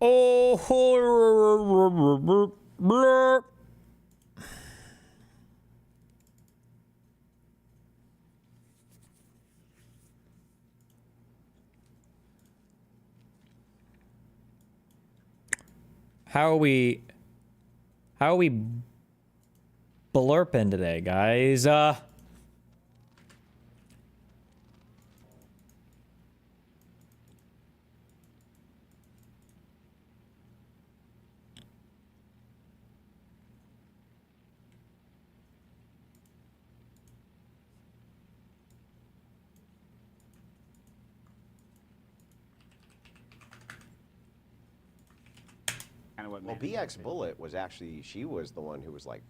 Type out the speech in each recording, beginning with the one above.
Oh, how are we blurping today, guys? Well, BX Bullet was actually, she was the one who was like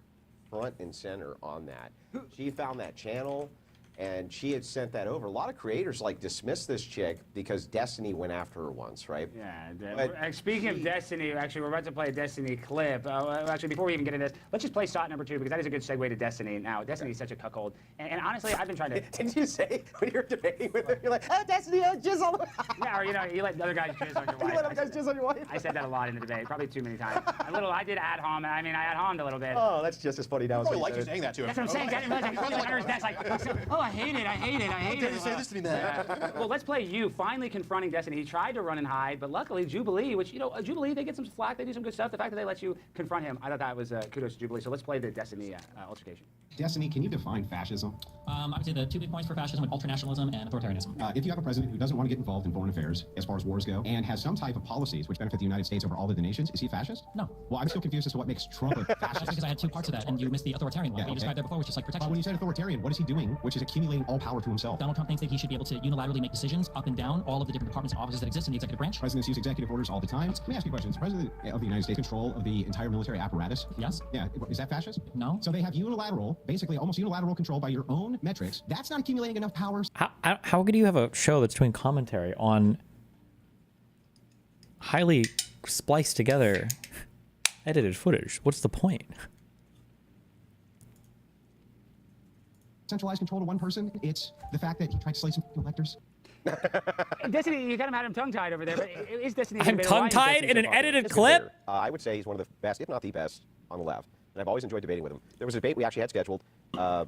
front and center on that. She found that channel and she had sent that over. A lot of creators like dismissed this chick because Destiny went after her once, right? Yeah. Speaking of Destiny, actually, we're about to play a Destiny clip. Actually, before we even get into this, let's just play shot number 2 because that is a good segue to Destiny. Now, Destiny is such a cuckold, and honestly, I've been trying to. Didn't you say when you were debating with her, you're like, oh, Destiny, jizz on the. Yeah, or you let other guys jizz on your wife. You let other guys jizz on your wife. I said that a lot in the debate, probably too many times. I did ad hom. I mean, I ad hommed a little bit. Oh, that's just as funny now. I like you saying that to him. That's what I'm saying. I didn't realize I was under his desk. Like, oh, I hate it. How dare you say this to me, man? Yeah. Well, let's play you finally confronting Destiny. He tried to run and hide, but luckily Jubilee, which, Jubilee, they get some flack, they do some good stuff. The fact that they let you confront him, I thought that was kudos to Jubilee. So let's play the Destiny altercation. Destiny, can you define fascism? I would say the 2 big points for fascism are ultranationalism and authoritarianism. If you have a president who doesn't want to get involved in foreign affairs as far as wars go, and has some type of policies which benefit the United States over all of the nations, is he fascist? No. Well, I'm still confused as to what makes Trump a That's fascist. because I had 2 parts of that, and you missed the authoritarian one. Yeah, What you described there before, which is like protection. When you said authoritarian, what is he doing, which is accumulating all power to himself? Donald Trump thinks that he should be able to unilaterally make decisions up and down all of the different departments and offices that exist in the executive branch. Presidents use executive orders all the time. Let me ask you a question. Is the President of the United States control of the entire military apparatus? Yes. Yeah. Is that fascist? No. So they have unilateral, basically almost unilateral control by your own metrics. That's not accumulating enough powers. How could you have a show that's doing commentary on highly spliced together edited footage? What's the point? Centralized control to one person. It's the fact that he tried to slay some electors. Destiny, you kind of had him tongue-tied over there, but is Destiny... I'm tongue-tied in an edited clip? I would say he's one of the best, if not the best, on the left. And I've always enjoyed debating with him. There was a debate we actually had scheduled. I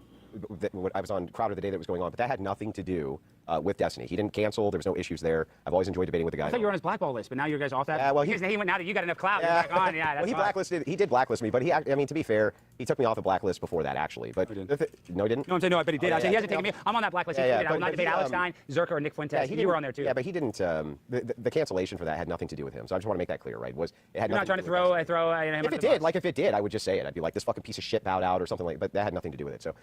was on Crowder the day that was going on, but that had nothing to do with Destiny. He didn't cancel. There was no issues there. I've always enjoyed debating with the guy. I thought you were on his blackball list, but now you guys off that? Yeah, well, he went, now that you got enough clout, you're back on. Yeah, that's well, he blacklisted. He did blacklist me, but I mean, to be fair, he took me off the blacklist before that, actually. But no, he didn't. No, I'm saying no, but he did. Oh, I'm saying he hasn't taken me. I'm on that blacklist. I will not debate Alex Stein, Zerker, or Nick Fuentes. You were on there too. Yeah, but he didn't. The cancellation for that had nothing to do with him. So I just want to make that clear, right? It had You're not trying to throw him. If it did, if it did, I would just say it. I'd be like, this fucking piece of shit bowed out or something like. But that had nothing to do with it. So,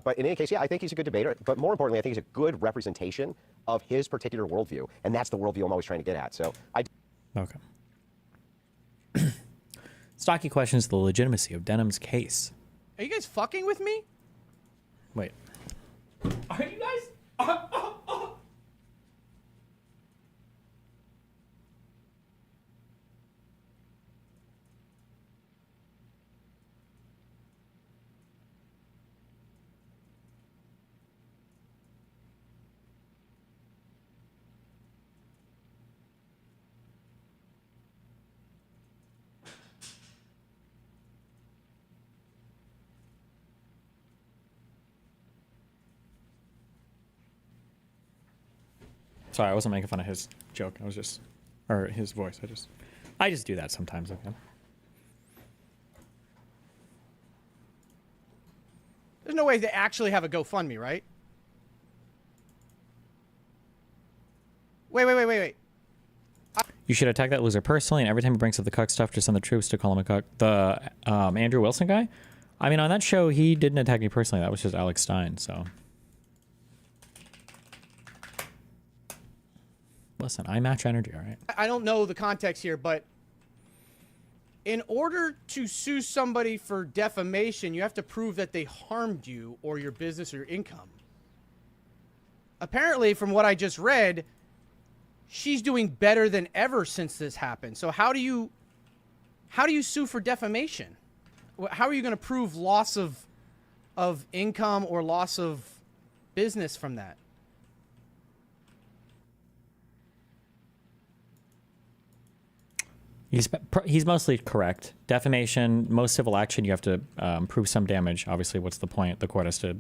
but in any case, yeah, I think he's a good debater. But more importantly, I think he's a good representation of his particular worldview, and that's the worldview I'm always trying to get at. So Okay. Stocky questions the legitimacy of Denham's case. Are you guys fucking with me? Wait. Are you guys? Sorry, I wasn't making fun of his joke. I was just, or his voice. I just do that sometimes. Okay. There's no way they actually have a GoFundMe, right? Wait. You should attack that loser personally, and every time he brings up the cuck stuff, just send the troops to call him a cuck. The Andrew Wilson guy? I mean, on that show, he didn't attack me personally. That was just Alex Stein, so. Listen, I match energy, all right? I don't know the context here, but in order to sue somebody for defamation, you have to prove that they harmed you or your business or your income. Apparently, from what I just read, she's doing better than ever since this happened. So how do you sue for defamation? How are you going to prove loss of income or loss of business from that? He's mostly correct. Defamation, most civil action, you have to prove some damage. Obviously, what's the point? The court has to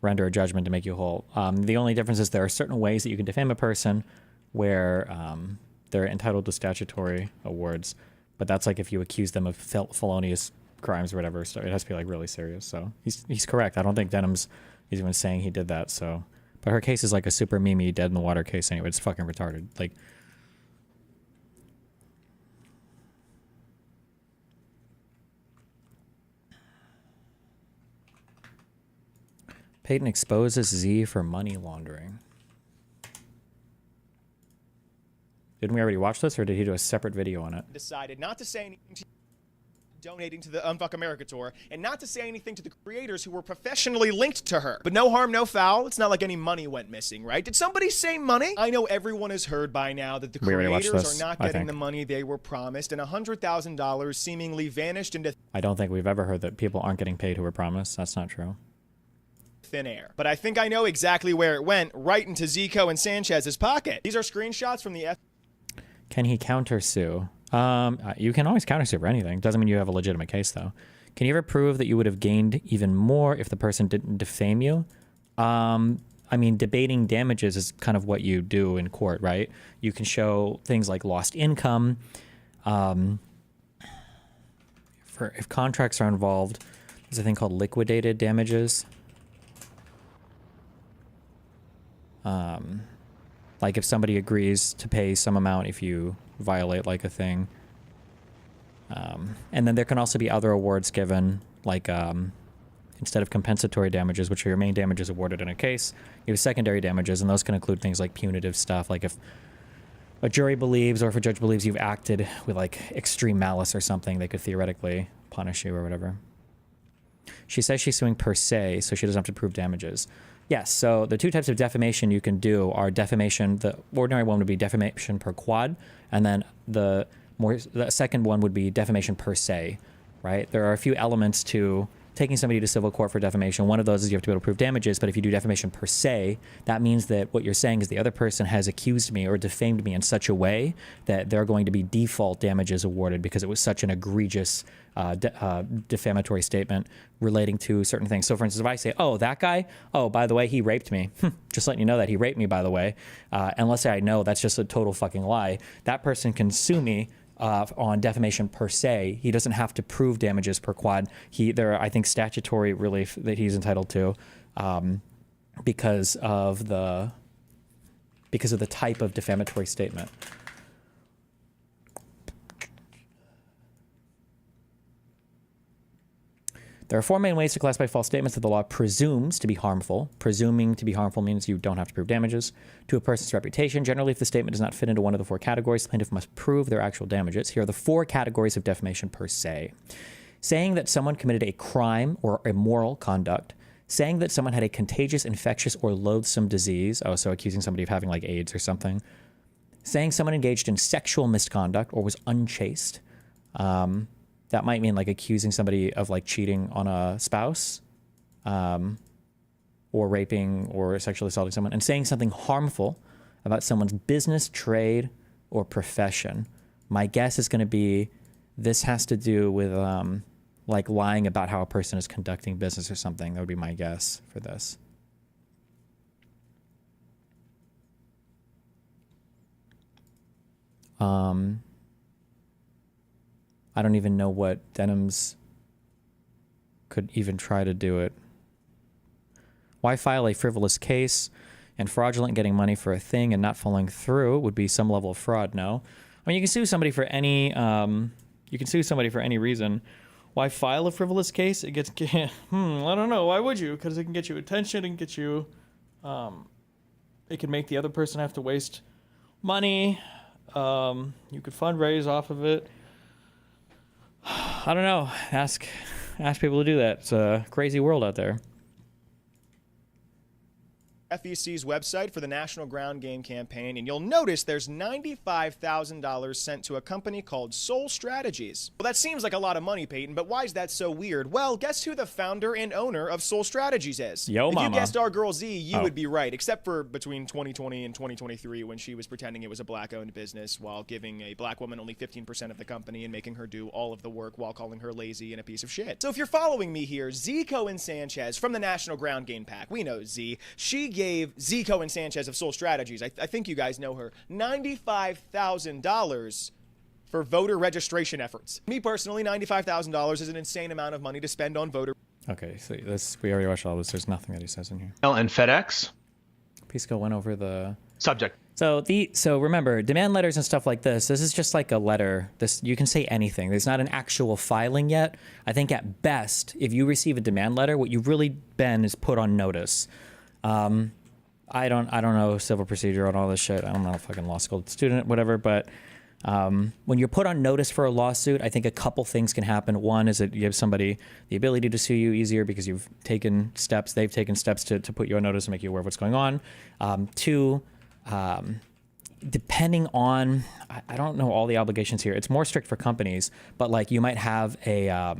render a judgment to make you whole. The only difference is there are certain ways that you can defame a person where they're entitled to statutory awards, but that's like if you accuse them of felonious crimes or whatever. So it has to be like really serious. So he's correct. I don't think Denham's is even saying he did that. So, but her case is like a super Mimi dead in the water case anyway. It's fucking retarded. Like. Peyton exposes Z for money laundering. Didn't we already watch this, or did he do a separate video on it? Decided not to say anything to donating to the Unfuck America tour, and not to say anything to the creators who were professionally linked to her. But no harm, no foul. It's not like any money went missing, right? Did somebody say money? I know everyone has heard by now that the creators are not getting the money they were promised, and $100,000 seemingly vanished into I don't think we've ever heard that people aren't getting paid who were promised. That's not true. thin air. But I think I know exactly where it went, right into Zico and Sanchez's pocket. These are screenshots from the Can he countersue? You can always countersue for anything. Doesn't mean you have a legitimate case, though. Can you ever prove that you would have gained even more if the person didn't defame you? I mean, debating damages is kind of what you do in court, right? You can show things like lost income. If contracts are involved, there's a thing called liquidated damages. Like if somebody agrees to pay some amount if you violate like a thing. And then there can also be other awards given, like instead of compensatory damages, which are your main damages awarded in a case, you have secondary damages, and those can include things like punitive stuff, like if a jury believes or if a judge believes you've acted with like extreme malice or something, they could theoretically punish you or whatever. She says she's suing per se, so she doesn't have to prove damages. Yes, so the two types of defamation you can do are defamation. The ordinary one would be defamation per quad, and then the second one would be defamation per se, right? There are a few elements to taking somebody to civil court for defamation. One of those is you have to be able to prove damages, but if you do defamation per se, that means that what you're saying is the other person has accused me or defamed me in such a way that there are going to be default damages awarded because it was such an egregious defamatory statement relating to certain things. So for instance, if I say, oh, that guy, oh, by the way, he raped me. Just letting you know that he raped me, by the way. And let's say I know that's just a total fucking lie. That person can sue me on defamation per se. He doesn't have to prove damages per quad. There are, I think, statutory relief that he's entitled to because of the type of defamatory statement. There are four main ways to classify false statements that the law presumes to be harmful. Presuming to be harmful means you don't have to prove damages to a person's reputation. Generally, if the statement does not fit into one of the four categories, the plaintiff must prove their actual damages. Here are the four categories of defamation per se. Saying that someone committed a crime or immoral conduct. Saying that someone had a contagious, infectious, or loathsome disease. Oh, so accusing somebody of having like AIDS or something. Saying someone engaged in sexual misconduct or was unchaste. That might mean like accusing somebody of like cheating on a spouse, or raping or sexually assaulting someone, and saying something harmful about someone's business, trade, or profession. My guess is going to be this has to do with like lying about how a person is conducting business or something. That would be my guess for this. I don't even know what Denham's could even try to do it. Why file a frivolous case and fraudulent getting money for a thing and not following through would be some level of fraud, no? I mean, you can sue somebody for any, reason. Why file a frivolous case? It gets, I don't know. Why would you? Because it can get you attention and get you, it can make the other person have to waste money. You could fundraise off of it. I don't know. Ask people to do that. It's a crazy world out there. FEC's website for the National Ground Game campaign, and you'll notice there's $95,000 sent to a company called Soul Strategies. Well, that seems like a lot of money, Peyton, but why is that so weird? Well, guess who the founder and owner of Soul Strategies is? Yo, if mama. you guessed our girl Z, you would be right, except for between 2020 and 2023 when she was pretending it was a black-owned business while giving a black woman only 15% of the company and making her do all of the work while calling her lazy and a piece of shit. So if you're following me here, Zico and Sanchez from the National Ground Game Pack, we know Z, she gave Zico and Sanchez of Soul Strategies, I think you guys know her, $95,000 for voter registration efforts. Me personally, $95,000 is an insane amount of money to spend on voter. Okay, so we already watched all this. There's nothing that he says in here. And FedEx. Pisco went over the Subject. So remember, demand letters and stuff like this is just like a letter. You can say anything. There's not an actual filing yet. I think at best, if you receive a demand letter, what you've really been is put on notice. I don't know civil procedure on all this shit. I'm not a fucking law school student, whatever. But when you're put on notice for a lawsuit, I think a couple things can happen. One is that you have somebody the ability to sue you easier because you've taken steps. They've taken steps to put you on notice and make you aware of what's going on. Two, depending on, I don't know all the obligations here. It's more strict for companies, but like you might have a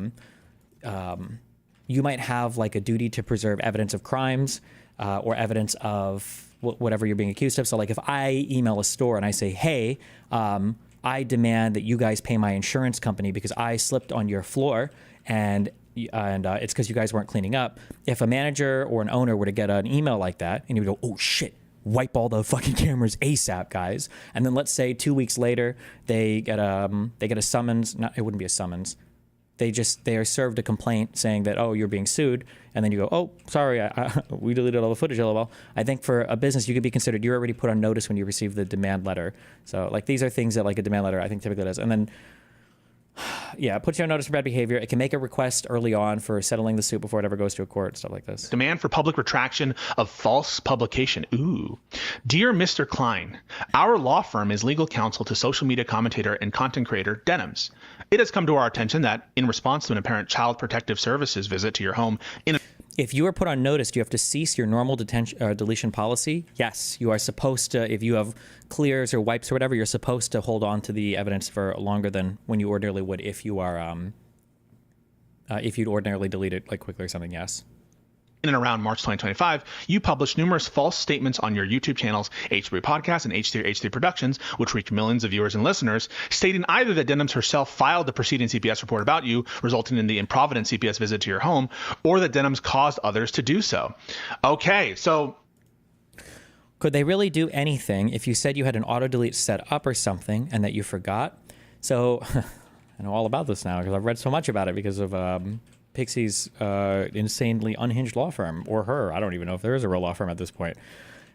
duty to preserve evidence of crimes. Or evidence of whatever you're being accused of. So like if I email a store and I say, hey, I demand that you guys pay my insurance company because I slipped on your floor and it's because you guys weren't cleaning up. If a manager or an owner were to get an email like that and you would go, oh shit, wipe all the fucking cameras ASAP, guys. And then let's say 2 weeks later, they get a summons. It wouldn't be a summons. They are served a complaint saying that, oh, you're being sued. And then you go, oh, sorry, we deleted all the footage, LOL. I think for a business, you could be considered, you're already put on notice when you receive the demand letter. So like these are things that like a demand letter, I think typically does. And then, yeah, it puts you on notice for bad behavior. It can make a request early on for settling the suit before it ever goes to a court, stuff like this. Demand for public retraction of false publication. Ooh. Dear Mr. Klein, our law firm is legal counsel to social media commentator and content creator Denims. It has come to our attention that, in response to an apparent Child Protective Services visit to your home if you are put on notice, do you have to cease your normal deletion policy? Yes, you are supposed to. If you have clears or wipes or whatever, you're supposed to hold on to the evidence for longer than when you ordinarily would if you are if you'd ordinarily delete it like quickly or something. Yes. in and around March 2025, you published numerous false statements on your YouTube channels, H3 Podcast and H3 Productions, which reach millions of viewers and listeners, stating either that Denims herself filed the preceding CPS report about you, resulting in the improvident CPS visit to your home, or that Denims caused others to do so. Okay, so... Could they really do anything if you said you had an auto-delete set up or something and that you forgot? So, I know all about this now because I've read so much about it because of Pixie's insanely unhinged law firm, or her. I don't even know if there is a real law firm at this point.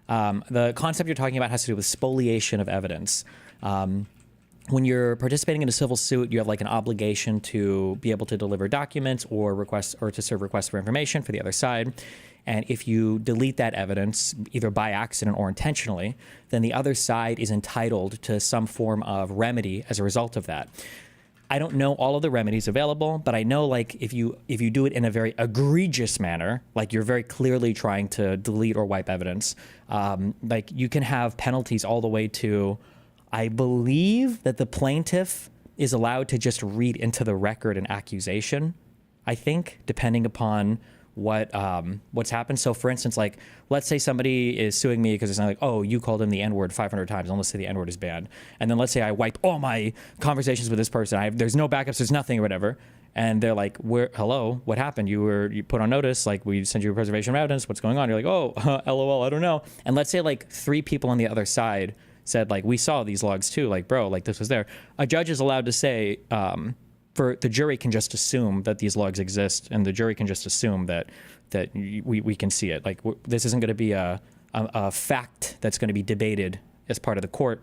The concept you're talking about has to do with spoliation of evidence. When you're participating in a civil suit, you have like an obligation to be able to deliver documents or requests or to serve requests for information for the other side. And if you delete that evidence, either by accident or intentionally, then the other side is entitled to some form of remedy as a result of that. I don't know all of the remedies available, but I know like if you do it in a very egregious manner, like you're very clearly trying to delete or wipe evidence, like you can have penalties all the way to, I believe that the plaintiff is allowed to just read into the record an accusation, I think, depending upon what's happened. So for instance, like let's say somebody is suing me because it's not like, oh, you called him the N-word 500 times, and let's say the N-word is banned, and then let's say I wipe all my conversations with this person, there's no backups, there's nothing or whatever, and they're like, hello, what happened? You put on notice, like we sent you a preservation of evidence, what's going on? You're like, oh, LOL, I don't know. And let's say like 3 people on the other side said like, we saw these logs too, like bro, like this was there. A judge is allowed to say, for the jury can just assume that these logs exist, and the jury can just assume that we can see it. Like this isn't going to be a fact that's going to be debated as part of the court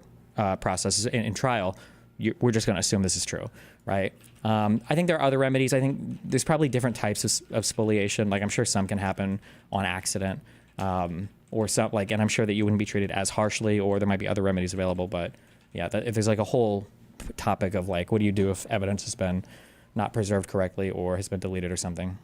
process in trial. We're just going to assume this is true, right? I think there are other remedies. I think there's probably different types of spoliation. Like I'm sure some can happen on accident, or some like, and I'm sure that you wouldn't be treated as harshly, or there might be other remedies available. But yeah, if there's like a whole topic of like, what do you do if evidence has been not preserved correctly or has been deleted or something?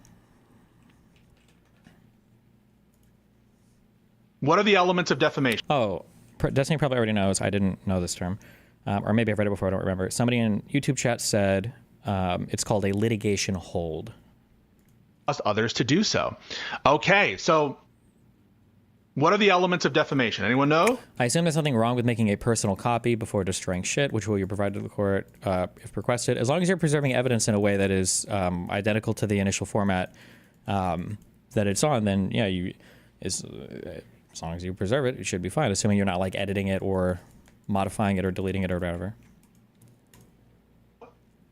What are the elements of defamation? Oh, Destiny probably already knows. I didn't know this term. Or maybe I've read it before, I don't remember. Somebody in YouTube chat said it's called a litigation hold. Others to do so. Okay, so what are the elements of defamation? Anyone know? I assume there's nothing wrong with making a personal copy before destroying shit, which will you provide to the court if requested, as long as you're preserving evidence in a way that is identical to the initial format that it's on. Then yeah, as long as you preserve it, it should be fine. Assuming you're not like editing it or modifying it or deleting it or whatever.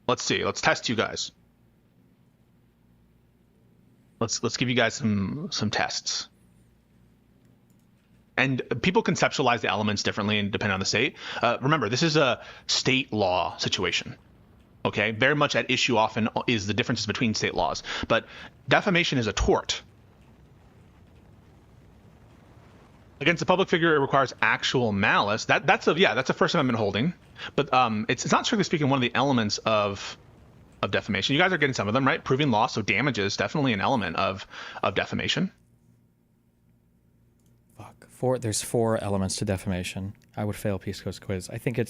Let's see. Let's test you guys. Let's give you guys some tests. And people conceptualize the elements differently and depending on the state. Remember, this is a state law situation. Okay, very much at issue often is the differences between state laws. But defamation is a tort. Against a public figure, it requires actual malice. That's a First Amendment holding. But it's not strictly speaking one of the elements of defamation. You guys are getting some of them, right? Proving loss, so damage is definitely an element of defamation. There's 4 elements to defamation. I would fail Pisco's quiz. I think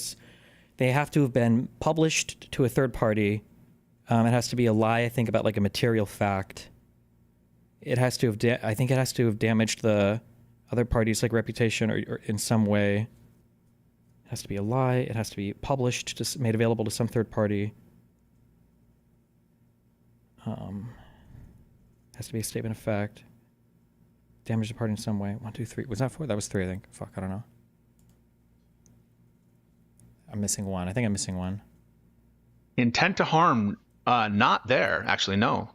they have to have been published to a third party. It has to be a lie, I think, about like a material fact. It has to have, I think it has to have damaged the other party's like reputation or in some way. It has to be a lie. It has to be published, made available to some third party. Has to be a statement of fact. Damage the party in some way. 1, 2, 3. Was that 4? That was 3, I think. Fuck, I don't know. I'm missing 1. I think I'm missing 1. Intent to harm, not there. Actually, no.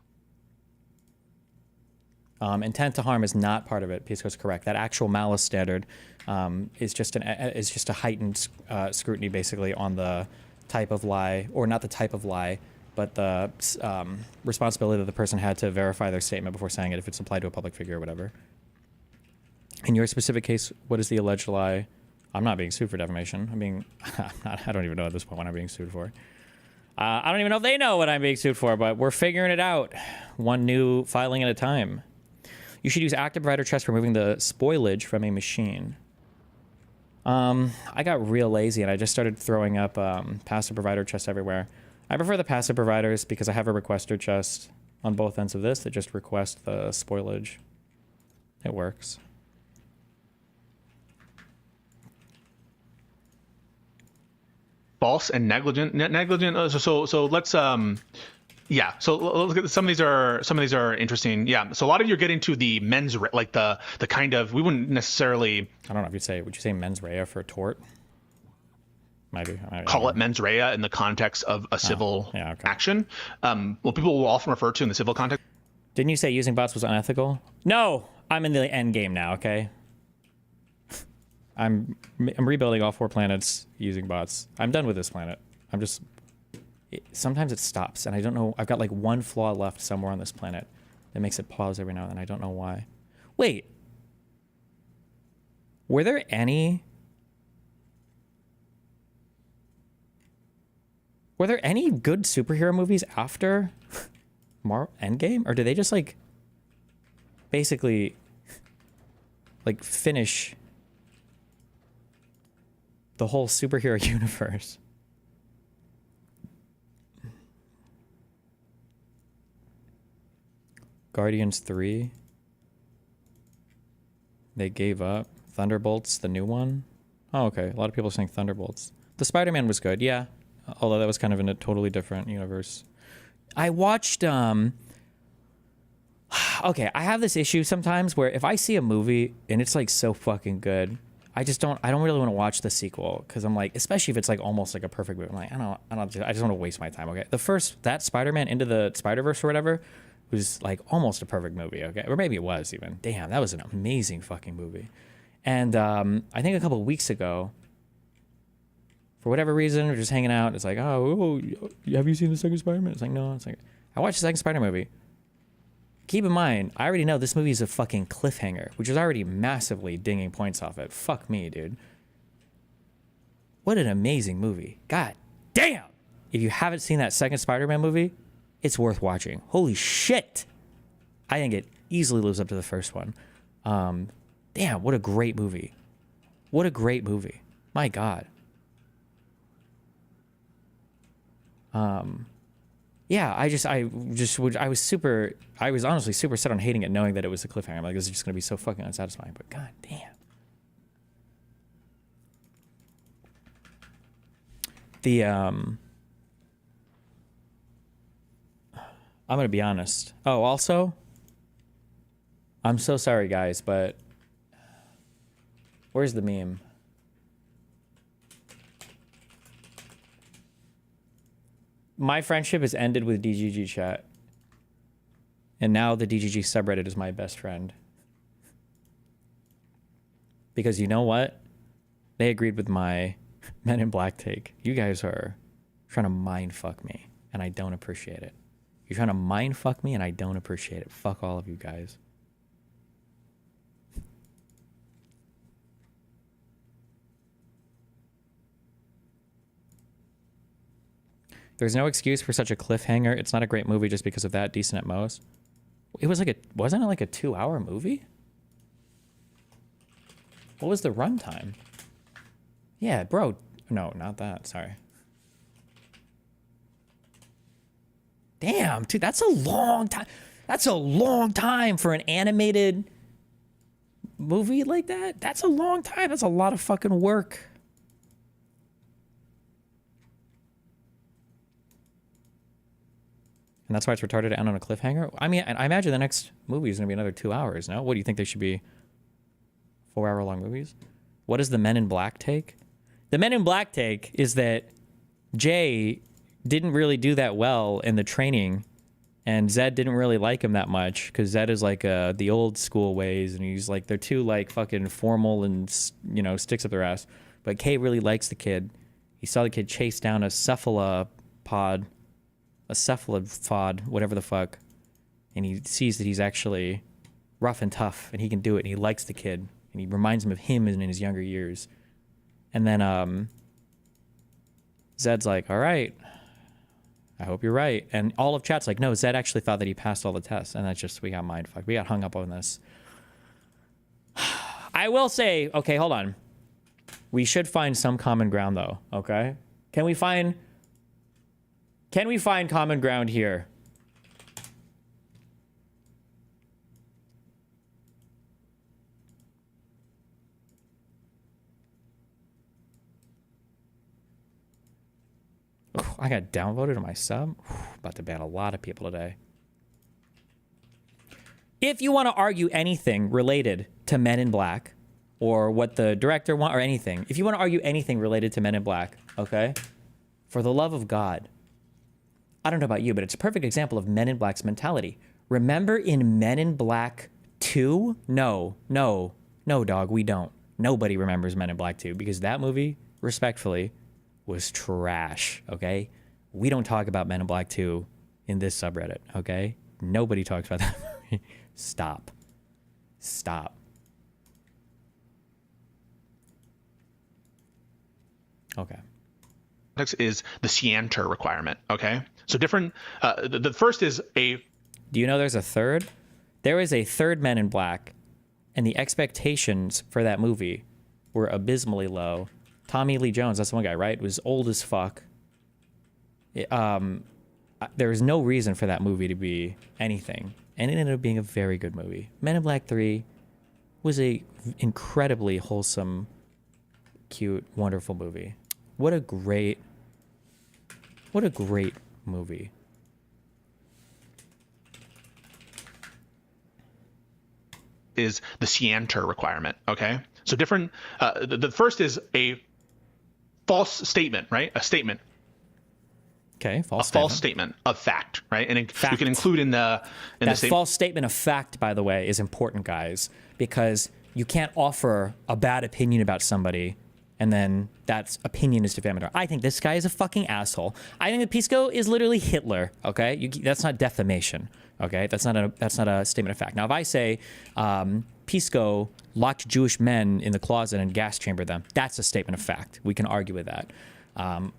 Intent to harm is not part of it. Pisco's correct. That actual malice standard is just a heightened scrutiny, basically, on the type of lie, or not the type of lie, but the responsibility that the person had to verify their statement before saying it, if it's applied to a public figure or whatever. In your specific case, what is the alleged lie? I'm not being sued for defamation. I don't even know at this point what I'm being sued for. I don't even know if they know what I'm being sued for, but we're figuring it out. One new filing at a time. You should use active provider chest for removing the spoilage from a machine. I got real lazy and I just started throwing up passive provider chests everywhere. I prefer the passive providers because I have a requester chest on both ends of this that just requests the spoilage. It works. False and negligent. So let's yeah. So look at some of these are interesting. Yeah. So a lot of you are getting to the mens like the kind of, we wouldn't necessarily. I don't know if would you say mens rea for tort? Maybe. Call it mens rea in the context of a civil action. What people will often refer to in the civil context. Didn't you say using bots was unethical? No, I'm in the end game now. Okay. I'm rebuilding all 4 planets using bots. I'm done with this planet. Sometimes it stops, and I don't know. I've got like 1 flaw left somewhere on this planet that makes it pause every now and then. I don't know why. Wait. Were there any good superhero movies after Endgame? Or did they just like basically like finish the whole superhero universe? Guardians 3. They gave up. Thunderbolts, the new one. Oh, okay. A lot of people are saying Thunderbolts. The Spider-Man was good, yeah. Although that was kind of in a totally different universe. I watched, okay, I have this issue sometimes where if I see a movie and it's like so fucking good, I don't really want to watch the sequel because I'm like, especially if it's like almost like a perfect movie. I'm like, I just want to waste my time. Okay, that Spider-Man Into the Spider-Verse or whatever was like almost a perfect movie. Okay, or maybe it was even. Damn, that was an amazing fucking movie. And I think a couple of weeks ago, for whatever reason, we're just hanging out. It's like, oh, have you seen the second Spider-Man? It's like, no. It's like, I watched the second Spider movie. Keep in mind, I already know this movie is a fucking cliffhanger, which is already massively dinging points off it. Fuck me, dude. What an amazing movie. God damn. If you haven't seen that second Spider-Man movie, it's worth watching. Holy shit. I think it easily lives up to the first one. Damn, what a great movie. What a great movie. My God. Yeah, I was honestly super set on hating it, knowing that it was a cliffhanger. I'm like, this is just gonna be so fucking unsatisfying. But god damn. I'm gonna be honest. Oh, also, I'm so sorry, guys, but where's the meme? My friendship has ended with DGG chat. And now the DGG subreddit is my best friend. Because you know what? They agreed with my Men in Black take. You guys are trying to mind fuck me, and I don't appreciate it. You're trying to mind fuck me, and I don't appreciate it. Fuck all of you guys. There's no excuse for such a cliffhanger. It's not a great movie just because of that. Decent at most. It was like wasn't it like a 2-hour movie? What was the runtime? Yeah, bro. No, not that. Sorry. Damn, dude, that's a long time. That's a long time for an animated movie like that. That's a long time. That's a lot of fucking work. And that's why it's retarded to end on a cliffhanger? I mean, I imagine the next movie is going to be another 2 hours, no? What do you think they should be? 4-hour-long movies? What is the Men in Black take? The Men in Black take is that Jay didn't really do that well in the training, and Zed didn't really like him that much, because Zed is like the old school ways, and he's like, they're too like fucking formal and, you know, sticks up their ass. But Kay really likes the kid. He saw the kid chase down a cephalopod, whatever the fuck, and he sees that he's actually rough and tough, and he can do it, and he likes the kid, and he reminds him of him in his younger years. And then Zed's like, all right, I hope you're right. And all of chat's like, no, Zed actually thought that he passed all the tests, and that's just, we got mindfucked. We got hung up on this. I will say, okay, hold on. We should find some common ground, though, okay? Can we find common ground here? I got downvoted on my sub. About to ban a lot of people today. If you want to argue anything related to Men in Black, or what the director want, or anything, if you want to argue anything related to Men in Black, okay? For the love of God, I don't know about you, but it's a perfect example of Men in Black's mentality. Remember in Men in Black 2? No, dog, we don't. Nobody remembers Men in Black 2, because that movie, respectfully, was trash, okay? We don't talk about Men in Black 2 in this subreddit, okay? Nobody talks about that movie. Stop. Okay. Is the scienter requirement, okay? So different, the first is a... Do you know there's a third? There is a third Men in Black, and the expectations for that movie were abysmally low. Tommy Lee Jones, that's the one guy, right? Was old as fuck. There was no reason for that movie to be anything, and it ended up being a very good movie. Men in Black 3 was a incredibly wholesome, cute, wonderful movie. What a great movie. Is the scienter requirement, okay? So different, the first is a false statement, right? A statement. Okay, false statement of fact, right? And fact. You can include in the false statement of fact, by the way, is important, guys, because you can't offer a bad opinion about somebody and then that opinion is defamatory. I think this guy is a fucking asshole. I think that Pisco is literally Hitler, okay? That's not defamation, okay? That's not a statement of fact. Now, if I say Pisco locked Jewish men in the closet and gas chambered them, that's a statement of fact. We can argue with that.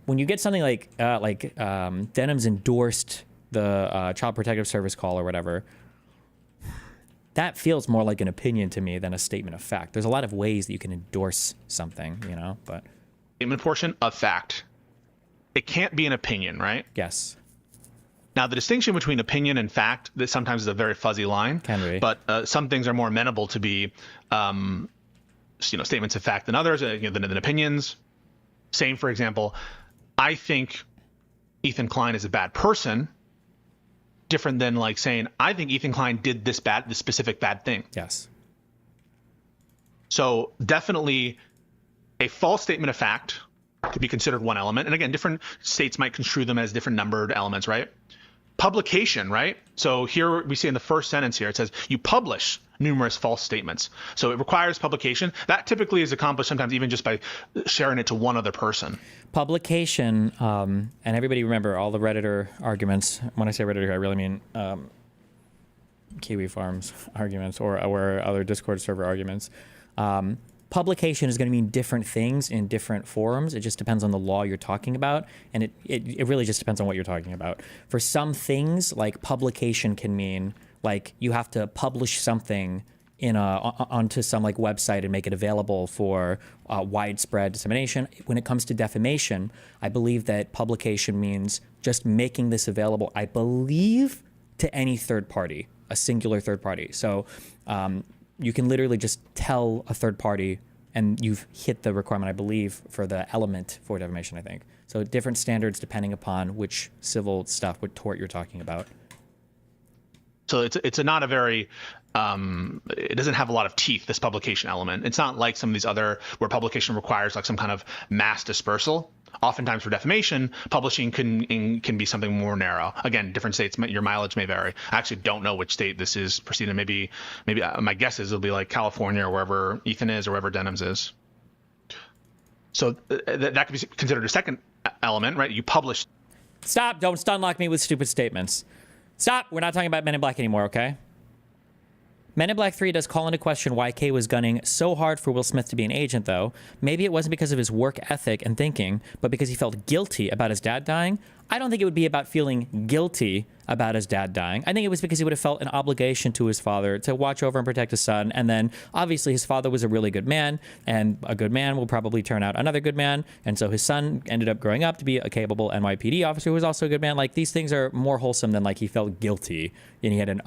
When you get something like Denham's endorsed the Child Protective Service call or whatever, that feels more like an opinion to me than a statement of fact. There's a lot of ways that you can endorse something, you know, but Statement portion of fact. It can't be an opinion, right? yes. Now, the distinction between opinion and fact, that sometimes is a very fuzzy line. Can be. But some things are more amenable to be, statements of fact than others, than opinions. Saying, for example, I think Ethan Klein is a bad person, different than like saying, I think Ethan Klein did this specific bad thing. Yes. So definitely a false statement of fact could be considered one element. And again, different states might construe them as different numbered elements, right? Publication, right? So here we see in the first sentence here, it says you publish numerous false statements. So it requires publication. That typically is accomplished sometimes even just by sharing it to one other person. Publication, and everybody remember all the Redditor arguments. When I say Redditor, I really mean Kiwi Farms arguments or other Discord server arguments. Publication is going to mean different things in different forums. It just depends on the law you're talking about, and it really just depends on what you're talking about. For some things, like publication can mean like you have to publish something onto some like website and make it available for widespread dissemination. When it comes to defamation, I believe that publication means just making this available, I believe, to any third party, a singular third party. So you can literally just tell a third party and you've hit the requirement, I believe, for the element for defamation, I think. So different standards depending upon which civil stuff, what tort you're talking about. So it's not a very, it doesn't have a lot of teeth, this publication element. It's not like some of these other, where publication requires like some kind of mass dispersal. Oftentimes for defamation, publishing can be something more narrow. Again, different states, your mileage may vary. I actually don't know which state this is proceeding. Maybe my guess is it'll be like California or wherever Ethan is or wherever Denims is. So that could be considered a second element, right? You publish. Stop, don't stun lock me with stupid statements. Stop, we're not talking about Men in Black anymore, okay? Men in Black 3 does call into question why Kay was gunning so hard for Will Smith to be an agent, though. Maybe it wasn't because of his work ethic and thinking, but because he felt guilty about his dad dying. I don't think it would be about feeling guilty about his dad dying. I think it was because he would have felt an obligation to his father to watch over and protect his son. And then, obviously, his father was a really good man, and a good man will probably turn out another good man. And so his son ended up growing up to be a capable NYPD officer who was also a good man. Like, these things are more wholesome than, like, he felt guilty. And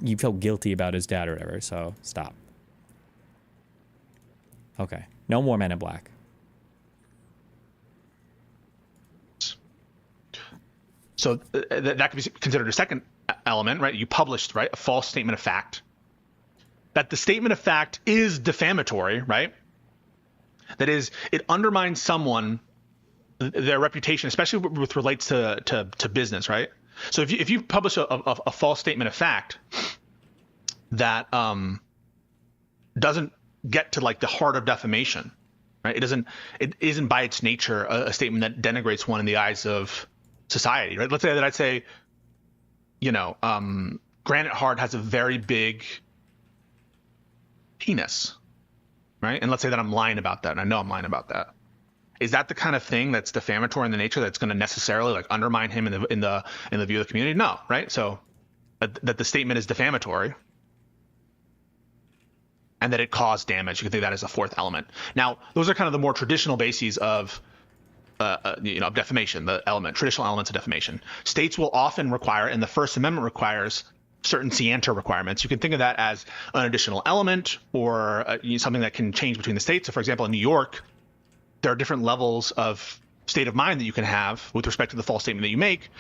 he felt guilty about his dad or whatever. So, stop. Okay. No more Men in Black. So that could be considered a second element, right? You published, right, a false statement of fact. That the statement of fact is defamatory, right? That is, it undermines someone, their reputation, especially with relates to business, right? So if you publish a false statement of fact that doesn't get to like the heart of defamation, right? It isn't by its nature a statement that denigrates one in the eyes of society, right? Let's say that I'd say, Granite Hart has a very big penis, right? And let's say that I'm lying about that, and I know I'm lying about that. Is that the kind of thing that's defamatory in the nature that's going to necessarily like undermine him in the view of the community? No, right? So that the statement is defamatory and that it caused damage. You can think that as a fourth element. Now, those are kind of the more traditional bases of defamation, the traditional elements of defamation. States will often require, and the First Amendment requires, certain scienter requirements. You can think of that as an additional element or something that can change between the states. So, for example, in New York, there are different levels of state of mind that you can have with respect to the false statement that you make,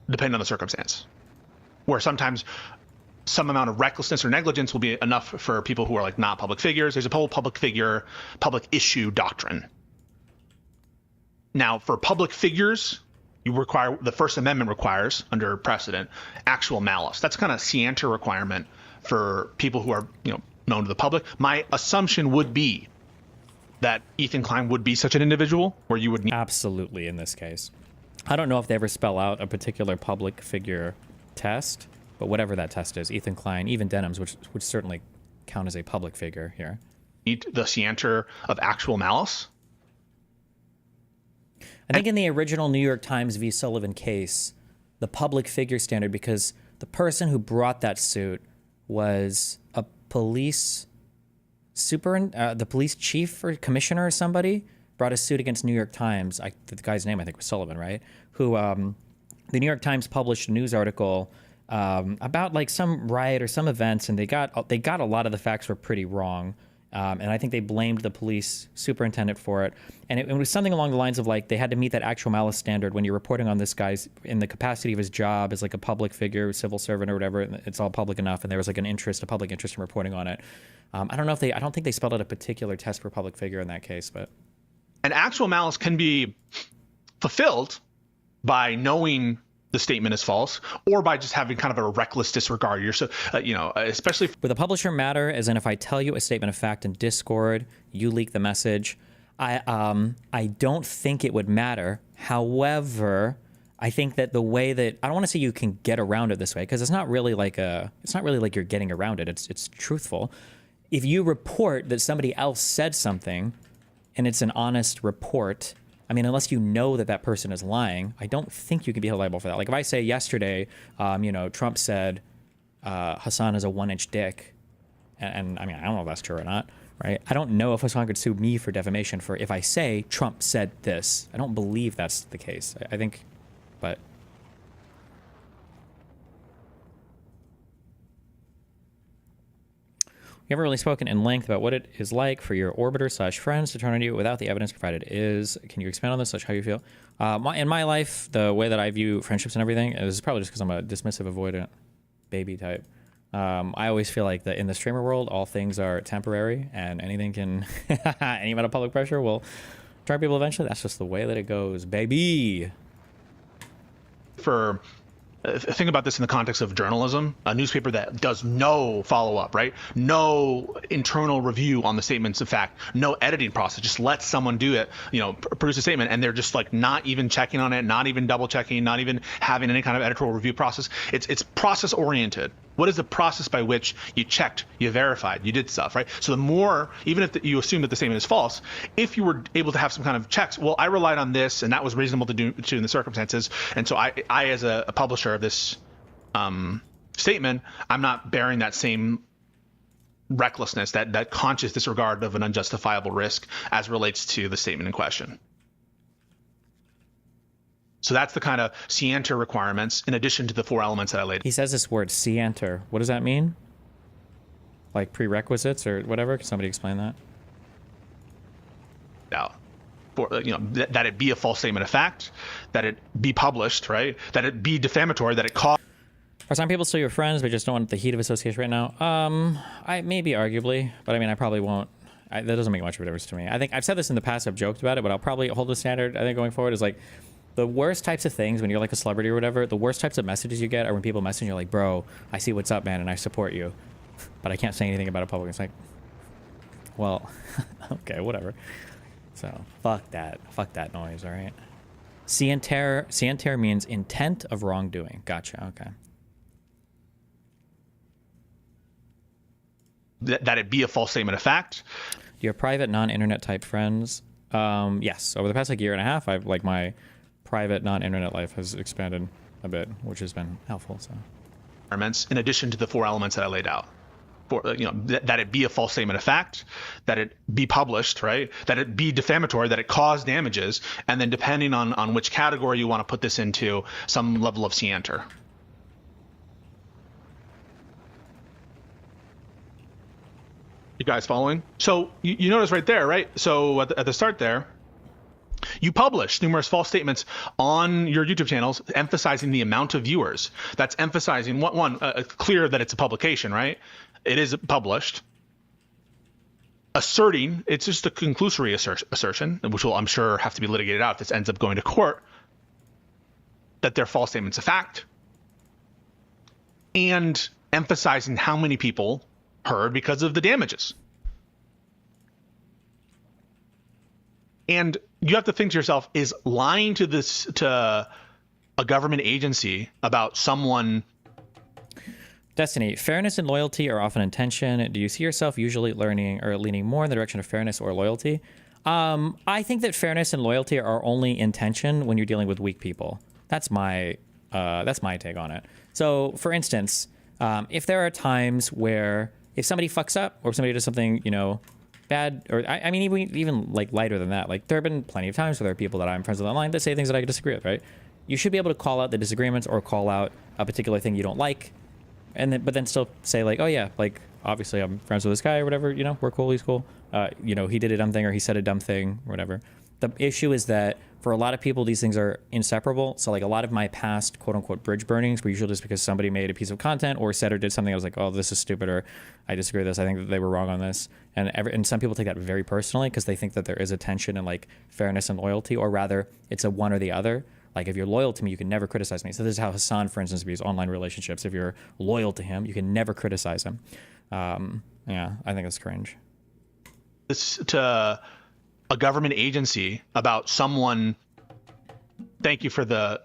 depending on the circumstance. Where sometimes some amount of recklessness or negligence will be enough for people who are like not public figures. There's a whole public issue doctrine. Now, for public figures, the First Amendment requires, under precedent, actual malice. That's kind of a scienter requirement for people who are, known to the public. My assumption would be that Ethan Klein would be such an individual where you would need. Absolutely, in this case. I don't know if they ever spell out a particular public figure test, but whatever that test is, Ethan Klein, even Denims, which would certainly count as a public figure here. The scienter of actual malice. I think in the original New York Times v. Sullivan case, the public figure standard, because the person who brought that suit was a police the police chief or commissioner or somebody brought a suit against New York Times. The guy's name I think was Sullivan, right? Who the New York Times published a news article about like some riot or some events, and they got a lot of the facts were pretty wrong. And I think they blamed the police superintendent for it. And it was something along the lines of like they had to meet that actual malice standard when you're reporting on this guy's in the capacity of his job as like a public figure, civil servant or whatever. It's all public enough, and there was like a public interest in reporting on it. I don't think they spelled out a particular test for public figure in that case, but. And actual malice can be fulfilled by knowing the statement is false, or by just having kind of a reckless disregard. You're so, especially with a publisher matter, as in if I tell you a statement of fact in Discord, you leak the message. I don't think it would matter. However, I think that the way that I don't want to say you can get around it this way, because it's not really like you're getting around it. It's truthful. If you report that somebody else said something, and it's an honest report. I mean, unless you know that that person is lying, I don't think you can be held liable for that. Like if I say yesterday, Trump said Hassan has a 1-inch dick, and I mean, I don't know if that's true or not, right? I don't know if Hassan could sue me for defamation for if I say Trump said this. I don't believe that's the case. I think, but. You haven't really spoken in length about what it is like for your orbiter/friends to turn on you without the evidence provided. Can you expand on this, how you feel? In my life, the way that I view friendships and everything is probably just because I'm a dismissive, avoidant baby type. I always feel like that in the streamer world, all things are temporary, and anything can, any amount of public pressure will turn people eventually. That's just the way that it goes, baby. Think about this in the context of journalism, a newspaper that does no follow-up, right? No internal review on the statements of fact, no editing process, just let someone do it, produce a statement, and they're just like not even checking on it, not even double checking, not even having any kind of editorial review process. It's process oriented. What is the process by which you checked, you verified, you did stuff, right? So the more, even if you assume that the statement is false, if you were able to have some kind of checks, well, I relied on this, and that was reasonable to do in the circumstances, and so I as a publisher of this statement, I'm not bearing that same recklessness, that conscious disregard of an unjustifiable risk as relates to the statement in question. So that's the kind of scienter requirements in addition to the 4 elements that I laid. He says this word scienter. What does that mean? Like prerequisites or whatever? Can somebody explain that? Out. That it be a false statement of fact, that it be published, right? That it be defamatory, that it cause. Are some people still your friends but just don't want the heat of association right now? Maybe arguably, but I mean, I probably won't. That doesn't make much of a difference to me. I think I've said this in the past, I've joked about it, but I'll probably hold the standard, I think, going forward is like, the worst types of things when you're like a celebrity or whatever, the worst types of messages you get are when people message you like, bro, I see what's up, man, and I support you, but I can't say anything about it publicly. It's like, well, okay, whatever. So fuck that noise, all right? Scienter means intent of wrongdoing. Gotcha, okay. That it be a false statement of fact. Do you have private non-internet type friends? Yes, over the past like year and a half, I've like my private non-internet life has expanded a bit, which has been helpful. So, in addition to the 4 elements that I laid out, that it be a false statement of fact, that it be published, right? That it be defamatory, that it cause damages, and then depending on which category you want to put this into, some level of scienter. You guys following? So you notice right there, right? So at the start there, you publish numerous false statements on your YouTube channels, emphasizing the amount of viewers. That's emphasizing clear that it's a publication, right? It is published. Asserting, it's just a conclusory assertion, which will, I'm sure, have to be litigated out if this ends up going to court, that they're false statements of fact. And emphasizing how many people heard because of the damages. And you have to think to yourself, is lying to a government agency about someone? Destiny, fairness and loyalty are often in tension. Do you see yourself usually leaning more in the direction of fairness or loyalty? I think that fairness and loyalty are only in tension when you're dealing with weak people. That's my That's my take on it. So, for instance, if there are times where if somebody fucks up or somebody does something, bad, or I mean, even like lighter than that, like there have been plenty of times where there are people that I'm friends with online that say things that I disagree with, right? You should be able to call out the disagreements or call out a particular thing you don't like, but then still say like, oh yeah, like obviously I'm friends with this guy or whatever, we're cool, he's cool. He did a dumb thing or he said a dumb thing or whatever. The issue is that for a lot of people, these things are inseparable. So like a lot of my past quote unquote bridge burnings were usually just because somebody made a piece of content or said or did something. I was like, oh, this is stupid, or I disagree with this. I think that they were wrong on this. And some people take that very personally because they think that there is a tension in like fairness and loyalty, or rather it's a one or the other. Like if you're loyal to me, you can never criticize me. So this is how Hassan, for instance, views online relationships. If you're loyal to him, you can never criticize him. Yeah, I think that's cringe. This to a government agency about someone. Thank you for the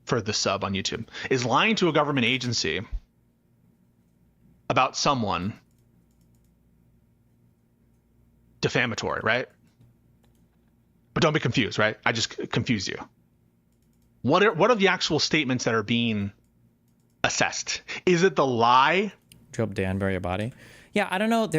sub on YouTube. Is lying to a government agency about someone defamatory, right? But don't be confused, right? I just confused you. What are the actual statements that are being assessed? Is it the lie? Job Dan, bury a body. Yeah, I don't know.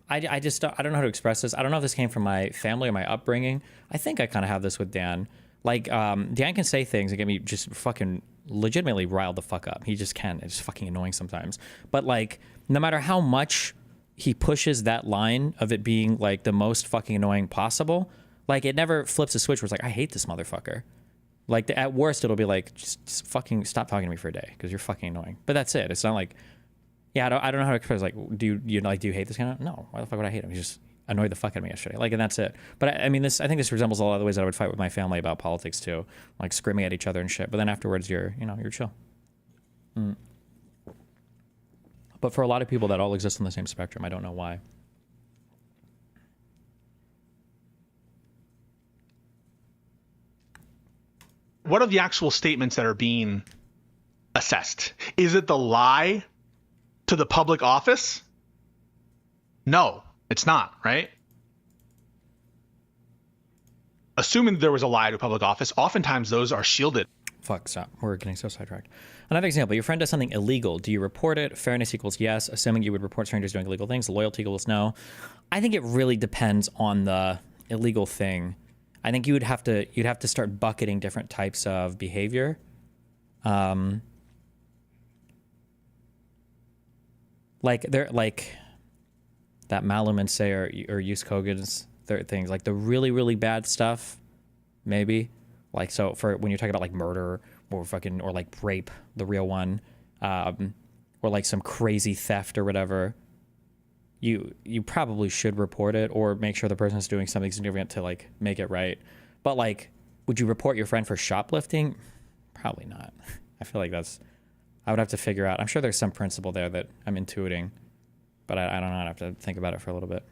I don't know how to express this. I don't know if this came from my family or my upbringing. I think I kind of have this with Dan. Like, Dan can say things that get me just fucking legitimately riled the fuck up. He just can. It's fucking annoying sometimes. But like, no matter how much he pushes that line of it being like the most fucking annoying possible, like it never flips a switch where it's like, I hate this motherfucker. Like at worst, it'll be like, just fucking stop talking to me for a day because you're fucking annoying. But that's it. It's not like, yeah, I don't know how to express. Like, do you hate this guy? No. Why the fuck would I hate him? He just annoyed the fuck out of me yesterday. Like, and that's it. But I mean, I think this resembles a lot of the ways that I would fight with my family about politics too, like screaming at each other and shit. But then afterwards, you're chill. But for a lot of people, that all exists on the same spectrum. I don't know why. What are the actual statements that are being assessed? Is it the lie to the public office? No, it's not, right? Assuming there was a lie to public office, oftentimes those are shielded. Fuck, stop. We're getting so sidetracked. Another example, your friend does something illegal. Do you report it? Fairness equals yes. Assuming you would report strangers doing illegal things, loyalty equals no. I think it really depends on the illegal thing. I think you'd have to start bucketing different types of behavior. Like that Malum and Say or use Kogan's things, like the really, really bad stuff, maybe. Like, so for when you're talking about like murder or like rape, the real one, or like some crazy theft or whatever, you probably should report it or make sure the person's doing something significant to like make it right. But like, would you report your friend for shoplifting? Probably not. I feel like I would have to figure out. I'm sure there's some principle there that I'm intuiting, but I don't know. I'd have to think about it for a little bit.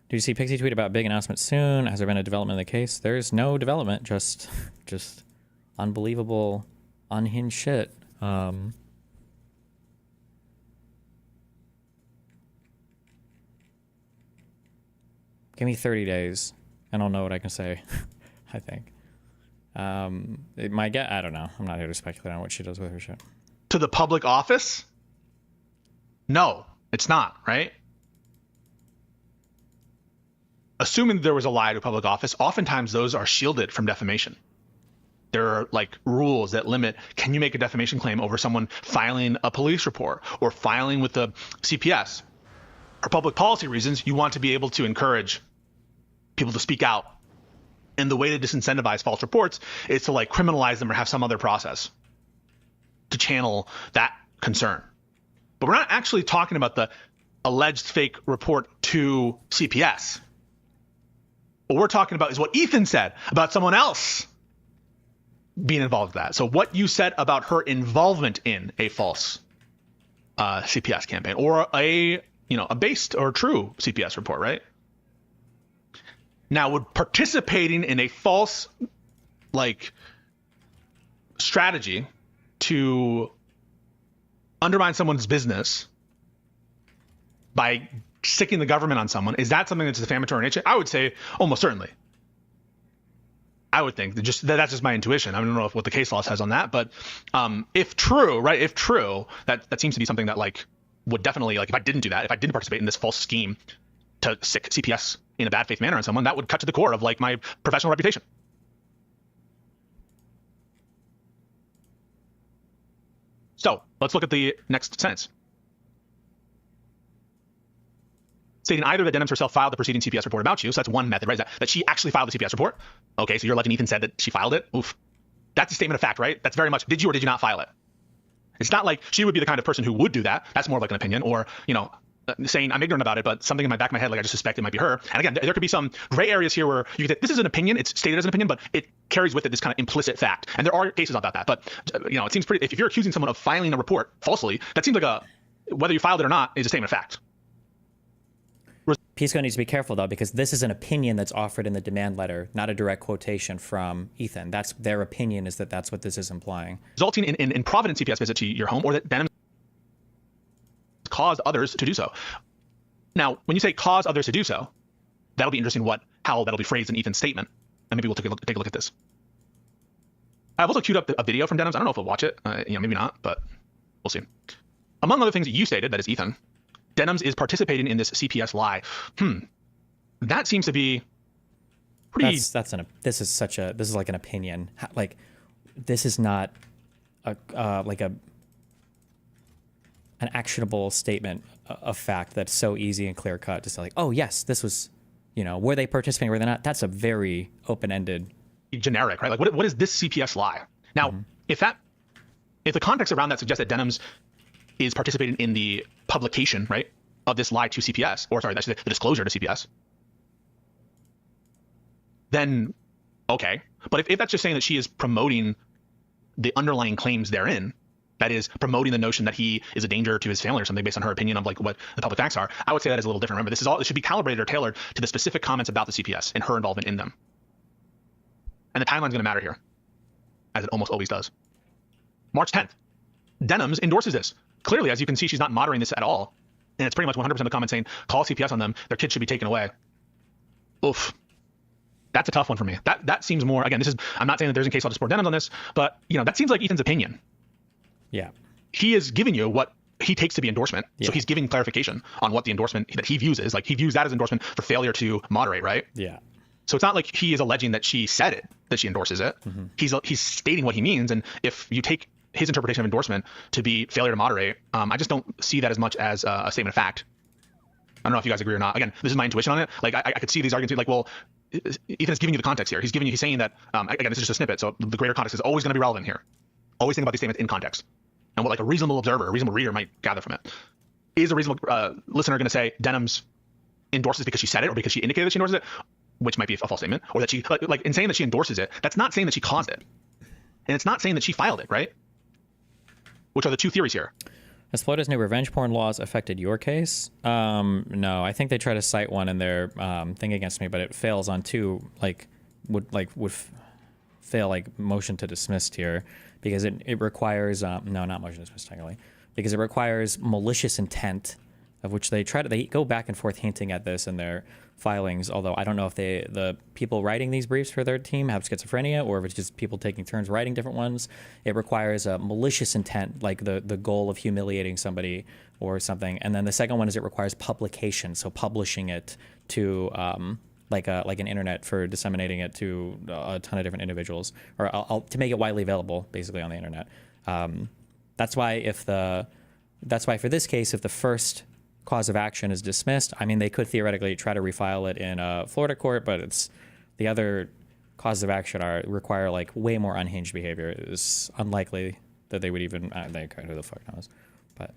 Did you see Pixie tweet about big announcement soon? Has there been a development in the case? There's no development, just unbelievable, unhinged shit. Give me 30 days, and I'll know what I can say, I think. It might get, I don't know. I'm not here to speculate on what she does with her shit. To the public office? No, it's not, right? Assuming there was a lie to public office, oftentimes those are shielded from defamation. There are like rules that limit, can you make a defamation claim over someone filing a police report or filing with the CPS? For public policy reasons, you want to be able to encourage people to speak out. And the way to disincentivize false reports is to like criminalize them or have some other process to channel that concern. But we're not actually talking about the alleged fake report to CPS. What we're talking about is what Ethan said about someone else being involved with that. So what you said about her involvement in a false CPS campaign or a based or true CPS report, right? Now, would participating in a false strategy to undermine someone's business by sticking the government on someone, is that something that's defamatory in nature? I would say almost certainly. I would think that's just my intuition. I don't know what the case law says on that, but if true, right? If true, that seems to be something that like would definitely, like, if I didn't do that, if I didn't participate in this false scheme to sick CPS in a bad faith manner on someone, that would cut to the core of like my professional reputation. So let's look at the next sentence. Stating either that Denims herself filed the preceding CPS report about you, so that's one method, right? Is that she actually filed the CPS report. Okay, so you're alleging Ethan said that she filed it. Oof. That's a statement of fact, right? That's very much, did you or did you not file it? It's not like she would be the kind of person who would do that. That's more of like an opinion, or, you know, saying I'm ignorant about it, but something in my back of my head, like I just suspect it might be her. And again, there could be some gray areas here where you could say, this is an opinion, it's stated as an opinion, but it carries with it this kind of implicit fact. And there are cases about that, but you know, it seems pretty, if you're accusing someone of filing a report falsely, that seems like whether you filed it or not is a statement of fact. Pisco needs to be careful, though, because this is an opinion that's offered in the demand letter, not a direct quotation from Ethan. That's their opinion, is that that's what this is implying. Resulting in Providence CPS visit to your home, or that Denims caused others to do so. Now, when you say cause others to do so, that'll be interesting how that'll be phrased in Ethan's statement. And maybe we'll take a look at this. I've also queued up a video from Denims. I don't know if we'll watch it. You know, maybe not, but we'll see. Among other things that you stated, that is Ethan, Denims is participating in this CPS lie. That seems to be pretty. This is like an opinion. Like, this is not an actionable statement of fact that's so easy and clear cut to say like, oh yes, this was, you know, were they participating, were they not? That's a very open-ended. Generic, right? Like, what is this CPS lie? Now, if the context around that suggests that Denims is participating in the publication, right, of this lie to CPS, or sorry, that's the disclosure to CPS, then okay. But if that's just saying that she is promoting the underlying claims therein, that is promoting the notion that he is a danger to his family or something based on her opinion of like what the public facts are, I would say that is a little different. Remember, it should be calibrated or tailored to the specific comments about the CPS and her involvement in them. And the timeline's going to matter here, as it almost always does. March 10th, Denims endorses this. Clearly, as you can see, she's not moderating this at all. And it's pretty much 100% of the comments saying, call CPS on them, their kids should be taken away. Oof. That's a tough one for me. That seems more, again, I'm not saying that there's a case law to support Denims on this, but you know, that seems like Ethan's opinion. Yeah. He is giving you what he takes to be endorsement. Yeah. So he's giving clarification on what the endorsement that he views is. Like, he views that as endorsement for failure to moderate, right? Yeah. So it's not like he is alleging that she said it, that she endorses it. He's stating what he means. And if you take his interpretation of endorsement to be failure to moderate, I just don't see that as much as a statement of fact. I don't know if you guys agree or not. Again, this is my intuition on it. Like, I could see these arguments like, well, Ethan is giving you the context here. He's saying that, again, this is just a snippet. So the greater context is always going to be relevant here. Always think about these statements in context and what like a reasonable observer, a reasonable reader might gather from it. Is a reasonable listener going to say Denims endorses because she said it or because she indicated that she endorses it, which might be a false statement, or that she, like in saying that she endorses it, that's not saying that she caused it. And it's not saying that she filed it, right? Which are the two theories here. Has Florida's new revenge porn laws affected your case? No, I think they try to cite one in their thing against me, but it fails on two, would fail like motion to dismiss here, because it requires, no, not motion to dismiss technically, because it requires malicious intent, of which they go back and forth hinting at this in their filings, although I don't know if the people writing these briefs for their team have schizophrenia or if it's just people taking turns writing different ones. It requires a malicious intent, like the goal of humiliating somebody or something. And then the second one is it requires publication, so publishing it to like an internet for disseminating it to a ton of different individuals, or to make it widely available basically on the internet. That's why for this case, if the first cause of action is dismissed, I mean, they could theoretically try to refile it in a Florida court, but it's the other causes of action require like way more unhinged behavior. It's unlikely that they would even, who the fuck knows, but.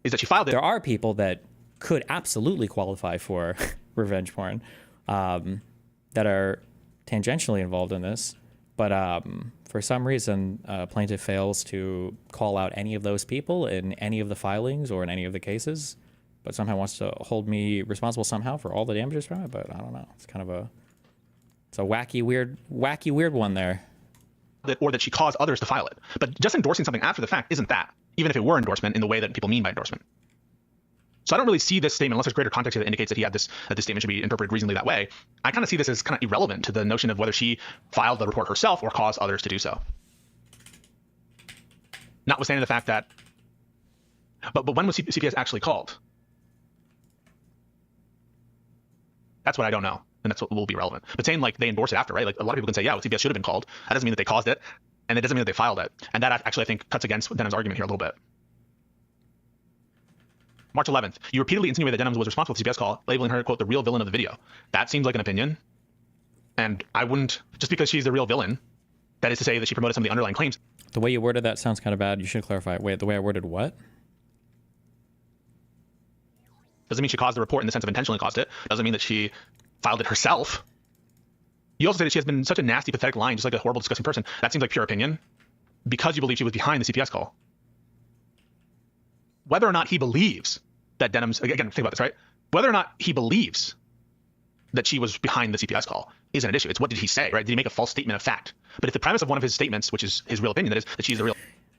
Is that she filed it. There are people that could absolutely qualify for revenge porn that are tangentially involved in this, but for some reason, plaintiff fails to call out any of those people in any of the filings or in any of the cases, but somehow wants to hold me responsible somehow for all the damages from it. But I don't know. It's kind of a wacky, weird one there. Or that she caused others to file it. But just endorsing something after the fact isn't that, even if it were endorsement in the way that people mean by endorsement. So I don't really see this statement, unless there's greater context here that indicates that that this statement should be interpreted reasonably that way. I kind of see this as kind of irrelevant to the notion of whether she filed the report herself or caused others to do so. Notwithstanding the fact that, but when was CPS actually called? That's what I don't know, and that's what will be relevant. But saying like they endorse it after, right? Like a lot of people can say, yeah, well, CPS should have been called. That doesn't mean that they caused it, and it doesn't mean that they filed it. And that actually, I think, cuts against Denham's argument here a little bit. March 11th, you repeatedly insinuated that Denham was responsible for the CPS call, labeling her, quote, the real villain of the video. That seems like an opinion. And I wouldn't, just because she's the real villain, that is to say that she promoted some of the underlying claims. The way you worded that sounds kind of bad. You should clarify. Wait, the way I worded what? Doesn't mean she caused the report in the sense of intentionally caused it. Doesn't mean that she filed it herself. You also say that she has been such a nasty, pathetic lying, just like a horrible, disgusting person. That seems like pure opinion because you believe she was behind the CPS call. Whether or not he believes that Denham's, again, think about this, right? Whether or not he believes that she was behind the CPS call isn't an issue. It's what did he say, right? Did he make a false statement of fact? But if the premise of one of his statements, which is his real opinion, that is that she's the real...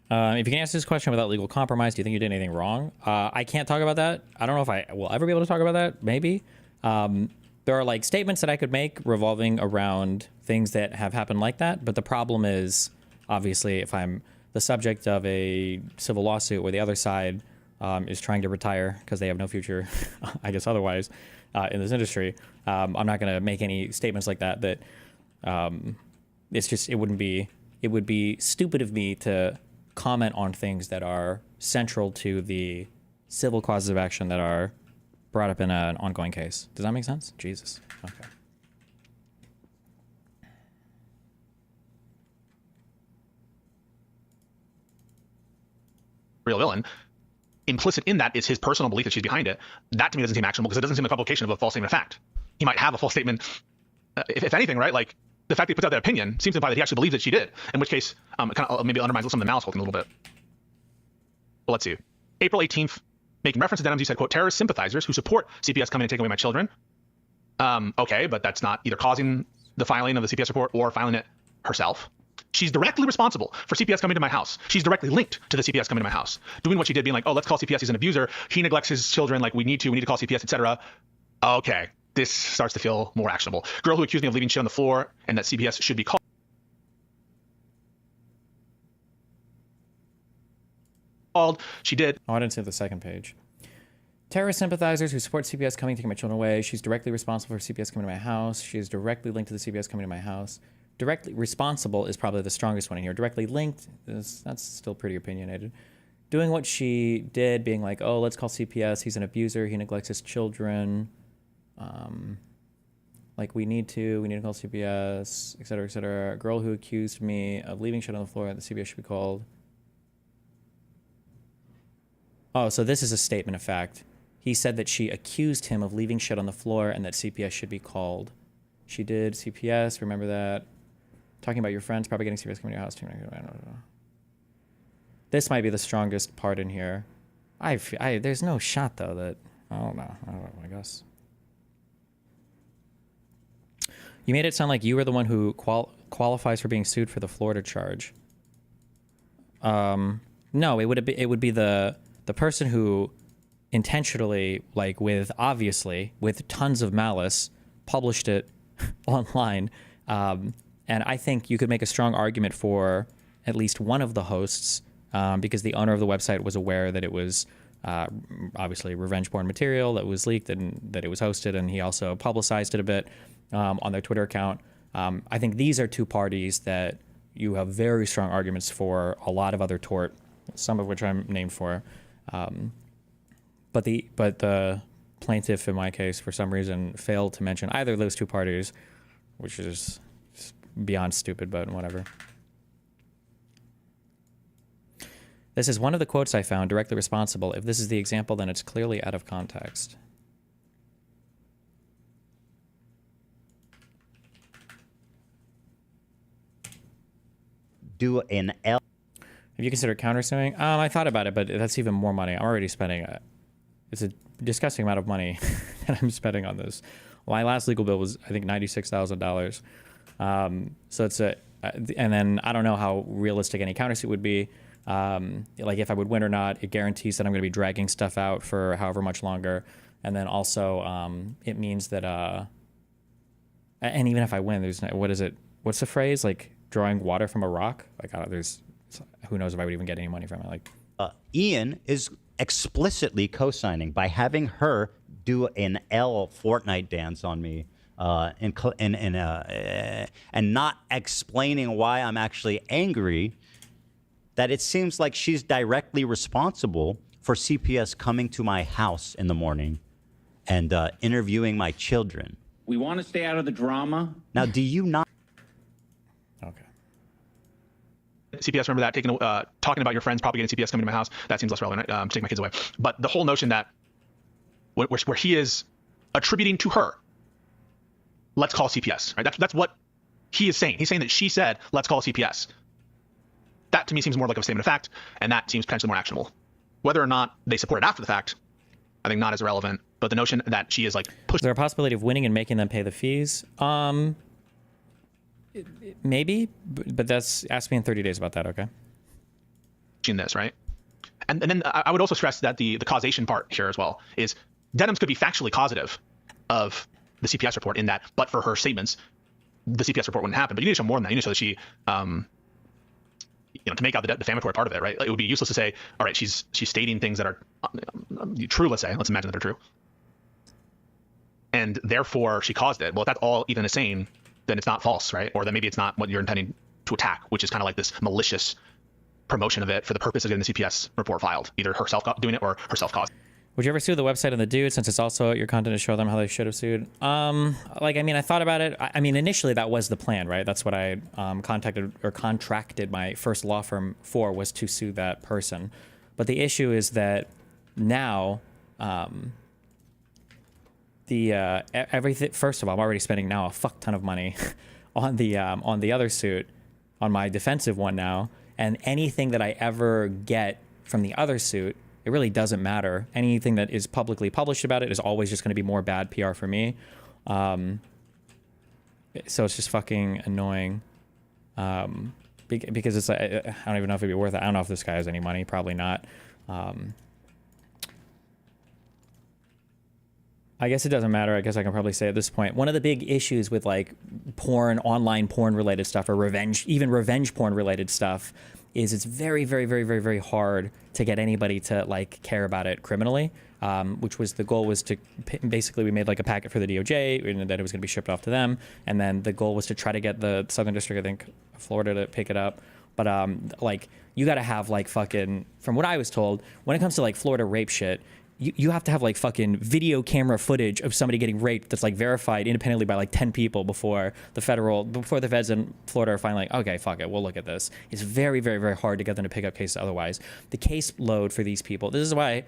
If you can answer this question without legal compromise, do you think you did anything wrong? I can't talk about that. I don't know if I will ever be able to talk about that. Maybe. There are like statements that I could make revolving around things that have happened like that. But the problem is, obviously, if I'm the subject of a civil lawsuit where the other side is trying to retire because they have no future, I guess otherwise, in this industry, I'm not going to make any statements like that. That it's just, it would be stupid of me to comment on things that are central to the civil causes of action that are brought up in an ongoing case. Does that make sense? Jesus. Okay. Real villain. Implicit in that is his personal belief that she's behind it. That to me doesn't seem actionable because it doesn't seem like a publication of a false statement of fact. He might have a false statement, if anything, right? Like the fact that he puts out that opinion seems to imply that he actually believes that she did, in which case it kind of maybe undermines some of the malice holding a little bit. Well, let's see. April 18th, making reference to Denham's, you said, quote, terrorist sympathizers who support CPS coming and taking away my children. Okay, but that's not either causing the filing of the CPS report or filing it herself. She's directly responsible for CPS coming to my house. She's directly linked to the CPS coming to my house. Doing what she did, being like, oh, let's call CPS, he's an abuser. He neglects his children, like we need to call CPS, etc. Okay, this starts to feel more actionable. Girl who accused me of leaving shit on the floor and that CPS should be called. She did. Oh, I didn't see the second page. Terrorist sympathizers who support CPS coming to take my children away. She's directly responsible for CPS coming to my house. She is directly linked to the CPS coming to my house. Directly responsible is probably the strongest one in here. Directly linked, that's still pretty opinionated. Doing what she did, being like, oh, let's call CPS. He's an abuser. He neglects his children. Like we need to call CPS, et cetera, et cetera. A girl who accused me of leaving shit on the floor, the CPS should be called. Oh, so this is a statement of fact. He said that she accused him of leaving shit on the floor and that CPS should be called. She did CPS, remember that. Talking about your friends, probably getting CPS coming to your house. I don't know. This might be the strongest part in here. There's no shot, though, that... I don't know, I guess. You made it sound like you were the one who qualifies for being sued for the Florida charge. No, it would be the person who intentionally, like with tons of malice, published it online. And I think you could make a strong argument for at least one of the hosts because the owner of the website was aware that it was obviously revenge porn material that was leaked and that it was hosted, and he also publicized it a bit on their Twitter account. I think these are two parties that you have very strong arguments for a lot of other tort, some of which I'm named for. But the plaintiff in my case, for some reason, failed to mention either of those two parties, which is beyond stupid, but whatever. This is one of the quotes I found, directly responsible. If this is the example, then it's clearly out of context. Do an L. Have you considered countersuing? I thought about it, but that's even more money. I'm already spending it. It's a disgusting amount of money that I'm spending on this. My last legal bill was, I think, $96,000. So it's and then I don't know how realistic any countersuit would be. like if I would win or not. It guarantees that I'm going to be dragging stuff out for however much longer. And then also it means that, and even if I win, there's no, what is it? What's the phrase? Like drawing water from a rock? Like who knows if I would even get any money from it? Like Ian is explicitly co-signing by having her do an L Fortnite dance on me. And not explaining why I'm actually angry, that it seems like she's directly responsible for CPS coming to my house in the morning and interviewing my children. We want to stay out of the drama. Now, do you not? Okay. CPS, remember that, talking about your friends propagating CPS coming to my house, that seems less relevant, taking my kids away. But the whole notion that where he is attributing to her, let's call CPS, right? That's what he is saying. He's saying that she said, let's call CPS. That to me seems more like a statement of fact, and that seems potentially more actionable. Whether or not they support it after the fact, I think not as relevant, but the notion that she is like Is there a possibility of winning and making them pay the fees? Maybe, but that's, ask me in 30 days about that, okay? This, right? And then I would also stress that the causation part here as well is Denham's could be factually causative of the CPS report in that, but for her statements, the CPS report wouldn't happen. But you need to show more than that. You need to show that she, to make out the defamatory part of it, right? It would be useless to say, all right, she's stating things that are true, let's say. Let's imagine that they're true. And therefore, she caused it. Well, if that's all Ethan is saying, then it's not false, right? Or then maybe it's not what you're intending to attack, which is kind of like this malicious promotion of it for the purpose of getting the CPS report filed, either herself doing it or herself causing it. Would you ever sue the website and the dude, since it's also your content to show them how they should have sued? I thought about it. Initially that was the plan, right? That's what I contracted my first law firm for, was to sue that person. But the issue is that now, everything. First of all, I'm already spending now a fuck ton of money on the other suit, on my defensive one now, and anything that I ever get from the other suit, it really doesn't matter. Anything that is publicly published about it is always just going to be more bad PR for me. So it's just fucking annoying. Because it's like, I don't even know if it'd be worth it. I don't know if this guy has any money. Probably not. I guess it doesn't matter. I guess I can probably say at this point, one of the big issues with like porn, online porn related stuff, or revenge porn related stuff, is it's very, very, very, very, very hard to get anybody to like care about it criminally, which was the goal, was to basically, we made like a packet for the DOJ and that it was going to be shipped off to them. And then the goal was to try to get the Southern District, I think Florida, to pick it up. But like you got to have like fucking, from what I was told, when it comes to like Florida rape shit, you have to have like fucking video camera footage of somebody getting raped that's like verified independently by like 10 people before the feds in Florida are finally like, okay, fuck it, we'll look at this. It's very, very, very hard to get them to pick up cases otherwise. The case load for these people, this is why,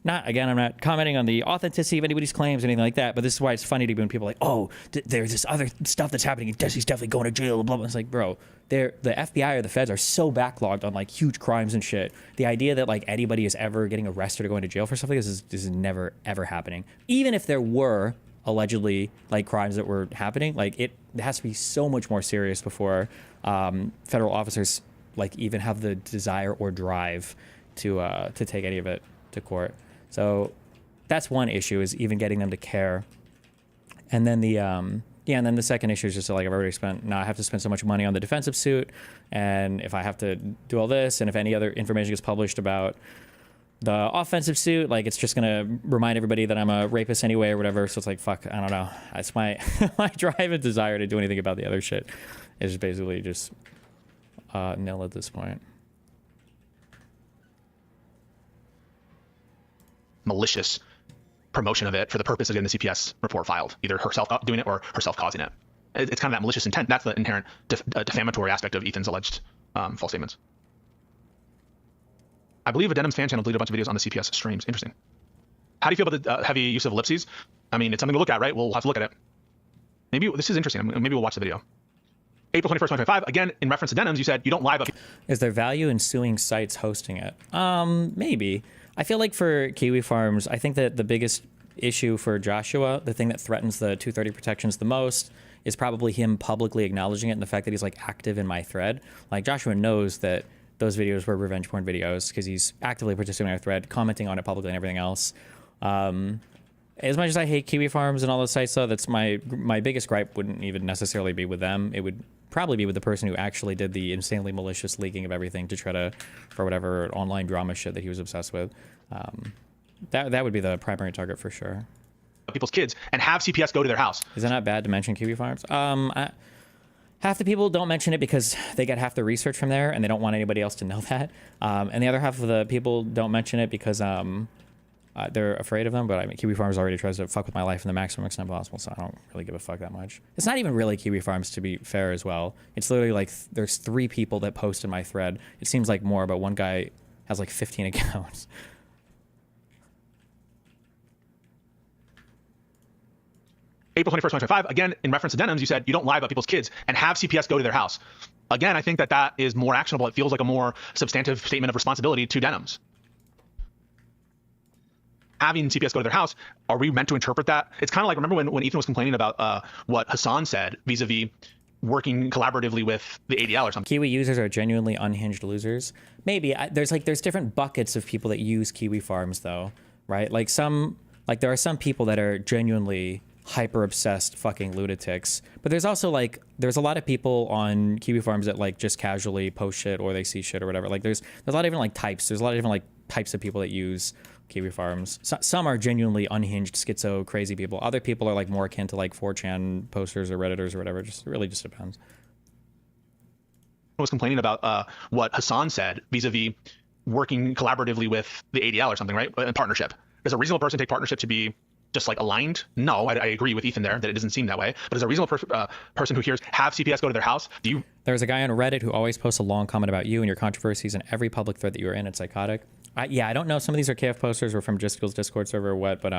I'm not commenting on the authenticity of anybody's claims or anything like that, but this is why it's funny to be when people are like, oh, there's this other stuff that's happening, Jesse's definitely going to jail, blah, blah. It's like, bro, the FBI or the feds are so backlogged on like huge crimes and shit. The idea that like anybody is ever getting arrested or going to jail for something is never, ever happening. Even if there were allegedly like crimes that were happening, like it has to be so much more serious before federal officers like even have the desire or drive to take any of it to court. So that's one issue, is even getting them to care. And then and then the second issue is just like, I've already spent, now I have to spend so much money on the defensive suit, and if I have to do all this, and if any other information gets published about the offensive suit, like it's just gonna remind everybody that I'm a rapist anyway or whatever. So it's like, fuck, I don't know. It's my my drive and desire to do anything about the other shit is basically just nil at this point. Malicious promotion of it for the purpose of getting the CPS report filed, either herself doing it or herself causing it. It's kind of that malicious intent. That's the inherent defamatory aspect of Ethan's alleged false statements. I believe a Denham's fan channel deleted a bunch of videos on the CPS streams. Interesting. How do you feel about the heavy use of ellipses? I mean, it's something to look at, right? We'll have to look at it. Maybe this is interesting. Maybe we'll watch the video. April 21st, 2025. Again, in reference to Denham's, you said you don't lie about. Is there value in suing sites hosting it? Maybe. I feel like for Kiwi Farms, I think that the biggest issue for Joshua, the thing that threatens the 230 protections the most, is probably him publicly acknowledging it, and the fact that he's like active in my thread. Like Joshua knows that those videos were revenge porn videos because he's actively participating in our thread, commenting on it publicly and everything else. As much as I hate Kiwi Farms and all those sites, though, that's my biggest gripe wouldn't even necessarily be with them. It would probably be with the person who actually did the insanely malicious leaking of everything to try to, for whatever online drama shit that he was obsessed with. That would be the primary target for sure. People's kids and have CPS go to their house. Is it not bad to mention Kiwi Farms? Half the people don't mention it because they get half the research from there and they don't want anybody else to know that. And the other half of the people don't mention it because they're afraid of them. But I mean, Kiwi Farms already tries to fuck with my life in the maximum extent possible, so I don't really give a fuck that much. It's not even really Kiwi Farms, to be fair, as well. It's literally like there's 3 people that post in my thread. It seems like more, but one guy has like 15 accounts. April 21st, 2025, again, in reference to denims, you said you don't lie about people's kids and have CPS go to their house. Again, I think that is more actionable. It feels like a more substantive statement of responsibility to denims. Having CPS go to their house, are we meant to interpret that? It's kind of like, remember when Ethan was complaining about what Hassan said vis-a-vis working collaboratively with the ADL or something? Kiwi users are genuinely unhinged losers. Maybe. There's different buckets of people that use Kiwi Farms, though, right? There are some people that are genuinely hyper obsessed fucking lunatics, but there's also there's a lot of people on Kiwi Farms that just casually post shit or they see shit or whatever. There's a lot of different types. There's a lot of different types of people that use Kiwi Farms. Some are genuinely unhinged, schizo, crazy people. Other people are more akin to 4chan posters or Redditors or whatever. It really just depends. I was complaining about what Hassan said vis-a-vis working collaboratively with the ADL or something, right? In partnership. Does a reasonable person take partnership to be just aligned? No, I agree with Ethan there that it doesn't seem that way. But as a reasonable person who hears have CPS go to their house, there's a guy on Reddit who always posts a long comment about you and your controversies in every public thread that you're in. It's psychotic. I don't know. Some of these are KF posters or from Jiskill's Discord server or what, but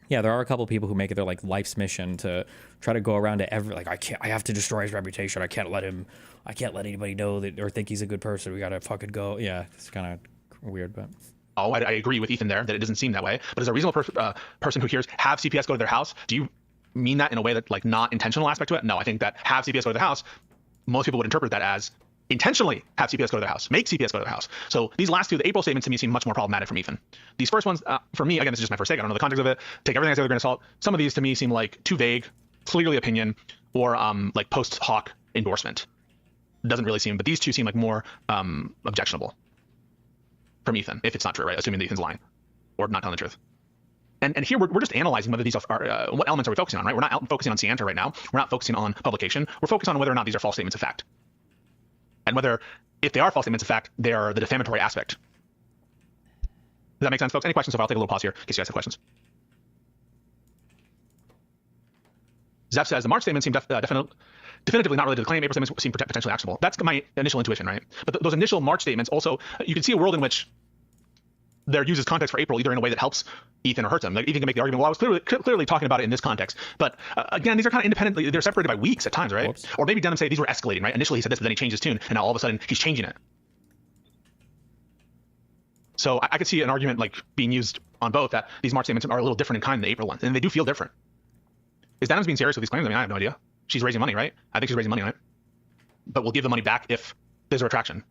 yeah, there are a couple of people who make it their life's mission to try to go around to every I have to destroy his reputation. I can't let anybody know that or think he's a good person. We gotta fucking go. Yeah, it's kind of weird, but. Oh, I agree with Ethan there that it doesn't seem that way. But as a reasonable person who hears have CPS go to their house, do you mean that in a way that not intentional aspect to it? No, I think that have CPS go to their house, most people would interpret that as intentionally have CPS go to their house, make CPS go to their house. So these last two, the April statements to me seem much more problematic from Ethan. These first ones, for me, again, this is just my first take. I don't know the context of it. Take everything I say with a grain of salt. Some of these to me seem too vague, clearly opinion, or post hoc endorsement. Doesn't really seem, but these two seem more objectionable from Ethan, if it's not true, right? Assuming that Ethan's lying or not telling the truth. And here we're just analyzing whether these are what elements are we focusing on, right? We're not focusing on Sienta right now. We're not focusing on publication. We're focused on whether or not these are false statements of fact. And whether, if they are false statements of fact, they are the defamatory aspect. Does that make sense, folks? Any questions? So I'll take a little pause here in case you guys have questions. Zeph says the March statements seem definitively not related to the claim. April statements seem potentially actionable. That's my initial intuition, right? But those initial March statements also, you can see a world in which they're used as context for April, either in a way that helps Ethan or hurts him. Ethan can make the argument, well, I was clearly talking about it in this context. But again, these are kind of independently, they're separated by weeks at times, right? Whoops. Or maybe denim say these were escalating, right? Initially he said this, but then he changed his tune, and now all of a sudden he's changing it. So I could see an argument being used on both, that these March statements are a little different in kind than the April ones, and they do feel different. Is Denim's being serious with these claims? I mean, I have no idea. She's raising money, right? I think she's raising money on it. But we'll give the money back if there's a retraction.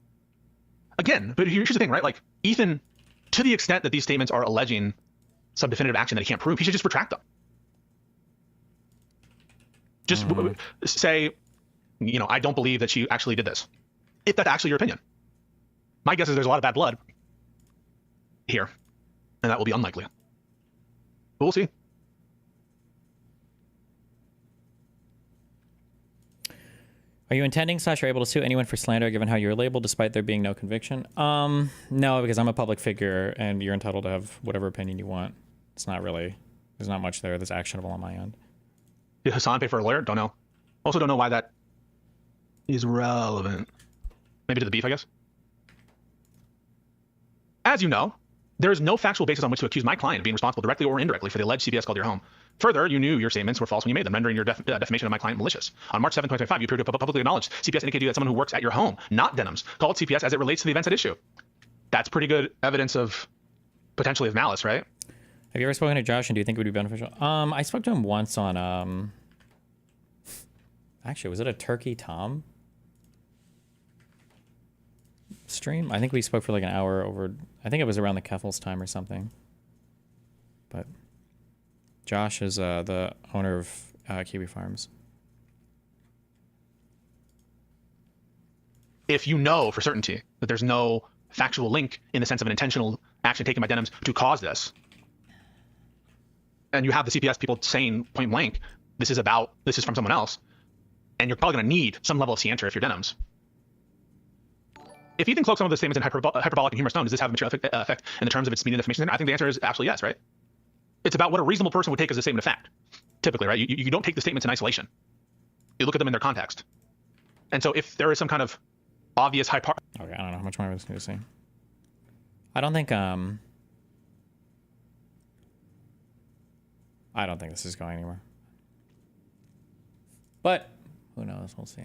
Again, but here's the thing, right? Ethan, to the extent that these statements are alleging some definitive action that he can't prove, he should just retract them. Just say, I don't believe that she actually did this. If that's actually your opinion. My guess is there's a lot of bad blood here, and that will be unlikely. But we'll see. Are you intending / are able to sue anyone for slander given how you're labeled despite there being no conviction? No, because I'm a public figure and you're entitled to have whatever opinion you want. It's not really, there's not much there that's actionable on my end. Did Hassan pay for a lawyer? Don't know. Also don't know why that is relevant. Maybe to the beef, I guess. As you know, there is no factual basis on which to accuse my client of being responsible directly or indirectly for the alleged CPS call to your home. Further, you knew your statements were false when you made them, rendering your defamation of my client malicious. On March 7, 2025, you appeared to publicly acknowledge CPS indicated you that someone who works at your home, not Denim's, called CPS as it relates to the events at issue. That's pretty good evidence of potentially of malice, right? Have you ever spoken to Josh, and do you think it would be beneficial? I spoke to him once on, actually, was it a Turkey Tom? stream. I think we spoke for like an hour over. I think it was around the Keffel's time or something. But Josh is the owner of Kiwi Farms. If you know for certainty that there's no factual link in the sense of an intentional action taken by Denims to cause this, and you have the CPS people saying point blank, this is from someone else, and you're probably going to need some level of scienter if you're Denims. If Ethan cloaks some of the statements in hyperbolic and humorous tone, does this have a material effect in the terms of its meaning defamation? I think the answer is absolutely yes, right? It's about what a reasonable person would take as a statement of fact, typically, right? You don't take the statements in isolation. You look at them in their context. And so if there is some kind of obvious Okay, I don't know how much more I was going to say. I don't think this is going anywhere. But who knows? We'll see.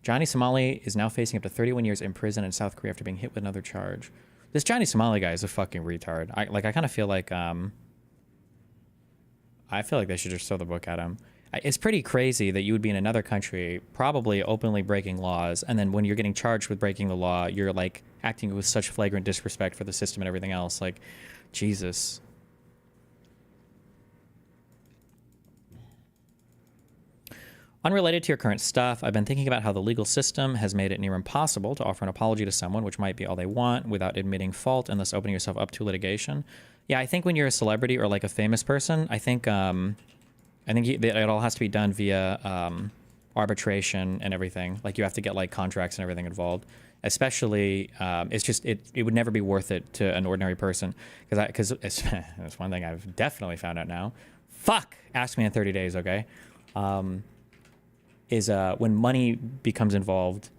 Johnny Somali is now facing up to 31 years in prison in South Korea after being hit with another charge. This Johnny Somali guy is a fucking retard. I kind of feel like they should just throw the book at him. It's pretty crazy that you would be in another country, probably openly breaking laws, and then when you're getting charged with breaking the law, you're like acting with such flagrant disrespect for the system and everything else. Like, Jesus. Unrelated to your current stuff, I've been thinking about how the legal system has made it near impossible to offer an apology to someone, which might be all they want, without admitting fault and thus opening yourself up to litigation. Yeah, I think when you're a celebrity or like a famous person, I think it all has to be done via arbitration and everything. Like you have to get like contracts and everything involved. Especially, it would never be worth it to an ordinary person because it's one thing I've definitely found out now. Fuck, ask me in 30 days, okay? Is when money becomes involved,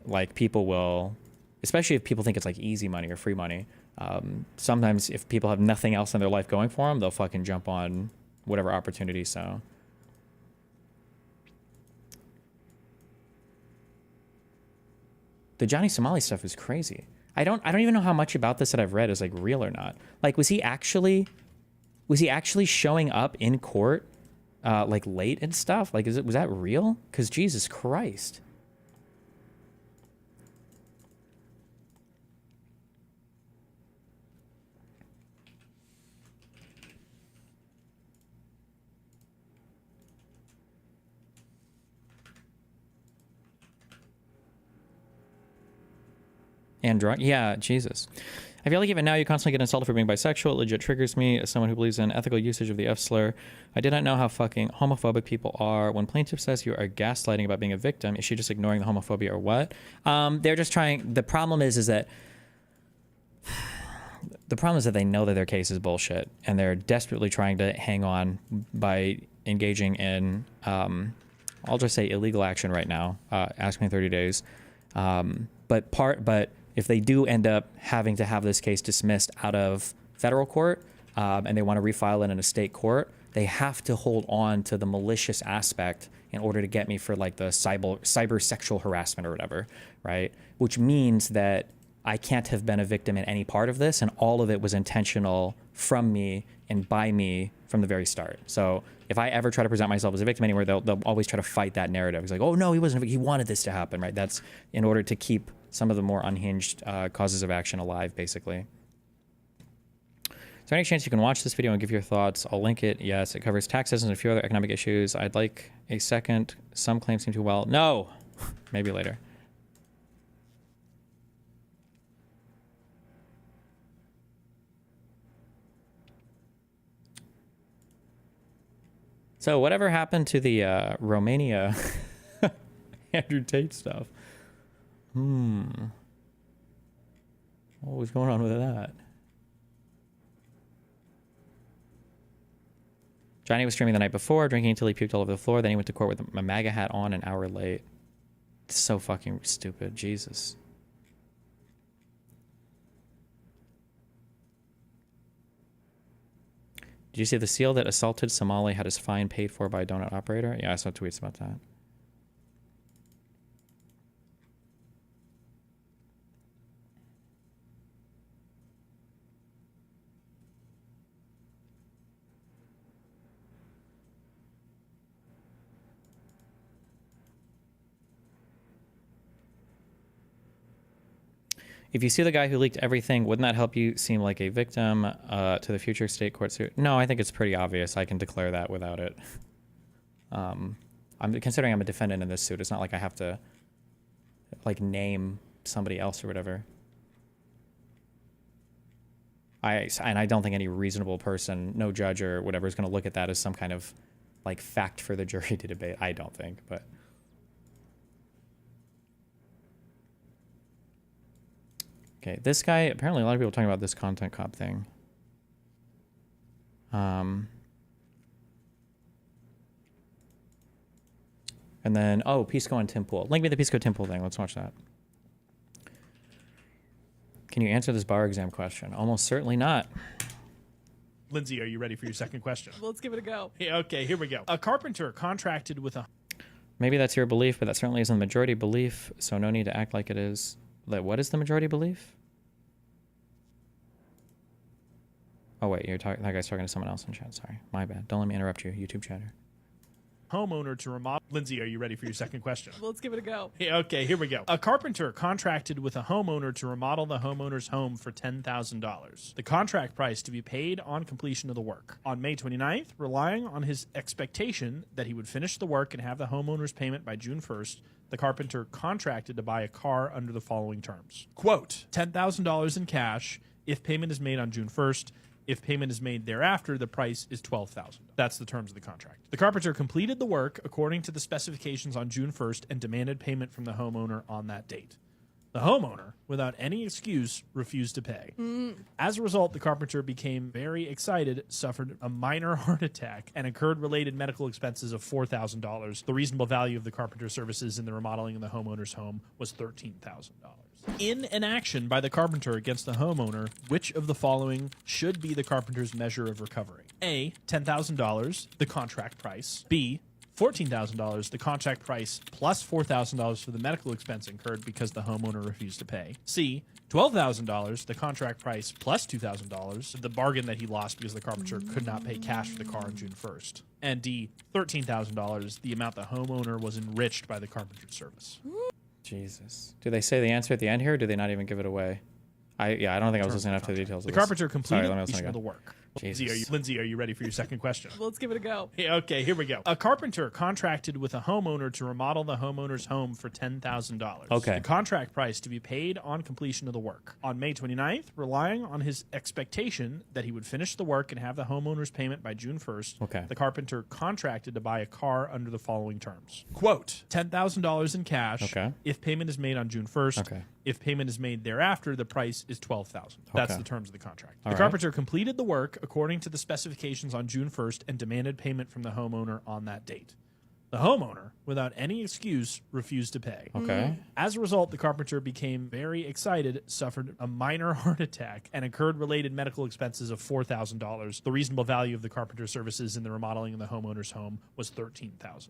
like people will, especially if people think it's like easy money or free money. Sometimes if people have nothing else in their life going for them, they'll fucking jump on whatever opportunity. So the Johnny Somali stuff is crazy. I don't even know how much about this that I've read is like real or not. Like, was he actually showing up in court like late and stuff? Like, was that real? Because Jesus Christ. And drunk? Yeah, Jesus. I feel like even now you constantly get insulted for being bisexual. It legit triggers me as someone who believes in ethical usage of the F slur. I did not know how fucking homophobic people are. When plaintiff says you are gaslighting about being a victim, is she just ignoring the homophobia or what? They're just trying. The problem is that they know that their case is bullshit, and they're desperately trying to hang on by engaging in, I'll just say illegal action right now. Ask me in 30 days. But if they do end up having to have this case dismissed out of federal court and they want to refile it in a state court, they have to hold on to the malicious aspect in order to get me for like the cyber sexual harassment or whatever, right? Which means that I can't have been a victim in any part of this, and all of it was intentional from me and by me from the very start. So if I ever try to present myself as a victim anywhere, they'll always try to fight that narrative. It's like, oh no, he wasn't. He wanted this to happen, right? That's in order to keep some of the more unhinged causes of action alive, basically. Is there any chance you can watch this video and give your thoughts? I'll link it. Yes, it covers taxes and a few other economic issues. I'd like a second. Some claims seem too well. No, maybe later. So whatever happened to the Romania Andrew Tate stuff? What was going on with that? Johnny was streaming the night before, drinking until he puked all over the floor. Then he went to court with a MAGA hat on an hour late. It's so fucking stupid. Jesus. Did you see the SEAL that assaulted Somali had his fine paid for by a donut operator? Yeah, I saw tweets about that. If you see the guy who leaked everything, wouldn't that help you seem like a victim to the future state court suit? No, I think it's pretty obvious. I can declare that without it. I'm considering I'm a defendant in this suit. It's not like I have to like name somebody else or whatever. And I don't think any reasonable person, no judge or whatever, is going to look at that as some kind of like fact for the jury to debate. I don't think, but. Okay, this guy, apparently a lot of people are talking about this content cop thing. And then, oh, Pisco and Tim Pool. Link me the Pisco Tim Pool thing. Let's watch that. Can you answer this bar exam question? Almost certainly not. Lindsay, are you ready for your second question? Let's give it a go. Yeah, okay, here we go. A carpenter contracted with a... Maybe that's your belief, but that certainly isn't the majority belief, so no need to act like it is. What is the majority belief? Oh, wait, that guy's talking to someone else in chat. Sorry, my bad. Don't let me interrupt you, YouTube chatter. Homeowner to remodel... Lindsay, are you ready for your second question? Let's give it a go. Yeah, okay, here we go. A carpenter contracted with a homeowner to remodel the homeowner's home for $10,000. The contract price to be paid on completion of the work. On May 29th, relying on his expectation that he would finish the work and have the homeowner's payment by June 1st, the carpenter contracted to buy a car under the following terms. Quote, $10,000 in cash if payment is made on June 1st. If payment is made thereafter, the price is $12,000. That's the terms of the contract. The carpenter completed the work according to the specifications on June 1st and demanded payment from the homeowner on that date. The homeowner, without any excuse, refused to pay. As a result, the carpenter became very excited, suffered a minor heart attack, and incurred related medical expenses of $4,000. The reasonable value of the carpenter's services in the remodeling of the homeowner's home was $13,000. In an action by the carpenter against the homeowner, which of the following should be the carpenter's measure of recovery? A, $10,000, the contract price. B, $14,000, the contract price plus $4,000 for the medical expense incurred because the homeowner refused to pay. C, $12,000, the contract price plus $2,000, the bargain that he lost because the carpenter could not pay cash for the car on June 1st. And D, $13,000, the amount the homeowner was enriched by the carpenter's service. Jesus. Do they say the answer at the end here, or do they not even give it away? I don't think I was listening enough to the details of The this. carpenter completed Sorry, let me listen the again. work. Jesus. Lindsay, are you ready for your second question? Let's give it a go. Yeah, okay, here we go. A carpenter contracted with a homeowner to remodel the homeowner's home for $10,000. Okay. The contract price to be paid on completion of the work. On May 29th, relying on his expectation that he would finish the work and have the homeowner's payment by June 1st, Okay. the carpenter contracted to buy a car under the following terms. Quote, $10,000 in cash Okay. if payment is made on June 1st. Okay. If payment is made thereafter, the price is $12,000. That's Okay. the terms of the contract. All The right. carpenter completed the work according to the specifications on June 1st and demanded payment from the homeowner on that date. The homeowner, without any excuse, refused to pay. Okay. As a result, the carpenter became very excited, suffered a minor heart attack, and incurred related medical expenses of $4,000. The reasonable value of the carpenter's services in the remodeling of the homeowner's home was $13,000.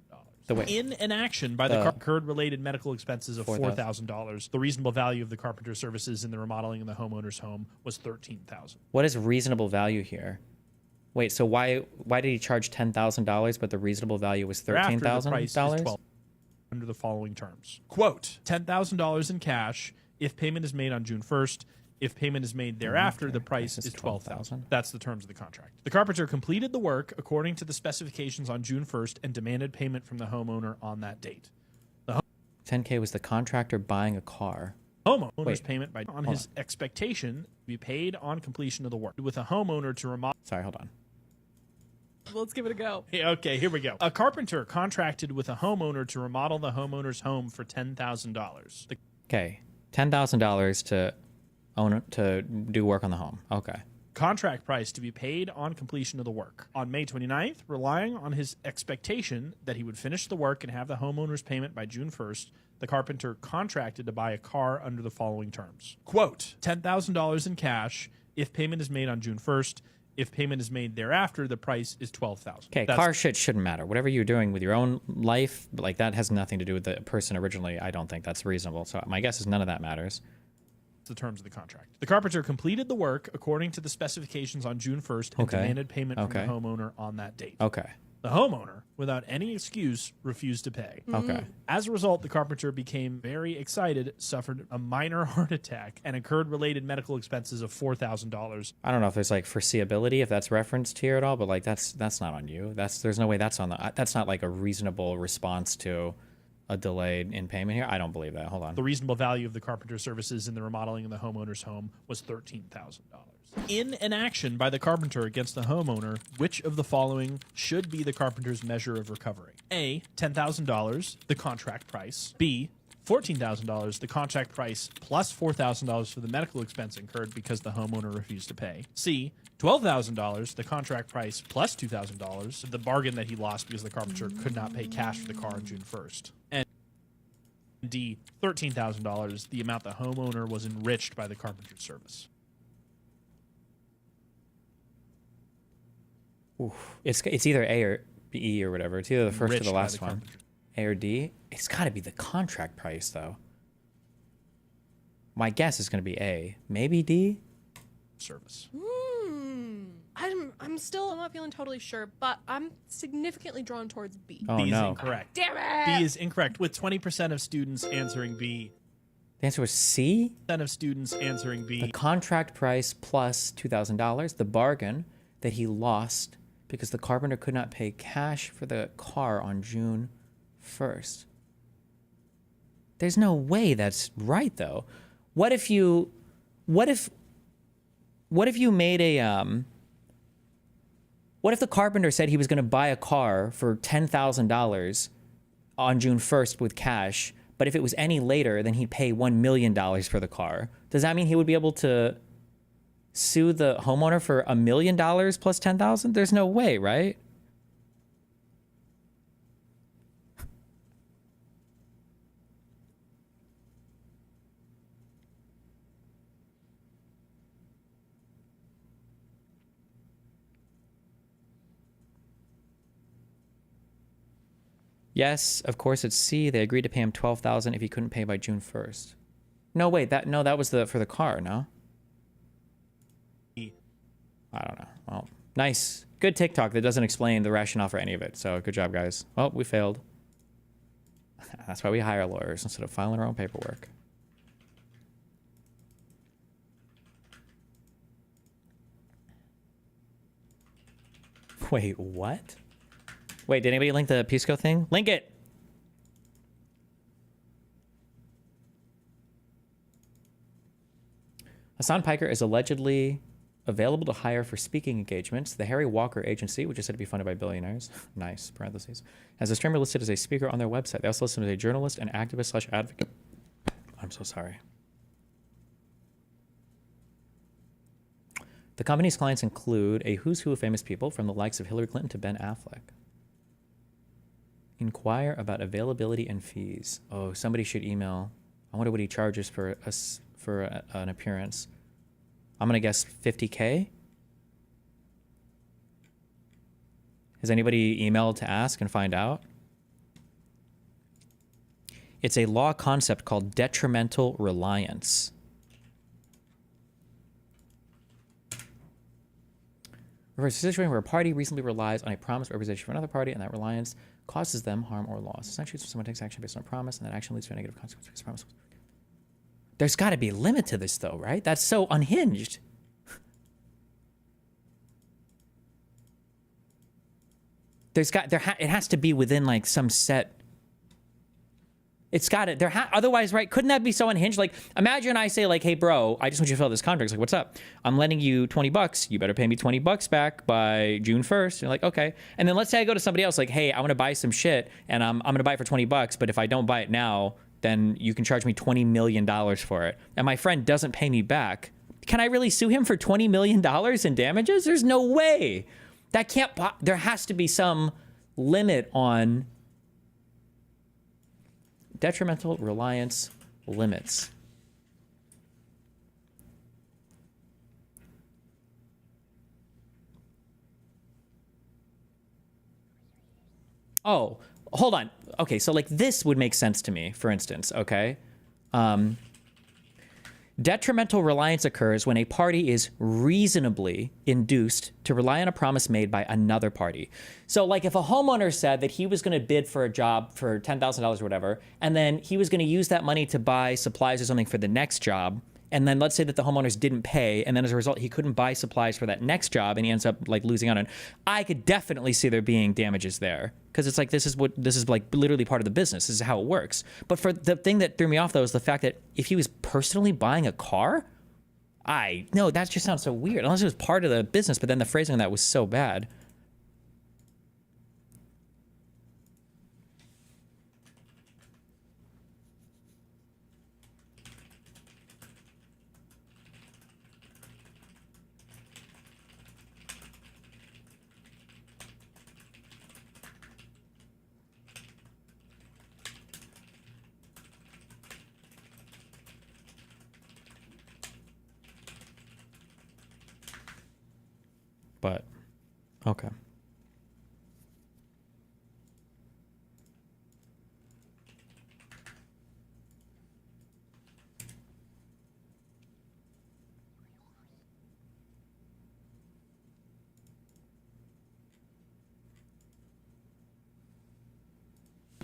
In an action by the incurred related medical expenses of $4,000. The reasonable value of the carpenter's services in the remodeling of the homeowner's home was $13,000. What is reasonable value here? Wait, so why did he charge $10,000, but the reasonable value was Thereafter, the $13,000? price is $12,000 under the following terms. Quote, $10,000 in cash if payment is made on June 1st. If payment is made thereafter, the price is $12,000. That's the terms of the contract. The carpenter completed the work according to the specifications on June 1st and demanded payment from the homeowner on that date. The $10K was the contractor buying a car. homeowner's payment by on his expectation to be paid on completion of the work. With a homeowner to remodel... Sorry, hold on. Let's give it a go. Yeah, okay, here we go. A carpenter contracted with a homeowner to remodel the homeowner's home for $10,000. Okay, $10,000 to do work on the home. Okay. Contract price to be paid on completion of the work. On May 29th, relying on his expectation that he would finish the work and have the homeowner's payment by June 1st, the carpenter contracted to buy a car under the following terms. Quote, $10,000 in cash if payment is made on June 1st. If payment is made thereafter, the price is $12,000. Okay, car shit shouldn't matter. Whatever you're doing with your own life, like that has nothing to do with the person originally. I don't think that's reasonable. So my guess is none of that matters. The terms of the contract. The carpenter completed the work according to the specifications on June 1st and demanded payment from the homeowner on that date. Okay. The homeowner, without any excuse, refused to pay. Okay. As a result, the carpenter became very excited, suffered a minor heart attack, and incurred related medical expenses of $4,000. I don't know if there's like foreseeability, if that's referenced here at all, but like that's not on you. There's no way that's on that's not like a reasonable response to a delay in payment here. I don't believe that. Hold on. The reasonable value of the carpenter services in the remodeling of the homeowner's home was $13,000. In an action by the carpenter against the homeowner, which of the following should be the carpenter's measure of recovery? A, $10,000, the contract price. B, $14,000, the contract price plus $4,000 for the medical expense incurred because the homeowner refused to pay. C, $12,000, the contract price plus $2,000, the bargain that he lost because the carpenter could not pay cash for the car on June 1st. And D, $13,000, the amount the homeowner was enriched by the carpenter's service. Oof. It's either A or B or whatever. It's either the first or Enriched the by last the one. carpenter. A or D. It's got to be the contract price, though. My guess is going to be A. Maybe D? Service. I'm still not feeling totally sure, but I'm significantly drawn towards B. Oh, B is no. incorrect. Damn it! B is incorrect, with 20% of students answering B. The answer was C? 10% of students answering B. The contract price plus $2,000, the bargain that he lost because the carpenter could not pay cash for the car on June 1st. There's no way that's right, though. What if you made a what if the carpenter said he was going to buy a car for $10,000 on June 1st with cash, but if it was any later, then he'd pay $1 million for the car? Does that mean he would be able to sue the homeowner for $1 million plus $10,000? There's no way, right? Yes, of course it's C. They agreed to pay him $12,000 if he couldn't pay by June 1st. No, wait, that was for the car, no? I don't know. Well, nice. Good TikTok that doesn't explain the rationale for any of it. So good job, guys. Well, we failed. That's why we hire lawyers instead of filing our own paperwork. Wait, what? Wait, did anybody link the Pisco thing? Link it! Hassan Piker is allegedly available to hire for speaking engagements. The Harry Walker Agency, which is said to be funded by billionaires, nice, parentheses, has a streamer listed as a speaker on their website. They also list him as a journalist and activist / advocate. I'm so sorry. The company's clients include a who's who of famous people from the likes of Hillary Clinton to Ben Affleck. Inquire about availability and fees. Oh, somebody should email. I wonder what he charges for an appearance. I'm gonna guess $50K. Has anybody emailed to ask and find out? It's a law concept called detrimental reliance. Refers to a situation where a party reasonably relies on a promise or representation from another party, and that reliance causes them harm or loss. Essentially, if someone takes action based on a promise, and that action leads to a negative consequence because promise. There's got to be a limit to this, though, right? That's so unhinged. It has to be within like some set. It's got it. Otherwise, right? Couldn't that be so unhinged? Like, imagine I say, like, "Hey, bro, I just want you to fill out this contract." It's like, "What's up? I'm lending you $20. You better pay me $20 back by June 1st." You're like, "Okay." And then let's say I go to somebody else, like, "Hey, I want to buy some shit, and I'm going to buy it for $20, but if I don't buy it now, then you can charge me $20 million for it." And my friend doesn't pay me back. Can I really sue him for $20 million in damages? There's no way. That can't. There has to be some limit on detrimental reliance limits. Oh, hold on. Okay, so like this would make sense to me, for instance, okay? Detrimental reliance occurs when a party is reasonably induced to rely on a promise made by another party. So like if a homeowner said that he was going to bid for a job for $10,000 or whatever, and then he was going to use that money to buy supplies or something for the next job, and then let's say that the homeowners didn't pay, and then as a result he couldn't buy supplies for that next job, and he ends up like losing out on it. I could definitely see there being damages there, because it's like this is like literally part of the business. This is how it works. But for the thing that threw me off though is the fact that if he was personally buying a car, no, that just sounds so weird. Unless it was part of the business, but then the phrasing of that was so bad. But, okay.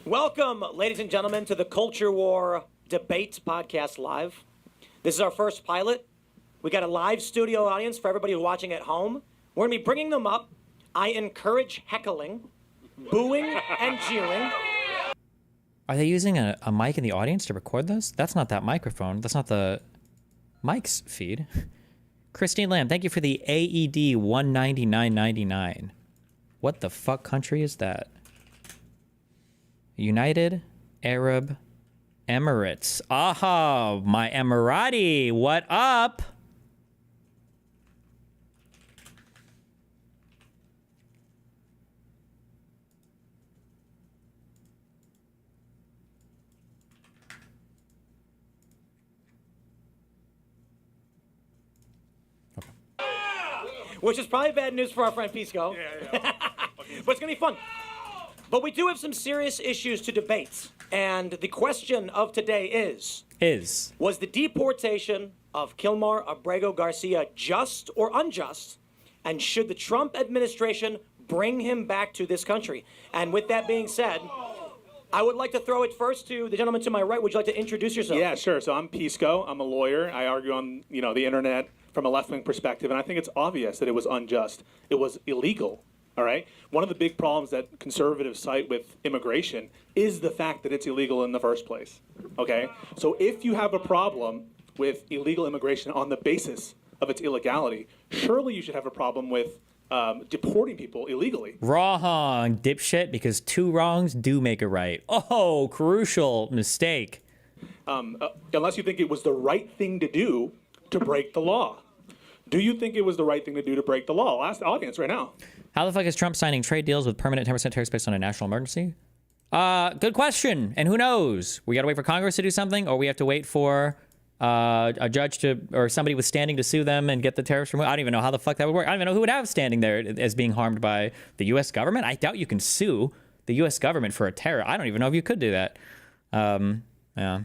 Welcome, ladies and gentlemen, to the Culture War Debates Podcast Live. This is our first pilot. We got a live studio audience for everybody who's watching at home. We're going to be bringing them up. I encourage heckling, booing, and jeering. Are they using a mic in the audience to record this? That's not that microphone. That's not the mic's feed. Christine Lamb, thank you for the AED $199.99. What the fuck country is that? United Arab Emirates. Aha, my Emirati. What up? Which is probably bad news for our friend Pisco. Yeah. But it's going to be fun. But we do have some serious issues to debate. And the question of today is... Was the deportation of Kilmar Abrego Garcia just or unjust? And should the Trump administration bring him back to this country? And with that being said, I would like to throw it first to the gentleman to my right. Would you like to introduce yourself? Yeah, sure. So I'm Pisco. I'm a lawyer. I argue on, the internet from a left-wing perspective, and I think it's obvious that it was unjust. It was illegal, all right? One of the big problems that conservatives cite with immigration is the fact that it's illegal in the first place, okay? So if you have a problem with illegal immigration on the basis of its illegality, surely you should have a problem with deporting people illegally. Wrong, dipshit, because two wrongs do make a right. Oh, crucial mistake. Unless you think it was the right thing to do to break the law. Do you think it was the right thing to do to break the law? I'll ask the audience right now. How the fuck is Trump signing trade deals with permanent 10% tariffs based on a national emergency? Good question. And who knows? We got to wait for Congress to do something, or we have to wait for a judge or somebody with standing to sue them and get the tariffs removed. I don't even know how the fuck that would work. I don't even know who would have standing there as being harmed by the U.S. government. I doubt you can sue the U.S. government for a terror. I don't even know if you could do that. Yeah.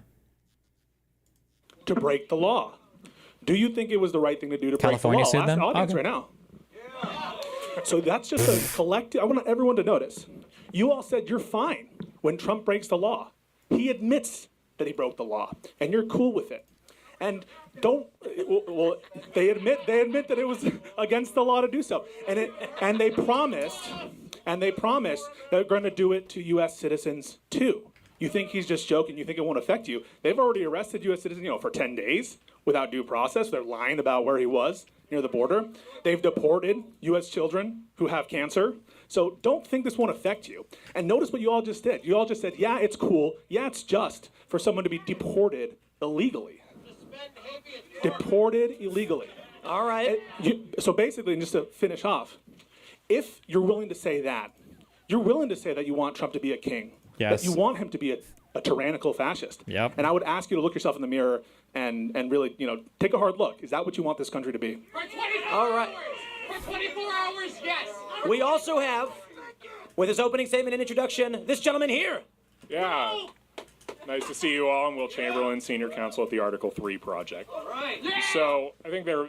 To break the law. Do you think it was the right thing to do to California break the law? sued them? I'll ask the audience right now. So that's just a collective. I want everyone to notice. You all said you're fine when Trump breaks the law. He admits that he broke the law, and you're cool with it. And they admit that it was against the law to do so, and they promised they're going to do it to U.S. citizens too. You think he's just joking? You think it won't affect you? They've already arrested U.S. citizens, for 10 days without due process. They're lying about where he was near the border. They've deported U.S. children who have cancer. So don't think this won't affect you. And notice what you all just did. You all just said, yeah, it's cool. Yeah, it's just for someone to be deported illegally. Deported illegally. All right. So basically, and just to finish off, if you're willing to say that, you're willing to say that you want Trump to be a king. Yes. That you want him to be a tyrannical fascist. Yep. And I would ask you to look yourself in the mirror and really, take a hard look. Is that what you want this country to be? For 24 All right. Hours. For 24 hours, yes. We also have, with his opening statement and introduction, this gentleman here. Yeah. Nice to see you all. I'm Will Chamberlain, Senior Counsel at the Article 3 Project. All right. So I think there are,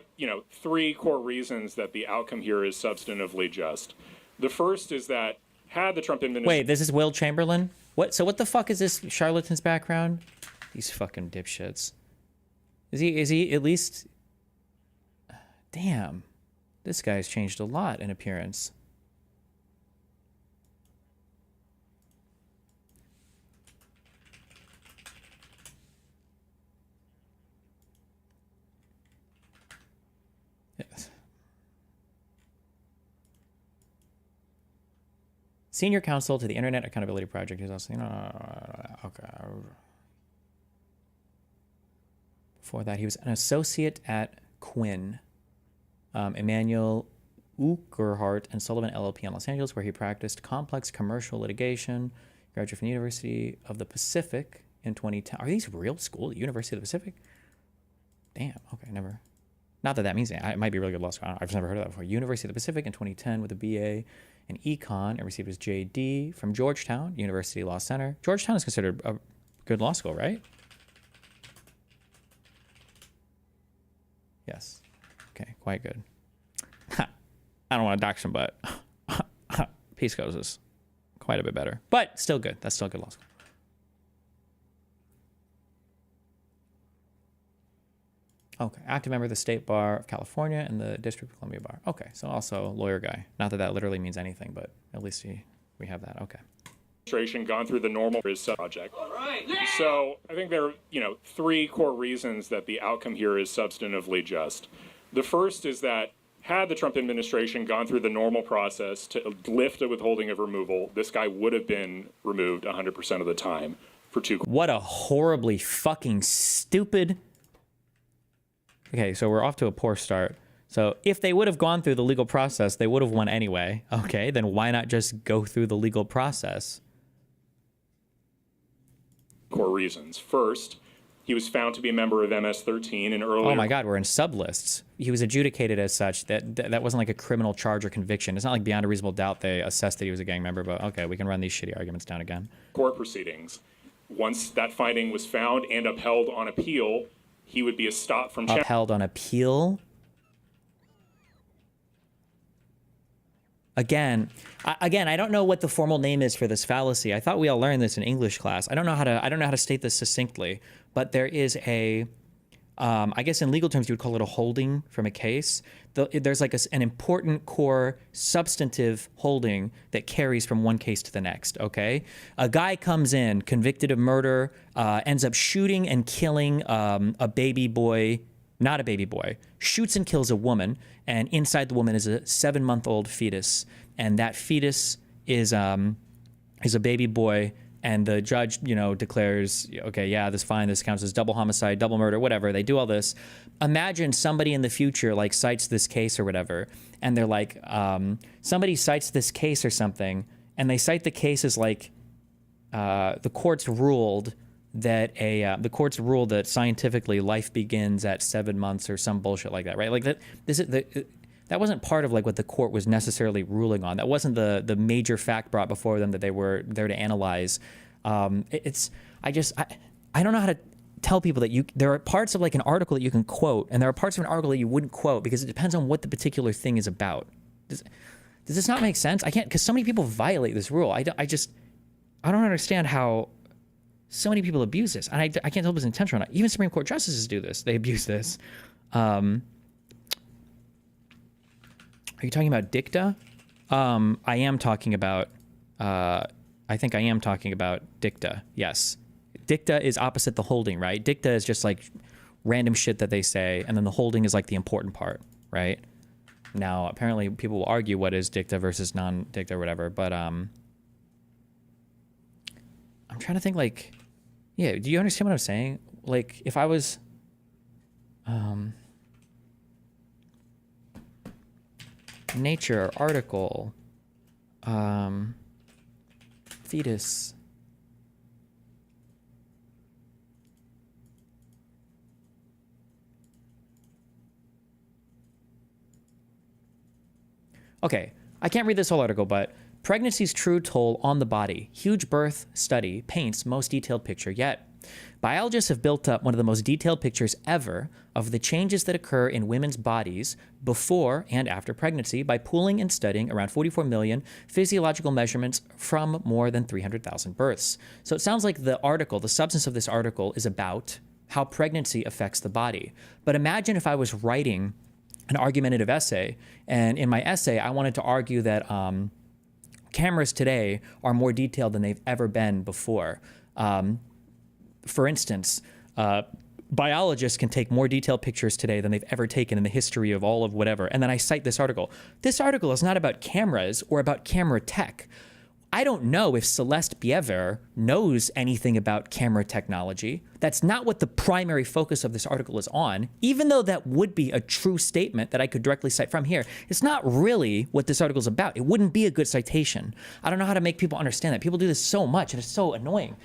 three core reasons that the outcome here is substantively just. The first is that had the Trump administration... Wait, this is Will Chamberlain? What? So what the fuck is this charlatan's background? These fucking dipshits. Is he at least... Damn. This guy's changed a lot in appearance. Yes. Senior counsel to the Internet Accountability Project. Who's also, okay. Before that, he was an associate at Quinn, Emmanuel Ugerhart and Sullivan LLP in Los Angeles, where he practiced complex commercial litigation. Graduated from the University of the Pacific in 2010. Are these real school? University of the Pacific? Damn. Okay, never. Not that that means anything. It might be a really good law school. I've never heard of that before. University of the Pacific in 2010 with a BA in Econ and received his JD from Georgetown University Law Center. Georgetown is considered a good law school, right? Yes. Okay, quite good. I don't want to dox him, but Pisco's is quite a bit better. But still good. That's still a good law school. Okay, active member of the State Bar of California and the District of Columbia Bar. Okay, so also lawyer guy. Not that that literally means anything, but at least we have that. Okay. Administration gone through the normal project. All right. So I think there are, three core reasons that the outcome here is substantively just. The first is that had the Trump administration gone through the normal process to lift a withholding of removal, this guy would have been removed 100% of the time for two. What a horribly fucking stupid... Okay, so we're off to a poor start. So if they would have gone through the legal process, they would have won anyway. Okay, then why not just go through the legal process? Core reasons. First, he was found to be a member of MS-13 and earlier... Oh my God, we're in sublists. He was adjudicated as such. That wasn't like a criminal charge or conviction. It's not like beyond a reasonable doubt they assessed that he was a gang member, but okay, we can run these shitty arguments down again. Court proceedings. Once that finding was found and upheld on appeal, he would be stopped from... Upheld on appeal? Again, I don't know what the formal name is for this fallacy. I thought we all learned this in English class. I don't know how to state this succinctly, but there is a, I guess in legal terms you would call it a holding from a case. There's like an important core substantive holding that carries from one case to the next, okay? A guy comes in, convicted of murder, ends up shooting and killing a baby boy, not a baby boy, shoots and kills a woman, and inside the woman is a 7-month-old fetus, and that fetus is a baby boy, and the judge, declares, okay, yeah, this fine, this counts as double homicide, double murder, whatever. They do all this. Imagine somebody in the future like cites this case or whatever, and they're like, somebody cites this case or something, and they cite the case as like, the courts ruled that scientifically life begins at 7 months or some bullshit like that, right? Like that wasn't part of like what the court was necessarily ruling on. That wasn't the major fact brought before them that they were there to analyze. I don't know how to tell people that there are parts of like an article that you can quote, and there are parts of an article that you wouldn't quote because it depends on what the particular thing is about. Does this not make sense? I can't, because so many people violate this rule. I don't understand how so many people abuse this, and I can't tell if it's intentional or not. Even Supreme Court justices do this. They abuse this. Are you talking about dicta? I am talking about, I think I am talking about dicta, yes. Dicta is opposite the holding, right? Dicta is just like random shit that they say, and then the holding is like the important part, right? Now, apparently people will argue what is dicta versus non-dicta or whatever, but I'm trying to think like, yeah, do you understand what I'm saying? Like, if I was, Nature, article, fetus. Okay, I can't read this whole article, but pregnancy's true toll on the body. Huge birth study paints most detailed picture yet. Biologists have built up one of the most detailed pictures ever of the changes that occur in women's bodies before and after pregnancy by pooling and studying around 44 million physiological measurements from more than 300,000 births. So it sounds like the article, the substance of this article, is about how pregnancy affects the body. But imagine if I was writing an argumentative essay, and in my essay, I wanted to argue that cameras today are more detailed than they've ever been before. For instance, biologists can take more detailed pictures today than they've ever taken in the history of all of whatever. And then I cite this article. This article is not about cameras or about camera tech. I don't know if Celeste Biever knows anything about camera technology. That's not what the primary focus of this article is on, even though that would be a true statement that I could directly cite from here. It's not really what this article is about. It wouldn't be a good citation. I don't know how to make people understand that. People do this so much, and it's so annoying.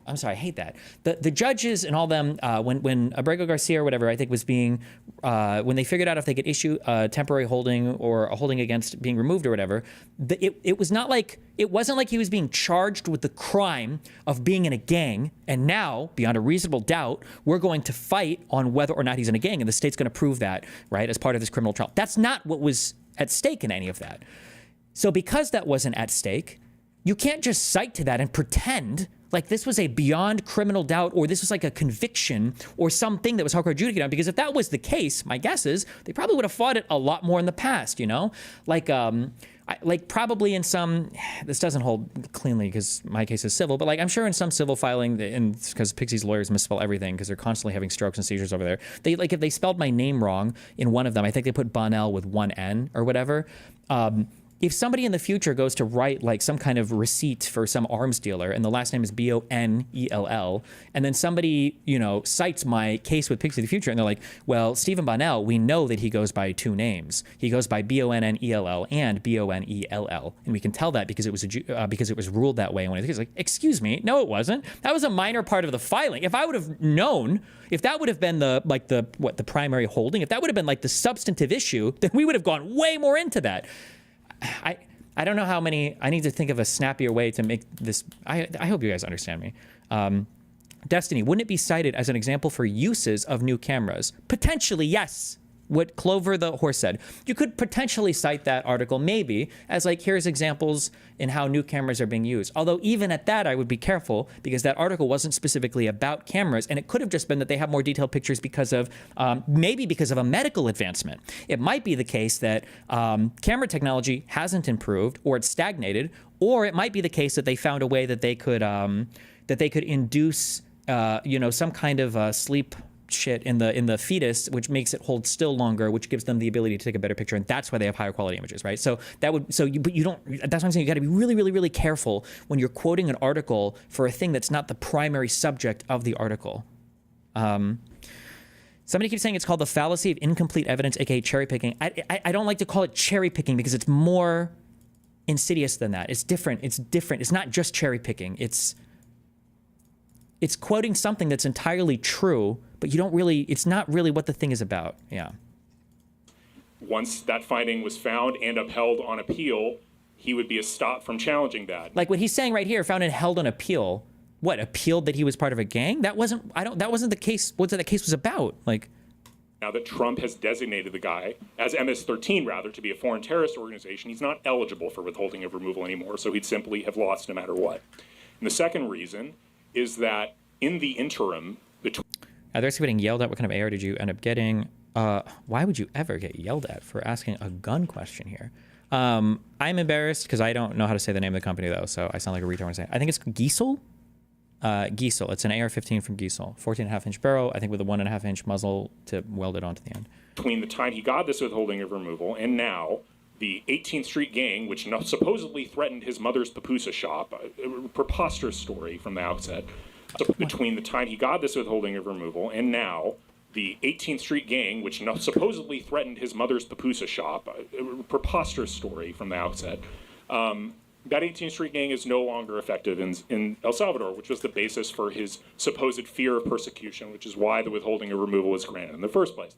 I'm sorry, I hate that. The judges and all them, when Abrego Garcia or whatever, I think was being, when they figured out if they could issue a temporary holding or a holding against being removed or whatever, it wasn't like he was being charged with the crime of being in a gang, and now, beyond a reasonable doubt, we're going to fight on whether or not he's in a gang, and the state's going to prove that, right, as part of this criminal trial. That's not what was at stake in any of that. So because that wasn't at stake, you can't just cite to that and pretend like this was a beyond criminal doubt, or this was like a conviction or something that was hardcore adjudicated on, because if that was the case, my guess is they probably would have fought it a lot more in the past, you know? Like probably in some, this doesn't hold cleanly because my case is civil, but like I'm sure in some civil filing, and because Pixie's lawyers misspell everything because they're constantly having strokes and seizures over there, they like if they spelled my name wrong in one of them, I think they put Bonnell with one N or whatever. If somebody in the future goes to write like some kind of receipt for some arms dealer and the last name is Bonnell, and then somebody, you know, cites my case with Pixie in the future and they're like, well, Stephen Bonnell, we know that he goes by two names. He goes by Bonnell and Bonnell. And we can tell that because it was ruled that way. And when it's like, excuse me, no, it wasn't. That was a minor part of the filing. If I would have known, if that would have been the primary holding, if that would have been like the substantive issue, then we would have gone way more into that. I don't know how many, I need to think of a snappier way to make this, I hope you guys understand me. Destiny, wouldn't it be cited as an example for uses of new cameras? Potentially, yes. What Clover the horse said. You could potentially cite that article maybe as like, here's examples in how new cameras are being used. Although even at that, I would be careful because that article wasn't specifically about cameras, and it could have just been that they have more detailed pictures because of, maybe because of a medical advancement. It might be the case that camera technology hasn't improved or it's stagnated, or it might be the case that they found a way that they could induce, you know, some kind of sleep shit in the fetus, which makes it hold still longer, which gives them the ability to take a better picture, and that's why they have higher quality images, right? So that would, but you don't, that's what I'm saying, you got to be really, really, really careful when you're quoting an article for a thing that's not the primary subject of the article. Somebody keeps saying it's called the fallacy of incomplete evidence, aka cherry picking. I don't like to call it cherry picking because it's more insidious than that. It's different. It's not just cherry picking. It's quoting something that's entirely true, but you don't really, it's not really what the thing is about. Yeah. Once that finding was found and upheld on appeal, he would be stopped from challenging that. Like what he's saying right here, found and held on appeal. What, appealed that he was part of a gang? That wasn't the case. What the case was about? Like, now that Trump has designated the guy as MS-13 rather to be a foreign terrorist organization, he's not eligible for withholding of removal anymore, so he'd simply have lost no matter what. And the second reason is that in the interim, they're getting yelled at. What kind of AR did you end up getting? Why would you ever get yelled at for asking a gun question here? I'm embarrassed because I don't know how to say the name of the company though, so I sound like a retard when I say it. I think it's Giesel. Giesel. It's an AR-15 from Giesel, 14.5-inch barrel, I think with a 1.5-inch muzzle to weld it onto the end. Between the time he got this withholding of removal and now, the 18th Street gang, which supposedly threatened his mother's pupusa shop, a preposterous story from the outset. So between the time he got this withholding of removal and now, the 18th Street gang, which supposedly threatened his mother's pupusa shop, a preposterous story from the outset. That 18th Street gang is no longer effective in El Salvador, which was the basis for his supposed fear of persecution, which is why the withholding of removal was granted in the first place.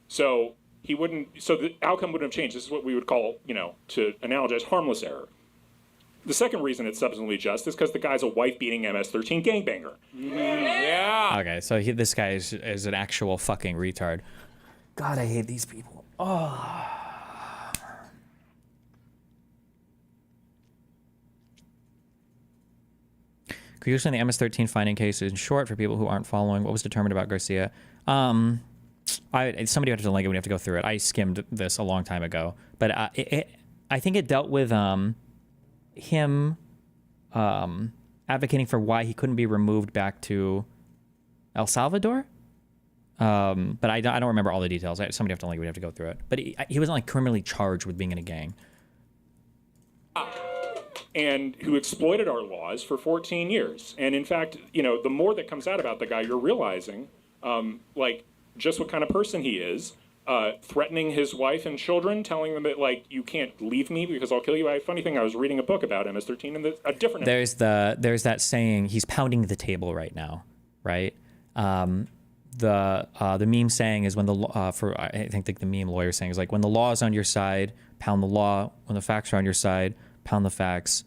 So the outcome wouldn't have changed. This is what we would call, to analogize, harmless error. The second reason it's substantively just is because the guy's a wife-beating MS-13 gangbanger. Yeah. Okay, so this guy is an actual fucking retard. God, I hate these people. Oh. Could you explain the MS-13 finding case in short for people who aren't following? What was determined about Garcia? Somebody would have to link it. We have to go through it. I skimmed this a long time ago, but I think it dealt with him advocating for why he couldn't be removed back to El Salvador. But I don't remember all the details. Somebody have to link it. We'd have to go through it. But he wasn't like criminally charged with being in a gang. And who exploited our laws for 14 years. And in fact, you know, the more that comes out about the guy, you're realizing, like, just what kind of person he is, threatening his wife and children, telling them that, like, you can't leave me because I'll kill you. Funny thing, I was reading a book about MS-13 and a different... There's that saying, he's pounding the table right now, right? The meme saying is when I think the meme lawyer saying is like, when the law is on your side, pound the law. When the facts are on your side, pound the facts,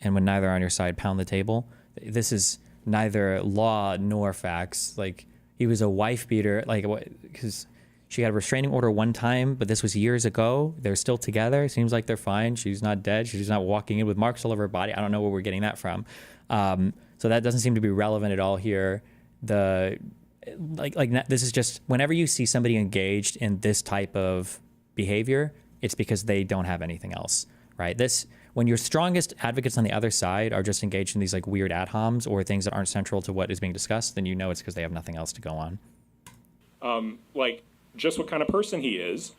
and when neither are on your side, pound the table. This is neither law nor facts. Like, he was a wife beater, like, because she had a restraining order one time, but this was years ago. They're still together. Seems like they're fine. She's not dead. She's not walking in with marks all over her body. I don't know where we're getting that from. So that doesn't seem to be relevant at all here. This is just, whenever you see somebody engaged in this type of behavior, it's because they don't have anything else, right? When your strongest advocates on the other side are just engaged in these like weird ad homs or things that aren't central to what is being discussed, then you know it's because they have nothing else to go on. Like, just what kind of person he is,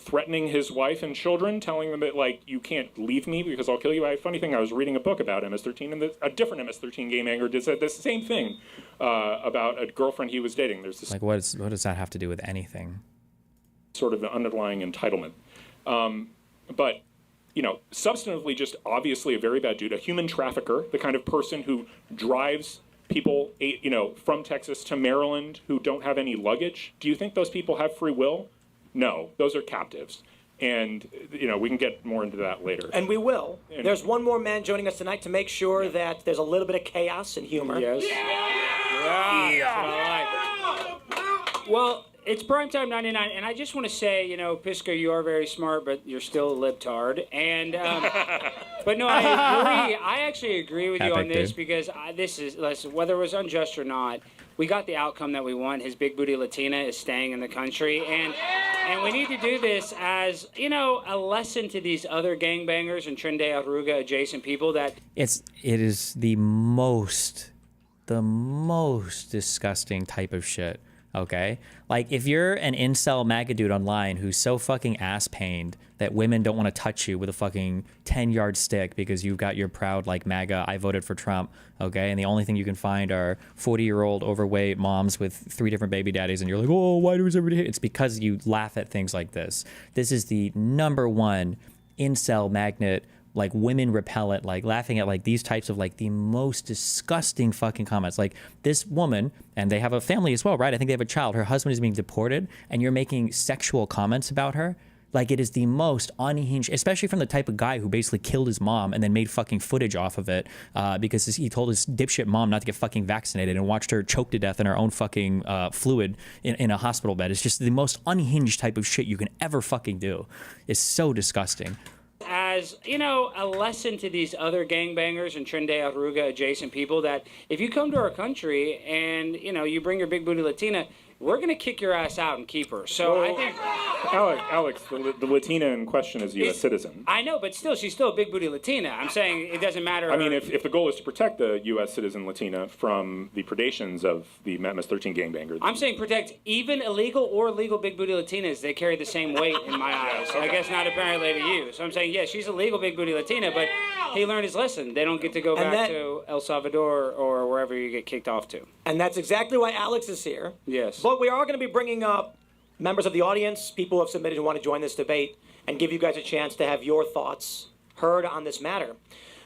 threatening his wife and children, telling them that, like, you can't leave me because I'll kill you. Funny thing, I was reading a book about MS-13, and a different MS-13 gangbanger did the same thing about a girlfriend he was dating. There's this... Like, what does that have to do with anything? Sort of an underlying entitlement. But... you know, substantively just obviously a very bad dude, a human trafficker, the kind of person who drives people, you know, from Texas to Maryland who don't have any luggage. Do you think those people have free will? No, those are captives. And, you know, we can get more into that later. And we will. There's one more man joining us tonight to make sure that there's a little bit of chaos and humor. Yes. Yeah. Well, it's Primetime 99, and I just want to say, you know, Pisco, you are very smart, but you're still a libtard. And, but no, I agree. I actually agree with you on this because listen, whether it was unjust or not, we got the outcome that we want. His big booty Latina is staying in the country, and we need to do this as, you know, a lesson to these other gangbangers and Trinde Arruga adjacent people that it is the most disgusting type of shit. Okay, like if you're an incel MAGA dude online who's so fucking ass pained that women don't want to touch you with a fucking 10-yard stick because you've got your proud like MAGA, I voted for Trump, okay, and the only thing you can find are 40-year-old overweight moms with 3 different baby daddies, and you're like, oh, why does everybody hate? It's because you laugh at things like this. This is the #1 incel magnet, like women repellent, like laughing at like these types of like the most disgusting fucking comments. Like this woman, and they have a family as well, right? I think they have a child. Her husband is being deported, and you're making sexual comments about her. Like, it is the most unhinged, especially from the type of guy who basically killed his mom and then made fucking footage off of it because he told his dipshit mom not to get fucking vaccinated and watched her choke to death in her own fucking fluid in a hospital bed. It's just the most unhinged type of shit you can ever fucking do. It's so disgusting. As, you know, a lesson to these other gangbangers and Trinde Arruga adjacent people that if you come to our country and, you know, you bring your big booty Latina, we're going to kick your ass out and keep her. So I think... Alex, the Latina in question is a U.S. citizen. I know, but still, she's still a big booty Latina. I'm saying it doesn't matter. I mean, if the goal is to protect the U.S. citizen Latina from the predations of the MS-13 gangbanger... I'm saying protect even illegal or legal big booty Latinas. They carry the same weight in my eyes. I guess not apparently to you. So I'm saying, yeah, she's a legal big booty Latina, but he learned his lesson. They don't get to go back to El Salvador or wherever you get kicked off to. And that's exactly why Alex is here. Yes. But we are going to be bringing up members of the audience, people who have submitted who want to join this debate, and give you guys a chance to have your thoughts heard on this matter.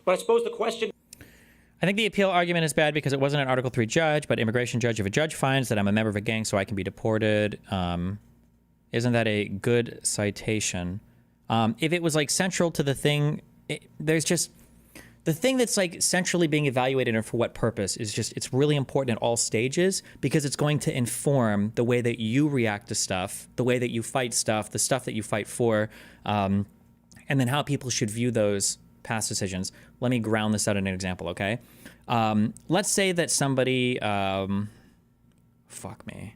But I suppose the question... I think the appeal argument is bad because it wasn't an Article 3 judge, but immigration judge. If a judge finds that I'm a member of a gang so I can be deported, isn't that a good citation? If it was like central to the thing, there's just... the thing that's like centrally being evaluated and for what purpose is just, it's really important at all stages because it's going to inform the way that you react to stuff, the way that you fight stuff, the stuff that you fight for, and then how people should view those past decisions. Let me ground this out in an example, okay? Let's say that somebody, fuck me.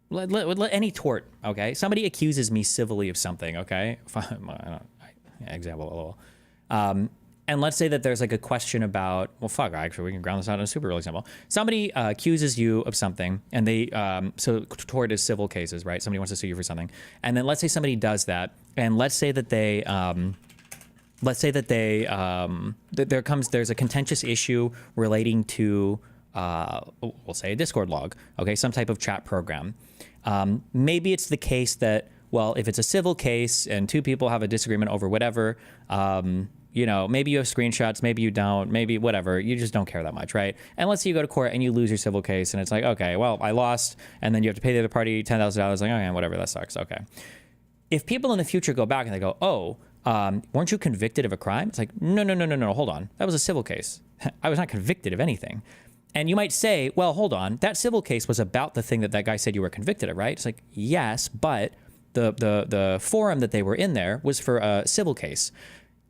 Let any tort, okay? Somebody accuses me civilly of something, okay? Example, and let's say that there's like a question about, well, fuck, actually, we can ground this out in a super real example. Somebody accuses you of something, and they, so tort is civil cases, right? Somebody wants to sue you for something. And then let's say somebody does that, and let's say that they, there's a contentious issue relating to, we'll say a Discord log, okay? Some type of chat program. Maybe it's the case that, well, if it's a civil case and two people have a disagreement over whatever, you know, maybe you have screenshots, maybe you don't, maybe whatever, you just don't care that much, right? And let's say you go to court and you lose your civil case and it's like, okay, well, I lost, and then you have to pay the other party $10,000, like, okay, whatever, that sucks, okay. If people in the future go back and they go, oh, weren't you convicted of a crime? It's like, no, hold on. That was a civil case. I was not convicted of anything. And you might say, well, hold on, that civil case was about the thing that that guy said you were convicted of, right? It's like, yes, but the forum that they were in there was for a civil case.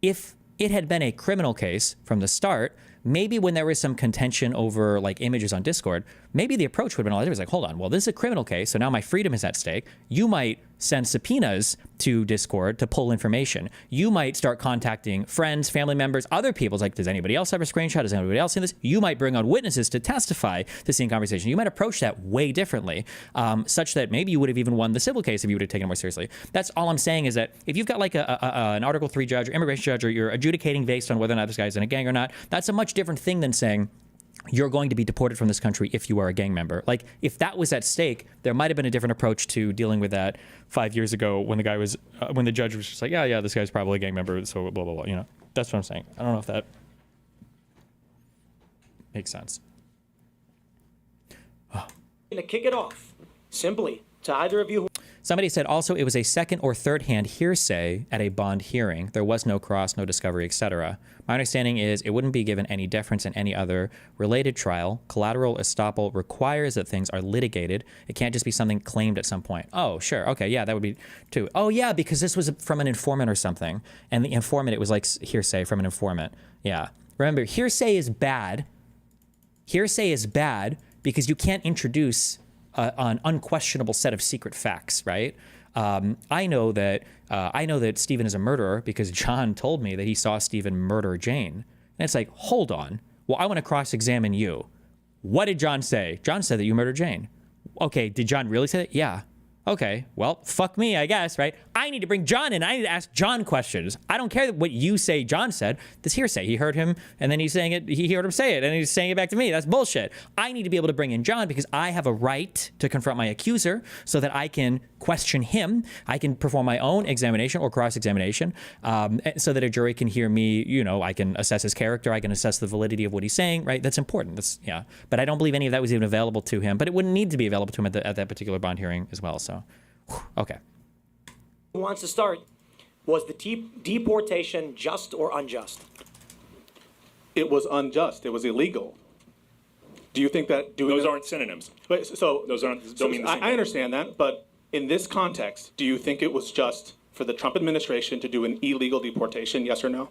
If it had been a criminal case from the start, maybe when there was some contention over like images on Discord, maybe the approach would have been a lot different. Like, hold on, well, this is a criminal case, so now my freedom is at stake. You might send subpoenas to Discord to pull information. You might start contacting friends, family members, other people. It's like, does anybody else have a screenshot? Does anybody else see this? You might bring on witnesses to testify to seeing conversation. You might approach that way differently, such that maybe you would have even won the civil case if you would have taken it more seriously. That's all I'm saying, is that if you've got like an Article 3 judge or immigration judge, or you're adjudicating based on whether or not this guy's in a gang or not, that's a much different thing than saying, you're going to be deported from this country if you are a gang member. Like, if that was at stake, there might have been a different approach to dealing with that 5 years ago when the guy was, when the judge was just like, yeah, this guy's probably a gang member, so blah, blah, blah, you know. That's what I'm saying. I don't know if that makes sense. To kick it off, simply, to either of you. Somebody said also it was a second or third hand hearsay at a bond hearing. There was no cross, no discovery, etc. My understanding is it wouldn't be given any deference in any other related trial. Collateral estoppel requires that things are litigated. It can't just be something claimed at some point. Oh, sure. Okay, yeah, that would be too. Oh, yeah, because this was from an informant or something. And the informant, it was like hearsay from an informant. Yeah. Remember, hearsay is bad. Hearsay is bad because you can't introduce an unquestionable set of secret facts, right? I know that Stephen is a murderer because John told me that he saw Stephen murder Jane. And it's like, hold on. Well, I want to cross-examine you. What did John say? John said that you murdered Jane. Okay, did John really say that? Yeah. Okay, well, fuck me, I guess, right? I need to bring John in. I need to ask John questions. I don't care what you say John said. This hearsay. He heard him, and then he's saying it. He heard him say it, and he's saying it back to me. That's bullshit. I need to be able to bring in John because I have a right to confront my accuser so that I can question him. I can perform my own examination or cross-examination so that a jury can hear me. You know, I can assess his character. I can assess the validity of what he's saying, right? That's important. That's, yeah. But I don't believe any of that was even available to him. But it wouldn't need to be available to him at that particular bond hearing as well, so. Okay. Who wants to start? Was the deportation just or unjust? It was unjust. It was illegal. Do you think that doing those aren't synonyms? But so those don't mean the same. I understand that, but in this context, do you think it was just for the Trump administration to do an illegal deportation? Yes or no?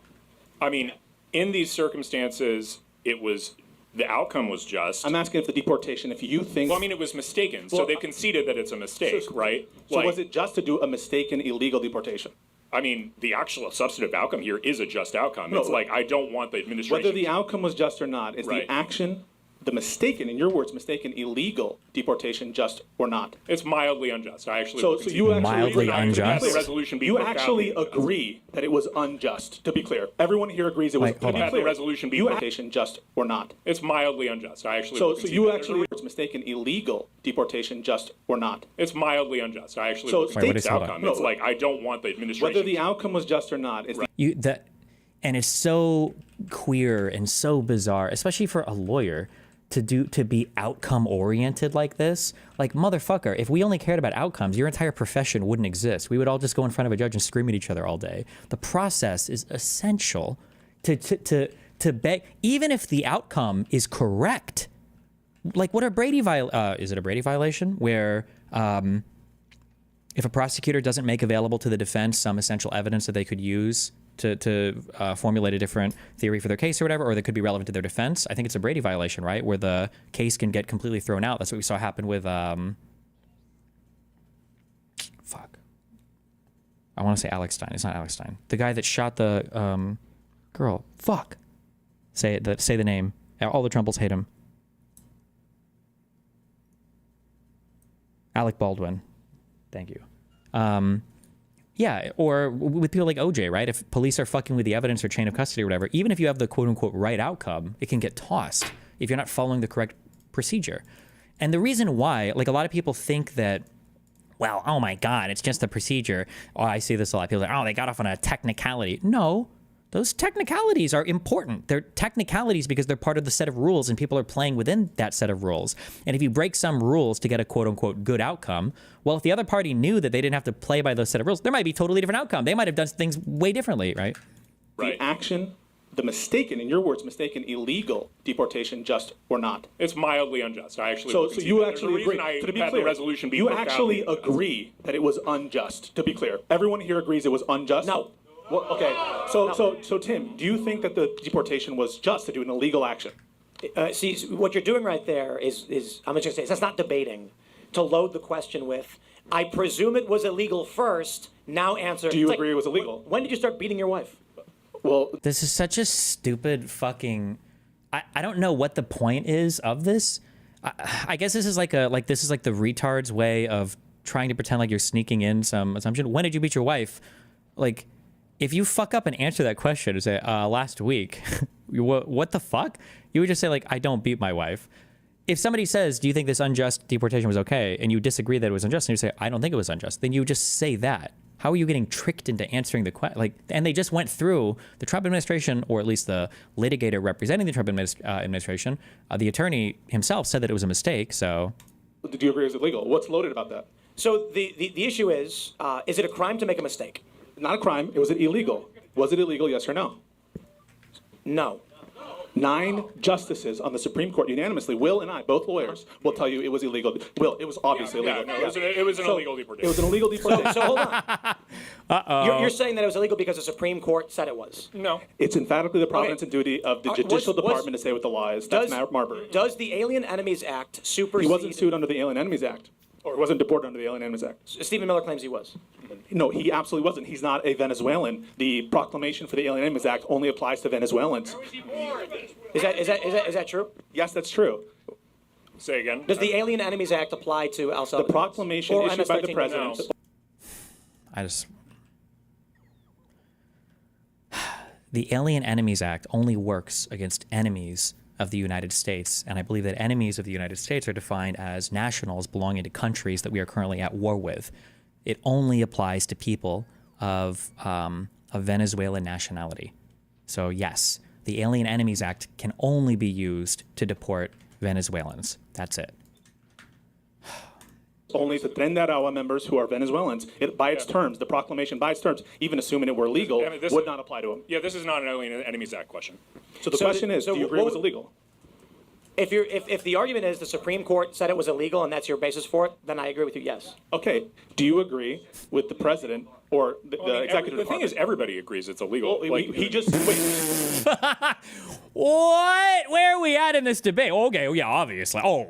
I mean, in these circumstances, it was. The outcome was just. I'm asking if the deportation, if you think. Well, I mean, it was mistaken, so they conceded that it's a mistake, right? So was it just to do a mistaken illegal deportation? I mean, the actual substantive outcome here is a just outcome. No, it's like, I don't want the administration. Whether the outcome was just or not, is the action, the mistaken, in your words, mistaken illegal deportation just or not? It's mildly unjust. I actually. So you actually mildly unjust. Resolution be you actually agree that it was unjust. To be clear, everyone here agrees it was. To be clear, the resolution be deportation just or not? It's mildly unjust. I actually. So you actually mistaken illegal deportation just or not? It's mildly unjust. I actually. So state outcome. It's like, I don't want the administration. Whether the outcome was just or not is and it's so queer and so bizarre, especially for a lawyer, to be outcome oriented like this. Like, motherfucker, if we only cared about outcomes, your entire profession wouldn't exist. We would all just go in front of a judge and scream at each other all day. The process is essential to beg, even if the outcome is correct. Like, what a Brady is it a Brady violation where if a prosecutor doesn't make available to the defense some essential evidence that they could use to formulate a different theory for their case or whatever, or that could be relevant to their defense? I think it's a Brady violation, right? Where the case can get completely thrown out. That's what we saw happen with, fuck. I want to say Alex Stein. It's not Alex Stein. The guy that shot the girl. Fuck. Say the name. All the Trumples hate him. Alec Baldwin. Thank you. Yeah, or with people like OJ, right? If police are fucking with the evidence or chain of custody or whatever, even if you have the quote-unquote right outcome, it can get tossed if you're not following the correct procedure. And the reason why, like, a lot of people think that, well, oh my God, it's just the procedure. Oh, I see this a lot. People are like, oh, they got off on a technicality. No, those technicalities are important. They're technicalities because they're part of the set of rules and people are playing within that set of rules. And if you break some rules to get a quote unquote good outcome, well, if the other party knew that they didn't have to play by those set of rules, there might be a totally different outcome. They might have done things way differently, right? The action, the mistaken, in your words, mistaken illegal deportation, just or not? It's mildly unjust. I actually So you actually agree. To To be the clear, resolution be you put actually down. agree that it was unjust. To be clear, everyone here agrees it was unjust. No. Well, okay. So Tim, do you think that the deportation was just to do an illegal action? See, what you're doing right there is I'm just going to say, that's not debating. To load the question with, I presume it was illegal first, now answer. Do you agree it was illegal? When did you start beating your wife? Well, this is such a stupid fucking. I don't know what the point is of this. I guess this is like the retard's way of trying to pretend like you're sneaking in some assumption. When did you beat your wife? Like, if you fuck up and answer that question and say, last week, what the fuck? You would just say, like, I don't beat my wife. If somebody says, do you think this unjust deportation was okay? And you disagree that it was unjust, and you say, I don't think it was unjust, then you would just say that. How are you getting tricked into answering the question? Like, and they just went through the Trump administration, or at least the litigator representing the Trump administration. The attorney himself said that it was a mistake, so. Do you agree it was illegal? What's loaded about that? So the issue is it a crime to make a mistake? Not a crime. Was it illegal? Was it illegal, yes or no? No. 9 justices on the Supreme Court unanimously, Will and I, both lawyers, will tell you it was illegal. Will, it was obviously illegal. No, it was an illegal deportation. It was an illegal deportation. So hold on. Uh-oh. You're saying that it was illegal because the Supreme Court said it was? No. It's emphatically the province and duty of the judicial department to say what the law is. That's Marbury. Does the Alien Enemies Act supersede? He wasn't sued under the Alien Enemies Act. Or wasn't deported under the Alien Enemies Act. Stephen Miller claims he was. No, he absolutely wasn't. He's not a Venezuelan. The proclamation for the Alien Enemies Act only applies to Venezuelans. Is that true? Yes, that's true. Say again. Does the Alien Enemies Act apply to El Salvador? The proclamation issued by the president. No. The Alien Enemies Act only works against enemies of the United States, and I believe that enemies of the United States are defined as nationals belonging to countries that we are currently at war with. It only applies to people of Venezuelan nationality. So yes, the Alien Enemies Act can only be used to deport Venezuelans. That's it. Only to Tren de Aragua members who are Venezuelans. By its terms, the proclamation by its terms, even assuming it were legal, would not apply to them. Yeah, this is not an Alien Enemies Act question. So the question is, do you agree it was illegal? If the argument is the Supreme Court said it was illegal and that's your basis for it, then I agree with you, yes. Okay. Do you agree with the president or the executive The thing is, everybody agrees it's illegal. Well, he just... Wait. What? Where are we at in this debate? Okay, yeah, obviously. Oh,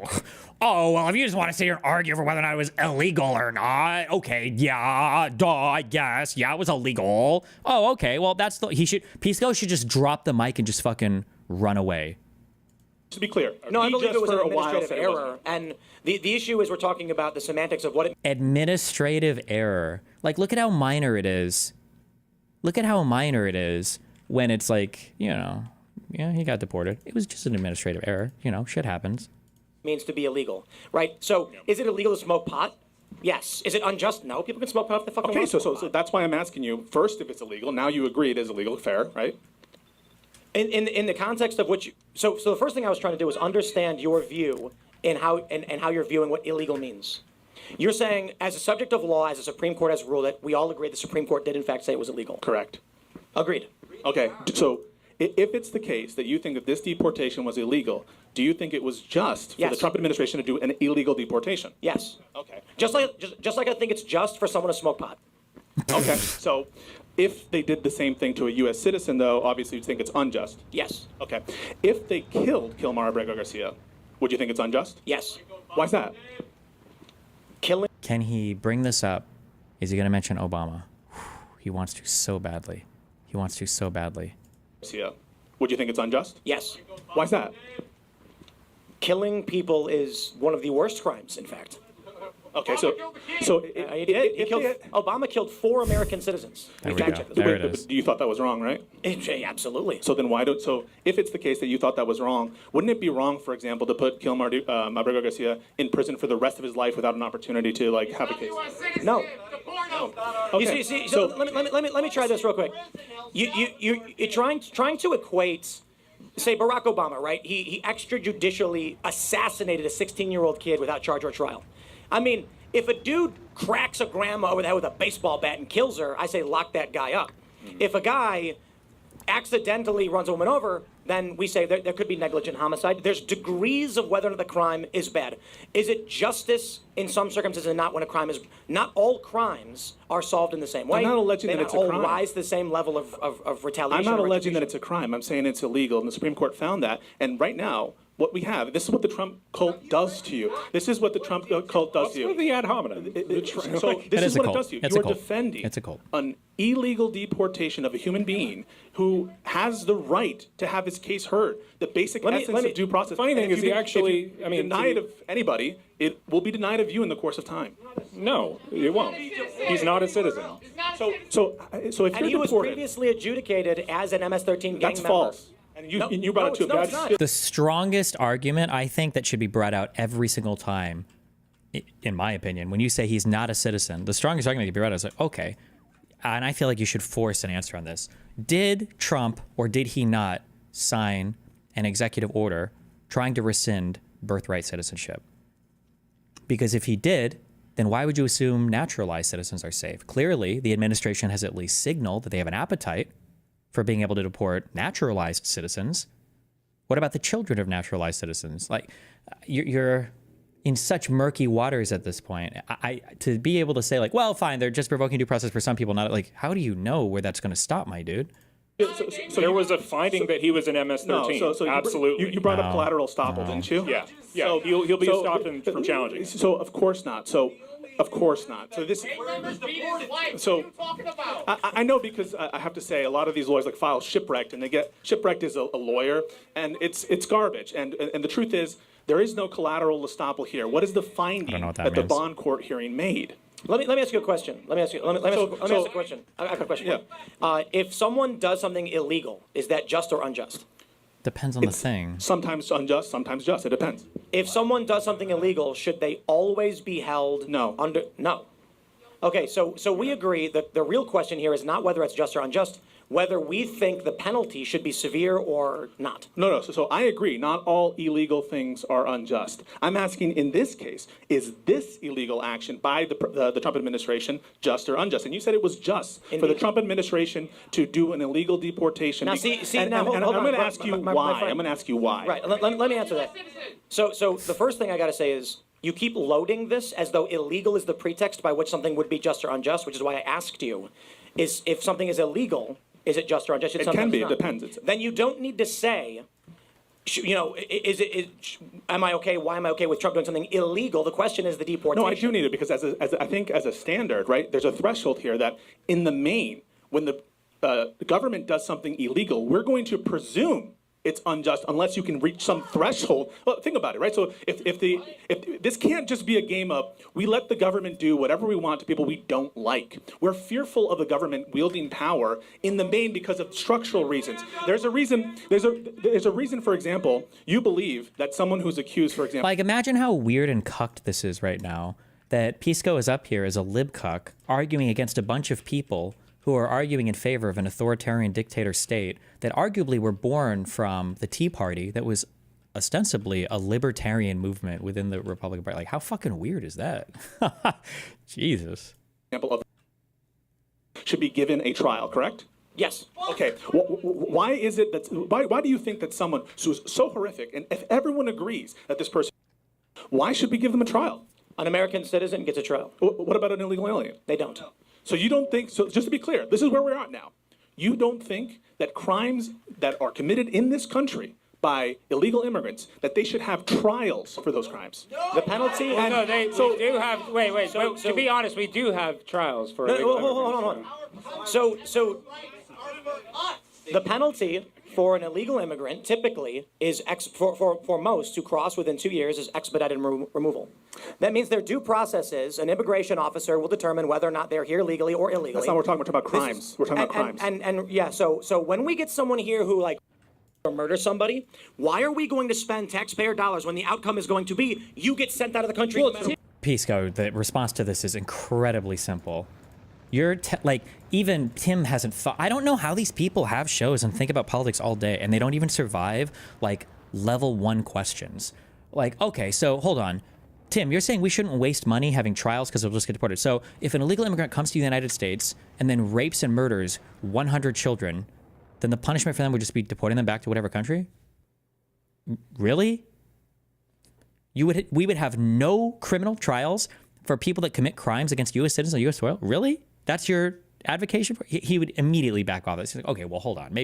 well, if you just want to sit here and argue for whether or not it was illegal or not, okay, yeah, duh, I guess. Yeah, it was illegal. Oh, okay, well, Pisco should just drop the mic and just fucking run away. To be clear. No, I believe it was an administrative error. And the issue is we're talking about the semantics of what it... Administrative error. Like, look at how minor it is. Look at how minor it is when it's like, yeah, he got deported. It was just an administrative error. Shit happens. Means to be illegal, right? So, is it illegal to smoke pot? Yes. Is it unjust? No. People can smoke pot if they fucking want. Okay, so that's why I'm asking you, first, if it's illegal. Now you agree it is illegal. Fair, right? In the context of which, so the first thing I was trying to do was understand your view and how you're viewing what illegal means. You're saying, as a subject of law, as the Supreme Court has ruled it, we all agree the Supreme Court did in fact say it was illegal. Correct. Agreed. Okay, so if it's the case that you think that this deportation was illegal, do you think it was just for the Trump administration to do an illegal deportation? Yes. Okay. Just like I think it's just for someone to smoke pot. Okay, so if they did the same thing to a U.S. citizen, though, obviously you think it's unjust. Yes. Okay. If they killed Kilmar Abrego Garcia, would you think it's unjust? Yes. Why's that? Killing. Can he bring this up? Is he going to mention Obama? He wants to so badly. He wants to so badly. Garcia, would you think it's unjust? Yes. Why's that? Killing people is one of the worst crimes, in fact. Okay, Obama killed 4 American citizens. There we go. There it is. You thought that was wrong, right? Absolutely. So then so if it's the case that you thought that was wrong, wouldn't it be wrong, for example, to put Kilmar Abrego Garcia in prison for the rest of his life without an opportunity to like have a case? No. Okay. You see, so let me try this real quick. You're trying to equate, say, Barack Obama, right? He extrajudicially assassinated a 16-year-old kid without charge or trial. I mean, if a dude cracks a grandma over the head with a baseball bat and kills her, I say lock that guy up. If a guy accidentally runs a woman over, then we say there could be negligent homicide. There's degrees of whether or not the crime is bad. Is it justice in some circumstances and not when a crime is... Not all crimes are solved in the same way. I'm not alleging that it's a crime. They all rise to the same level of retaliation. I'm not alleging that it's a crime. I'm saying it's illegal, and the Supreme Court found that. And right now, what we have, this is what the Trump cult does to you. This is what the Trump cult does to you. What's with the ad hominem? So this is what it does to you. It's You a are cult. defending It's a cult. an illegal deportation of a human being who has the right to have his case heard. The basic essence of due process. Funny thing And if is you he actually, if you deny it of anybody, it will be denied of you in the course of time. No, it won't. He's not a citizen. So if And you're he was deported, previously adjudicated as an MS-13 gang that's member. false. And you brought it to a no, bad it's not. The strongest argument I think that should be brought out every single time, in my opinion, when you say he's not a citizen, the strongest argument that could be brought out is like, okay, and I feel like you should force an answer on this. Did Trump or did he not sign an executive order trying to rescind birthright citizenship? Because if he did, then why would you assume naturalized citizens are safe? Clearly, the administration has at least signaled that they have an appetite for being able to deport naturalized citizens. What about the children of naturalized citizens? Like, you're in such murky waters at this point. To be able to say like, well, fine, they're just provoking due process for some people, not like, how do you know where that's going to stop, my dude? So there was a finding that he was an MS-13. No, Absolutely. You brought up collateral estoppel, didn't you? Yeah. So he'll be stopped from challenging. So of course not. Of course not. So this. So I know because I have to say a lot of these lawyers like file shipwrecked, and they get shipwrecked as a lawyer, and it's garbage. And the truth is there is no collateral estoppel here. What is the finding that the bond court hearing made? Let me ask you a question. Let me ask you a question. I have a question. Yeah. If someone does something illegal, is that just or unjust? Depends on the thing. Sometimes unjust, sometimes just. It depends. If someone does something illegal, should they always be held under? No. Okay, so we agree that the real question here is not whether it's just or unjust, whether we think the penalty should be severe or not. No. So I agree. Not all illegal things are unjust. I'm asking in this case, is this illegal action by the Trump administration just or unjust? And you said it was just for the Trump administration to do an illegal deportation. Now, I'm going to ask you why. I'm going to ask you why. Right. Let me answer that. So the first thing I got to say is, you keep loading this as though illegal is the pretext by which something would be just or unjust, which is why I asked you, is if something is illegal, is it just or unjust? It can be. It depends. Then you don't need to say, am I okay? Why am I okay with Trump doing something illegal? The question is the deportation. No, I do need it because I think as a standard, right, there's a threshold here that in the main, when the government does something illegal, we're going to presume it's unjust unless you can reach some threshold. Well, think about it, right? So if this can't just be a game of we let the government do whatever we want to people we don't like. We're fearful of the government wielding power in the main because of structural reasons. There's a reason. There's a reason. For example, you believe that someone who's accused, for example, Like, imagine how weird and cucked this is right now. That Pisco is up here as a lib cuck arguing against a bunch of people who are arguing in favor of an authoritarian dictator state that arguably were born from the Tea Party that was ostensibly a libertarian movement within the Republican Party. Like, how fucking weird is that? Jesus. Example of should be given a trial, correct? Yes. Okay. Why is it that? Why do you think that someone who's so horrific, and if everyone agrees that this person, why should we give them a trial? An American citizen gets a trial. What about an illegal alien? They don't. So you don't think? So just to be clear, this is where we're at now. You don't think that crimes that are committed in this country by illegal immigrants, that they should have trials for those crimes? The penalty? Well, no, they do have. Wait. So, to be honest, we do have trials for. Hold on. So the penalty for an illegal immigrant typically is for most who cross within 2 years is expedited removal. That means their due process is an immigration officer will determine whether or not they're here legally or illegally. That's not what we're talking about. We're talking about crimes. We're talking about crimes. And yeah, so when we get someone here who like or murder somebody, why are we going to spend taxpayer dollars when the outcome is going to be you get sent out of the country? Pisco, the response to this is incredibly simple. You're like, even Tim hasn't thought. I don't know how these people have shows and think about politics all day and they don't even survive like level 1 questions. Like, okay, so hold on. Tim, you're saying we shouldn't waste money having trials because they'll just get deported. So if an illegal immigrant comes to the United States and then rapes and murders 100 children, then the punishment for them would just be deporting them back to whatever country? Really? We would have no criminal trials for people that commit crimes against U.S. citizens on U.S. soil? Really? That's your advocation for? He would immediately back off this. He's like, okay, well, hold on.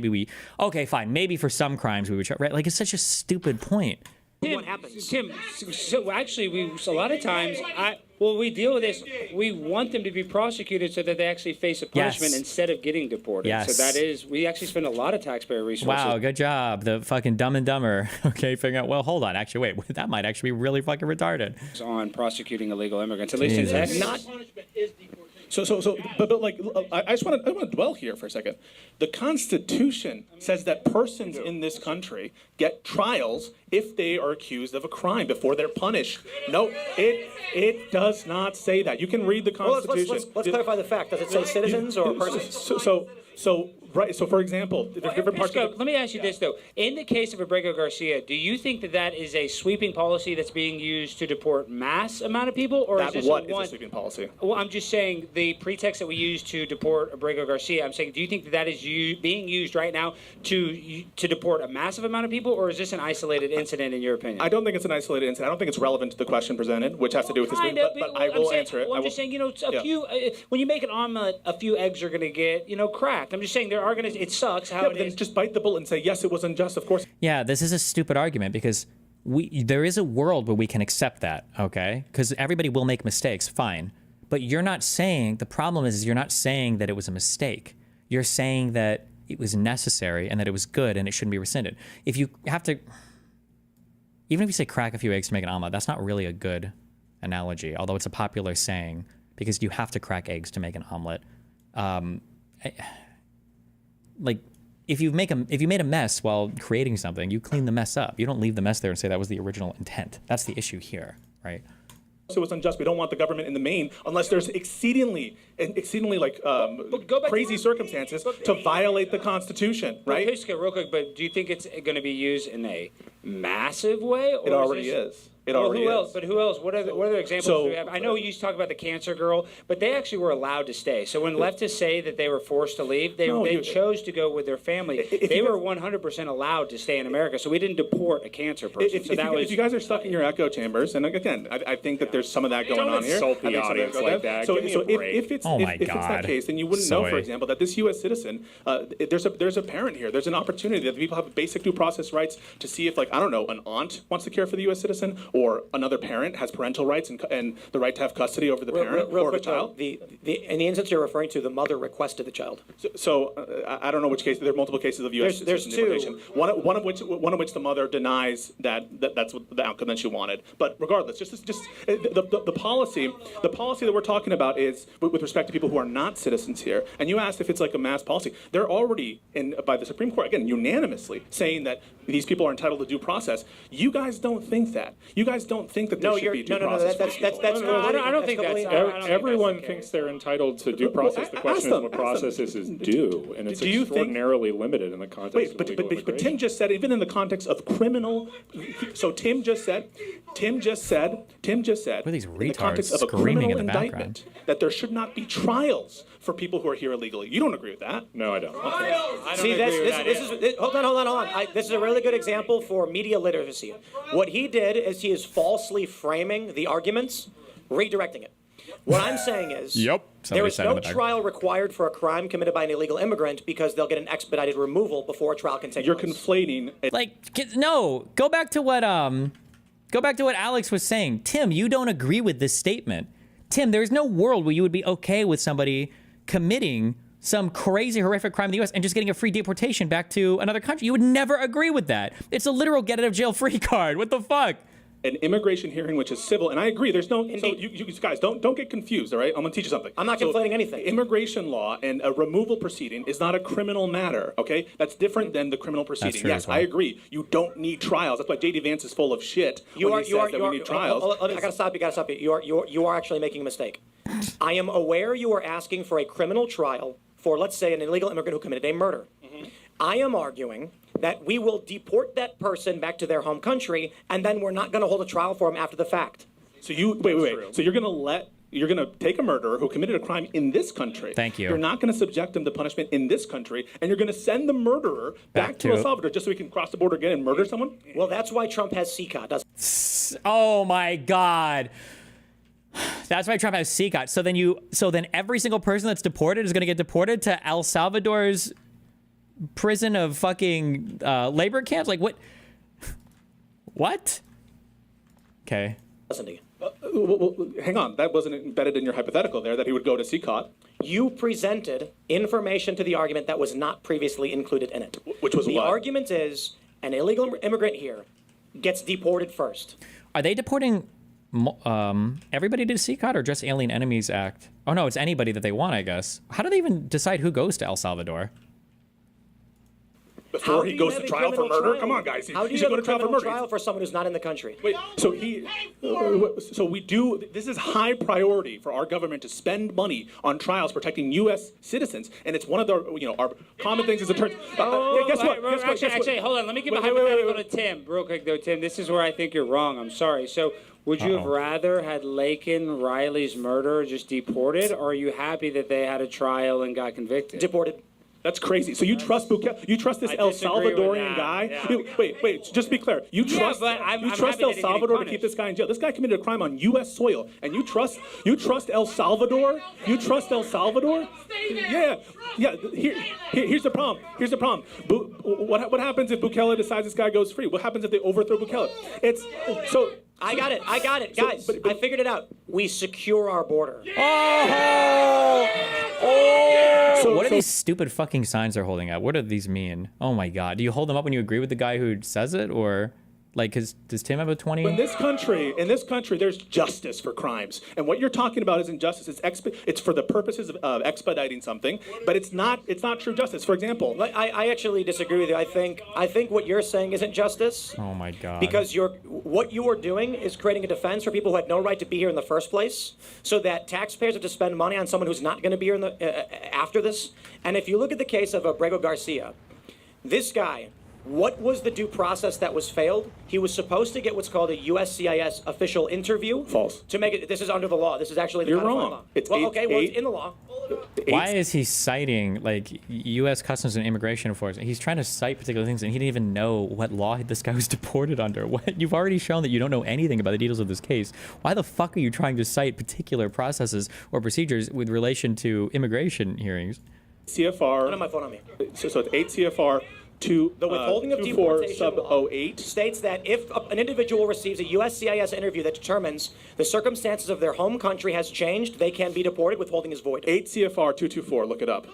Okay, fine. Maybe for some crimes we would try. Right? Like, it's such a stupid point. What happens? Tim, so actually, a lot of times, we deal with this. We want them to be prosecuted so that they actually face a punishment instead of getting deported. Yes. So we actually spend a lot of taxpayer resources. Wow, good job. The fucking Dumb and Dumber. Okay, figuring out, well, hold on. Actually, wait, that might actually be really fucking retarded. On prosecuting illegal immigrants, at least in Texas. But like, I just want to dwell here for a second. The Constitution says that persons in this country get trials if they are accused of a crime before they're punished. No, it does not say that. You can read the Constitution. Well, let's clarify the fact. Does it say citizens or persons? Right. So, for example, different parts. Let me ask you this though: in the case of Abrego Garcia, do you think that is a sweeping policy that's being used to deport mass amount of people, or is this a sweeping policy? Well, I'm just saying the pretext that we use to deport Abrego Garcia. I'm saying, do you think that is being used right now to deport a massive amount of people, or is this an isolated incident in your opinion? I don't think it's an isolated incident. I don't think it's relevant to the question presented, which has to do with his. But I will answer it. Well, I'm just saying, when you make an omelet, a few eggs are going to get, cracked. I'm just saying there are going to. It sucks how it is. Just bite the bullet and say yes, it was unjust. Of course. Yeah, this is a stupid argument because there is a world where we can accept that, okay? Because everybody will make mistakes, fine. But you're not saying, the problem is you're not saying that it was a mistake. You're saying that it was necessary and that it was good and it shouldn't be rescinded. If you have to, even if you say crack a few eggs to make an omelet, that's not really a good analogy, although it's a popular saying because you have to crack eggs to make an omelet. Like, if you made a mess while creating something, you clean the mess up. You don't leave the mess there and say that was the original intent. That's the issue here, right? It was unjust. We don't want the government in the main unless there's exceedingly like crazy circumstances to violate the Constitution, right? Real quick, but do you think it's going to be used in a massive way? Or it already is. It already is. But who else? What other examples do we have? I know you talk about the cancer girl, but they actually were allowed to stay. So when leftists say that they were forced to leave, they chose to go with their family. They were 100% allowed to stay in America, so we didn't deport a cancer person. If you guys are stuck in your echo chambers, and again, I think that there's some of that going on here. Don't insult the audience like that. So if it's that case, then you wouldn't know, for example, that this U.S. citizen, there's a parent here. There's an opportunity that people have basic due process rights to see if, like, I don't know, an aunt wants to care for the U.S. citizen, or another parent has parental rights and the right to have custody over the parent or the child. In the instance you're referring to, the mother requested the child. I don't know which case. There are multiple cases of U.S. citizen deportation. One of which the mother denies that's the outcome that she wanted. But regardless, the policy that we're talking about is with respect to people who are not citizens here. And you asked if it's like a mass policy. They're already by the Supreme Court again unanimously saying that these people are entitled to due process. You guys don't think that. You guys don't think that there should be due process. I don't think that's. Everyone thinks they're entitled to due process. The question is what process is due, and it's extraordinarily limited in the context of legal immigration. But Tim just said, even in the context of criminal. So Tim just said. What are these in the retards context of a screaming criminal in the background? indictment that there should not be trials for people who are here illegally. You don't agree with that? No, I don't. See, hold on. This is a really good example for media literacy. What he did is he is falsely framing the arguments, redirecting it. What I'm saying is, there is no trial required for a crime committed by an illegal immigrant because they'll get an expedited removal before a trial can take place. You're conflating. No, go back to what Alex was saying. Tim, you don't agree with this statement. Tim, there's no world where you would be okay with somebody committing some crazy, horrific crime in the U.S. and just getting a free deportation back to another country. You would never agree with that. It's a literal get-out-of-jail-free card. What the fuck? An immigration hearing which is civil, and I agree, there's no, so you guys, don't get confused, all right? I'm gonna teach you something. I'm not conflating anything. Immigration law and a removal proceeding is not a criminal matter, okay? That's different than the criminal proceeding. Yes, I agree. You don't need trials. That's why J.D. Vance is full of shit when he says that we need trials. I gotta stop you. You are actually making a mistake. I am aware you are asking for a criminal trial for, let's say, an illegal immigrant who committed a murder. I am arguing that we will deport that person back to their home country, and then we're not going to hold a trial for him after the fact. So wait. So you're going to take a murderer who committed a crime in this country. Thank you. You're not going to subject him to punishment in this country, and you're going to send the murderer back to El Salvador just so he can cross the border again and murder someone? Well, that's why Trump has CCOT. Oh my God. That's why Trump has CCOT. So then every single person that's deported is going to get deported to El Salvador's prison of fucking labor camps? Like what? What? Okay. Listen to you. Well, hang on. That wasn't embedded in your hypothetical there that he would go to CCOT. You presented information to the argument that was not previously included in it. Which was the what? The argument is an illegal immigrant here gets deported first. Are they deporting everybody to CCOT or just Alien Enemies Act? Oh no, it's anybody that they want, I guess. How do they even decide who goes to El Salvador? Before he goes to trial for murder? Come on, guys. How do you have a criminal trial for someone who's not in the country? Wait, so we do, this is high priority for our government to spend money on trials protecting U.S. citizens, and it's one of the, our common things as it turns, guess what? Actually, hold on, let me give a hypothetical to Tim, real quick though, Tim. This is where I think you're wrong, I'm sorry. So, would you have rather had Laken Riley's murderer just deported, or are you happy that they had a trial and got convicted? Deported. That's crazy. So you trust Bukele? You trust this El Salvadorian guy? Yeah. Wait. Just to be clear. You trust El Salvador to keep this guy in jail? This guy committed a crime on U.S. soil, and you trust El Salvador? You trust El Salvador? Yeah. Here's the problem. What happens if Bukele decides this guy goes free? What happens if they overthrow Bukele? I got it, guys. I figured it out. We secure our border. What are these stupid fucking signs they're holding up? What do these mean? Oh my God. Do you hold them up when you agree with the guy who says it? Or like, does Tim have a 20? In this country, there's justice for crimes. And what you're talking about is injustice. It's for the purposes of expediting something, but it's not true justice. For example, I actually disagree with you. I think what you're saying isn't justice. Oh my God. Because what you are doing is creating a defense for people who had no right to be here in the first place, so that taxpayers have to spend money on someone who's not going to be here after this. And if you look at the case of Abrego Garcia, this guy, what was the due process that was failed? He was supposed to get what's called a USCIS official interview. False. To make it, this is under the law. This is actually the You're codified wrong. law. It's it's in the law. Why is he citing like U.S. Customs and Immigration Enforcement? He's trying to cite particular things, and he didn't even know what law this guy was deported under. What? You've already shown that you don't know anything about the details of this case. Why the fuck are you trying to cite particular processes or procedures with relation to immigration hearings? CFR. I don't have my phone on me. So it's 8 CFR. The withholding of deportation law states that if an individual receives a USCIS interview that determines the circumstances of their home country has changed, they can be deported. Withholding is void. 8 CFR 224, look it up.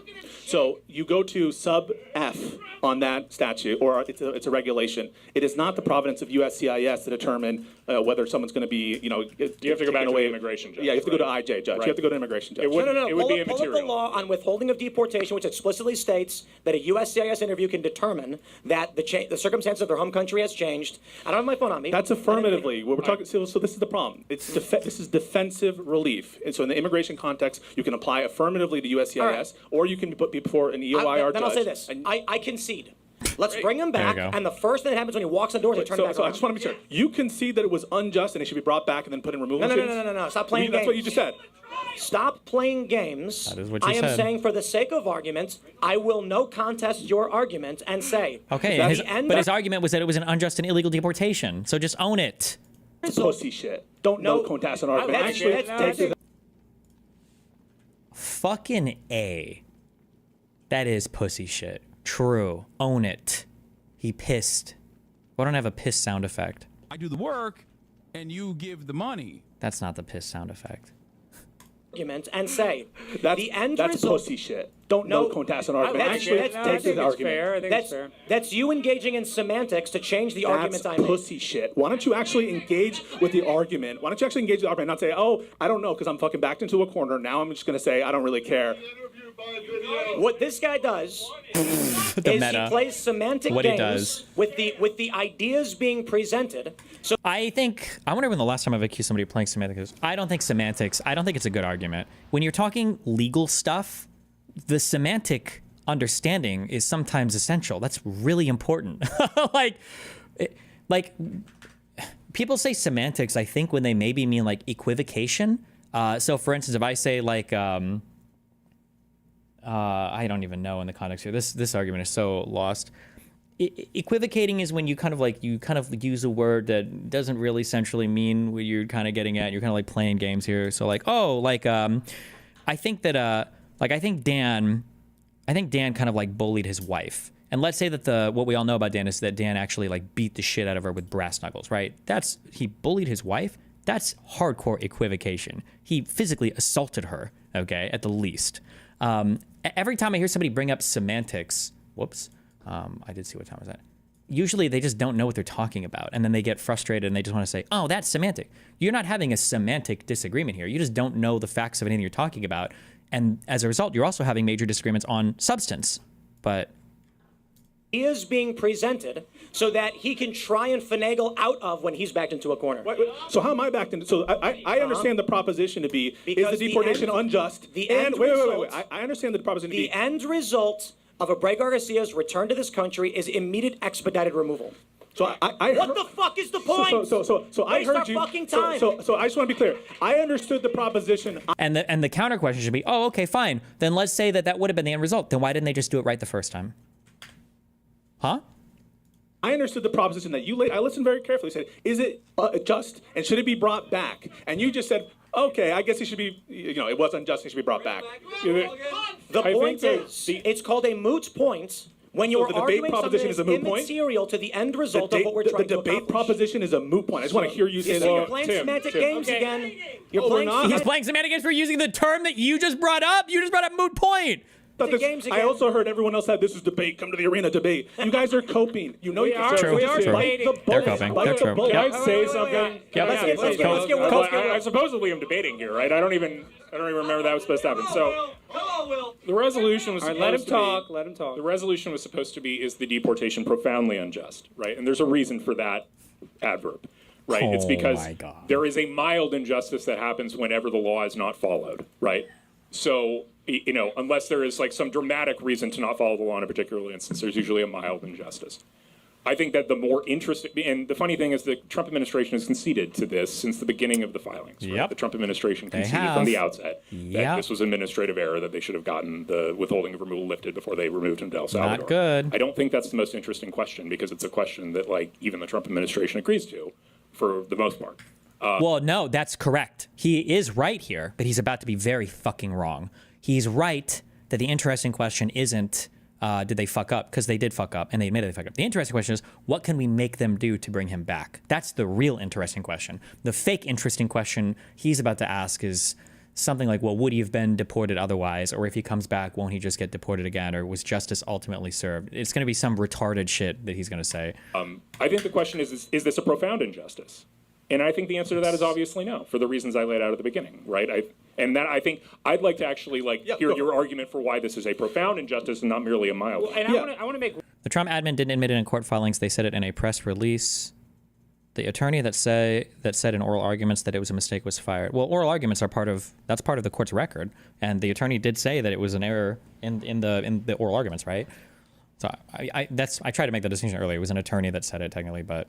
So you go to sub F on that statute, or it's a regulation. It is not the providence of USCIS to determine whether someone's going to be, you have to go back to the immigration judge. Yeah, you have to go to right? IJ judge. Right. You have to go to immigration judge. It would, No. it would be Pull up the immaterial. law on withholding of deportation, which explicitly states that a USCIS interview can determine that the circumstances of their home country has changed. I don't have my phone on me. That's affirmatively. We're talking. So this is the problem. This is defensive relief, and so in the immigration context, you can apply affirmatively to USCIS, right. or you can be before an EOIR then judge. I'll say this: I concede. Let's bring him back, and the first thing that happens when he walks in the door is they turn him back So I around. just want to be sure. You concede that it was unjust and it should be brought back and then put in removal proceedings? No. Stop playing games. That's what you just said. Stop playing games. That is what you I am said. saying, for the sake of argument, I will no contest your argument and say. Okay, but his argument was that it was an unjust and illegal deportation. So just own it. It's pussy shit. Don't no contest an argument. Actually, fucking A. That is pussy shit. True. Own it. He pissed. Why don't I have a piss sound effect? I do the work, and you give the money. That's not the piss sound effect. Argument and say that's the end that's result. pussy shit. Don't no contest an argument. Actually, I think it's fair. I think it's fair. That's you engaging in semantics to change the argument I That's made. pussy shit. Why don't you actually engage with the argument? Why don't you actually engage with the argument and not say, oh, I don't know because I'm fucking backed into a corner. Now I'm just going to say I don't really care. What this guy does is meta. he plays semantic What he games does. with the ideas being presented. So I wonder when the last time I've accused somebody of playing semantics. I don't think it's a good argument. When you're talking legal stuff, the semantic understanding is sometimes essential. That's really important. like people say semantics, I think, when they maybe mean like equivocation. So for instance, if I say like, I don't even know in the context here. This argument is so lost. Equivocating is when you kind of use a word that doesn't really essentially mean what you're kind of getting at. You're kind of like playing games here. So like, I think Dan kind of like bullied his wife. And let's say that what we all know about Dan is that Dan actually like beat the shit out of her with brass knuckles, right? He bullied his wife. That's hardcore equivocation. He physically assaulted her, okay, at the least. Every time I hear somebody bring up semantics, I did see what time was that. Usually they just don't know what they're talking about, and then they get frustrated and they just want to say, oh, that's semantic. You're not having a semantic disagreement here. You just don't know the facts of anything you're talking about. And as a result, you're also having major disagreements on substance. But he is being presented so that he can try and finagle out of when he's backed into a corner. So how am I backed into? So I understand the proposition to be, is the deportation unjust? Wait. I understand the proposition to be. The end result of Abrego Garcia's return to this country is immediate expedited removal. So what the fuck is the point? So I Waste heard our you. fucking time. So I just want to be clear. I understood the proposition. And the counter question should be, oh, okay, fine. Then let's say that would have been the end result. Then why didn't they just do it right the first time? Huh? I understood the proposition that you laid. I listened very carefully. Said, is it just and should it be brought back? And you just said, okay, I guess it should be. It was unjust. It should be brought back. The point is, it's called a moot point when you're arguing something that's immaterial to the end result of what we're trying to accomplish. The debate proposition is a moot point. I just want to hear you say that. You're playing semantic games again. He's playing semantic games for using the term that you just brought up. You just brought up moot point. I also heard everyone else said this is debate. Come to the arena, debate. You guys are coping. You know we you are. True. We are debating. They're coping. They're true. Can I say something? Let's get I supposedly am debating here, right? I don't even remember that was supposed to happen. So the resolution was supposed let him to talk. be, Let him talk. The resolution was supposed to be, is the deportation profoundly unjust, right? And there's a reason for that adverb, right? It's because there is a mild injustice that happens whenever the law is not followed, right? So, unless there is like some dramatic reason to not follow the law in a particular instance, there's usually a mild injustice. I think that the more interesting, and the funny thing is the Trump administration has conceded to this since the beginning of the filings. Right? The Trump administration conceded from the outset that this was administrative error, that they should have gotten the withholding of removal lifted before they removed him to El Salvador. Not good. I don't think that's the most interesting question, because it's a question that even the Trump administration agrees to for the most part. Well, no, that's correct. He is right here, but he's about to be very fucking wrong. He's right that the interesting question isn't, did they fuck up? Because they did fuck up, and they admitted they fucked up. The interesting question is, what can we make them do to bring him back? That's the real interesting question. The fake interesting question he's about to ask is something like, well, would he have been deported otherwise? Or if he comes back, won't he just get deported again? Or was justice ultimately served? It's going to be some retarded shit that he's going to say. I think the question is this a profound injustice? And I think the answer to that is obviously no, for the reasons I laid out at the beginning, right? I think I'd like to actually hear your argument for why this is a profound injustice and not merely a mild one. And I want to make. The Trump admin didn't admit it in court filings. They said it in a press release. The attorney that said in oral arguments that it was a mistake was fired. Well, oral arguments are part of the court's record, and the attorney did say that it was an error in the oral arguments, right? So I tried to make the distinction earlier. It was an attorney that said it technically, but.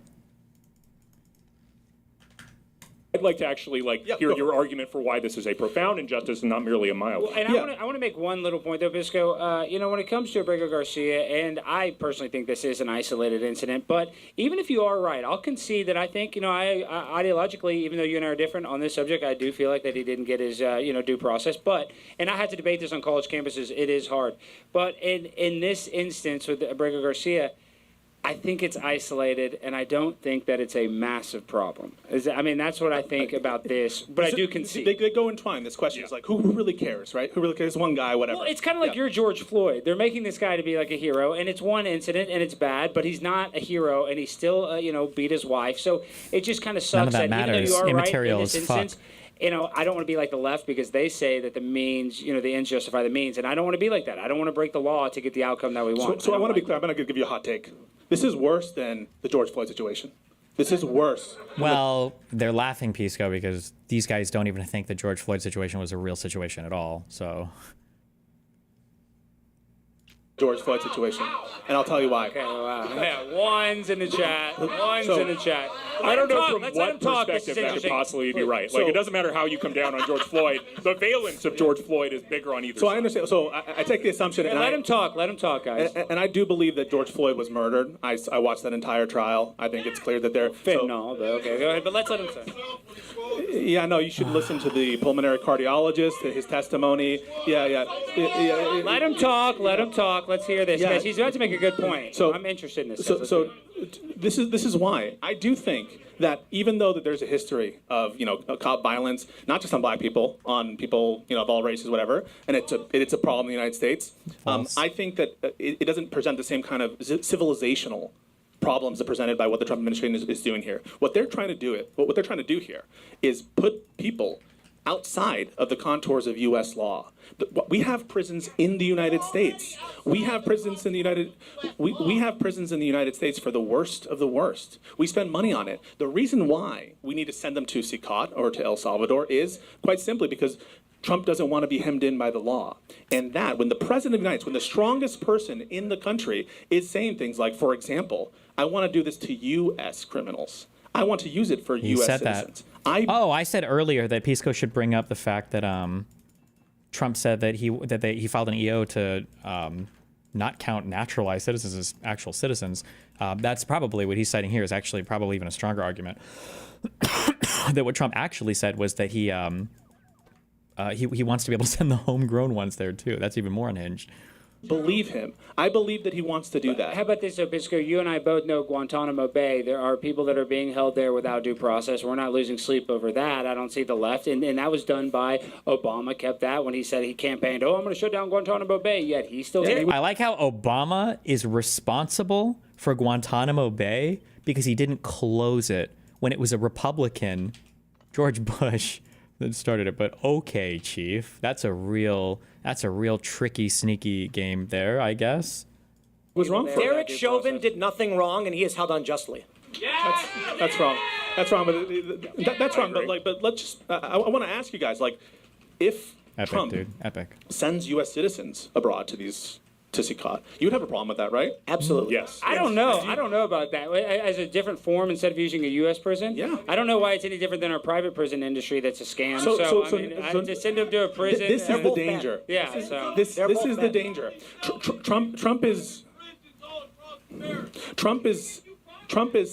I'd like to actually hear your argument for why this is a profound injustice and not merely a mild one. And I want to make one little point though, Pisco. When it comes to Abrego Garcia, and I personally think this is an isolated incident, but even if you are right, I'll concede that I think I ideologically, even though you and I are different on this subject, I do feel like that he didn't get his due process. And I had to debate this on college campuses. It is hard, but in this instance with Abrego Garcia, I think it's isolated, and I don't think that it's a massive problem. That's what I think about this, but I do concede. They go entwined. This question is who really cares, right? Who really cares? One guy, whatever. Well, it's kind of like you're George Floyd. They're making this guy to be like a hero, and it's one incident, and it's bad, but he's not a hero, and he still, beat his wife. So it just kind of sucks None of that even though you are Immaterial right in this instance. I don't want to be like the left because they say that the means, the ends justify the means, and I don't want to be like that. I don't want to break the law to get the outcome that we want. So I want to be clear. I'm going to give you a hot take. This is worse than the George Floyd situation. This is worse. Well, they're laughing, Pisco, because these guys don't even think the George Floyd situation was a real situation at all. So. George Floyd situation, and I'll tell you why. Okay, wow. Yeah, one's in the chat. One's in the chat. I don't know from what perspective that could possibly be right. It doesn't matter how you come down on George Floyd. The valence of George Floyd is bigger on either side. So I understand. So I take the assumption. And let him talk. Let him talk, guys. And I do believe that George Floyd was murdered. I watched that entire trial. I think it's clear that they're fentanyl. Okay, go ahead. But let's let him say. Yeah, no, you should listen to the pulmonary cardiologist, his testimony. Yeah. Let him talk. Let him talk. Let's hear this. Guys, he's about to make a good point. So I'm interested in this. So this is why I do think that even though that there's a history of cop violence, not just on black people, on people of all races, whatever, and it's a problem in the United States. I think that it doesn't present the same kind of civilizational problems that are presented by what the Trump administration is doing here. What they're trying to do here is put people outside of the contours of U.S. law. We have prisons in the United States. We have prisons in the United States for the worst of the worst. We spend money on it. The reason why we need to send them to Sicat or to El Salvador is quite simply because Trump doesn't want to be hemmed in by the law. And that, when the president of the United States, when the strongest person in the country is saying things like, for example, I want to do this to U.S. criminals. I want to use it for U.S. citizens. I said earlier that Pisco should bring up the fact that Trump said that he filed an EO to not count naturalized citizens as actual citizens. That's probably what he's citing here is actually probably even a stronger argument. That what Trump actually said was that he wants to be able to send the homegrown ones there too. That's even more unhinged. Believe him. I believe that he wants to do that. How about this, Pisco? You and I both know Guantanamo Bay. There are people that are being held there without due process. We're not losing sleep over that. I don't see the left. And that was done by Obama, kept that when he said he campaigned, I'm going to shut down Guantanamo Bay. Yet he still did. I like how Obama is responsible for Guantanamo Bay because he didn't close it when it was a Republican, George Bush, that started it. But okay, Chief, that's a real tricky, sneaky game there, I guess. What's wrong? Derek Chauvin did nothing wrong, and he is held unjustly. That's wrong. That's wrong. But that's wrong. But let's just. I want to ask you guys, if Trump sends U.S. citizens abroad to Sicat, you'd have a problem with that, right? Absolutely. Yes. I don't know. I don't know about that. As a different form instead of using a U.S. prison? Yeah. I don't know why it's any different than our private prison industry that's a scam. I just send them to a prison. This is the danger. Yeah. This is the danger. Trump is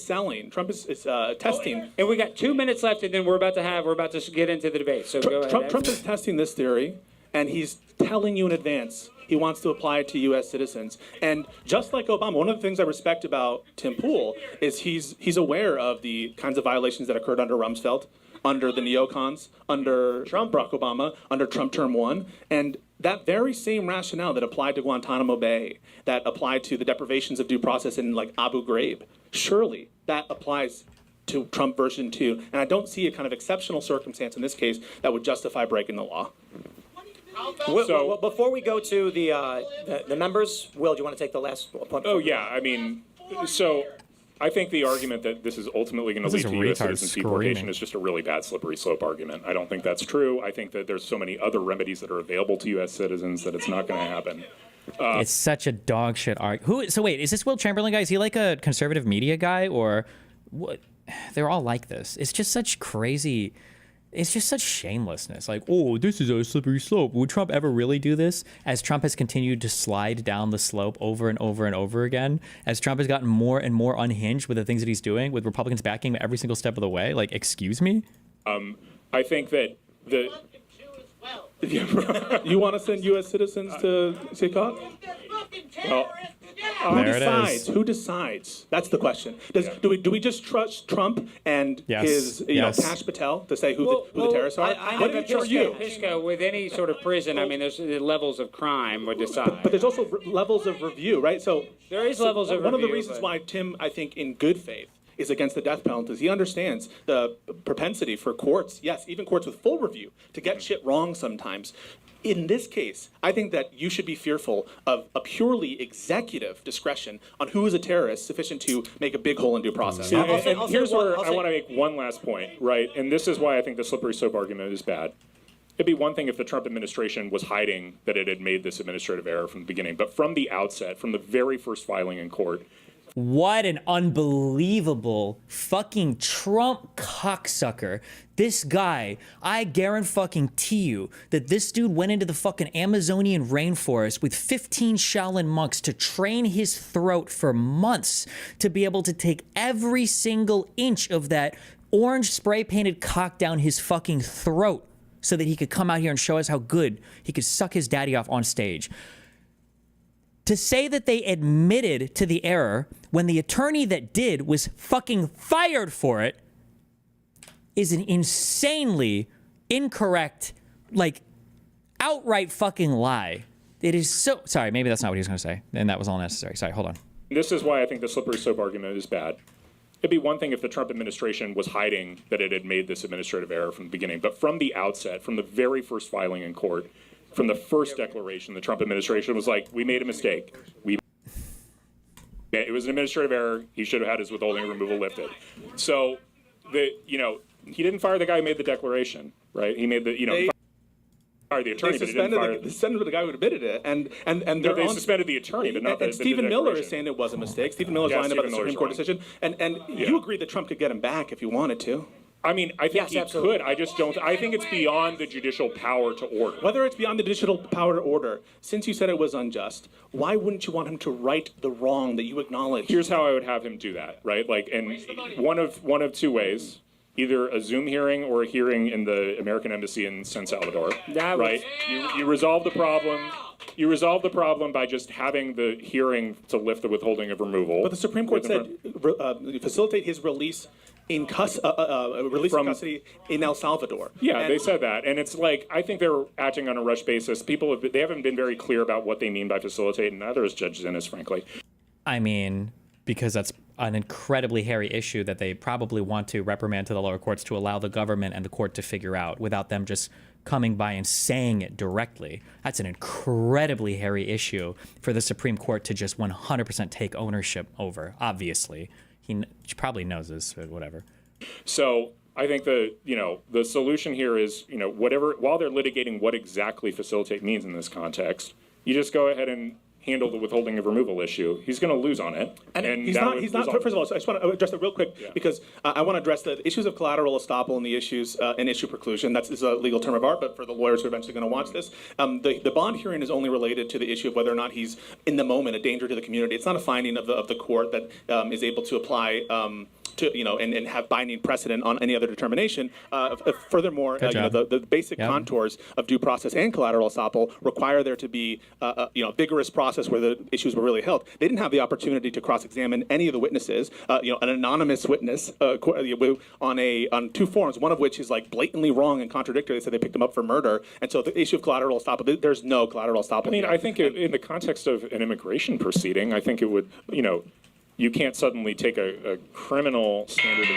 selling. Trump is testing. And we got 2 minutes left, and then we're about to get into the debate. So go ahead. Trump is testing this theory, and he's telling you in advance he wants to apply it to U.S. citizens. And just like Obama, one of the things I respect about Tim Pool is he's aware of the kinds of violations that occurred under Rumsfeld, under the neocons, under Barack Obama, under Trump Term 1, and that very same rationale that applied to Guantanamo Bay, that applied to the deprivations of due process in Abu Ghraib, surely that applies to Trump version 2, and I don't see a kind of exceptional circumstance in this case that would justify breaking the law. Well, before we go to the members, Will, do you want to take the last point? Oh, yeah. I mean, so I think the argument that this is ultimately going to lead to U.S. citizen deportation is just a really bad slippery slope argument. I don't think that's true. I think that there's so many other remedies that are available to U.S. citizens that it's not going to happen. It's such a dog shit argument. So wait, is this Will Chamberlain guy? Is he like a conservative media guy or what? They're all like this. It's just such crazy. It's just such shamelessness. Like, oh, this is a slippery slope. Would Trump ever really do this? As Trump has continued to slide down the slope over and over and over again, as Trump has gotten more and more unhinged with the things that he's doing, with Republicans backing him every single step of the way. Like, excuse me? I think that the... You want to send U.S. citizens to get caught? Well, Who decides? That's the question. Do we just trust Trump and his Kash Patel to say who the terrorists are? I know Pisco, with any sort of prison, I mean, there's levels of crime would decide. But there's also levels of review, right? So there is levels of review. One of the reasons why Tim, I think, in good faith, is against the death penalty. He understands the propensity for courts, yes, even courts with full review, to get shit wrong sometimes. In this case, I think that you should be fearful of a purely executive discretion on who is a terrorist sufficient to make a big hole in due process. And here's where I want to make one last point, right? And this is why I think the slippery slope argument is bad. It'd be one thing if the Trump administration was hiding that it had made this administrative error from the beginning. But from the outset, from the very first filing in court, what an unbelievable fucking Trump cocksucker. This guy, I guarantee you that this dude went into the fucking Amazonian rainforest with 15 Shaolin monks to train his throat for months to be able to take every single inch of that orange spray painted cock down his fucking throat so that he could come out here and show us how good he could suck his daddy off on stage. To say that they admitted to the error when the attorney that did was fucking fired for it is an insanely incorrect, like, outright fucking lie. It is so... Sorry, maybe that's not what he was going to say, and that was all necessary. Sorry, hold on. This is why I think the slippery slope argument is bad. It'd be one thing if the Trump administration was hiding that it had made this administrative error from the beginning, but from the outset, from the very first filing in court, from the first declaration, the Trump administration was like, we made a mistake. It was an administrative error. He should have had his withholding and removal lifted. So, he didn't fire the guy who made the declaration, right? He made the, he fired the attorney, but he didn't fire they suspended the guy who admitted it, and they suspended the attorney, but not the Stephen Miller is saying it was a mistake. Stephen Miller's lying about the Supreme Court decision, and you agree that Trump could get him back if he wanted to. I mean, I think he could. I just don't. I think it's beyond the judicial power to order. Whether it's beyond the judicial power to order, since you said it was unjust, why wouldn't you want him to right the wrong that you acknowledge? Here's how I would have him do that, right? Like, and one of two ways: either a Zoom hearing or a hearing in the American Embassy in San Salvador. Right? You resolve the problem. You resolve the problem by just having the hearing to lift the withholding of removal. But the Supreme Court said facilitate his release in custody in El Salvador. Yeah, they said that, and it's like I think they're acting on a rush basis. They haven't been very clear about what they mean by facilitate, and neither is Judge Zinnes, frankly. I mean, because that's an incredibly hairy issue that they probably want to reprimand to the lower courts to allow the government and the court to figure out without them just coming by and saying it directly. That's an incredibly hairy issue for the Supreme Court to just 100% take ownership over, obviously. He probably knows this, but whatever. So I think the solution here is, whatever, while they're litigating what exactly facilitate means in this context, you just go ahead and handle the withholding of removal issue. He's going to lose on it. And he's not, first of all, I just want to address that real quick because I want to address the issues of collateral estoppel and the issues in issue preclusion. That's a legal term of art, but for the lawyers who are eventually going to watch this, the bond hearing is only related to the issue of whether or not he's in the moment a danger to the community. It's not a finding of the court that is able to apply and have binding precedent on any other determination. Furthermore, the basic contours of due process and collateral estoppel require there to be a vigorous process where the issues were really held. They didn't have the opportunity to cross-examine any of the witnesses. An anonymous witness on two forms, one of which is like blatantly wrong and contradictory. They said they picked him up for murder, and so the issue of collateral estoppel, there's no collateral estoppel. I mean, I think in the context of an immigration proceeding, I think it would, you can't suddenly take a criminal standard of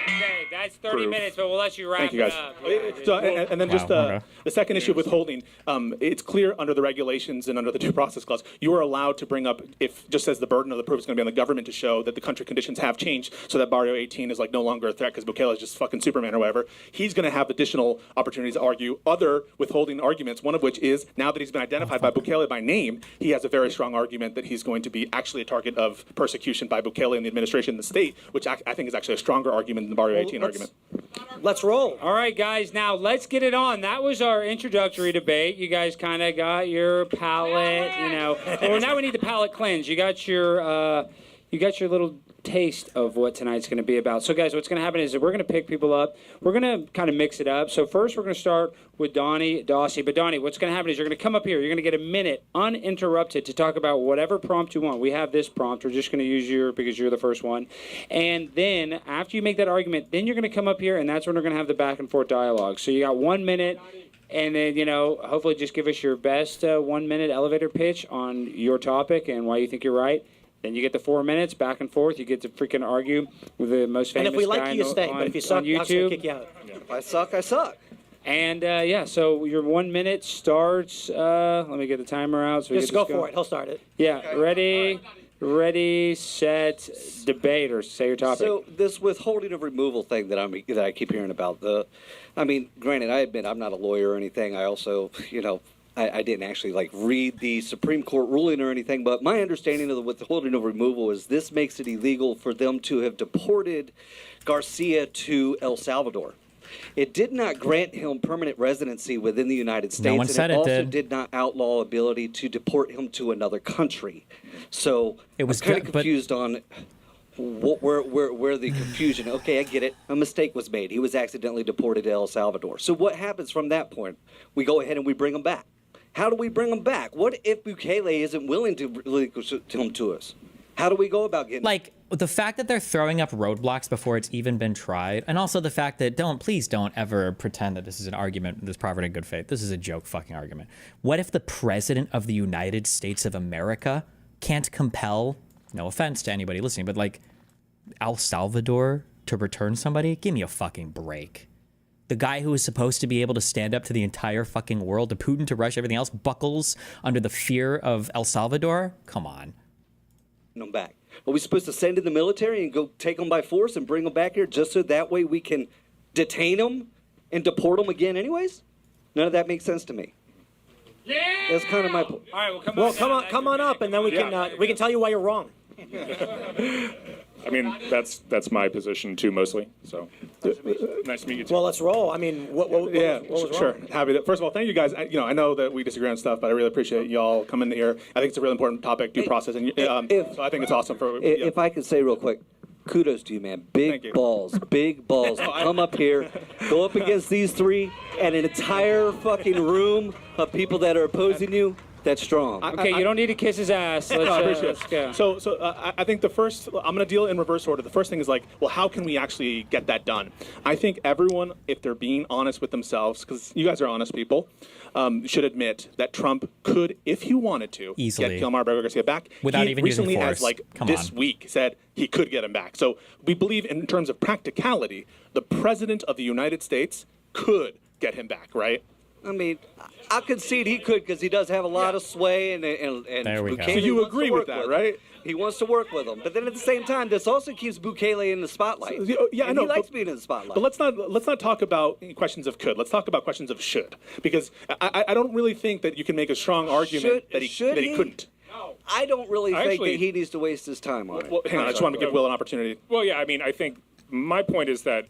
Okay, that's 30 proof. minutes, but we'll let you wrap Thank you, it guys. up. So, and then just okay. the second issue of withholding, it's clear under the regulations and under the due process clause, you are allowed to bring up, if just as the burden of the proof is going to be on the government to show that the country conditions have changed so that Barrio 18 is like no longer a threat because Bukele is just fucking Superman or whatever, he's going to have additional opportunities to argue other withholding arguments, one of which is now that he's been identified by Bukele by name, he has a very strong argument that he's going to be actually a target of persecution by Bukele and the administration and the state, which I think is actually a stronger argument than the Barrio 18 argument. Let's roll. All right, guys, now let's get it on. That was our introductory debate. You guys kind of got your palate, you know. Well, now we need the palate cleanse. You got your little taste of what tonight's going to be about. So, guys, what's going to happen is that we're going to pick people up. We're going to kind of mix it up. So first we're going to start with Donnie Dossie. But, Donnie, what's going to happen is you're going to come up here. You're going to get a minute uninterrupted to talk about whatever prompt you want. We have this prompt. We're just going to use your because you're the first one. And then after you make that argument, then you're going to come up here, and that's when we're going to have the back-and-forth dialogue. So you got 1 minute. And then, you know, hopefully just give us your best 1 minute elevator pitch on your topic and why you think you're right. Then you get the 4 minutes back and forth. You get to freaking argue with the most famous And if we guy like you, you stay. But if you suck, on I'm going to YouTube. kick you out. If I suck, I suck. And yeah, so your 1 minute starts. Let me get the timer out. So we Just can go for it. He'll start it. Yeah, ready, set, debate, or say your topic. So this withholding of removal thing that I keep hearing about. I mean, granted, I admit I'm not a lawyer or anything. I also, you know, I didn't actually like read the Supreme Court ruling or anything, but my understanding of the withholding of removal is this makes it illegal for them to have deported Garcia to El Salvador. It did not grant him permanent residency within the United States, one said and it also did. not outlaw ability to deport him to another country. So It was I'm kind of good, but- confused on where the confusion. Okay, I get it. A mistake was made. He was accidentally deported to El Salvador. So what happens from that point? We go ahead and we bring him back. How do we bring him back? What if Bukele isn't willing to relinquish him to us? How do we go about getting Like, the fact that they're throwing up roadblocks before it's even been tried, and also the fact that please don't ever pretend that this is an argument that's proffered in good faith. This is a joke fucking argument. What if the president of the United States of America can't compel, no offense to anybody listening, but like El Salvador to return somebody? Give me a fucking break. The guy who is supposed to be able to stand up to the entire fucking world, to Putin, to Russia, everything else, buckles under the fear of El Salvador? Come on. them back? Are we supposed to send in the military and go take them by force and bring them back here just so that way we can detain them and deport them again anyways? None of that makes sense to me. Yeah! That's kind of my point. All right, Well, come on up, and then we can tell you why you're wrong. I mean, that's my position too, mostly. So nice to meet you too. Well, let's roll. I mean, what was sure. wrong? Happy to. First of all, thank you guys. I know that we disagree on stuff, but I really appreciate y'all coming here. I think it's a really important topic, due process, and so I think it's awesome for. If I could say real quick, kudos to you, man. Big balls. Come up here, go up against these three, and an entire fucking room of people that are opposing you. That's strong. Okay, you don't need to kiss his ass. I appreciate Let's go. it. So I think the first, I'm going to deal in reverse order. The first thing is like, well, how can we actually get that done? I think everyone, if they're being honest with themselves, because you guys are honest people, should admit that Trump could, if he wanted to, easily get Gilmar Garcia back. Without he even using recently, force. as like Come this on. week, said he could get him back. So we believe in terms of practicality, the president of the United States could get him back, right? I mean, I'll concede he could because he does have a lot of sway, and There we go. Bukele So you wants to agree work with that, him. right? He wants to work with him, but then at the same time, this also keeps Bukele in the spotlight. Yeah, I And know. he likes being in the spotlight. But let's not talk about questions of could. Let's talk about questions of should, because I don't really think that you can make a strong argument that he couldn't. I don't really think Actually- that he needs to waste his time on it. Well, hang on, I just wanted to give Will an opportunity. Well, yeah, I mean, I think my point is that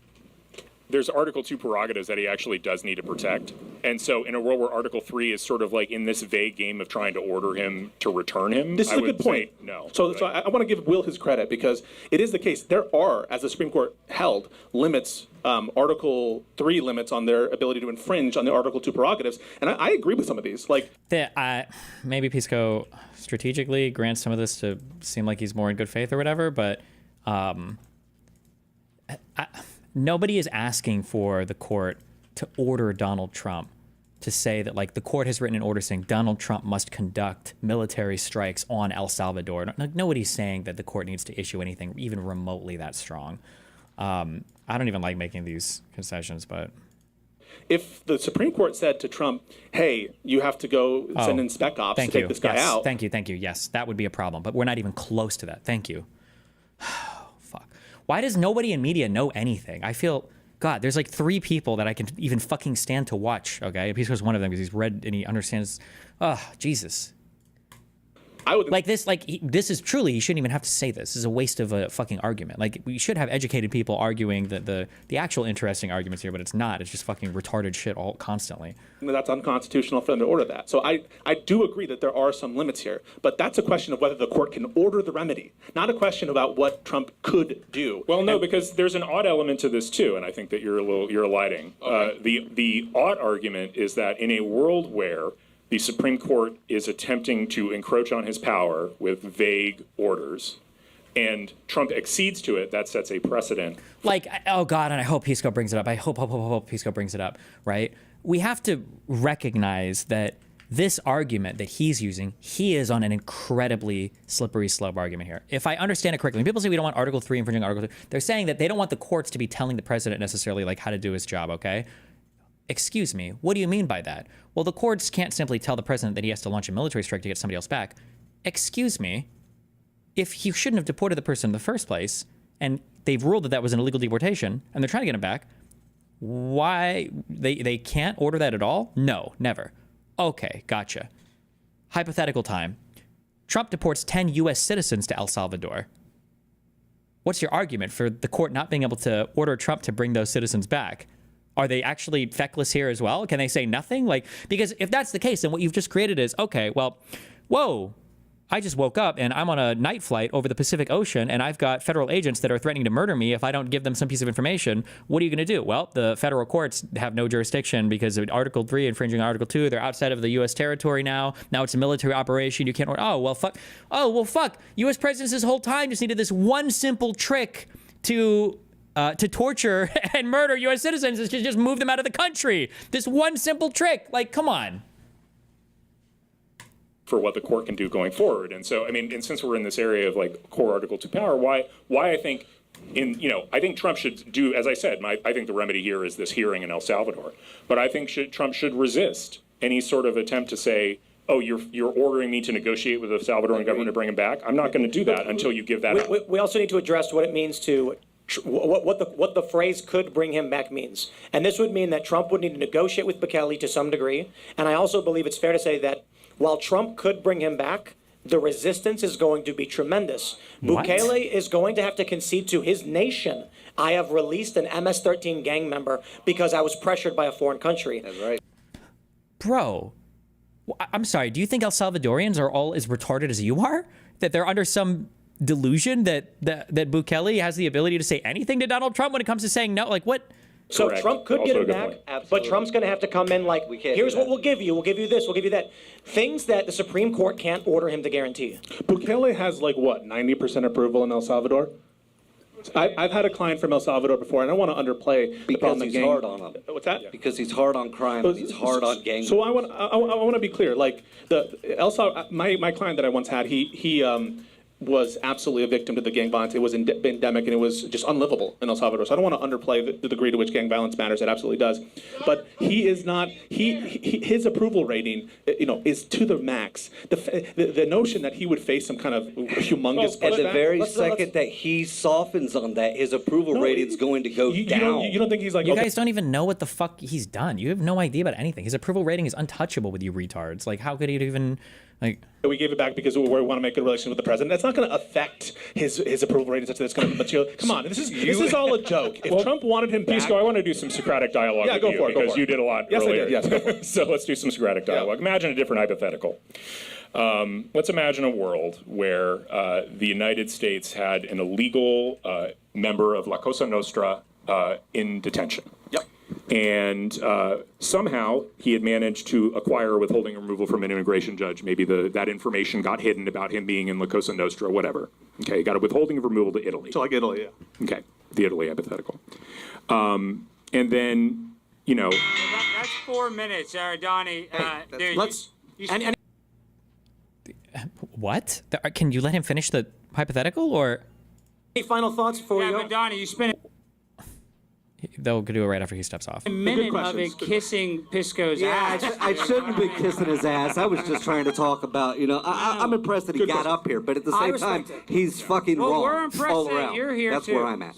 there's Article 2 prerogatives that he actually does need to protect. And so in a world where Article 3 is sort of like in this vague game of trying to order him to return him, This is I a would good point. say no. So I want to give Will his credit because it is the case. There are, as the Supreme Court held, limits, Article 3 limits on their ability to infringe on the Article 2 prerogatives. And I agree with some of these. Like, maybe Pisco strategically grants some of this to seem like he's more in good faith or whatever, but nobody is asking for the court to order Donald Trump to say that like the court has written an order saying Donald Trump must conduct military strikes on El Salvador. Nobody's saying that the court needs to issue anything even remotely that strong. I don't even like making these concessions, but if the Supreme Court said to Trump, hey, you have to go send in spec ops to take this guy out. Thank you. Yes, that would be a problem, but we're not even close to that. Thank you. Fuck. Why does nobody in media know anything? I feel, God, there's like 3 people that I can even fucking stand to watch, okay? Pisco's one of them because he's read and he understands. Oh, Jesus. I would like this. Like this is truly. He shouldn't even have to say this. This is a waste of a fucking argument. Like we should have educated people arguing the actual interesting arguments here, but it's not. It's just fucking retarded shit all constantly. That's unconstitutional for them to order that. So I do agree that there are some limits here, but that's a question of whether the court can order the remedy, not a question about what Trump could do. Well, no, because there's an odd element to this too, and I think that you're eliding. Okay. The odd argument is that in a world where the Supreme Court is attempting to encroach on his power with vague orders, and Trump accedes to it, that sets a precedent. Like, oh God, and I hope Pisco brings it up. I hope Pisco brings it up, right? We have to recognize that this argument that he's using, he is on an incredibly slippery slope argument here. If I understand it correctly, when people say we don't want Article 3 infringing Article 2, they're saying that they don't want the courts to be telling the president necessarily like how to do his job, okay? Excuse me, what do you mean by that? Well, the courts can't simply tell the president that he has to launch a military strike to get somebody else back. Excuse me, if he shouldn't have deported the person in the first place, and they've ruled that that was an illegal deportation, and they're trying to get him back, why, they can't order that at all? No, never. Okay, gotcha. Hypothetical time. Trump deports 10 U.S. citizens to El Salvador. What's your argument for the court not being able to order Trump to bring those citizens back? Are they actually feckless here as well? Can they say nothing? Like, because if that's the case, then what you've just created is, okay, well, whoa, I just woke up and I'm on a night flight over the Pacific Ocean and I've got federal agents that are threatening to murder me if I don't give them some piece of information. What are you going to do? Well, the federal courts have no jurisdiction because of Article 3 infringing Article 2. They're outside of the U.S. territory now. Now it's a military operation. You can't order. Oh, well, fuck. Oh, well, fuck. U.S. presidents this whole time just needed this one simple trick to torture and murder U.S. citizens is to just move them out of the country. This one simple trick. Like, come on. For what the court can do going forward. And so, I mean, and since we're in this area of like core Article 2 power, why I think I think Trump should do, as I said, I think the remedy here is this hearing in El Salvador. But I think Trump should resist any sort of attempt to say, oh, you're ordering me to negotiate with the Salvadoran government to bring him back. I'm not going to do that until you give that out. We also need to address what it means to what the phrase "could bring him back" means, and this would mean that Trump would need to negotiate with Bukele to some degree. And I also believe it's fair to say that while Trump could bring him back, the resistance is going to be tremendous. What? Bukele is going to have to concede to his nation, I have released an MS-13 gang member because I was pressured by a foreign country. That's right. Bro, I'm sorry, do you think El Salvadorians are all as retarded as you are? That they're under some delusion that Bukele has the ability to say anything to Donald Trump when it comes to saying no? Like, what? So Correct. Trump could Also get him a good back, point. but Trump's going to have to come in like, here's what we'll give you. We'll give you this. We'll give you that. Things that the Supreme Court can't order him to guarantee. Bukele has like what, 90% approval in El Salvador? I've had a client from El Salvador before, and I don't want to underplay the problem Because of he's hard on him. What's that? Because he's hard on crime. And he's hard on gang. So I want to be clear. Like my client that I once had, he was absolutely a victim to the gang violence. It was endemic, and it was just unlivable in El Salvador. So I don't want to underplay the degree to which gang violence matters. It absolutely does. But he is not. His approval rating, is to the max. The notion that he would face some kind of humongous At the pushback- very second that he softens on that, his approval rating's going to go down. You don't think he's like? You guys don't even know what the fuck he's done. You have no idea about anything. His approval rating is untouchable with you retards. Like, how could he even, like... We gave it back because we want to make a good relation with the president. That's not going to affect his approval rating such that it's going to. Come on, this is all a joke. If Trump wanted him back, Pisco, I want to do some Socratic dialogue with you because you did a lot Yes, earlier. I did. Yes. So let's do some Socratic dialogue. Imagine a different hypothetical. Let's imagine a world where the United States had an illegal member of La Cosa Nostra in detention. Yep. And somehow he had managed to acquire withholding removal from an immigration judge. Maybe that information got hidden about him being in La Cosa Nostra, whatever. Okay, he got a withholding of removal to Italy. So like Italy, yeah. Okay, the Italy hypothetical. And then, That's 4 minutes. Donnie. Dude, let's. And What? Can you let him finish the hypothetical, or? any final thoughts before we yeah, go? but Donnie, you spent They'll do it right after he steps off. a minute of it kissing Pisco's ass. I shouldn't be kissing his ass. I was just trying to talk about, I'm impressed that he got up here, but at the same time, he's fucking wrong. We're impressed all that around. you're here, That's too. where I'm at.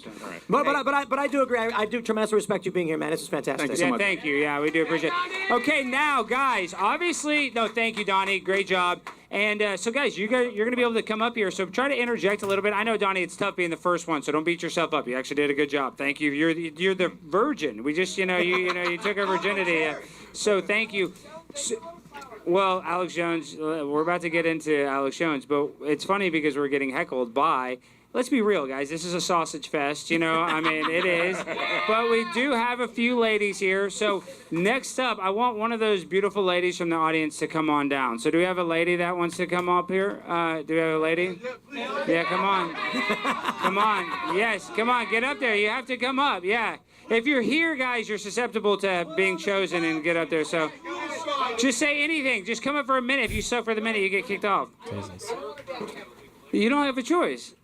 But I do agree. I do tremendously respect you being here, man. This is fantastic. Thank you. Yeah, we do appreciate it. Okay, now, guys, obviously, thank you, Donnie. Great job. And so, guys, you're going to be able to come up here. So try to interject a little bit. I know, Donnie, it's tough being the first one, so don't beat yourself up. You actually did a good job. Thank you. You're the virgin. We just, you took our virginity. So thank you. Well, Alex Jones, we're about to get into Alex Jones, but it's funny because we're getting heckled by. Let's be real, guys. This is a sausage fest, it is. But we do have a few ladies here. So next up, I want one of those beautiful ladies from the audience to come on down. So do we have a lady that wants to come up here? Do we have a lady? Yeah, come on. Come on. Yes, come on. Get up there. You have to come up. Yeah. If you're here, guys, you're susceptible to being chosen and get up there. So just say anything. Just come up for a minute. If you suck for the minute, you get kicked off. Jesus. You don't have a choice.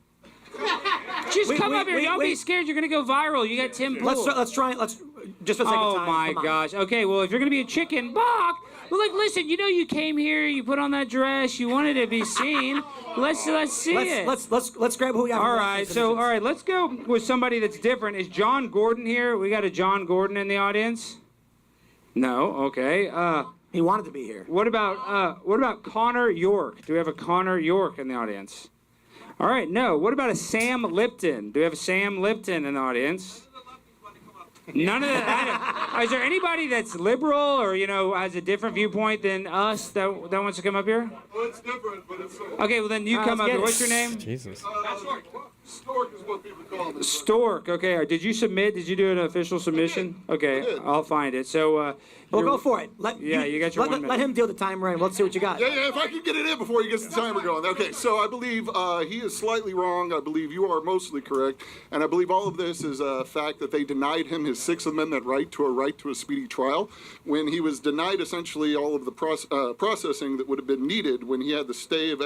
Just come up here. Don't be scared. You're going to go viral. You got Tim Pool. Let's try. Let's just for the sake of time. Oh, my gosh. Okay, well, if you're going to be a chicken, bok. Well, listen, you came here, you put on that dress, you wanted to be seen. Let's see it. Let's grab who we have. All right, let's go with somebody that's different. Is John Gordon here? We got a John Gordon in the audience? No, okay. He wanted to be here. What about Connor York? Do we have a Connor York in the audience? All right, no. What about a Sam Lipton? Do we have a Sam Lipton in the audience? None of that. Is there anybody that's liberal or, has a different viewpoint than us that wants to come up here? Well, it's different, but it's... Okay, well, then you come up here. What's your name? Jesus. Stork is what people call me. Stork. Okay. Did you submit? Did you do an official submission? Okay, I'll find it. So, we'll go for it. You got your 1 minute. Let him deal the timer, and let's see what you got. Yeah, if I can get it in before he gets the timer going. Okay, so I believe he is slightly wrong. I believe you are mostly correct. And I believe all of this is a fact that they denied him his Sixth Amendment right to a speedy trial when he was denied essentially all of the processing that would have been needed when he had the stay of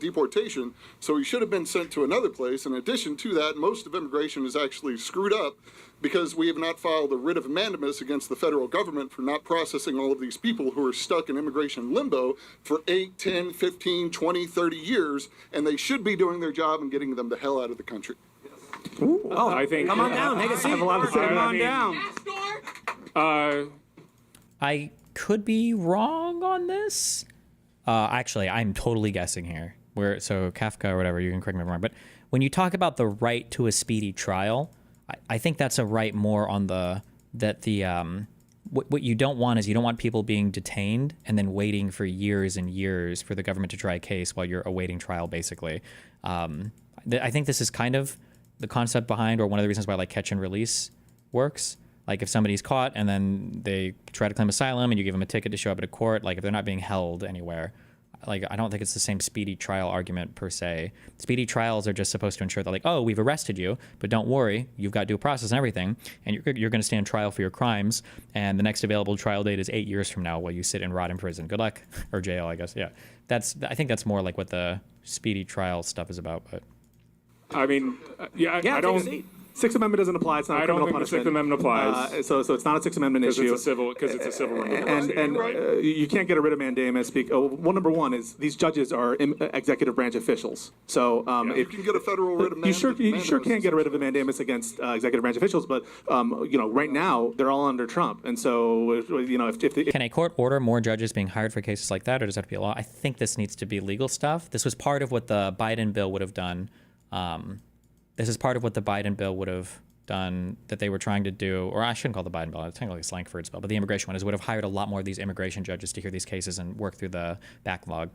deportation. So he should have been sent to another place. In addition to that, most of immigration is actually screwed up because we have not filed a writ of mandamus against the federal government for not processing all of these people who are stuck in immigration limbo for 8, 10, 15, 20, 30 years, and they should be doing their job and getting them the hell out of the country. I think. Come on down. Take a seat. Come on down. I could be wrong on this. Actually, I'm totally guessing here. So Kafka or whatever, you can correct me if I'm wrong. But when you talk about the right to a speedy trial, I think that's a right more on what you don't want is you don't want people being detained and then waiting for years and years for the government to try a case while you're awaiting trial, basically. I think this is kind of the concept behind, or one of the reasons why catch and release works. Like if somebody's caught and then they try to claim asylum and you give them a ticket to show up at a court, if they're not being held anywhere, I don't think it's the same speedy trial argument per se. Speedy trials are just supposed to ensure that we've arrested you, but don't worry, you've got due process and everything, and you're going to stand trial for your crimes, and the next available trial date is 8 years from now while you sit and rot in prison. Good luck. Or jail, I guess. Yeah. I think that's more what the speedy trial stuff is about. But I mean, I don't... Sixth Amendment doesn't apply. It's not a criminal punishment. I don't think the Sixth Amendment applies. So it's not a Sixth Amendment issue. Because it's a civil removal. You can't get a writ of mandamus. Number one is these judges are executive branch officials. So you can get a federal writ of mandamus. You sure can get a writ of mandamus against executive branch officials, but right now they're all under Trump, and so if can a court order more judges being hired for cases like that, or does that have to be a law? I think this needs to be legal stuff. This was part of what the Biden bill would have done. This is part of what the Biden bill would have done that they were trying to do, or I shouldn't call it the Biden bill, it's technically Lankford's bill, but the immigration one would have hired a lot more of these immigration judges to hear these cases and work through the backlog.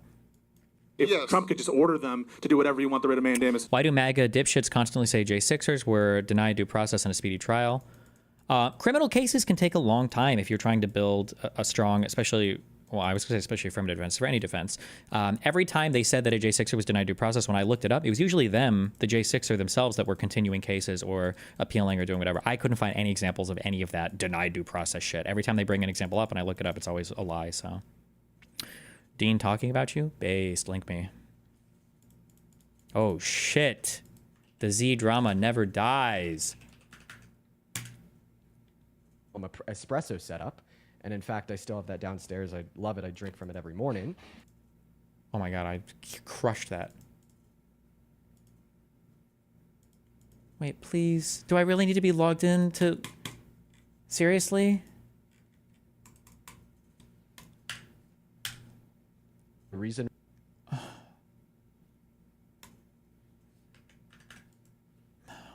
If Trump could just order them to do whatever you want the writ of mandamus. Why do MAGA dipshits constantly say J6ers were denied due process and a speedy trial? Criminal cases can take a long time if you're trying to build a strong, especially well, I was going to say especially affirmative defense, for any defense, every time they said that a J6er was denied due process, when I looked it up, it was usually them, the J6er themselves, that were continuing cases or appealing or doing whatever. I couldn't find any examples of any of that denied due process shit. Every time they bring an example up and I look it up, it's always a lie, so. Dean talking about you? Based, link me. Oh, shit. The Z drama never dies. I'm a espresso setup, and in fact, I still have that downstairs. I love it. I drink from it every morning. Oh my god, I crushed that. Wait, please. Do I really need to be logged in to... Seriously? The reason...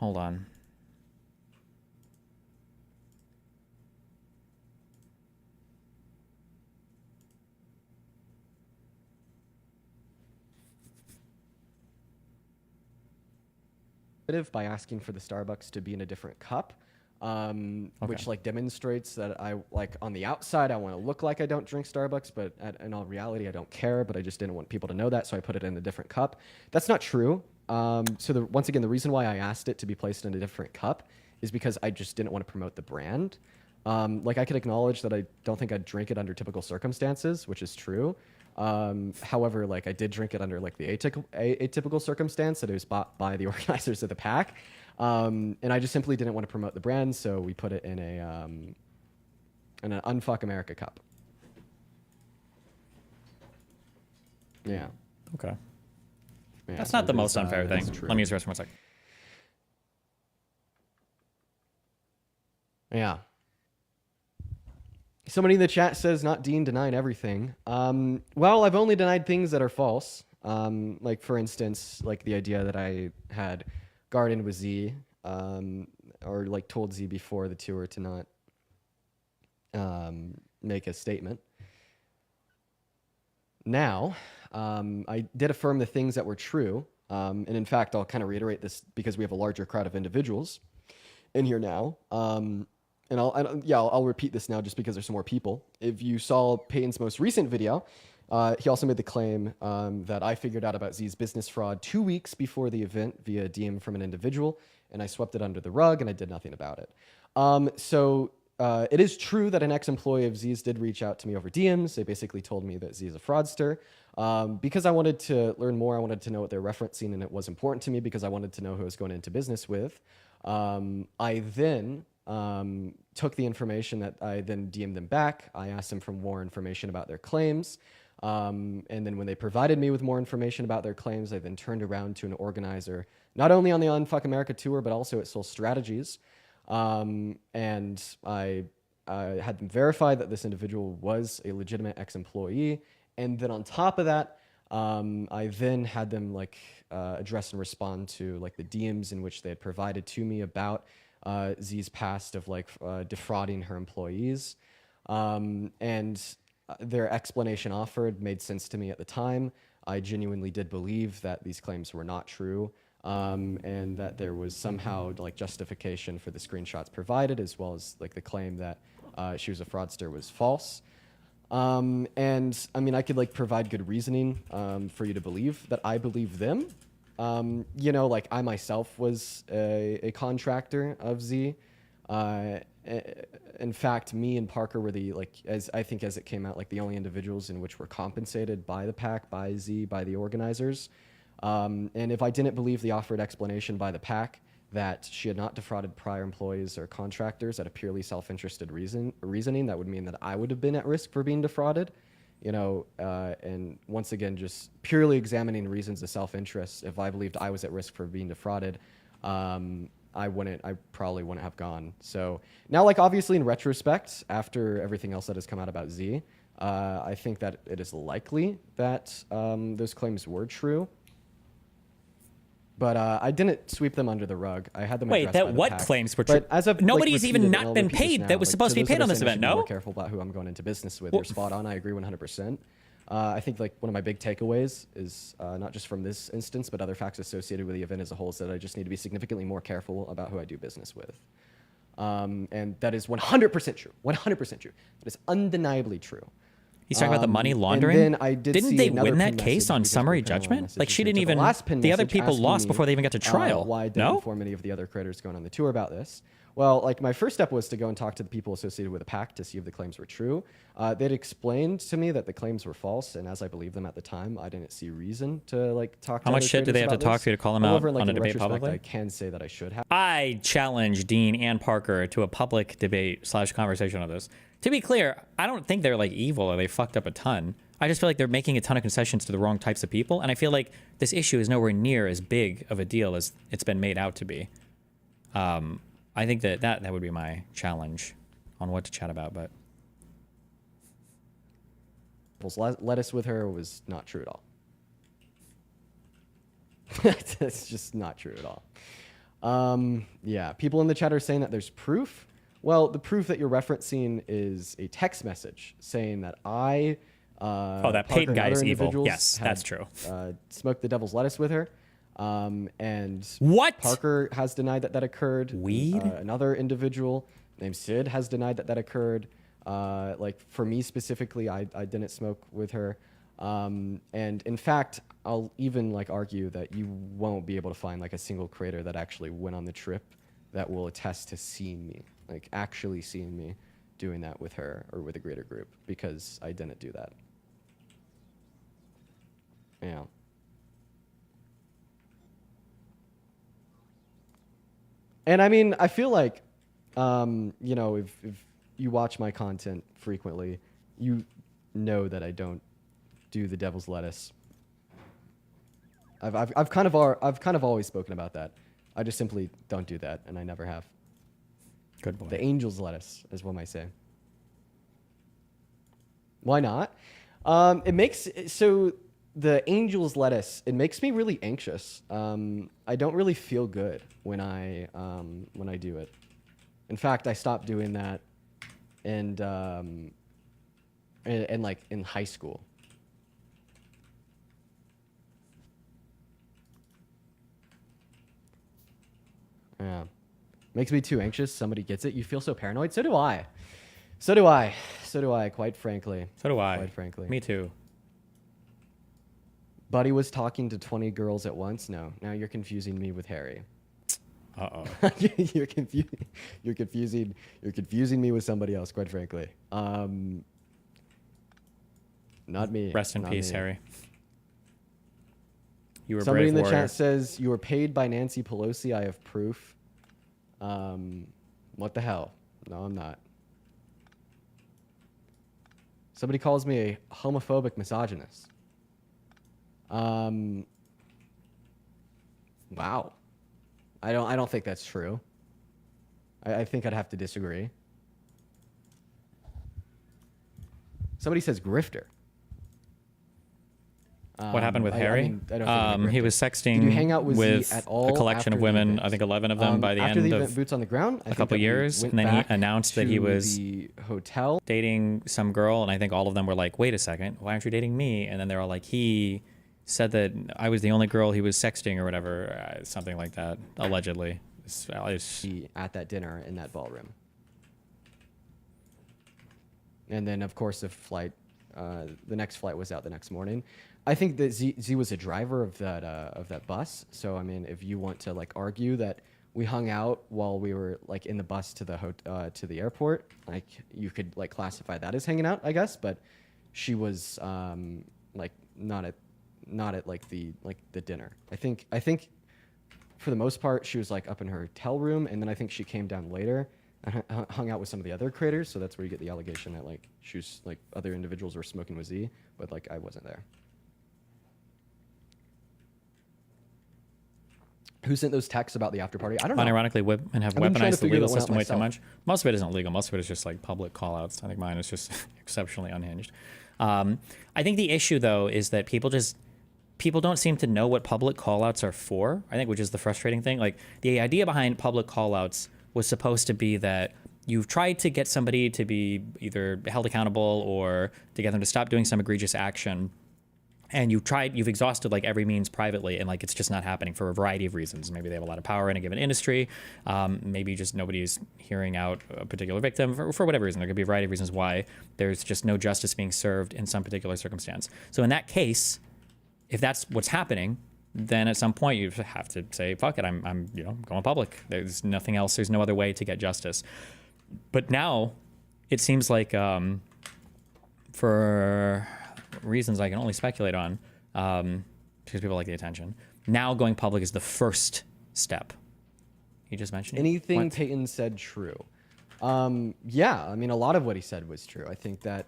Hold on. By asking for the Starbucks to be in a different cup, which like demonstrates that I like on the outside I want to look like I don't drink Starbucks, but in all reality I don't care. But I just didn't want people to know that, so I put it in a different cup. That's not true. Once again, the reason why I asked it to be placed in a different cup is because I just didn't want to promote the brand. Like I could acknowledge that I don't think I'd drink it under typical circumstances, which is true. However, like I did drink it under like the atypical circumstance that it was bought by the organizers of the pack. And I just simply didn't want to promote the brand. So we put it in an Unfuck America cup. Yeah. Okay. Yeah, That's so not the it most is, unfair thing. that's true. Let me use the rest for 1 second. Yeah. Somebody in the chat says, not Dean denying everything. Well, I've only denied things that are false. Like, for instance, like the idea that I had gardened with Z, or like told Z before the tour to not make a statement. Now, I did affirm the things that were true. And in fact, I'll kind of reiterate this because we have a larger crowd of individuals in here now. And I'll repeat this now just because there's some more people. If you saw Payton's most recent video, he also made the claim that I figured out about Z's business fraud 2 weeks before the event via DM from an individual, and I swept it under the rug and I did nothing about it. It is true that an ex-employee of Z's did reach out to me over DMs. They basically told me that Z is a fraudster. Because I wanted to learn more, I wanted to know what they're referencing, and it was important to me because I wanted to know who I was going into business with. I then took the information that I then DM'd them back. I asked them for more information about their claims. And then when they provided me with more information about their claims, I then turned around to an organizer, not only on the Unfuck America tour, but also at Soul Strategies. And I had them verify that this individual was a legitimate ex-employee. And then on top of that, I then had them address and respond to like the DMs in which they had provided to me about Z's past of defrauding her employees. And their explanation offered made sense to me at the time. I genuinely did believe that these claims were not true, and that there was somehow justification for the screenshots provided, as well as the claim that she was a fraudster was false. And I mean, I could provide good reasoning for you to believe that I believe them. I myself was a contractor of Z. In fact, me and Parker were as it came out, the only individuals in which were compensated by the pack, by Z, by the organizers. And if I didn't believe the offered explanation by the pack that she had not defrauded prior employees or contractors at a purely self-interested reasoning, that would mean that I would have been at risk for being defrauded. And once again, just purely examining reasons of self-interest, if I believed I was at risk for being defrauded, I probably wouldn't have gone. So now, obviously in retrospect, after everything else that has come out about Z, I think that it is likely that those claims were true. But I didn't sweep them under the rug. I had them. Wait, that what claims were true? Nobody's even not been paid that was supposed to be paid on this event. No. Be more careful about who I'm going into business with. You're spot on. I agree 100%. I think one of my big takeaways is not just from this instance, but other facts associated with the event as a whole, is that I just need to be significantly more careful about who I do business with. And that is 100% true. 100% true. That is undeniably true. He's talking about the money laundering. And then I didn't they win that case on summary judgment? Like she didn't even. The other people lost before they even got to trial. Why I didn't inform any of the other creators going on the tour about this? Well, like my first step was to go and talk to the people associated with the PAC to see if the claims were true. They'd explained to me that the claims were false, and as I believed them at the time, I didn't see reason to like talk. How much shit do they have to talk for you to call them out However, like, on a in debate retrospect, publicly? I can say that I should have. I challenge Dean and Parker to a public debate / conversation on this. To be clear, I don't think they're like evil or they fucked up a ton. I just feel like they're making a ton of concessions to the wrong types of people, and I feel like this issue is nowhere near as big of a deal as it's been made out to be. I think that would be my challenge on what to chat about, but lettuce with her was not true at all. That's just not true at all. Yeah, people in the chat are saying that there's proof. Well, the proof that you're referencing is a text message saying that I that Peyton guy is evil. Yes, that's true. Smoked the devil's lettuce with her. And what? Parker has denied that occurred. Weed? Another individual named Sid has denied that occurred. Like for me specifically, I didn't smoke with her. And in fact, I'll even like argue that you won't be able to find like a single creator that actually went on the trip that will attest to seeing me, like actually seeing me doing that with her or with a greater group, because I didn't do that. Yeah. And I mean, I feel like, you know, if you watch my content frequently, you know that I don't do the devil's lettuce. I've kind of always spoken about that. I just simply don't do that, and I never have. Good boy. The angel's lettuce is what I say. Why not? It makes so the angel's lettuce. It makes me really anxious. I don't really feel good when I do it. In fact, I stopped doing that, and like in high school. Yeah. Makes me too anxious. Somebody gets it. You feel so paranoid. So do I. So do I. So do I, quite frankly. So do I. Quite frankly. Me too. Buddy was talking to 20 girls at once. No. Now you're confusing me with Harry. Uh-oh. You're confusing me with somebody else, quite frankly. Not me. Rest in peace, Harry. You were Somebody brave in the warrior. chat says you were paid by Nancy Pelosi. I have proof. What the hell? No, I'm not. Somebody calls me a homophobic misogynist. Wow. I don't think that's true. I think I'd have to disagree. Somebody says grifter. What happened with Harry? I don't think he was sexting Did you hang out with with Z at all a collection of after the women, event? I think 11 of them by the After end the of event, boots on the ground, I a think couple that we years. went And then he back announced that he to was the hotel dating some girl, and I think all of them were like, wait a second, why aren't you dating me? And then they're all like, he said that I was the only girl he was sexting or whatever, something like that, allegedly. At that dinner in that ballroom. And then, of course, the next flight was out the next morning. I think that Z was a driver of that bus. So I mean, if you want to like argue that we hung out while we were like in the bus to the airport, like you could like classify that as hanging out, I guess. But she was like not at like the dinner. I think for the most part she was like up in her hotel room, and then I think she came down later and hung out with some of the other creators. So that's where you get the allegation that like she was like other individuals were smoking with Z, but like I wasn't there. Who sent those texts about the after party? I don't know. Unironically, women have I've been trying to weaponized the figure legal that one out system way too myself. much. Most of it isn't legal. Most of it is just like public call-outs. I think mine is just exceptionally unhinged. I think the issue, though, is that people don't seem to know what public call-outs are for, I think, which is the frustrating thing. Like, the idea behind public call-outs was supposed to be that you've tried to get somebody to be either held accountable or to get them to stop doing some egregious action. and you've exhausted like every means privately, and like it's just not happening for a variety of reasons. Maybe they have a lot of power in a given industry. Maybe just nobody's hearing out a particular victim for whatever reason. There could be a variety of reasons why there's just no justice being served in some particular circumstance. So in that case, if that's what's happening, then at some point you have to say, fuck it, I'm going public. There's nothing else. There's no other way to get justice. But now it seems like for reasons I can only speculate on, because people like the attention, now going public is the first step. You just mentioned anything what? Peyton said true. Yeah, I mean, a lot of what he said was true. I think that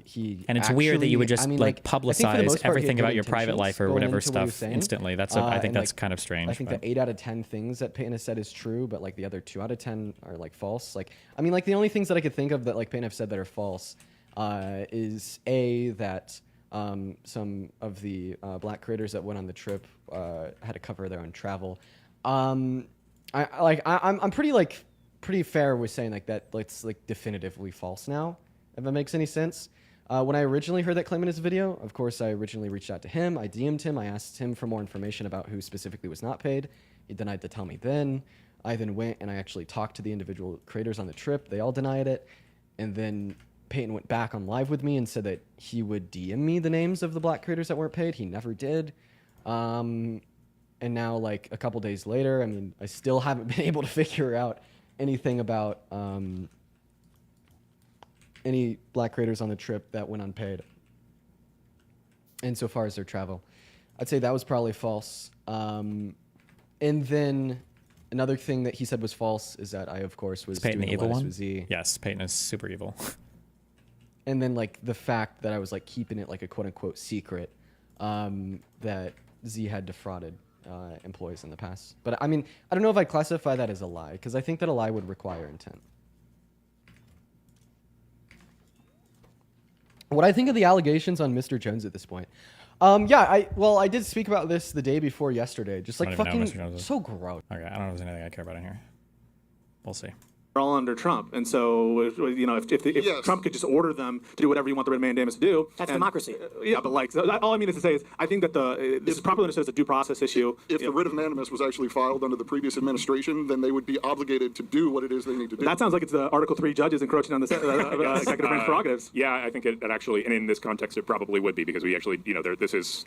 he and it's actually, weird that you would just I mean, like I think for the publicize most part, he everything had about good your private life or intentions whatever going into what he was stuff saying. instantly. I think And, that's like, kind of strange. I think but- that 8 out of 10 things that Peyton has said is true, but like the other 2 out of 10 are like false. Like, I mean, like the only things that I could think of that like Peyton have said that are false is that some of the black creators that went on the trip had to cover their own travel. I'm pretty fair with saying like that. It's like definitively false now, if that makes any sense. When I originally heard that claim in his video, of course, I originally reached out to him. I DM'd him. I asked him for more information about who specifically was not paid. He denied to tell me then. I then went and I actually talked to the individual creators on the trip. They all denied it. And then Peyton went back on live with me and said that he would DM me the names of the black creators that weren't paid. He never did. And now, like, a couple days later, I mean, I still haven't been able to figure out anything about any black creators on the trip that went unpaid. Insofar as their travel, I'd say that was probably false. And then another thing that he said was false is that I, of course, was Is Peyton doing the a evil lettuce one? with Z. Yes, Peyton is super evil. And then like the fact that I was like keeping it like a quote unquote secret, that Z had defrauded employees in the past. But I mean, I don't know if I'd classify that as a lie, because I think that a lie would require intent. What I think of the allegations on Mr. Jones at this point. I did speak about this the day before yesterday. Just like I don't even know who Mr. fucking Jones is. so gross. Okay, I don't know if there's anything I care about in here. We'll see. All under Trump, and so if Trump could just order them to do whatever you want the writ of mandamus to do, That's and- democracy. Yeah, but like all I mean is to say is I think that this is properly understood as a due process issue. If the writ of mandamus was actually filed under the previous administration, then they would be obligated to do what it is they need to do. That sounds like it's the Article 3 judges encroaching on the executive branch prerogatives. Yeah, I think it actually, and in this context, it probably would be because we actually, this is.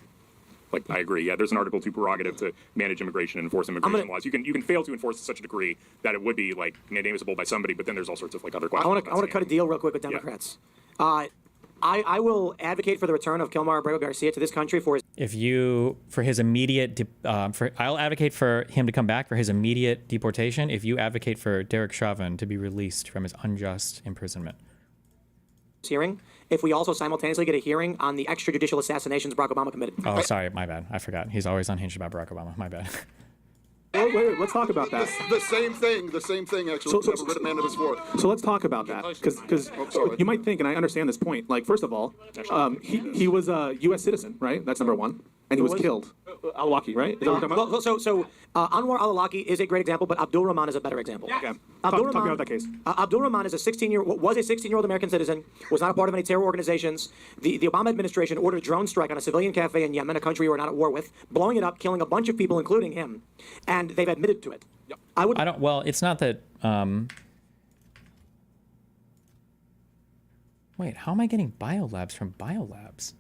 Like, I agree. Yeah, there's an Article 2 prerogative to manage immigration and enforce immigration laws. You can fail to enforce to such a degree that it would be like mandamusable by somebody, but then there's all sorts of like other questions. I want to cut a deal real quick with Democrats. I will advocate for the return of Kilmar Abrego Garcia to this country for his I'll advocate for him to come back for his immediate deportation if you advocate for Derek Chauvin to be released from his unjust imprisonment. hearing. If we also simultaneously get a hearing on the extrajudicial assassinations Barack Obama committed. Oh, sorry, my bad. I forgot. He's always unhinged about Barack Obama. My bad. Wait, let's talk about that. The same thing actually. So- have a writ of mandamus for. So let's talk about that, because you might think, and I understand this point. Like, first of all, he was a U.S. citizen, right? That's number one, and he was killed. Al-Awlaki, right? Is that what you're talking about? Anwar al-Awlaki is a great example, but Abdul Rahman is a better example. Okay. Abdul Talk about that case. Abdul Rahman is was a 16-year-old American citizen, was not a part of any terror organizations. The Obama administration ordered a drone strike on a civilian cafe in Yemen, a country we're not at war with, blowing it up, killing a bunch of people, including him, and they've admitted to it. Well, it's not that. Wait, how am I getting biolabs from biolabs?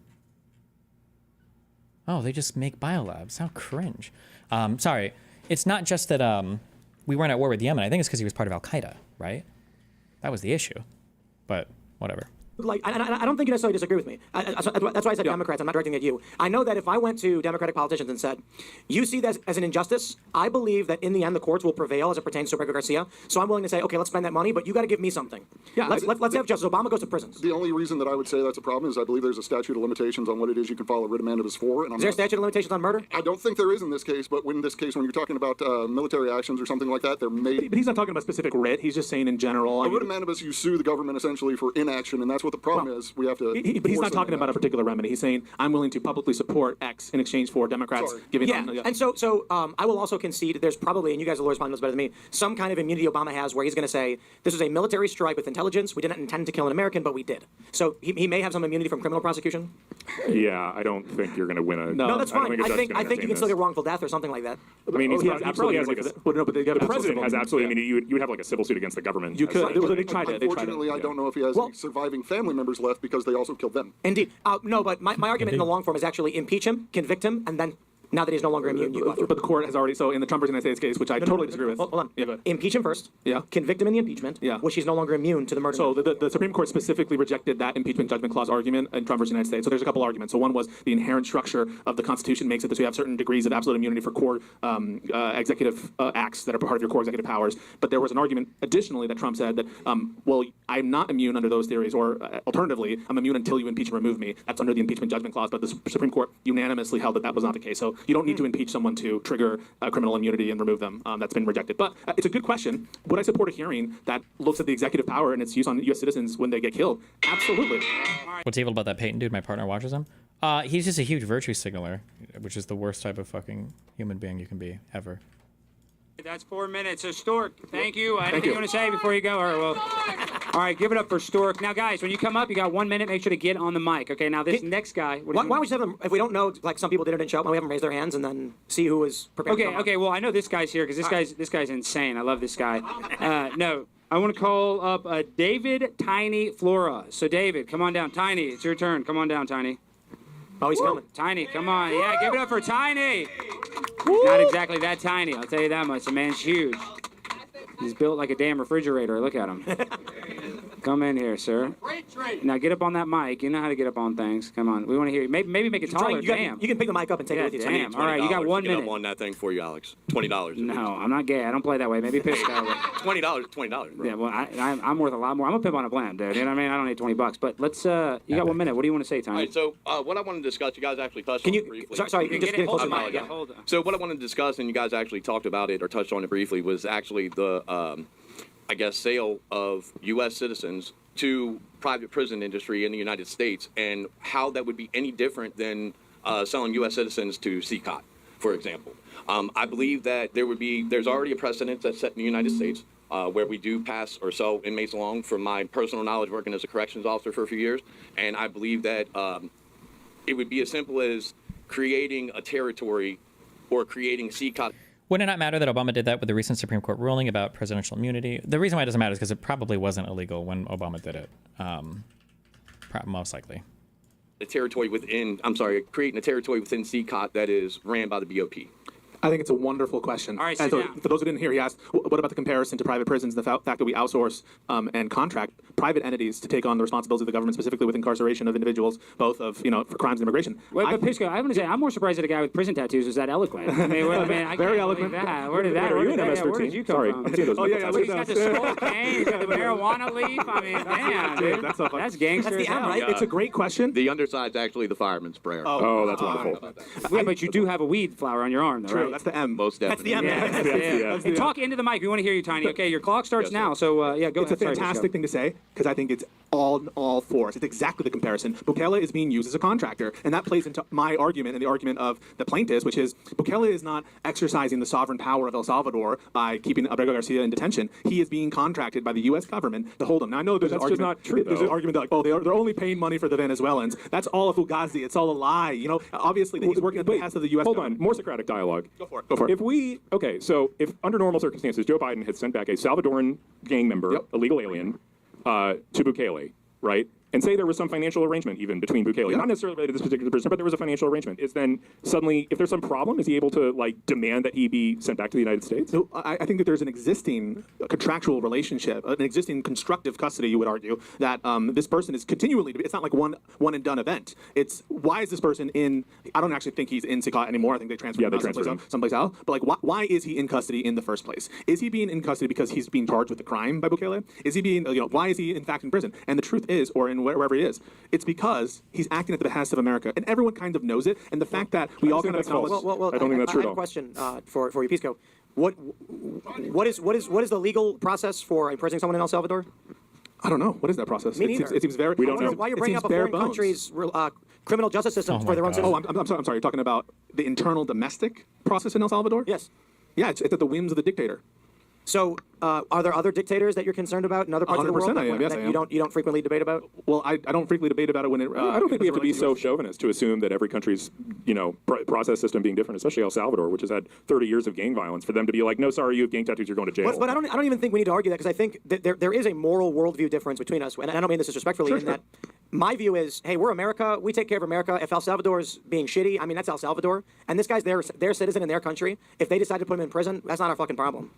Oh, they just make biolabs. How cringe. Sorry, it's not just that we weren't at war with Yemen. I think it's because he was part of Al Qaeda, right? That was the issue. But whatever. I don't think you necessarily disagree with me. That's why I said Democrats. I'm not directing at you. I know that if I went to Democratic politicians and said, you see this as an injustice, I believe that in the end the courts will prevail as it pertains to Abrego Garcia. So I'm willing to say, okay, let's spend that money, but you got to give me something. Yeah, let's have justice. Obama goes to prisons. The only reason that I would say that's a problem is I believe there's a statute of limitations on what it is you can file a writ of mandamus for. And Is there a statute of limitations on murder? I don't think there is in this case, but when you're talking about military actions or something like that, there may. But he's not talking about specific writ. He's just saying in general. A writ of mandamus, you sue the government essentially for inaction, and that's what the problem is. We have to. But he's force not them talking on about a particular remedy. He's saying, I'm willing to publicly support X in exchange for Democrats giving Yeah, them. and so I will also concede there's probably, and you guys are lawyers probably know this better than me, some kind of immunity Obama has where he's going to say, this was a military strike with intelligence. We didn't intend to kill an American, but we did. So he may have some immunity from criminal prosecution. Yeah, I don't think you're going to win a. No, that's fine. I think you can still get wrong. wrongful death or something like that. I mean, he probably has like the president has absolutely. I mean, you would have like a civil suit against the government. You could. They tried it. Unfortunately, I don't know if he has any surviving family members left because they also killed them. Indeed. No, but my argument in the long form is actually impeach him, convict him, and then now that he's no longer immune, you go after him. But the court has already, so in the Trump versus United States case, which I totally disagree with. Hold on. Yeah, go ahead. Impeach him first. Yeah. Convict him in the impeachment. Yeah. Which he's no longer immune to the murder. So the Supreme Court specifically rejected that impeachment judgment clause argument in Trump versus United States. So there's a couple arguments. So one was the inherent structure of the Constitution makes it that you have certain degrees of absolute immunity for core executive acts that are part of your core executive powers. But there was an argument additionally that Trump said that, well, I'm not immune under those theories, or alternatively, I'm immune until you impeach and remove me. That's under the impeachment judgment clause. But the Supreme Court unanimously held that that was not the case. So you don't need to impeach someone to trigger criminal immunity and remove them. That's been rejected. But it's a good question. Would I support a hearing that looks at the executive power and its use on U.S. citizens when they get killed? Absolutely. What's evil about that Peyton dude? My partner watches him. He's just a huge virtue signaler, which is the worst type of fucking human being you can be ever. That's 4 minutes. So Stork, thank you. Anything you want to say before you go? All right, give it up for Stork. Now, guys, when you come up, you got 1 minute. Make sure to get on the mic. Okay, now this next guy. Why don't we just have them, if we don't know, like some people didn't show up, why don't we have them raise their hands and then see who is prepared to come up? Okay, well, I know this guy's here because this guy's insane. I love this guy. No, I want to call up David Tiny Flora. So, David, come on down. Tiny, it's your turn. Come on down, Tiny. Oh, he's coming. Tiny, come on. Yeah, give it up for Tiny. Not exactly that tiny, I'll tell you that much. The man's huge. He's built like a damn refrigerator. Look at him. Come in here, sir. Now get up on that mic. You know how to get up on things. Come on. We want to hear you. Maybe make it taller. Damn. You can pick the mic up and take it with you. Damn. All right, you got 1 minute. Get up on that thing for you, Alex. $20. No, I'm not gay. I don't play that way. Maybe Pisco. $20. $20. Bro. Yeah, well, I'm worth a lot more. I'm a pimp on a plant, dude. You know what I mean? I don't need $20. But let's. You got 1 minute. What do you want to say, Tiny? All right. So what I want to discuss, you guys actually touched on it briefly. Sorry, you just get closer to the mic. Yeah, hold on. So what I wanted to discuss, and you guys actually talked about it or touched on it briefly, was actually the, I guess, sale of U.S. citizens to private prison industry in the United States, and how that would be any different than selling U.S. citizens to CCOT, for example. I believe that there's already a precedent that's set in the United States where we do pass or sell inmates along, from my personal knowledge working as a corrections officer for a few years, and I believe that it would be as simple as creating a territory or creating CCOT. Would it not matter that Obama did that with the recent Supreme Court ruling about presidential immunity? The reason why it doesn't matter is because it probably wasn't illegal when Obama did it, most likely. Creating a territory within CCOT that is ran by the BOP. I think it's a wonderful question. All right, and so down. for those who didn't hear, he asked, what about the comparison to private prisons, the fact that we outsource and contract private entities to take on the responsibility of the government, specifically with incarceration of individuals, both of, for crimes and immigration. Wait, but Pisco, I want to say, I'm more surprised that a guy with prison tattoos is that eloquent. I mean, I Very can't eloquent. believe that. Where did that? Are you an Where MS-13? did you come Sorry, from? I've seen those He's got the skull cane, he's got the marijuana leaf. I mean, damn, dude. That's gangster as hell. It's a great question. The underside's actually the fireman's prayer. Oh, that's wonderful. Yeah, but you do have a weed flower on your arm, though, True, right? that's the M. Most definitely. That's the M. Yeah, that's the M. Talk into the mic. We want to hear you, Tiny. Okay, your clock starts now, so yeah, go It's ahead. a fantastic thing to say, because I think it's all force. It's exactly the comparison. Bukele is being used as a contractor, and that plays into my argument and the argument of the plaintiffs, which is Bukele is not exercising the sovereign power of El Salvador by keeping Abrego Garcia in detention. He is being contracted by the U.S. government to hold him. Now, I know there's an That's just argument. not true, There's an though. argument that, like, oh, they're only paying money for the Venezuelans. That's all a fugazi. It's all a lie. Obviously, he's working on behalf of the U.S. Hold government. on, more Socratic dialogue. Go for it. If under normal circumstances Joe Biden had sent back a Salvadoran gang member, a legal alien, to Bukele, right? And say there was some financial arrangement even between Bukele, not necessarily related to this particular person, but there was a financial arrangement. Is then suddenly, if there's some problem, is he able to demand that he be sent back to the United States? So I think that there's an existing contractual relationship, an existing constructive custody, you would argue, that this person is continually, it's not like one and done event. It's why is this person in, I don't actually think he's in CCOT anymore. I think they transferred him someplace else. But why is he in custody in the first place? Is he being in custody because he's being charged with a crime by Bukele? Is he being, why is he in fact in prison? And the truth is, or in wherever he is, it's because he's acting at the behest of America, and everyone kind of knows it. And the fact that we all kind of acknowledge. I don't think that's true I have a question for you, Pisco. What is the legal process for imprisoning someone in El Salvador? I don't know. What is that process? Me neither. It seems very. I wonder why you're bringing up a foreign country's criminal justice system for their own citizens. Oh, I'm sorry. You're talking about the internal domestic process in El Salvador? Yes. Yeah, it's at the whims of the dictator. So, are there other dictators that you're concerned about in other parts of the world 100% I am. Yes, that I am. you don't frequently debate about? Well, I don't frequently debate about it when it. I don't think we have to be so chauvinist to assume that every country's, process system being different, especially El Salvador, which has had 30 years of gang violence, for them to be like, no, sorry, you have gang tattoos, you're going to jail. But I don't even think we need to argue that, because I think that there is a moral worldview difference between us, and I don't mean this disrespectfully, that my view is, hey, we're America, we take care of America. If El Salvador's being shitty, I mean, that's El Salvador, and this guy's their citizen in their country. If they decide to put him in prison, that's not our fucking problem.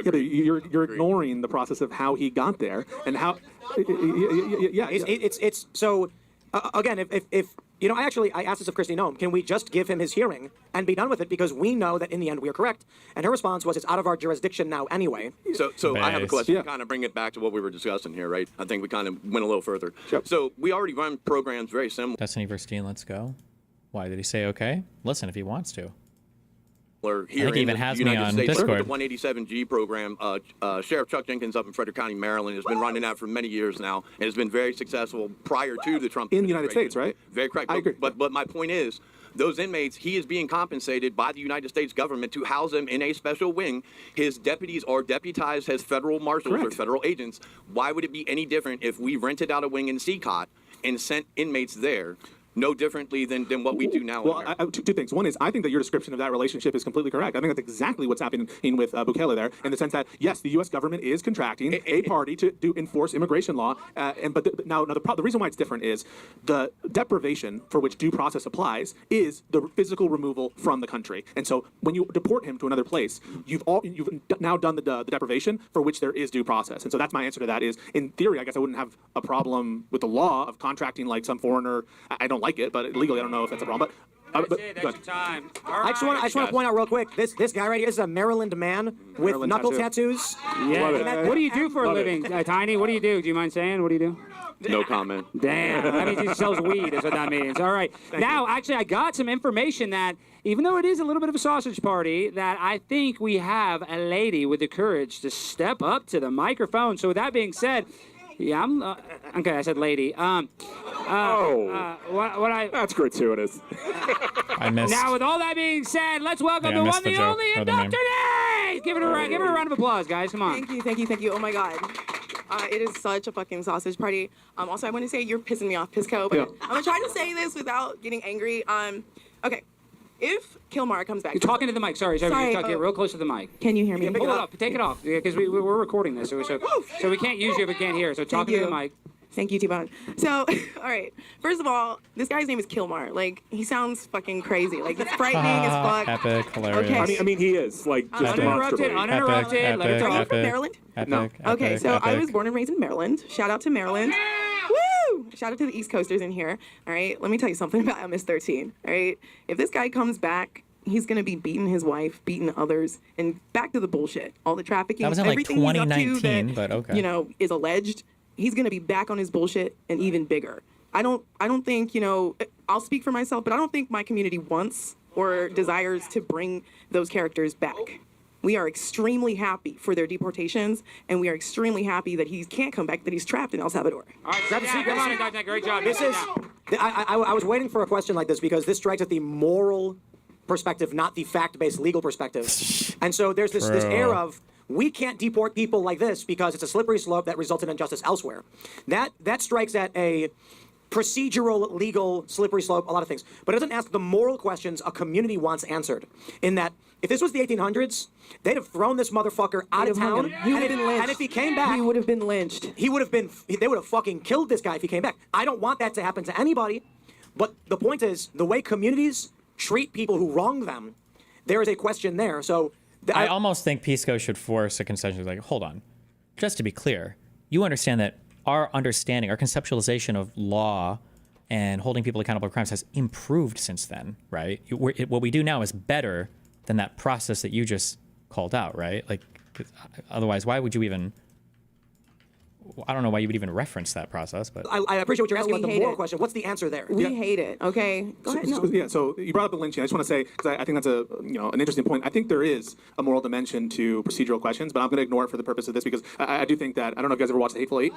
Yeah, but you're ignoring the process of how he got there and how. Yeah, it's so. Again, if I asked this of Christy Nome, can we just give him his hearing and be done with it, because we know that in the end we are correct? And her response was, it's out of our jurisdiction now anyway. So I have a question. Kind of bring it back to what we were discussing here, right? I think we kind of went a little further. So we already run programs very similar. Destiny versus Dean, let's go. Why did he say okay? Listen, if he wants to. Here I think he even has me United on States, Discord. The 187G program, Sheriff Chuck Jenkins up in Frederick County, Maryland, has been running that for many years now, and has been very successful prior to the Trump in the United States, right? Very correct. I agree. But my point is, those inmates, he is being compensated by the United States government to house them in a special wing. His deputies are deputized as federal marshals or federal agents. Why would it be any different if we rented out a wing in CCOT and sent inmates there? No differently than what we do now. Well, two things. One is, I think that your description of that relationship is completely correct. I think that's exactly what's happening with Bukele there, in the sense that, yes, the U.S. government is contracting a party to enforce immigration law. But the reason why it's different is the deprivation for which due process applies is the physical removal from the country. And so when you deport him to another place, you've now done the deprivation for which there is due process. And so that's my answer to that is, in theory, I guess I wouldn't have a problem with the law of contracting like some foreigner. I don't like it, but legally I don't know if that's a problem. That's your time. I just want to point out real quick, this guy right here is a Maryland man with knuckle tattoos. Yeah. What do you do for a living, Tiny? What do you do? Do you mind saying? What do you do? No comment. Damn. That means he sells weed, is what that means. All right. Now, actually, I got some information that, even though it is a little bit of a sausage party, that I think we have a lady with the courage to step up to the microphone. So with that being said, yeah, I'm okay. I said lady. That's gratuitous. I missed. Now, with all that being said, let's welcome the one, the only, and Dr. Nate. Give her a round of applause, guys. Come on. Thank you. Oh my God. It is such a fucking sausage party. Also, I want to say you're pissing me off, Pisco, but I'm gonna try to say this without getting angry. Okay. If Kilmar comes back, You're talking to the mic. Sorry. You're talking real close to the mic. Can you hear me? Hold it up. Take it off, because we're recording this, so we can't use you if we can't hear. So talking to the mic. Thank you, T-Bone. So, all right. First of all, this guy's name is Kilmar. Like, he sounds fucking crazy. Like, it's frightening as fuck. Epic, hilarious. Okay. I mean, he is like just uninterrupted. Let her talk. Are you from Maryland? No. Okay, so I was born and raised in Maryland. Shout out to Maryland. Woo! Shout out to the East Coasters in here. All right, let me tell you something about MS-13. All right, if this guy comes back, he's gonna be beating his wife, beating others, and back to the bullshit. All the trafficking, That was in like everything he's up to 2019, that, but okay. is alleged. He's gonna be back on his bullshit and even bigger. I don't think, I'll speak for myself, but I don't think my community wants or desires to bring those characters back. We are extremely happy for their deportations, and we are extremely happy that he can't come back, that he's trapped in El Salvador. All right, come on, Dr. Nate. Great job. This is. I was waiting for a question like this, because this strikes at the moral perspective, not the fact-based legal perspective. And so there's this air of, we can't deport people like this because it's a slippery slope that results in injustice elsewhere. That strikes at a procedural, legal, slippery slope, a lot of things. But it doesn't ask the moral questions a community wants answered. In that, if this was the 1800s, they'd have thrown this motherfucker out of town. He would have been lynched. And if he came back, he would have been lynched. They would have fucking killed this guy if he came back. I don't want that to happen to anybody. But the point is, the way communities treat people who wrong them, there is a question there. So I almost think Pisco should force a concession. Like, hold on. Just to be clear, you understand that our understanding, our conceptualization of law and holding people accountable for crimes has improved since then, right? What we do now is better than that process that you just called out, right? Like, otherwise, why would you even I don't know why you would even reference that process, but I appreciate what you're asking we about the hate moral it. question. What's the answer there? We hate it. Okay, go ahead. No. So you brought up the lynching. I just want to say, because I think that's an interesting point. I think there is a moral dimension to procedural questions, but I'm going to ignore it for the purpose of this because I do think that, I don't know if you guys ever watched The Hateful Eight.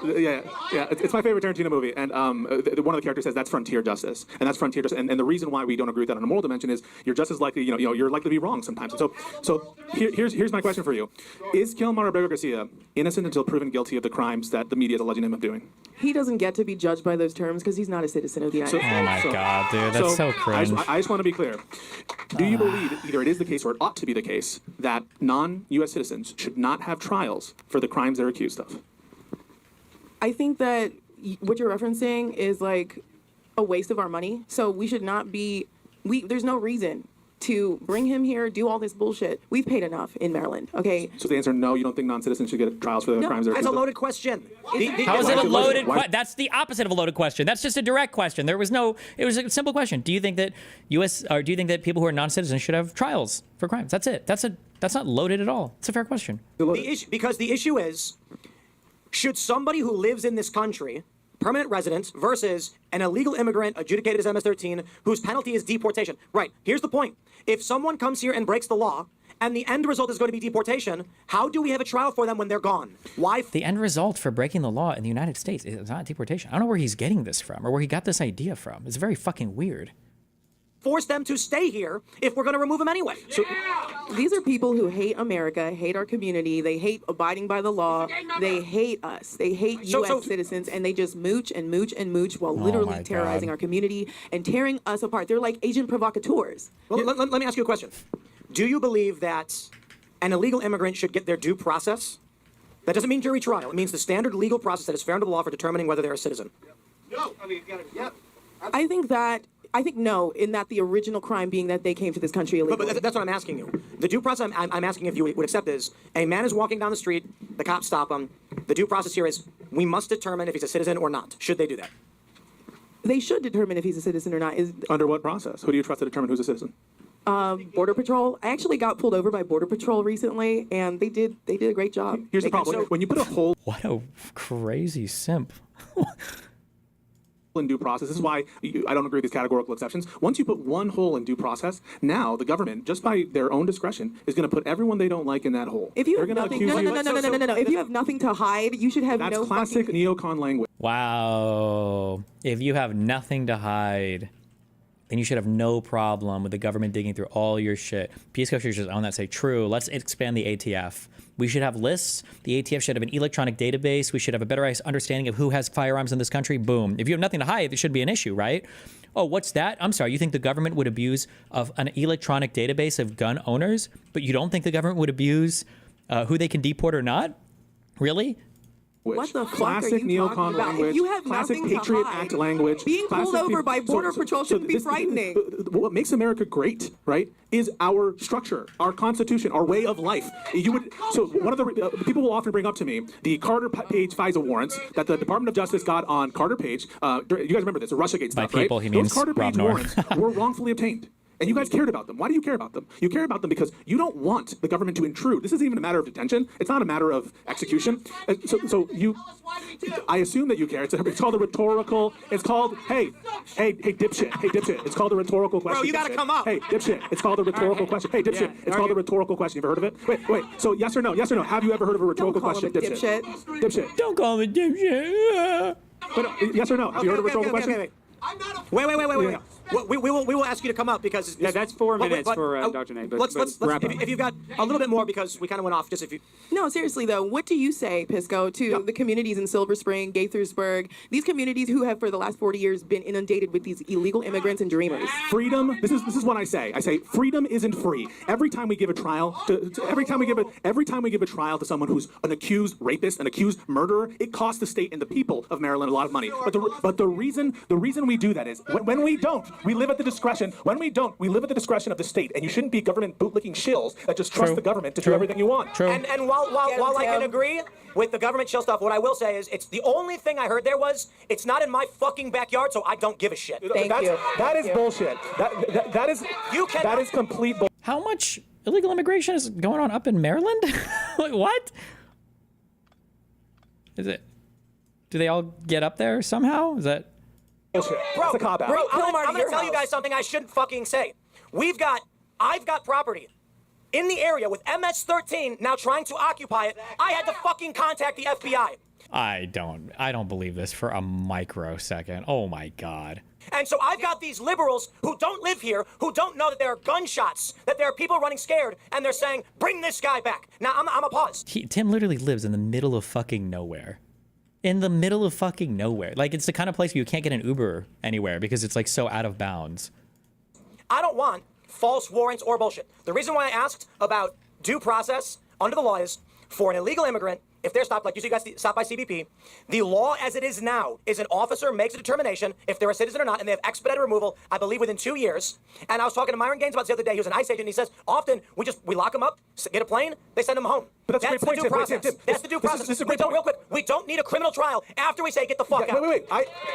It's my favorite Tarantino movie, and one of the characters says that's frontier justice, and that's frontier justice. And the reason why we don't agree with that on a moral dimension is you're just as likely, you're likely to be wrong sometimes. And so here's my question for you: is Kilmar Garcia innocent until proven guilty of the crimes that the media is alleging him of doing? He doesn't get to be judged by those terms because he's not a citizen of the United States. Oh my God, dude, that's so cringe. I just want to be clear. Do you believe either it is the case or it ought to be the case that non-U.S. citizens should not have trials for the crimes they're accused of? I think that what you're referencing is like a waste of our money. So we should not be. There's no reason to bring him here, do all this bullshit. We've paid enough in Maryland, okay? So the answer, no, you don't think non-citizens should get trials for the crimes they're accused of? That's a loaded question. How is it a loaded question? That's the opposite of a loaded question. That's just a direct question. It was a simple question. Do you think that do you think that people who are non-citizens should have trials for crimes? That's it. That's not loaded at all. It's a fair question. Because the issue is, should somebody who lives in this country, permanent residents, versus an illegal immigrant adjudicated as MS-13 whose penalty is deportation. Right, here's the point. If someone comes here and breaks the law, and the end result is going to be deportation, how do we have a trial for them when they're gone? Why? The end result for breaking the law in the United States is not deportation. I don't know where he's getting this from or where he got this idea from. It's very fucking weird. Force them to stay here if we're going to remove them anyway. So, these are people who hate America, hate our community, they hate abiding by the law, they hate us, they hate U.S. citizens, and they just mooch and mooch and mooch while literally terrorizing our community and tearing us apart. They're like agent provocateurs. Well, let me ask you a question. Do you believe that an illegal immigrant should get their due process? That doesn't mean jury trial. It means the standard legal process that is fair under the law for determining whether they're a citizen. No, I mean, yeah. I think no, in that the original crime being that they came to this country illegally. But that's what I'm asking you. The due process I'm asking if you would accept is, a man is walking down the street, the cops stop him. The due process here is, we must determine if he's a citizen or not. Should they do that? They should determine if he's a citizen or not. Under what process? Who do you trust to determine who's a citizen? Border Patrol. I actually got pulled over by Border Patrol recently, and they did a great job. Here's the problem. When you put a hole... What a crazy simp. in due process. This is why I don't agree with these categorical exceptions. Once you put one hole in due process, now the government, just by their own discretion, is going to put everyone they don't like in that hole. If you have nothing, no. If you have nothing to hide, you should have no. That's classic neocon language. Wow. If you have nothing to hide, then you should have no problem with the government digging through all your shit. Pisco should just own that, say, true, let's expand the ATF. We should have lists. The ATF should have an electronic database. We should have a better understanding of who has firearms in this country. Boom. If you have nothing to hide, it should be an issue, right? Oh, what's that? I'm sorry. You think the government would abuse of an electronic database of gun owners, but you don't think the government would abuse who they can deport or not? Really? What the fuck classic are you neocon talking about? language, If you have classic nothing Patriot to hide, Act language. being pulled over by Border Patrol shouldn't be frightening. What makes America great, right, is our structure, our Constitution, our way of life. So one of the people will often bring up to me the Carter Page FISA warrants that the Department of Justice got on Carter Page. You guys remember this, the Russiagate stuff, By people, right? he means Those Carter Page warrants were wrongfully obtained. And you guys cared about them. Why do you care about them? You care about them because you don't want the government to intrude. This isn't even a matter of detention. It's not a matter of execution. I assume that you care. It's called a rhetorical. It's called, hey, dipshit. It's called a rhetorical question. Bro, you gotta dipshit. come up. Hey, dipshit. It's called a rhetorical question. Hey, dipshit. It's called a rhetorical question. You ever heard of it? Wait. So yes or no? Yes or no? Have you ever heard of a rhetorical question? Dipshit. Dipshit. Don't call me dipshit. Yes or no? Have you heard of a rhetorical question? Wait. We will ask you to come up because that's 4 minutes for Dr. Nate. Let's if you've got a little bit more because we kind of went off. Just if you. No, seriously though, what do you say, Pisco, to the communities in Silver Spring, Gaithersburg, these communities who have for the last 40 years been inundated with these illegal immigrants and dreamers? Freedom. This is what I say. I say freedom isn't free. Every time we give a trial every time we give a trial to someone who's an accused rapist, an accused murderer, it costs the state and the people of Maryland a lot of money. But the reason we do that is when we don't. We live at the discretion. When we don't, we live at the discretion of the state, and you shouldn't be government bootlicking shills that just trust the government to do everything you want. True. And while I can agree with the government shill stuff, what I will say is it's the only thing I heard there was it's not in my fucking backyard, so I don't give a shit. That is bullshit. That is complete bullshit. How much illegal immigration is going on up in Maryland? Like, what? Is it? Do they all get up there somehow? Is that? Bro, I'm gonna tell you guys something I shouldn't fucking say. I've got property in the area with MS-13 now trying to occupy it. I had to fucking contact the FBI. I don't believe this for a microsecond. Oh my God. And so I've got these liberals who don't live here, who don't know that there are gunshots, that there are people running scared, and they're saying, bring this guy back. Now, I'm a pause. Tim literally lives in the middle of fucking nowhere. In the middle of fucking nowhere. Like, it's the kind of place where you can't get an Uber anywhere because it's, like, so out of bounds. I don't want false warrants or bullshit. The reason why I asked about due process under the law is for an illegal immigrant, if they're stopped, like you guys stopped by CBP, the law as it is now is an officer makes a determination if they're a citizen or not, and they have expedited removal, I believe, within 2 years. And I was talking to Myron Gaines about this the other day. He was an ICE agent, and he says, often we lock them up, get a plane, they send them home. But that's a great point, Tim. That's the due process. This is a great point. Real quick, we don't need a criminal trial after we say get the fuck out. Wait.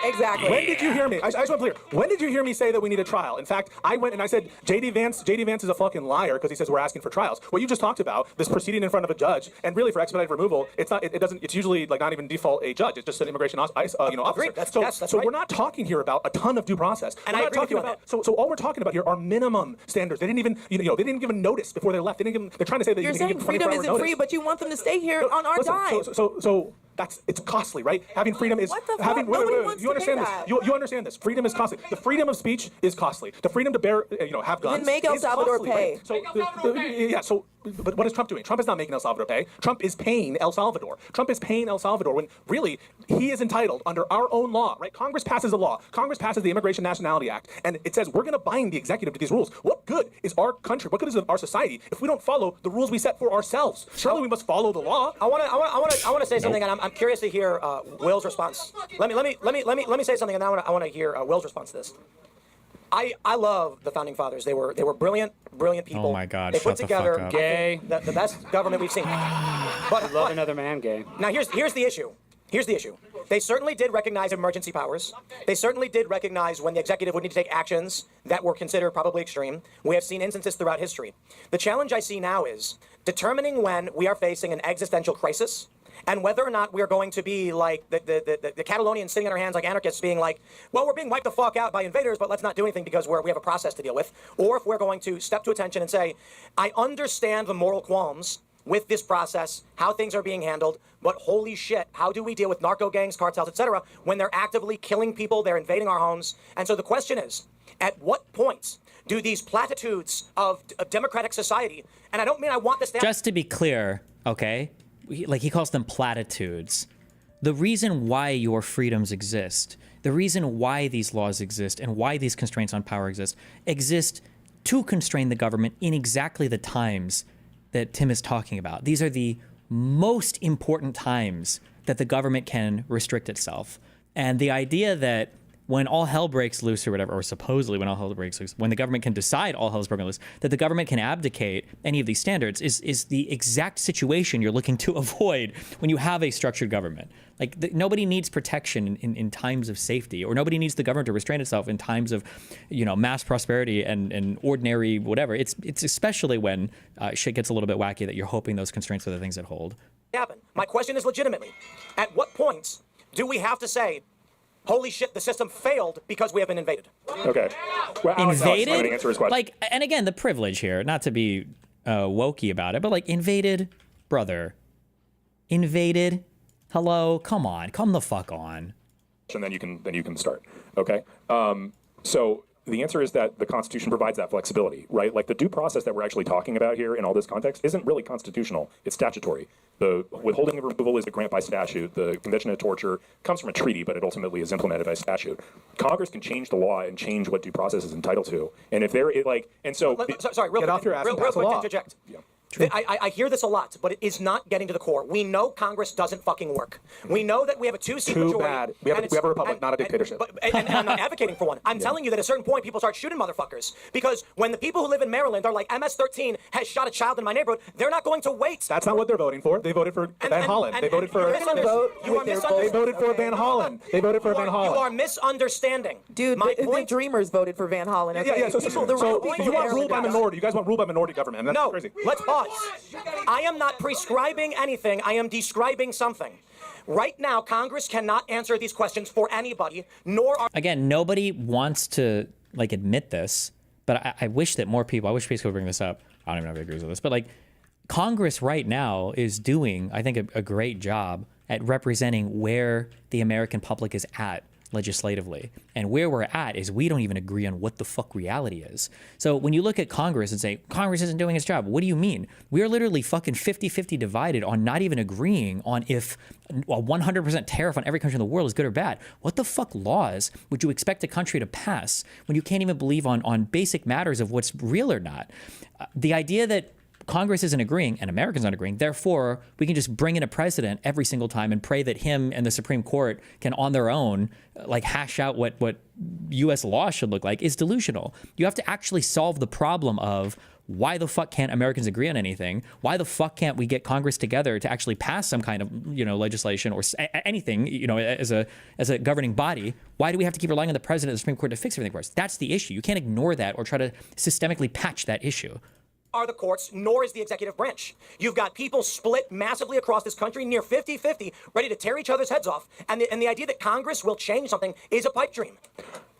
Exactly. When did you hear me? I just want to be clear. When did you hear me say that we need a trial? In fact, I went and I said, JD Vance is a fucking liar because he says we're asking for trials. What you just talked about, this proceeding in front of a judge, and really for expedited removal, it's not. It doesn't. It's usually like not even default a judge. It's just an immigration officer. Agreed. That's so right. We're not talking here about a ton of due process. And we're I not agree with talking you on about. So all we're talking about here are minimum standards. They didn't even they didn't give a notice before they left. They're trying to say that You're you can saying give 24-hour freedom isn't notice. free, but you want them to stay here on our dime. So it's costly, right? Having freedom is What the fuck? having. Nobody Wait. wants You to understand pay this? that. You understand this? Freedom is costly. The freedom of speech is costly. The freedom to bear, have guns. Then make El is Salvador costly, pay. Right? So but what is Trump doing? Trump is not making El Salvador pay. Trump is paying El Salvador. Trump is paying El Salvador when really he is entitled under our own law, right? Congress passes a law. Congress passes the Immigration Nationality Act, and it says we're going to bind the executive to these rules. What good is our country? What good is our society if we don't follow the rules we set for ourselves? Surely we must follow the law. I want to say something, and I'm curious to hear Will's response. Let me say something, and I want to hear Will's response to this. I love the founding fathers. They were brilliant people. Oh my God! They shut put together the fuck up. Gay. the best government we've seen. But Love another man, gay. now here's the issue. Here's the issue. They certainly did recognize emergency powers. They certainly did recognize when the executive would need to take actions that were considered probably extreme. We have seen instances throughout history. The challenge I see now is determining when we are facing an existential crisis and whether or not we're going to be like the Catalonians sitting on our hands like anarchists being like, well, we're being wiped the fuck out by invaders, but let's not do anything because we have a process to deal with. Or if we're going to step to attention and say, I understand the moral qualms with this process, how things are being handled, but holy shit, how do we deal with narco gangs, cartels, etc., when they're actively killing people, they're invading our homes? And so the question is, at what point do these platitudes of democratic society, and I don't mean I want this to happen. Just to be clear, okay? He calls them platitudes. The reason why your freedoms exist, the reason why these laws exist and why these constraints on power exist to constrain the government in exactly the times that Tim is talking about. These are the most important times that the government can restrict itself. And the idea that when all hell breaks loose or whatever, or supposedly when all hell breaks loose, when the government can decide all hell is broken loose, that the government can abdicate any of these standards is the exact situation you're looking to avoid when you have a structured government. Nobody needs protection in times of safety, or nobody needs the government to restrain itself in times of, mass prosperity and ordinary whatever. It's especially when shit gets a little bit wacky that you're hoping those constraints are the things that hold. Happen. My question is legitimately, at what point do we have to say, holy shit, the system failed because we have been invaded? Okay. Well, Alex, I'm Invaded? going to answer his question. And again, the privilege here, not to be wokey about it, but invaded, brother. Invaded. Hello, come the fuck on. And then you can start. Okay. So the answer is that the Constitution provides that flexibility, right? Like the due process that we're actually talking about here in all this context isn't really constitutional. It's statutory. The withholding of removal is a grant by statute. The Convention of Torture comes from a treaty, but it ultimately is implemented by statute. Congress can change the law and change what due process is entitled to. And if they're sorry, real quick, interject. Yeah. I hear this a lot, but it is not getting to the core. We know Congress doesn't fucking work. We know that we have a two-seat majority. Too bad. We have a republic, not a dictatorship. And I'm not advocating for one. I'm telling you that at a certain point, people start shooting motherfuckers. Because when the people who live in Maryland are like, MS-13 has shot a child in my neighborhood, they're not going to wait. That's not what they're voting for. They voted for Van Hollen. They voted for... You are misunderstanding. They voted for Van Hollen. They voted for Van Hollen. You are misunderstanding. Dude, the Dreamers voted for Van Hollen. Okay? Yeah. So you want rule by minority. You guys want rule by minority government. And that's crazy. Let's pause. I am not prescribing anything. I am describing something. Right now, Congress cannot answer these questions for anybody, nor are... Again, nobody wants to like admit this, but I wish that more people, I wish Pisco would bring this up. I don't even know if he agrees with this, but like Congress right now is doing, I think, a great job at representing where the American public is at legislatively. And where we're at is we don't even agree on what the fuck reality is. So when you look at Congress and say, Congress isn't doing its job, what do you mean? We're literally fucking 50-50 divided on not even agreeing on if a 100% tariff on every country in the world is good or bad. What the fuck laws would you expect a country to pass when you can't even believe on basic matters of what's real or not? The idea that Congress isn't agreeing and Americans aren't agreeing, therefore we can just bring in a president every single time and pray that him and the Supreme Court can on their own like hash out what US law should look like is delusional. You have to actually solve the problem of why the fuck can't Americans agree on anything? Why the fuck can't we get Congress together to actually pass some kind of, legislation or anything, as a governing body? Why do we have to keep relying on the president and the Supreme Court to fix everything for us? That's the issue. You can't ignore that or try to systemically patch that issue. Are the courts, nor is the executive branch. You've got people split massively across this country, near 50-50, ready to tear each other's heads off. And the idea that Congress will change something is a pipe dream.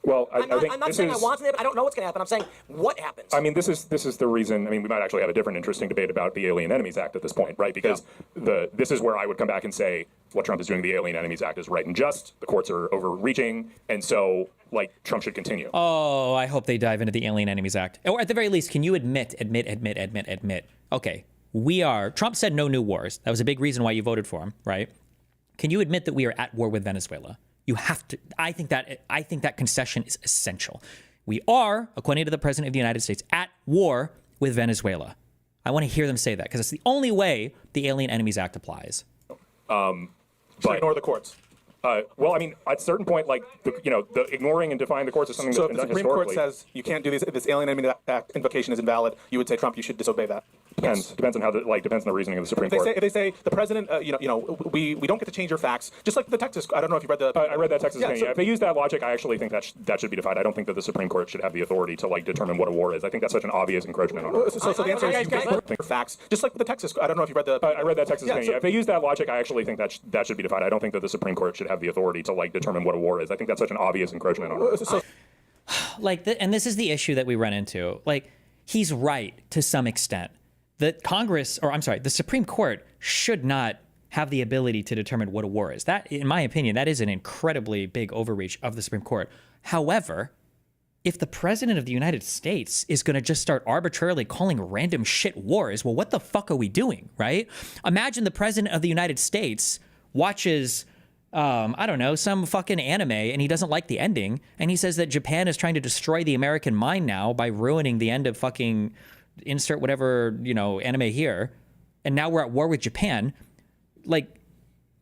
Well, I'm not saying I want it. I don't know what's going to happen. I'm saying what happens. I mean, this is the reason. I mean, we might actually have a different interesting debate about the Alien Enemies Act at this point, right? Because this is where I would come back and say what Trump is doing, the Alien Enemies Act, is right and just. The courts are overreaching, and so Trump should continue. Oh, I hope they dive into the Alien Enemies Act, or at the very least, can you admit? Okay, Trump said no new wars. That was a big reason why you voted for him, right? Can you admit that we are at war with Venezuela? You have to. I think that concession is essential. We are, according to the President of the United States, at war with Venezuela. I want to hear them say that because it's the only way the Alien Enemies Act applies. But ignore the courts. Well, I mean, at a certain point, the ignoring and defying the courts is something that's been done historically. So if the Supreme Court says you can't do this Alien Enemy Act invocation is invalid, you would say, Trump, you should disobey that. Depends on how depends on the reasoning of the Supreme Court. Court. If they say the president, we don't get to change your facts, just like the Texas. I don't know if you read the. I read that Texas opinion. If they use that logic, I actually think that should be defied. I don't think that the Supreme Court should have the authority to determine what a war is. I think that's such an obvious encroachment on. So the answer is you get facts, just like the Texas. I don't know if you read the. I read that Texas opinion. If they use that logic, I actually think that should be defied. I don't think that the Supreme Court should have the authority to determine what a war is. I think that's such an obvious encroachment on. And this is the issue that we run into. He's right to some extent. That the Supreme Court should not have the ability to determine what a war is. That, in my opinion, that is an incredibly big overreach of the Supreme Court. However, if the President of the United States is going to just start arbitrarily calling random shit wars, well, what the fuck are we doing, right? Imagine the President of the United States watches, some fucking anime and he doesn't like the ending. And he says that Japan is trying to destroy the American mind now by ruining the end of fucking insert whatever, anime here. And now we're at war with Japan.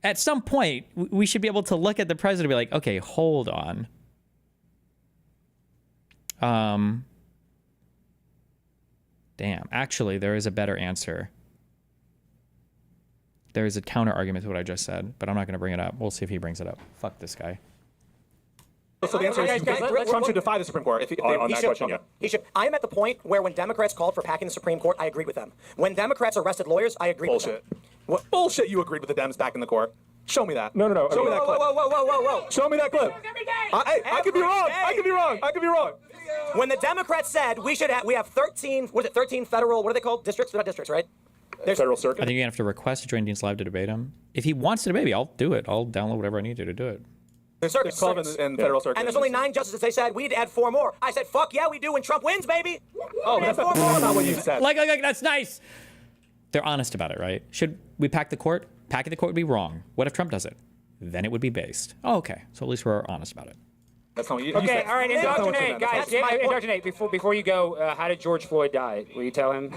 At some point, we should be able to look at the president and be like, okay, hold on. Damn. Actually, there is a better answer. There is a counter argument to what I just said, but I'm not going to bring it up. We'll see if he brings it up. Fuck this guy. So the answer is Trump should defy the Supreme Court. On that question, yeah. He should. I am at the point where when Democrats called for packing the Supreme Court, I agreed with them. When Democrats arrested lawyers, I agreed with them. What bullshit you agreed with the Dems back in the court? Show me that. No. Show me that clip. Whoa. Show me that clip. I could be wrong. I could be wrong. When the Democrats said we have 13, 13 federal, what are they called? Districts? They're not districts, right? Federal circuit. I think you're going to have to request to join Dean's Live to debate him. If he wants to debate me, I'll do it. I'll download whatever I need to do it. There's 12 in federal circuit. And there's only 9 justices. They said we need to add 4 more. I said, fuck yeah, we do when Trump wins, baby. Oh, that's not what you said. Like, that's nice. They're honest about it, right? Should we pack the court? Packing the court would be wrong. What if Trump does it? Then it would be based. Oh, okay. So at least we're honest about it. That's not what you Okay, said. all right, indoctrinate, guys. Indoctrinate. Before you go, how did George Floyd die? Will you tell him?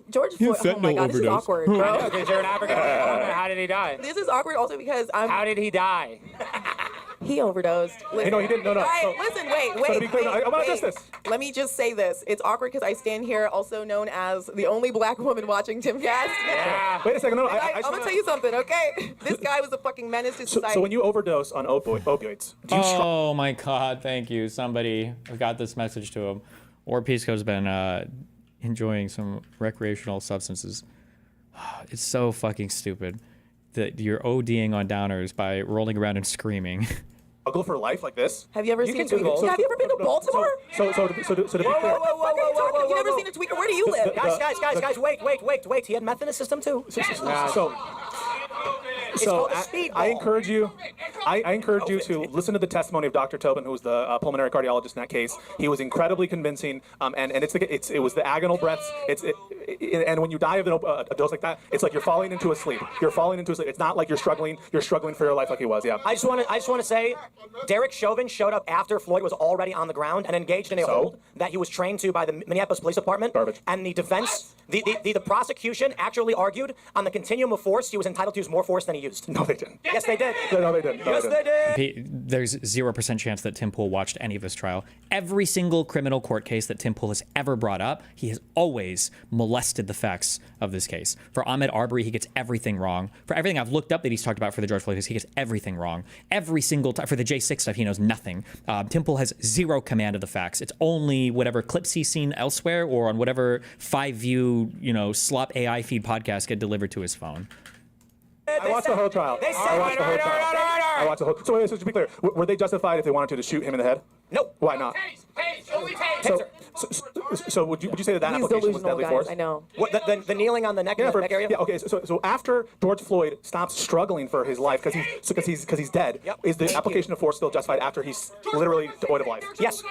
George Floyd. Oh my God, this is awkward, bro. Is there an African American? How did he die? This is awkward also because How did he die? He overdosed. Listen, no, he didn't. No. Listen, wait. So to be clear, I want to address this. Let me just say this. It's awkward because I stand here, also known as the only black woman watching Timcast. Yeah. Wait a second. No, I'm gonna tell you something, okay? This guy was a fucking menace to society. So when you overdose on opioids, do you? Oh my God! Thank you. Somebody got this message to him. Or Pisco's been enjoying some recreational substances. It's so fucking stupid. that you're ODing on downers by rolling around and screaming. I'll go for life like this. Have you ever seen a tweaker? Have you ever been to Baltimore? So to be clear. You never seen a tweaker? Where do you live? Guys, wait. He had meth in his system too. So I encourage you to listen to the testimony of Dr. Tobin, who was the pulmonary cardiologist in that case. He was incredibly convincing, and it was the agonal breaths. And when you die of a dose like that, it's like you're falling into a sleep. It's not like you're struggling for your life like he was. Yeah. I just want to say, Derek Chauvin showed up after Floyd was already on the ground and engaged in a hold that he was trained to by the Minneapolis Police Department. Garbage. And the defense, the prosecution actually argued on the continuum of force he was entitled to use more force than he used. No, they didn't. Yes, they did. No, they didn't. Yes, they did. There's 0% chance that Tim Pool watched any of his trial. Every single criminal court case that Tim Pool has ever brought up, he has always molested the facts of this case. For Ahmaud Arbery, he gets everything wrong. For everything I've looked up that he's talked about for the George Floyd case, he gets everything wrong. Every single time. For the J6 stuff, he knows nothing. Tim Pool has zero command of the facts. It's only whatever clips he's seen elsewhere or on whatever 5View, slop AI feed podcast get delivered to his phone. I watched the whole trial. I watched the whole. So to be clear, were they justified if they wanted to shoot him in the head? No. Why not? So would you say that application was deadly force? I know. What, the kneeling on the neck, neck area? Yeah. Okay. So after George Floyd stops struggling for his life because he's dead, is the application of force still justified after he's literally devoid of life? Yes.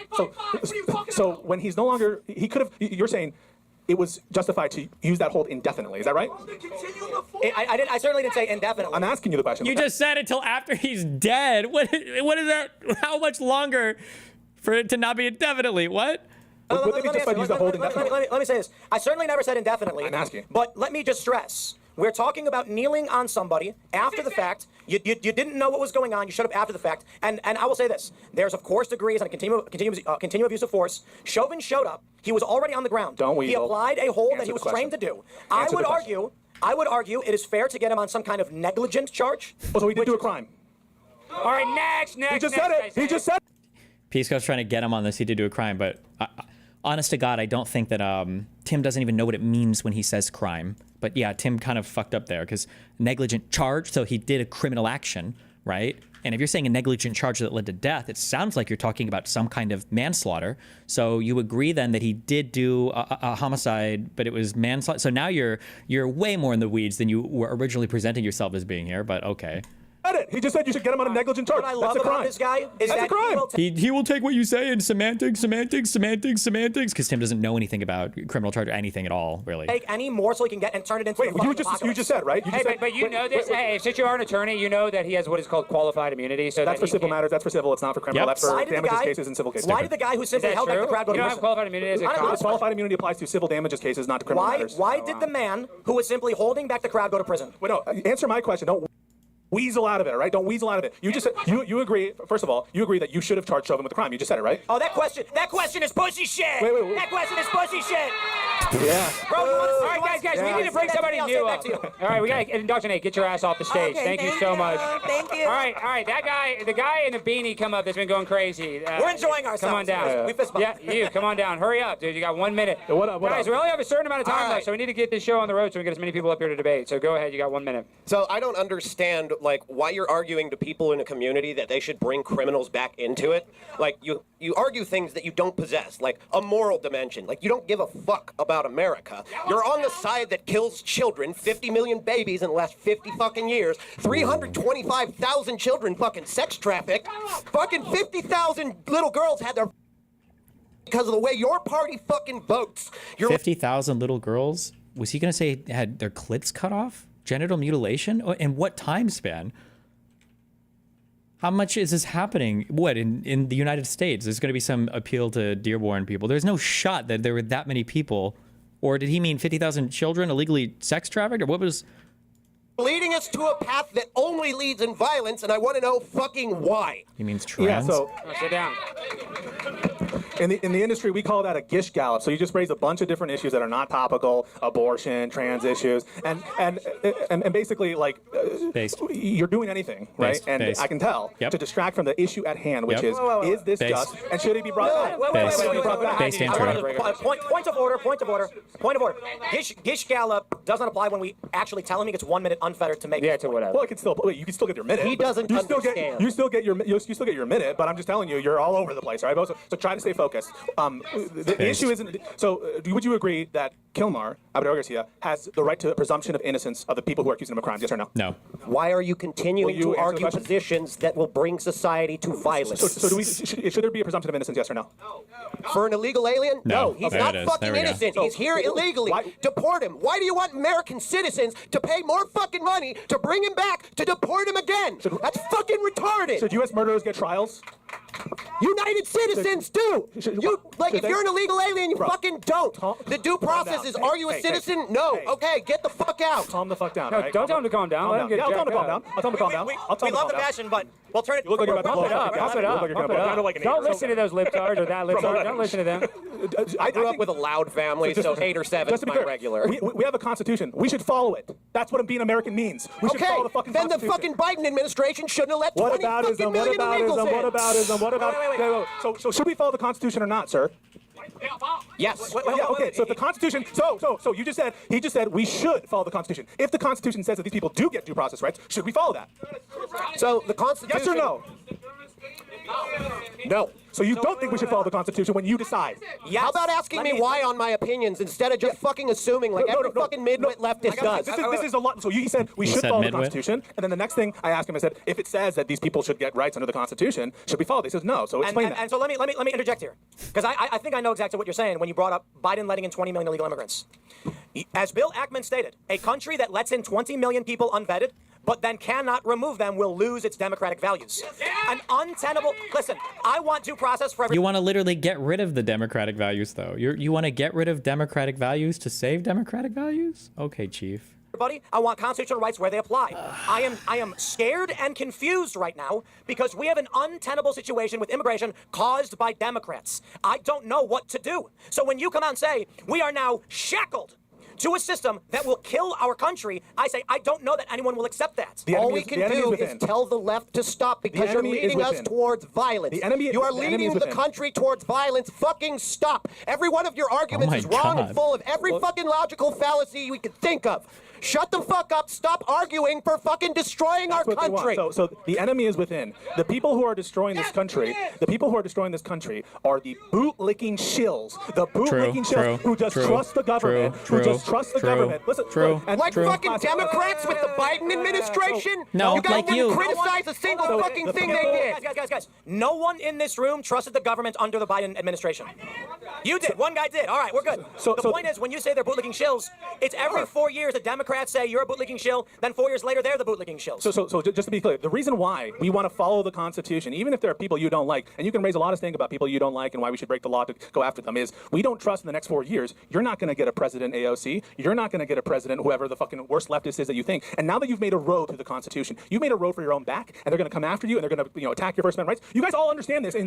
So when he's no longer, he could have. You're saying it was justified to use that hold indefinitely. Is that right? I certainly didn't say indefinitely. I'm asking you the question. You just said until after he's dead. What is that? How much longer for it to not be indefinitely? What? Let me say this. I certainly never said indefinitely. I'm asking. But let me just stress. We're talking about kneeling on somebody after the fact. You didn't know what was going on. You showed up after the fact. And I will say this. There's, of course, degrees on continuum use of force. Chauvin showed up. He was already on the ground. He applied a hold that he was trained to do. I would argue it is fair to get him on some kind of negligent charge. Oh, so he did do a crime. All right, next. He just said it. He just said it. Pisco's trying to get him on this. He did do a crime, but honest to God, I don't think that Tim doesn't even know what it means when he says crime. But yeah, Tim kind of fucked up there because negligent charge. So he did a criminal action, right? And if you're saying a negligent charge that led to death, it sounds like you're talking about some kind of manslaughter. So you agree then that he did do a homicide, but it was manslaughter. So now you're way more in the weeds than you were originally presenting yourself as being here. But okay. He just said you should get him on a negligent charge. What I love about this guy is that's a crime. He will take what you say in semantics, because Tim doesn't know anything about criminal charge or anything at all, really. Take any morsel he can get and turn it into. Wait, you just said right? But you know this. Hey, since you are an attorney, you know that he has what is called qualified immunity. So that's for civil matters. That's for civil. It's not for criminal. That's for damages cases and civil cases. Why did the guy who simply held back the crowd go to prison? You don't have qualified immunity as a cop. Qualified immunity applies to civil damages cases, not to criminal matters. Why did the man who was simply holding back the crowd go to prison? Wait, no. Answer my question. Don't weasel out of it, right? Don't weasel out of it. You just said, you agree. First of all, you agree that you should have charged Chauvin with the crime. You just said it, right? Oh, that question is pussy shit. Wait. That question is pussy shit. Yeah. Bro, all right, guys, we need to bring somebody new up. All right, we got to indoctrinate. Get your ass off the stage. Okay, thank you so much. Thank you. All right. The guy in the beanie come up that's been going crazy. We're enjoying ourselves. Come on down. We fist bump. Yeah, you come on down. Hurry up, dude. You got 1 minute. Guys, we only have a certain amount of time left, so we need to get this show on the road so we get as many people up here to debate. So go ahead. You got 1 minute. So I don't understand why you're arguing to people in a community that they should bring criminals back into it. Like you argue things that you don't possess, like a moral dimension. Like you don't give a fuck about America. You're on the side that kills children, 50 million babies in the last 50 fucking years, 325,000 children fucking sex trafficked, fucking 50,000 little girls had their because of the way your party fucking votes. 50,000 little girls? Was he going to say had their clits cut off? Genital mutilation? In what time span? How much is this happening? What, in the United States? There's going to be some appeal to Dearborn people. There's no shot that there were that many people. Or did he mean 50,000 children illegally sex trafficked? Or what was... leading us to a path that only leads in violence, and I want to know fucking why. He means trans? Yeah, so... sit down. In the industry, we call that a gish gallop. So you just raise a bunch of different issues that are not topical, abortion, trans issues, and basically like you're doing anything, right? And I can tell to distract from the issue at hand, which is this just and should it be brought back? Point of order. Gish gallop doesn't apply when we actually tell him he gets 1 minute unfettered to make it. Well, it can still. You can still get your minute. He doesn't understand. You still get your minute, but I'm just telling you, you're all over the place, right? So try to stay focused. The issue isn't. So would you agree that Kilmar Abreu Garcia has the right to a presumption of innocence of the people who are accusing him of crimes? Yes or no? No. Why are you continuing to argue positions that will bring society to violence? Should there be a presumption of innocence? Yes or no? For an illegal alien? No. He's not fucking innocent. He's here illegally. Deport him. Why do you want American citizens to pay more fucking money to bring him back to deport him again? That's fucking retarded. Should U.S. murderers get trials? United citizens do. If you're an illegal alien, you fucking don't. The due process is, are you a citizen? No. Okay, get the fuck out. Calm the fuck down. No, right? don't tell him to calm down. Let him get I'll tell him to calm jacked down. I'll tell him to calm down. We love the passion, but we'll turn it. You look like you're about to blow up. Pump it up. Don't listen to those libtards or that libtard. Don't listen to them. I grew up with a loud family, so 8 or 7 is my regular. We have a constitution. We should follow it. That's what being American means. We should follow the fucking then constitution. the fucking Biden administration shouldn't have let 20 fucking million illegals in. What about? So should we follow the Constitution or not, sir? Yes. Okay. So if the Constitution, so you just said he just said we should follow the Constitution. If the Constitution says that these people do get due process rights, should we follow that? So the Constitution. Yes or no? No. So you don't think we should follow the Constitution when you decide? Yes. How about asking me why on my opinions instead of just fucking assuming like every fucking midwit leftist does? This is a lot. So he said we should follow the Constitution, and then the next thing I asked him, I said, if it says that these people should get rights under the Constitution, should we follow? He says no. So explain that. And so let me interject here, because I think I know exactly what you're saying when you brought up Biden letting in 20 million illegal immigrants. As Bill Ackman stated, a country that lets in 20 million people unvetted, but then cannot remove them, will lose its democratic values. An untenable. Listen, I want due process for every. You want to literally get rid of the democratic values, though. You want to get rid of democratic values to save democratic values? Okay, Chief. Everybody, I want constitutional rights where they apply. I am scared and confused right now because we have an untenable situation with immigration caused by Democrats. I don't know what to do. So when you come out and say we are now shackled to a system that will kill our country, I say I don't know that anyone will accept that. All we can do is tell the left to stop because you're leading us towards violence. You are leading the country towards violence. Fucking stop. Every one of your arguments is wrong and full of every fucking logical fallacy we could think of. Shut the fuck up. Stop arguing for fucking destroying our country. So the enemy is within. The people who are destroying this country, are the bootlicking shills. The bootlicking shills who just trust the government. Listen, like fucking Democrats with the Biden administration? No, you guys like didn't criticize a single fucking thing they did. Guys. No one in this room trusted the government under the Biden administration. You did. One guy did. All right, we're good. The point is, when you say they're bootlicking shills, it's every 4 years that Democrats say you're a bootlicking shill, then 4 years later they're the bootlicking shills. So just to be clear, the reason why we want to follow the Constitution, even if there are people you don't like, and you can raise a lot of things about people you don't like and why we should break the law to go after them, is we don't trust in the next 4 years you're not going to get a president AOC, you're not going to get a president whoever the fucking worst leftist is that you think. And now that you've made a road through the Constitution, you've made a road for your own back, and they're going to come after you and they're going to attack your First Amendment rights. You guys all understand this. They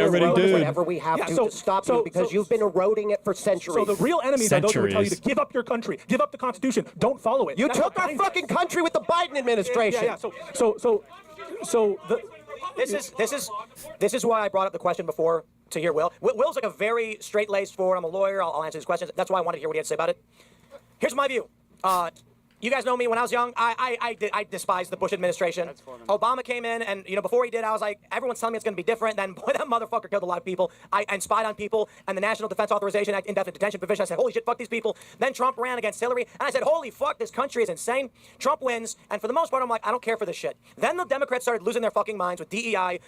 already do. Whatever we have to stop you because you've been eroding it for centuries. So the real enemies are those who tell you to give up your country, give up the Constitution, don't follow it. You took our fucking country with the Biden administration. This is why I brought up the question before to hear Will. Will's like a very straight-laced forward. I'm a lawyer. I'll answer his questions. That's why I wanted to hear what he had to say about it. Here's my view. You guys know me. When I was young, I despised the Bush administration. Obama came in, and before he did, I was like, everyone's telling me it's going to be different. Then, boy, that motherfucker killed a lot of people and spied on people. And the National Defense Authorization Act, indefinite detention provision. I said, holy shit, fuck these people. Then Trump ran against Hillary, and I said, holy fuck, this country is insane. Trump wins, and for the most part, I'm like, I don't care for this shit. Then the Democrats started losing their fucking minds with DEI.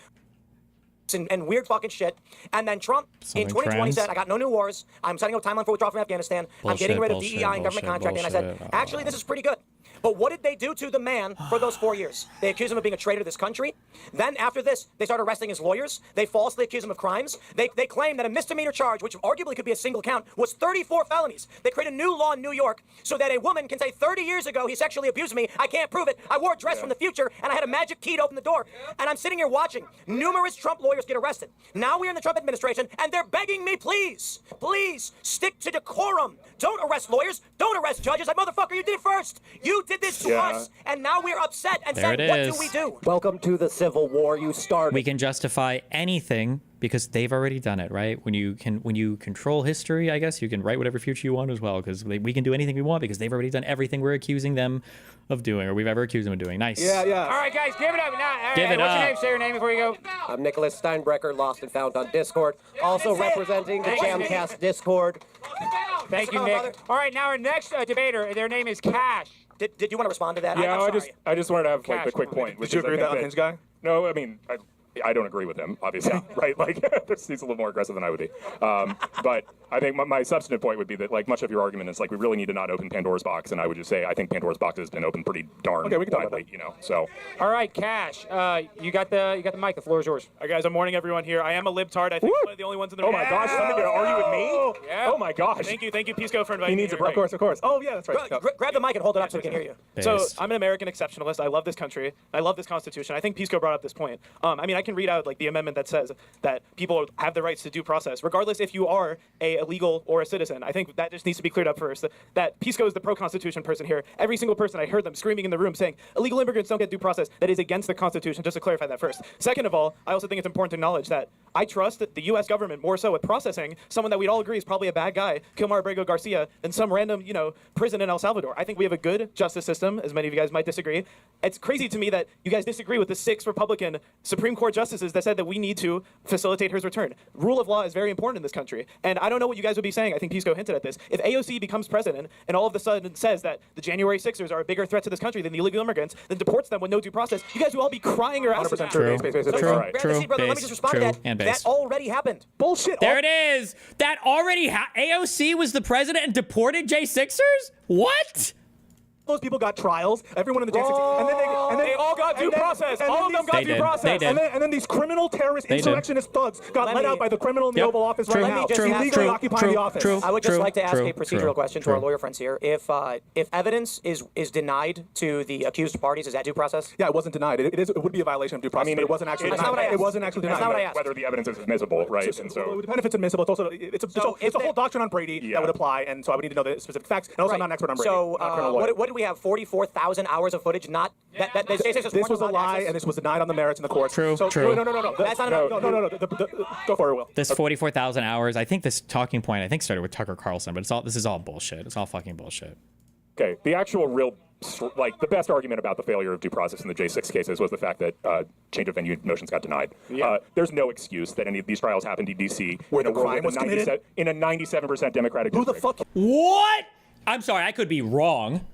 And weird fucking shit. And then Trump in 2020 said, I got no new wars. I'm setting up a timeline for withdrawal from Afghanistan. I'm getting rid of DEI and government contracting. And I said, actually, this is pretty good. But what did they do to the man for those 4 years? They accused him of being a traitor to this country. Then after this, they started arresting his lawyers. They falsely accused him of crimes. They claimed that a misdemeanor charge, which arguably could be a single count, was 34 felonies. They created a new law in New York so that a woman can say 30 years ago he sexually abused me. I can't prove it. I wore a dress from the future and I had a magic key to open the door. And I'm sitting here watching numerous Trump lawyers get arrested. Now we're in the Trump administration and they're begging me, please, please stick to decorum. Don't arrest lawyers. Don't arrest judges. Like, motherfucker, you did it first. You did this to us, and now we're upset and There saying, it what is. do we do? Welcome to the Civil War you started. We can justify anything because they've already done it, right? When you control history, I guess you can write whatever future you want as well, because we can do anything we want because they've already done everything we're accusing them of doing, or we've ever accused them of doing. Nice. Yeah. All right, guys, give it up. Now, all Give right, it what's up. your name? Say your name before you go. I'm Nicholas Steinbrecher, lost and found on Discord. Also representing the Jamcast Discord. Thank you, Nick. All right, now our next debater, their name is Cash. Did you want to respond to that? Yeah, I'm I just wanted to have like Cash, the quick come on. point. Did which you is agree I with think that unhinged guy? No, I mean, I don't agree with him, obviously, right? Like, he's a little more aggressive than I would be. But I think my substantive point would be that, like, much of your argument is, like, we really need to not open Pandora's box, and I would just say I think Pandora's box has been opened pretty darn widely, you know, so. All right, Cash, you got the mic. The floor is yours. All right, guys, good morning, everyone here. I am a libtard. I think I'm one of the only ones in the Oh room. my gosh, something to argue with me? Yeah. Oh my gosh. Thank you, Pisco, for inviting He me. needs a here. break. Of course. Oh, yeah, that's right. Grab the mic and hold it up so we can hear you. So Based. I'm an American exceptionalist. I love this country. I love this Constitution. I think Pisco brought up this point. I mean, I can read out like the amendment that says that people have the rights to due process, regardless if you are a illegal or a citizen. I think that just needs to be cleared up first. That Pisco is the pro-Constitution person here. Every single person, I heard them screaming in the room saying illegal immigrants don't get due process. That is against the Constitution. Just to clarify that first. Second of all, I also think it's important to acknowledge that I trust the U.S. government more so with processing someone that we'd all agree is probably a bad guy, Kilmar Abrego Garcia, than some random, prison in El Salvador. I think we have a good justice system, as many of you guys might disagree. It's crazy to me that you guys disagree with the 6 Republican Supreme Court justices that said that we need to facilitate his return. Rule of law is very important in this country. And I don't know what you guys would be saying. I think Pisco hinted at this. If AOC becomes president and all of a sudden says that the January 6ers are a bigger threat to this country than the illegal immigrants, then deports them with no due process, you guys will all be crying your asses out. True. Brother, let me just respond to that. And base. That already happened. Bullshit. There it is. That already AOC was the president and deported J6ers? What? Those people got trials. Everyone in the J6, and then They all got due process. All of them got due process. And then these criminal terrorist insurrectionist thugs got let out by the criminal in the Oval Office right now. Illegally occupying the office. I would just like to ask a procedural question to our lawyer friends here. If evidence is denied to the accused parties, is that due process? Yeah, it wasn't denied. It would be a violation of due process. I mean, but it wasn't actually That's not what I denied. asked. It wasn't actually That's denied. not what I asked. Whether the evidence is admissible, right? And Well, it so. would depend if it's admissible. It's also it's a whole doctrine on Brady that would apply, and so I would need to know the specific facts. And also, I'm not an expert on Brady. So not a criminal lawyer. what did we have? 44,000 hours of footage. Not that This was a lie, and this was denied on the merits in the courts. True. So, True. No. That's not enough. No. Go for it, Will. This 44,000 hours, I think this talking point, I think started with Tucker Carlson, but this is all bullshit. It's all fucking bullshit. Okay, the actual the best argument about the failure of due process in the J6 cases was the fact that change of venue motions got denied. Yeah. There's no excuse that any of these trials happened in D.C. Where the crime was committed? In a 97% Democratic Who the district. fuck? What? I'm sorry, I could be wrong.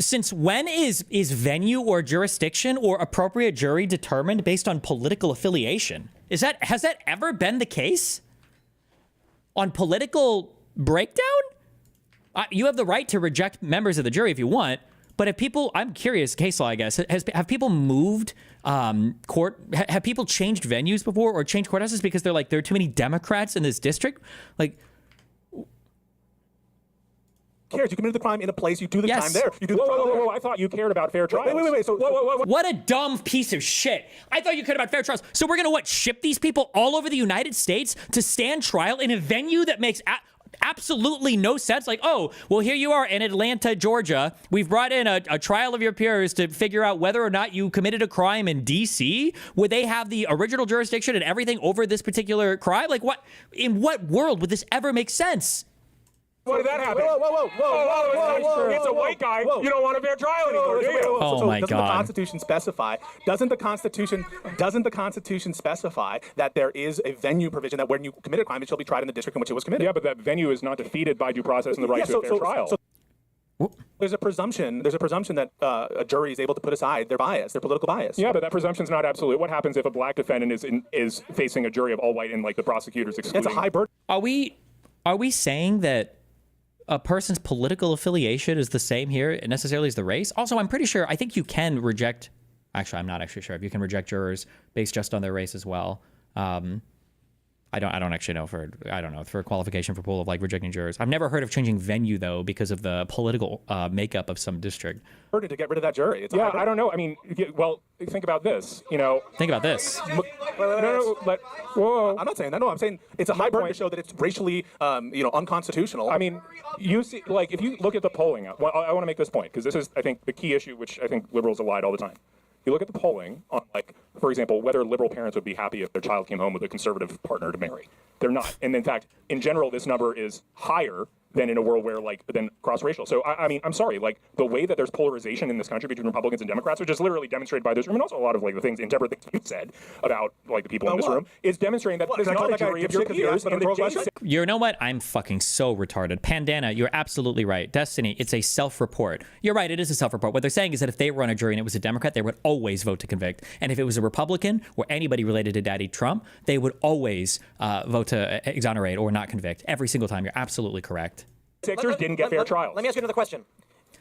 Since when is venue or jurisdiction or appropriate jury determined based on political affiliation? Has that ever been the case? On political breakdown? You have the right to reject members of the jury if you want, but if people, I'm curious, case law, I guess, have people moved have people changed venues before or changed courthouses because there are too many Democrats in this district? Cares? You committed the crime in a place. You do the Yes. time there. You do the Whoa, I thought you cared about fair trials. Wait. So, What a dumb piece of shit. I thought you cared about fair trials. So we're going to ship these people all over the United States to stand trial in a venue that makes absolutely no sense? Here you are in Atlanta, Georgia. We've brought in a trial of your peers to figure out whether or not you committed a crime in D.C. Would they have the original jurisdiction and everything over this particular crime? In what world would this ever make sense? Why did that happen? Whoa. It's a white guy. You don't want a fair trial anymore, do you? Oh my doesn't God. the Constitution specify? Doesn't the Constitution specify that there is a venue provision that when you commit a crime, it shall be tried in the district in which it was committed? Yeah, but that venue is not defeated by due process and the right to a fair trial. There's a presumption that a jury is able to put aside their bias, their political bias. Yeah, but that presumption's not absolute. What happens if a black defendant is facing a jury of all white and the prosecutor's excluding? It's a high burden. Are we saying that a person's political affiliation is the same here necessarily as the race. Also, I'm pretty sure, I think you can reject, actually, I'm not actually sure if you can reject jurors based just on their race as well. I don't actually know for a qualification for pool of like rejecting jurors. I've never heard of changing venue though because of the political makeup of some district. To get rid of that jury. It's I don't know. I mean, well, think about this. You know, think about this. Whoa. I'm not saying that. No, I'm saying it's a high burden to show that it's racially, unconstitutional. I mean, you see, like, if you look at the polling, I want to make this point because this is, I think, the key issue, which I think liberals have lied all the time. You look at the polling on, like, for example, whether liberal parents would be happy if their child came home with a conservative partner to marry. They're not. And in fact, in general, this number is higher than in a world where, like, than cross-racial. So, I mean, I'm sorry, like, the way that there's polarization in this country between Republicans and Democrats, which is literally demonstrated by this room, and also a lot of, like, the things, intemperate things you've said about, like, the people in this room, is demonstrating that there's not a jury of your peers and the You know what? I'm fucking so retarded. Pandana, you're absolutely right. Destiny, it's a self-report. You're right, it is a self-report. What they're saying is that if they were on a jury and it was a Democrat, they would always vote to convict. And if it was a Republican or anybody related to Daddy Trump, they would always vote to exonerate or not convict. Every single time. You're absolutely correct. Sixers didn't get fair trials. Let me ask you another question.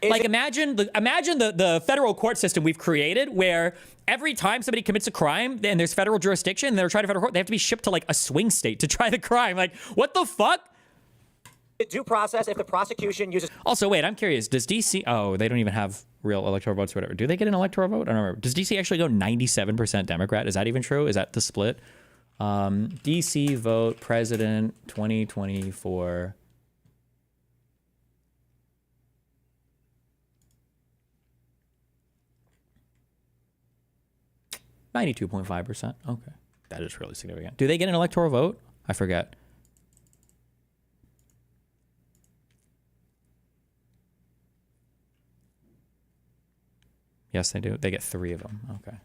Imagine the federal court system we've created where every time somebody commits a crime and there's federal jurisdiction and they're tried to federal court, they have to be shipped to like a swing state to try the crime. Like, what the fuck? Due process if the prosecution uses... Also, wait, I'm curious. Does DC... Oh, they don't even have real electoral votes or whatever. Do they get an electoral vote? I don't remember. Does DC actually go 97% Democrat? Is that even true? Is that the split? DC vote president 2024... 92.5%. Okay. That is really significant. Do they get an electoral vote? I forget. Yes, they do. They get 3 of them. Okay.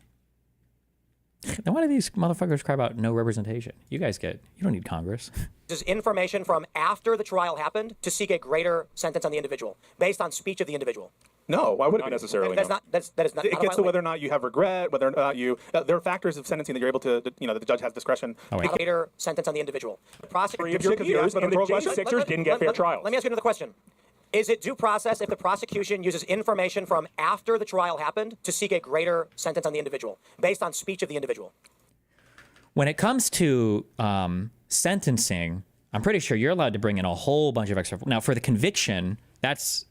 Then why do these motherfuckers cry about no representation? You don't need Congress. Uses information from after the trial happened to seek a greater sentence on the individual based on speech of the individual. No, why would it not be necessarily? That is not. It gets to whether or not you have regret, whether or not you. There are factors of sentencing that you're able to, that the judge has discretion. Greater sentence on the individual. The prosecutor. And the Sixers didn't get fair trials. Let me ask you another question. Is it due process if the prosecution uses information from after the trial happened to seek a greater sentence on the individual based on speech of the individual? When it comes to sentencing, I'm pretty sure you're allowed to bring in a whole bunch of extra. Now, for the conviction, that's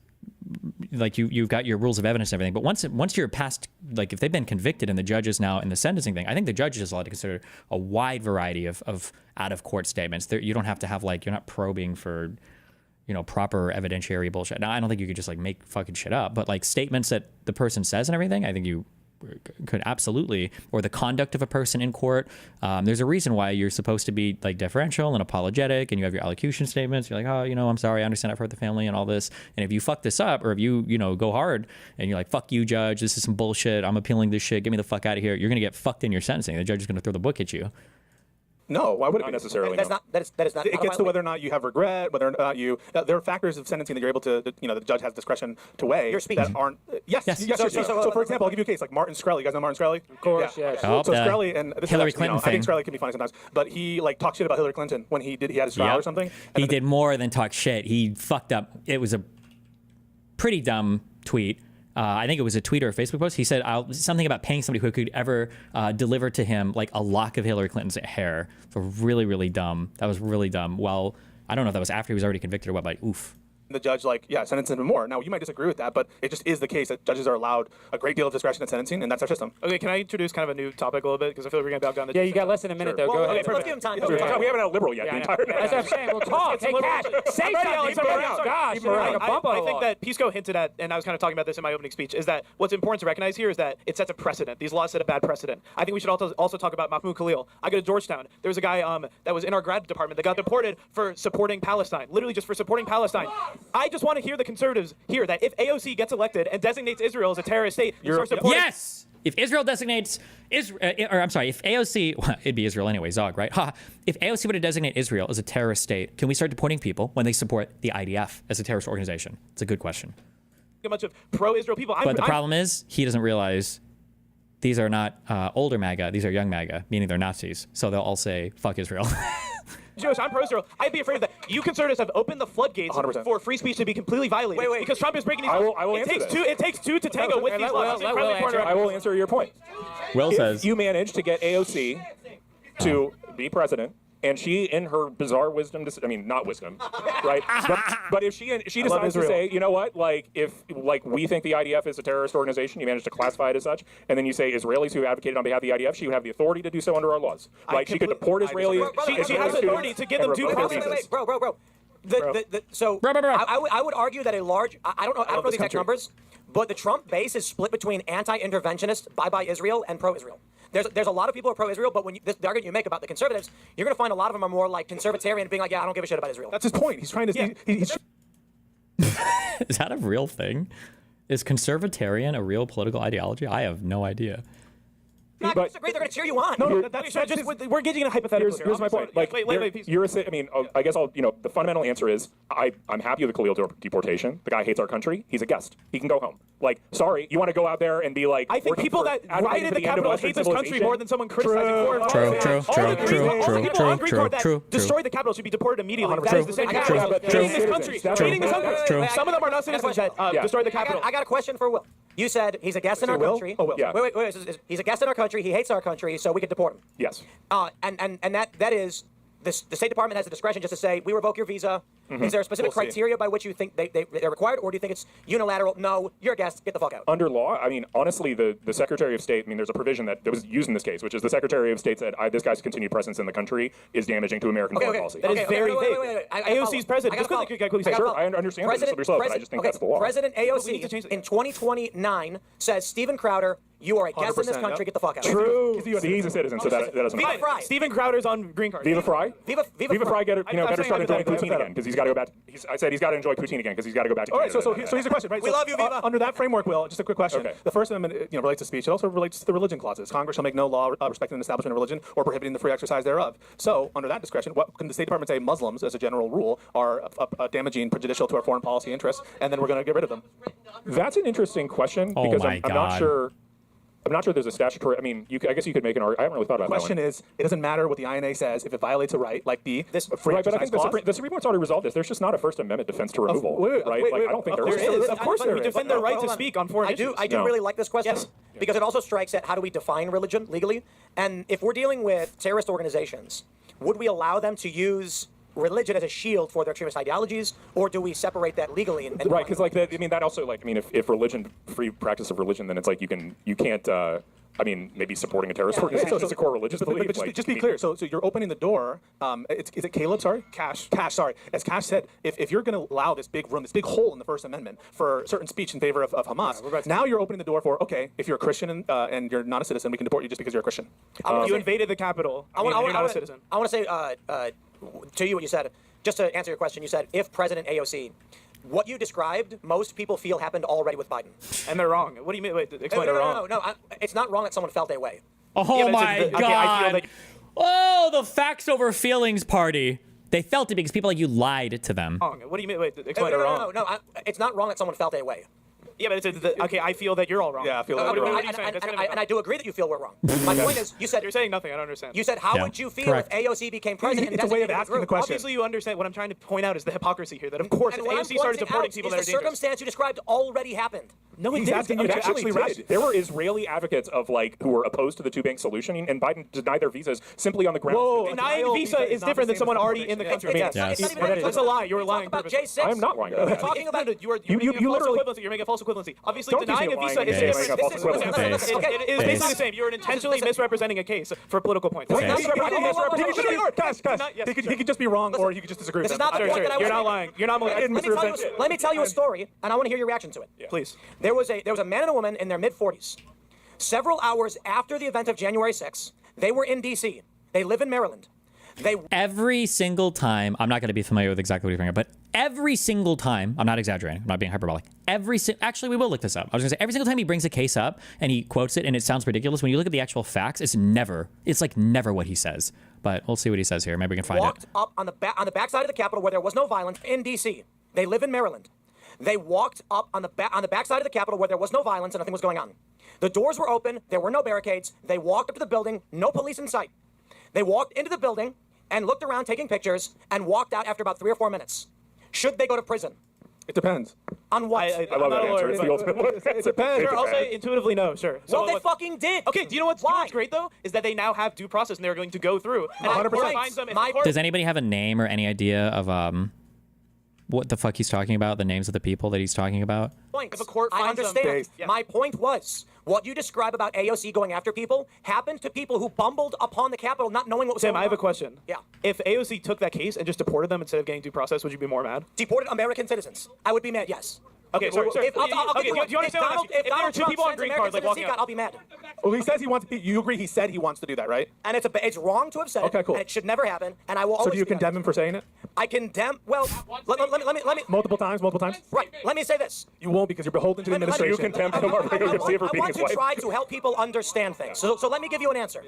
like you've got your rules of evidence and everything. But once you're past, like if they've been convicted and the judge is now in the sentencing thing, I think the judge is allowed to consider a wide variety of out of court statements. You don't have to have you're not probing for proper evidentiary bullshit. Now, I don't think you could just make fucking shit up, but statements that the person says and everything, I think you could absolutely, or the conduct of a person in court. There's a reason why you're supposed to be deferential and apologetic, and you have your allocution statements. You're like, oh, I'm sorry, I understand I've hurt the family and all this. And if you fuck this up, or if you, go hard and you're like, fuck you, judge, this is some bullshit, I'm appealing this shit, get me the fuck out of here, you're going to get fucked in your sentencing. The judge is going to throw the book at you. No, why would it not be necessarily? That is not. It gets to whether or not you have regret, whether or not you. There are factors of sentencing that you're able to, the judge has discretion to weigh. Your speech. That aren't. Yes. So, for example, I'll give you a case like Martin Shkreli. You guys know Martin Shkreli? Of course, yes. Oh, So Shkreli and this Hillary is Clinton I think thing. Shkreli can be funny sometimes, but he talked shit about Hillary Clinton when he had his trial or something. He did more than talk shit. He fucked up. It was a pretty dumb tweet. I think it was a tweet or a Facebook post. He said something about paying somebody who could ever deliver to him a lock of Hillary Clinton's hair. So really, really dumb. That was really dumb. Well, I don't know if that was after he was already convicted or what, but oof. The judge sentenced him more. Now, you might disagree with that, but it just is the case that judges are allowed a great deal of discretion in sentencing, and that's our system. Okay, can I introduce kind of a new topic a little bit? Because I feel like we're going to dive down the... Yeah, you got less than a minute, though. Go ahead. Let's give him time. We haven't had a liberal yet the entire night. That's what I'm saying. We'll talk. Hey, Cash, say something. Gosh, I think that Pisco hinted at, and I was kind of talking about this in my opening speech, is that what's important to recognize here is that it sets a precedent. These laws set a bad precedent. I think we should also talk about Mahmoud Khalil. I go to Georgetown. There was a guy that was in our grad department that got deported for supporting Palestine, literally just for supporting Palestine. I just want to hear the conservatives here that if AOC gets elected and designates Israel as a terrorist state, yes. If Israel designates if AOC, well, it'd be Israel anyway, Zog, right? If AOC were to designate Israel as a terrorist state, can we start deporting people when they support the IDF as a terrorist organization? It's a good question. A bunch of pro-Israel people. But the problem is, he doesn't realize these are not older MAGA; these are young MAGA, meaning they're Nazis. So they'll all say "fuck Israel." Jewish. I'm pro-Israel. I'd be afraid of that. You conservatives have opened the floodgates 100%. for free speech to be completely violated. Wait. Because Trump is breaking these I laws. will answer this. It takes two to tango with these laws. I will answer your point. Will If says you manage to get AOC to be president, and she, in her bizarre wisdom, I mean, not wisdom, right? But if she decides to say, you know what, like, if like we think the IDF is a terrorist organization, you manage to classify it as such, and then you say Israelis who advocated on behalf of the IDF, she would have the authority to do so under our laws. Like, she could deport Israelis. She has authority to give them due process. Wait, bro. I would argue that a large, I don't know the exact numbers, but the Trump base is split between anti-interventionist, bye-bye Israel, and pro-Israel. There's a lot of people who are pro-Israel, but when the argument you make about the conservatives, you're going to find a lot of them are more like conservatarian, being like, yeah, I don't give a shit about Israel. That's his point. He's trying to. He's is that a real thing? Is conservatarian a real political ideology? I have no idea. Not But- disagree, they're going to cheer you on. No, that's just we're engaging in a hypothetical. Here's my point. Like, Wait, you're I mean, I guess the fundamental answer is I'm happy with the Khalil deportation. The guy hates our country. He's a guest. He can go home. Like, sorry, you want to go out there and be like, I think people that rioted the Capitol hate this country more than someone criticizing foreign True. Destroy the Capitol should be deported immediately. 100%. That is the same True. feeding this country. Feeding this country. Some of them are not citizens that destroyed the Capitol. I got a question for Will. You said he's a guest in our country. Oh, Will. Yeah. Wait. He's a guest in our country. He hates our country, so we could deport him. Yes. And that is the State Department has the discretion just to say we revoke your visa. Is there a specific criteria by which you think they're required, or do you think it's unilateral? No, you're a guest. Get the fuck out. Under law, I mean, honestly, the Secretary of State, I mean, there's a provision that was used in this case, which is the Secretary of State said, this guy's continued presence in the country is damaging to American foreign policy. That is very vague. Wait. AOC's president. Sure, I understand this slippery slope, but I just think that's the law. President AOC in 2029 says, Stephen Crowder, you are a guest in this country. Get the fuck out. True. He's a citizen, so that doesn't Viva matter. Fry. Stephen Crowder's on green card. Viva Fry? Viva Fry better start enjoying hypothetical. poutine again because he's got to go back. I said he's got to enjoy poutine again because he's got to go back to All right, Canada. so here's a question, right? We love you, Viva. Under that framework, Will, just a quick question. Okay. The First Amendment, relates to speech. It also relates to the religion clauses. Congress shall make no law respecting an establishment of religion or prohibiting the free exercise thereof. So, under that discretion, what can the State Department say? Muslims, as a general rule, are damaging, prejudicial to our foreign policy interests, and then we're going to get rid of them. That's an interesting question Oh because my I'm not God. sure. I'm not sure there's a statutory. I mean, I guess you could make an argument. I haven't really thought about The question that one. is, it doesn't matter what the INA says if it violates a right, like free Right, but I exercise think clause. the Supreme Court's already resolved this. There's just not a First Amendment defense to removal, right? Like, I don't think there is. Of course there is. We defend their right to speak on foreign issues. I do really like this question because it also strikes at how do we define religion legally? And if we're dealing with terrorist organizations, would we allow them to use religion as a shield for their extremist ideologies, or do we separate that legally? And Right, because that also if religion, free practice of religion, then it's like you can't. Maybe supporting a terrorist organization is a core religious belief. But just be clear. So you're opening the door. Is it Caleb? Sorry, Cash. Sorry. As Cash said, if you're going to allow this big room, this big hole in the First Amendment for certain speech in favor of Hamas, now you're opening the door for if you're a Christian and you're not a citizen, we can deport you just because you're a Christian. You invaded the Capitol. You're not a citizen. I want to say to you what you said. Just to answer your question, you said if President AOC. What you described, most people feel happened already with Biden. And they're wrong. What do you mean? Wait, explain they're wrong. No. It's not wrong that someone felt their way. Oh my God. Oh, the facts over feelings party. They felt it because people like you lied to them. What do you mean? Wait, explain they're wrong. No. It's not wrong that someone felt their way. Yeah, but okay, I feel that you're all wrong. Yeah, I feel that you're wrong. And I do agree that you feel we're wrong. My point is, you said... You're saying nothing, I don't understand. You said, how would you feel if AOC became president? It's a way of asking the question. Obviously, you understand. What I'm trying to point out is the hypocrisy here, that of course, if AOC started deporting people that are dangerous... the circumstance you described already happened. No, He's asking you to actually did. There were Israeli advocates of who were opposed to the two-bank solution, and Biden denied their visas simply on the grounds. Whoa, denying a visa is different than someone already in the country. That's a lie. You're lying purposely. I'm not lying. You're talking about it. You're making a false equivalency. Obviously, denying a visa is different. It is basically the same. You're intentionally misrepresenting a case for political points. He could just be wrong, or he could just disagree with them. You're not lying. You're not lying. Let me tell you a story, and I want to hear your reaction to it. Please. There was a man and a woman in their mid-40s. Several hours after the event of January 6th, they were in D.C. They live in Maryland. Every single time, I'm not going to be familiar with exactly what you're bringing up, but every single time, I'm not exaggerating, I'm not being hyperbolic. Actually, we will look this up. I was going to say, every single time he brings a case up and he quotes it and it sounds ridiculous, when you look at the actual facts, it's like never what he says. But we'll see what he says here. Maybe we can find walked up on the backside of the Capitol where there was no violence in D.C. They live in Maryland. They walked up on the backside of the Capitol where there was no violence and nothing was going on. The doors were open. There were no barricades. They walked up to the building. No police in sight. They walked into the building. and looked around taking pictures and walked out after about 3 or 4 minutes, should they go to prison? It depends. On what? I love that answer. It's the ultimate answer. It depends. Sure, I'll say intuitively no, sure. Well, they fucking did. Okay, do you know what's great, though? Is that they now have due process, and they're going to go through. And 100% finds them. Does anybody have a name or any idea of what the fuck he's talking about? The names of the people that he's talking about? If a court I finds understand. them, My point was, what you describe about AOC going after people happened to people who bumbled upon the Capitol not knowing what was Sam, going on. I have a question. Yeah. If AOC took that case and just deported them instead of getting due process, would you be more mad? Deported American citizens. I would be mad, yes. Okay, sorry. If, Okay, do you understand what I'm asking? If there are two people on green cards, like walking out, I'll be mad. Well, he says he wants. You agree? He said he wants to do that, right? And it's wrong to have said Okay, it, cool. and it should never happen. And I will. So always do you be condemn him for saying it? I condemn. Well, let me. Multiple times. Right. Let me say this. You won't because you're beholden to the administration. I want to try to help people understand things. So let me give you an answer.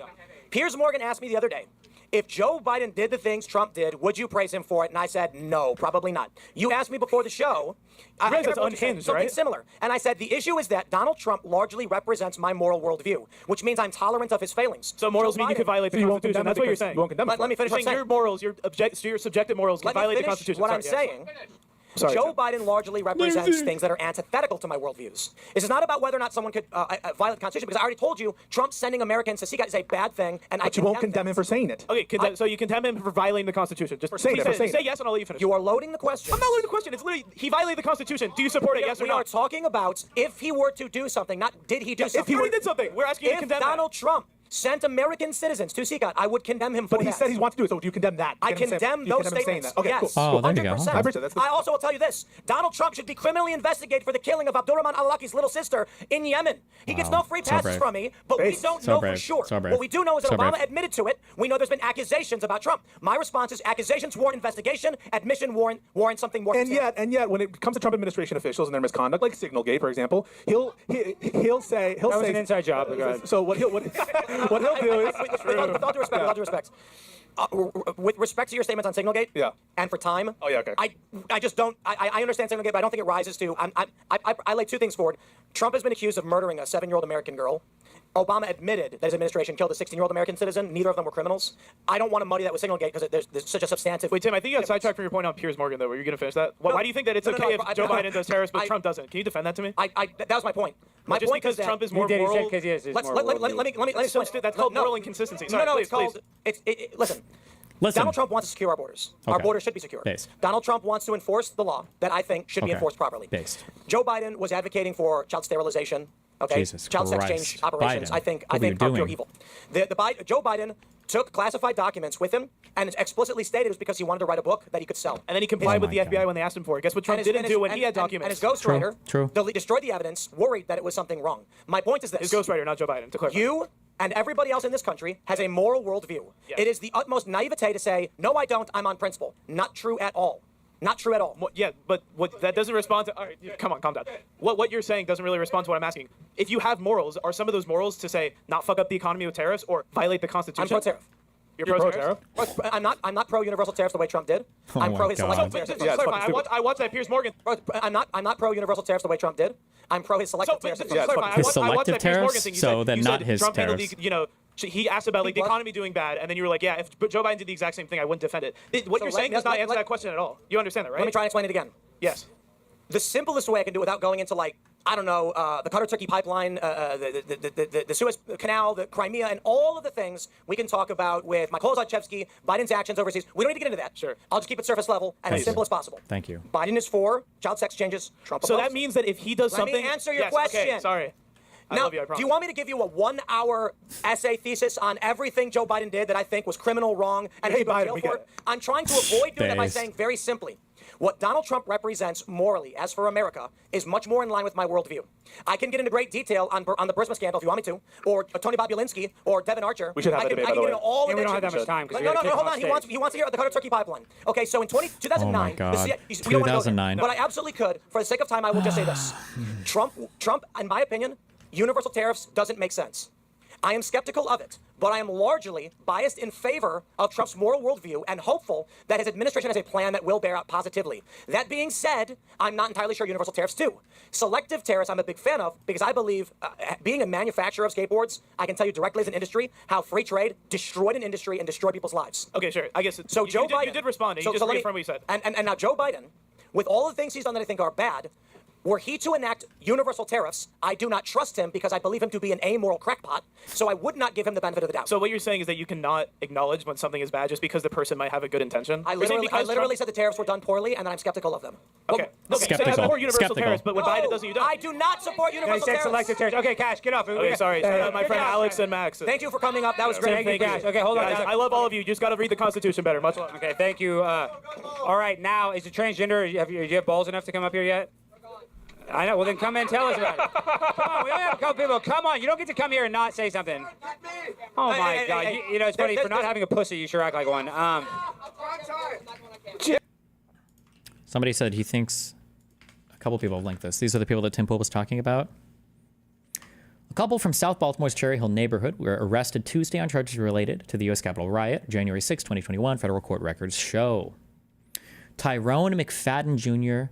Piers Morgan asked me the other day, if Joe Biden did the things Trump did, would you praise him for it? And I said, no, probably not. You asked me before the show. You realize that's unhinged, something right? similar. And I said, the issue is that Donald Trump largely represents my moral worldview, which means I'm tolerant of his failings. So morals Joe mean you Biden- could violate the Constitution. That's what you're saying. You won't condemn him. Let me finish You're what I'm saying saying. your morals, your subjective morals can Let me violate the finish Constitution. what I'm Sorry, saying. Sorry, Joe Tim. Biden largely represents things that are antithetical to my worldviews. This is not about whether or not someone could violate the Constitution, because I already told you Trump sending Americans to seek out is a bad thing, and But you won't condemn him for saying it. Okay, so you condemn him for violating the Constitution. Just saying please it, for saying say it. yes, and I'll let you finish. You are loading the question. I'm not loading the question. It's literally he violated the Constitution. Do you support it? Yes or we no? are talking about if he were to do something, not did he do something. If he already did something, we're asking you to If condemn Donald Trump sent American citizens to seek out, I would condemn him for But that. he said he wants to do it, so do you condemn that? I You condemn him condemn you those condemn him saying statements. that. Okay, yes, cool. Oh, there you go. 100%. I appreciate that. I also will tell you this: Donald Trump should be criminally investigated for the killing of Abdurrahman al-Awlaki's little sister in Yemen. He gets no free So passes brave. from me, but we don't So know brave. for sure. So brave. What we do know is that So Obama brave. admitted to it. We know there's been accusations about Trump. My response is accusations warrant investigation, admission warrant something more. And yet, when it comes to Trump administration officials and their misconduct, like Signalgate, for example, he'll say That was an inside job. Go ahead. So what he'll do is With all due respect, with respect to your statements on Signalgate, and for time, Oh, yeah, okay. I just don't. I understand Signalgate, but I don't think it rises to. I lay two things forward. Trump has been accused of murdering a 7-year-old American girl. Obama admitted that his administration killed a 16-year-old American citizen. Neither of them were criminals. I don't want to muddy that with Signalgate because there's such a substantive. Wait, Tim, I think you got sidetracked from your point on Piers Morgan, though. Were you going to finish that? Why do you think that it's okay if Joe Biden does terrorist, but Trump doesn't? Can you defend that to me? That was my point. My Just point because is that Trump is more moral. Let me explain. That's called moral inconsistency. Sorry, No, please, it's called. please. Listen. Donald Trump wants to secure our borders. Our Okay. borders should be secure. Based. Donald Trump wants to enforce the law that I think should be Okay. enforced properly. Based. Joe Biden was advocating for child sterilization. Okay. Jesus child sex Christ. change operations. Biden. I think What were you are pure doing? evil. Joe Biden took classified documents with him and explicitly stated it was because he wanted to write a book that he could sell. And then he complied with the FBI when they asked him for it. Guess what Trump didn't do when he had documents? And his ghostwriter True. destroyed the evidence, worried that it was something wrong. My point is this. His ghostwriter, not Joe Biden, to clarify. You and everybody else in this country has a moral worldview. Yes. It is the utmost naivete to say, no, I don't, I'm on principle. Not true at all. Not true at all. But that doesn't respond to. All right, come on, calm down. What you're saying doesn't really respond to what I'm asking. If you have morals, are some of those morals to say not fuck up the economy with tariffs or violate the Constitution? I'm pro-tariff. You're pro-tariff? I'm not pro-universal tariffs the way Trump did. Oh I'm my pro his God. selective Just tariffs. to clarify, I watched that Piers Morgan. I'm not pro-universal tariffs the way Trump did. I'm pro his selective tariffs. Just to clarify, His I watched selective that Piers Morgan tariffs? thing. You So said, then you not said his Trump handled tariffs. he asked about like the economy doing bad, and then you were like, yeah, if Joe Biden did the exact same thing, I wouldn't defend it. What you're saying does not answer that question at all. You understand that, right? Let me try and explain it again. Yes. The simplest way I can do it without going into like, I don't know, the Qatar-Turkey pipeline, the Suez Canal, the Crimea, and all of the things we can talk about with Mykola Zlochevsky, Biden's actions overseas. We don't need to get into that. Sure. I'll just keep it surface level and as simple as possible. Thank you. Biden is for child sex changes. Trump So opposes. that means that if he does something. Let me answer your Yes, question. Okay, sorry. I Now, love you, I do promise. you want me to give you a 1-hour essay thesis on everything Joe Biden did that I think was criminal, wrong, and Hey, he should go to Biden, jail we for? get it. I'm trying to avoid doing that by Based. saying very simply, what Donald Trump represents morally, as for America, is much more in line with my worldview. I can get into great detail on the Burisma scandal if you want me to, or Tony Bobulinski, or Devin Archer. We should have I that can, debate, I by can the get way. into all And of we that don't have shit. that much time, 'cause we No, gotta no, kick hold him on. off He wants to hear the Qatar-Turkey pipeline. Okay, so in 2009, Oh my God. you don't wanna go there. 2009. But I absolutely could. For the sake of time, I will just say this: Trump, in my opinion, universal tariffs doesn't make sense. I am skeptical of it, but I am largely biased in favor of Trump's moral worldview and hopeful that his administration has a plan that will bear out positively. That being said, I'm not entirely sure universal tariffs do. Selective tariffs I'm a big fan of because I believe, being a manufacturer of skateboards, I can tell you directly as an industry how free trade destroyed an industry and destroyed people's lives. Okay, sure. I guess So Joe Biden... You did respond. You so just let me- reaffirmed what you said. And now Joe Biden, with all the things he's done that I think are bad, were he to enact universal tariffs, I do not trust him because I believe him to be an amoral crackpot, so I would not give him the benefit of the doubt. So what you're saying is that you cannot acknowledge when something is bad just because the person might have a good intention? I You're saying literally because said the tariffs were done poorly, and that I'm skeptical of them. Okay. Okay. So you support universal tariffs, but when Biden does it, you don't. I do not support universal tariffs. selective tariffs. Okay, Cash, get off. Okay, sorry. My friend Alex and Max. Thank you for coming up. That was great. Thank you, Cash. Okay, hold on. Guys, I love all of you. You just got to read the Constitution better. Much love. Okay, thank you. All right, now, is it transgender? Do you have balls enough to come up here yet? I know. Well, then come and tell us about it. Come on, we only have a couple people. Come on, you don't get to come here and not say something. Oh my God! You know, it's funny for not having a pussy. You sure act like one. Somebody said he thinks a couple people have linked this. These are the people that Tim Pool was talking about. A couple from South Baltimore's Cherry Hill neighborhood were arrested Tuesday on charges related to the U.S. Capitol riot, January 6, 2021. Federal court records show. Tyrone McFadden Jr.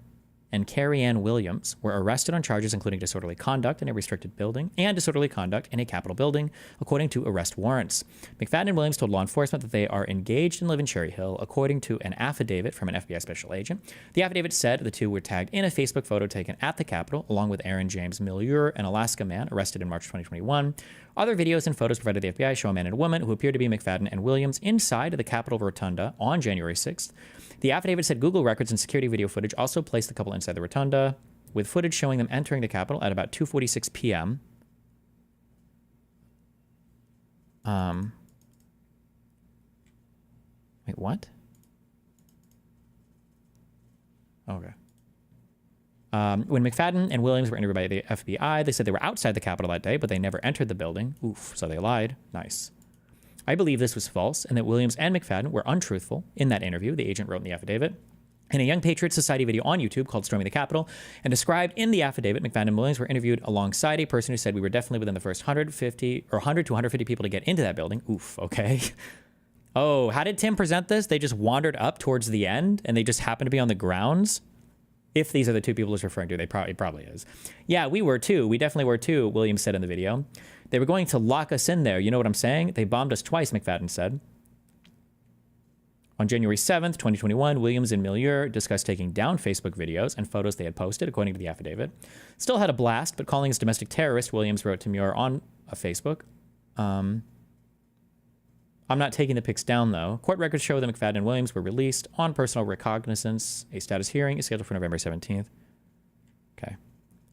and Carrie Ann Williams were arrested on charges including disorderly conduct in a restricted building and disorderly conduct in a Capitol building, according to arrest warrants. McFadden and Williams told law enforcement that they are engaged and live in Cherry Hill, according to an affidavit from an FBI special agent. The affidavit said the two were tagged in a Facebook photo taken at the Capitol, along with Aaron James Milieu, an Alaska man arrested in March 2021. Other videos and photos provided to the FBI show a man and a woman who appear to be McFadden and Williams inside the Capitol Rotunda on January 6th. The affidavit said Google records and security video footage also placed the couple inside the Rotunda, with footage showing them entering the Capitol at about 2:46 p.m. Wait, what? Okay. When McFadden and Williams were interviewed by the FBI, they said they were outside the Capitol that day, but they never entered the building. Oof, so they lied. Nice. I believe this was false and that Williams and McFadden were untruthful in that interview, the agent wrote in the affidavit. In a Young Patriots Society video on YouTube called Storming the Capitol, and described in the affidavit, McFadden and Williams were interviewed alongside a person who said we were definitely within the first 100 to 150 people to get into that building. Oof, okay. Oh, how did Tim present this? They just wandered up towards the end and they just happened to be on the grounds? If these are the two people he's referring to, it probably is. Yeah, we were too. We definitely were too, Williams said in the video. They were going to lock us in there. You know what I'm saying? They bombed us twice, McFadden said. On January 7th, 2021, Williams and Milieu discussed taking down Facebook videos and photos they had posted, according to the affidavit. Still had a blast, but calling us domestic terrorist, Williams wrote to Muir on Facebook. I'm not taking the pics down, though. Court records show that McFadden and Williams were released on personal recognizance. A status hearing is scheduled for November 17th. Okay.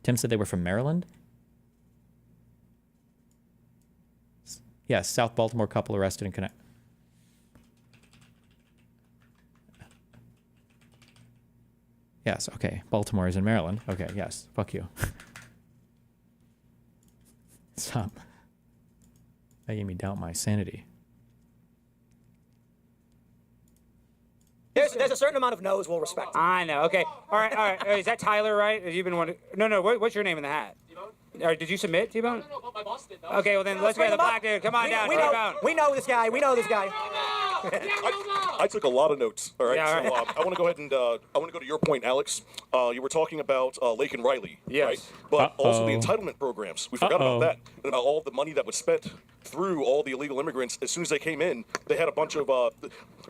Tim said they were from Maryland? Yes, South Baltimore couple arrested in Connect. Yes, okay. Baltimore is in Maryland. Okay, yes. Fuck you. Stop. Making me doubt my sanity. There's a certain amount of no's we'll respect. I know. Okay. All right. Is that Tyler, right? Have you been one? No. What's your name in the hat? Or did you submit, T-Bone? No, my boss did. Okay, well then let's get the black dude. Come on down. We know this guy. We know this guy. I took a lot of notes. All right. Yeah, all right. So I want to go ahead and I want to go to your point, Alex. You were talking about Lake and Riley, right? But also the entitlement programs. We forgot about that and about all the money that was spent through all the illegal immigrants. As soon as they came in, they had a bunch of I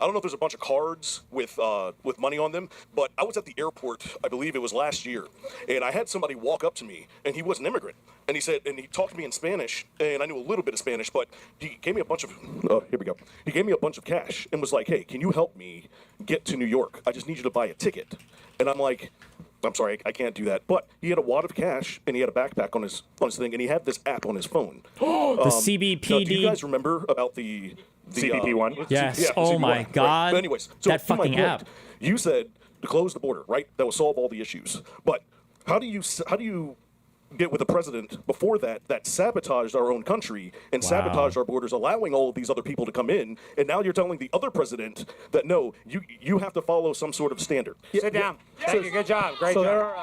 don't know if there's a bunch of cards with money on them, but I was at the airport, I believe it was last year, and I had somebody walk up to me, and he was an immigrant, and he said, and he talked to me in Spanish, and I knew a little bit of Spanish, but he gave me a bunch of, here we go, he gave me a bunch of cash, and was like, hey, can you help me get to New York? I just need you to buy a ticket. And I'm like, I'm sorry, I can't do that. But he had a wad of cash, and he had a backpack on his thing, and he had this app on his phone. The CBPD. Now, do you guys remember about the CBP one? Yes. Yeah, oh CBP my one. God. Right. But anyways, so that to my fucking point, app. You said to close the border, right? That will solve all the issues. But how do you get with a president before that sabotaged our own country and sabotaged our borders, allowing all of these other people to come in, and now you're telling the other president that no, you have to follow some sort of standard. Sit down. Thank you. Good job. Great job.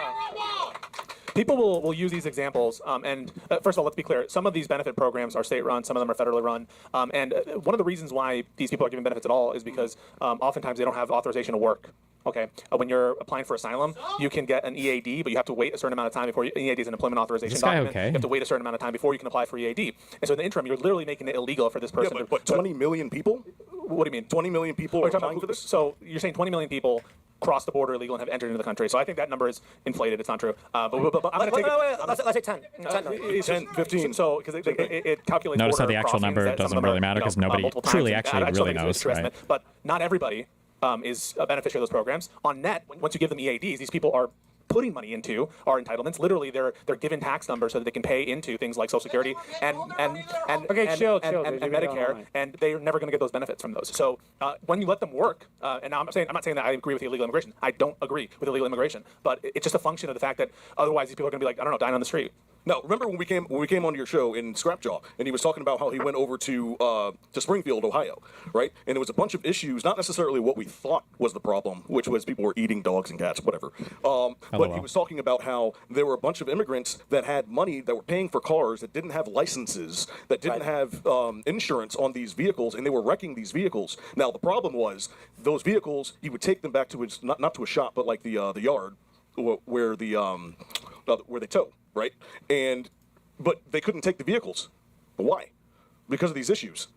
people will use these examples, and first of all, let's be clear. Some of these benefit programs are state-run, some of them are federally run, and one of the reasons why these people are given benefits at all is because oftentimes they don't have authorization to work. Okay, when you're applying for asylum, you can get an EAD, but you have to wait a certain amount of time before EAD is an employment authorization document. Okay? You have to wait a certain amount of time before you can apply for EAD. And so in the interim, you're literally making it illegal for this person. Yeah, but 20 million people? What do you mean? 20 million people are applying for this? So you're saying 20 million people cross the border illegal and have entered into the country. So I think that number is inflated. It's not true. But I'm going to take it. Let's say 10. 10, 15. So because it calculates. Notice how the border actual crossings number that some doesn't of them really are, matter because nobody multiple truly times. actually I just really don't think knows, it's a true right? estimate. But not everybody is a beneficiary of those programs. On net, once you give them EADs, these people are putting money into our entitlements. Literally, they're given tax numbers so that they can pay into things like Social Security and Medicare, and they're never going to get those benefits from those. So when you let them work, and I'm not saying that I agree with illegal immigration. I don't agree with illegal immigration, but it's just a function of the fact that otherwise these people are going to be like, I don't know, dying on the street. No, remember when we came onto your show in Scrapjaw, and he was talking about how he went over to Springfield, Ohio, right? And there was a bunch of issues, not necessarily what we thought was the problem, which was people were eating dogs and cats, whatever. But he was talking about how there were a bunch of immigrants that had money that were paying for cars that didn't have licenses, that didn't have insurance on these vehicles, and they were wrecking these vehicles. Now the problem was those vehicles, he would take them back to his not to a shop, but like the yard where they tow. Right, but they couldn't take the vehicles. Why? Because of these issues.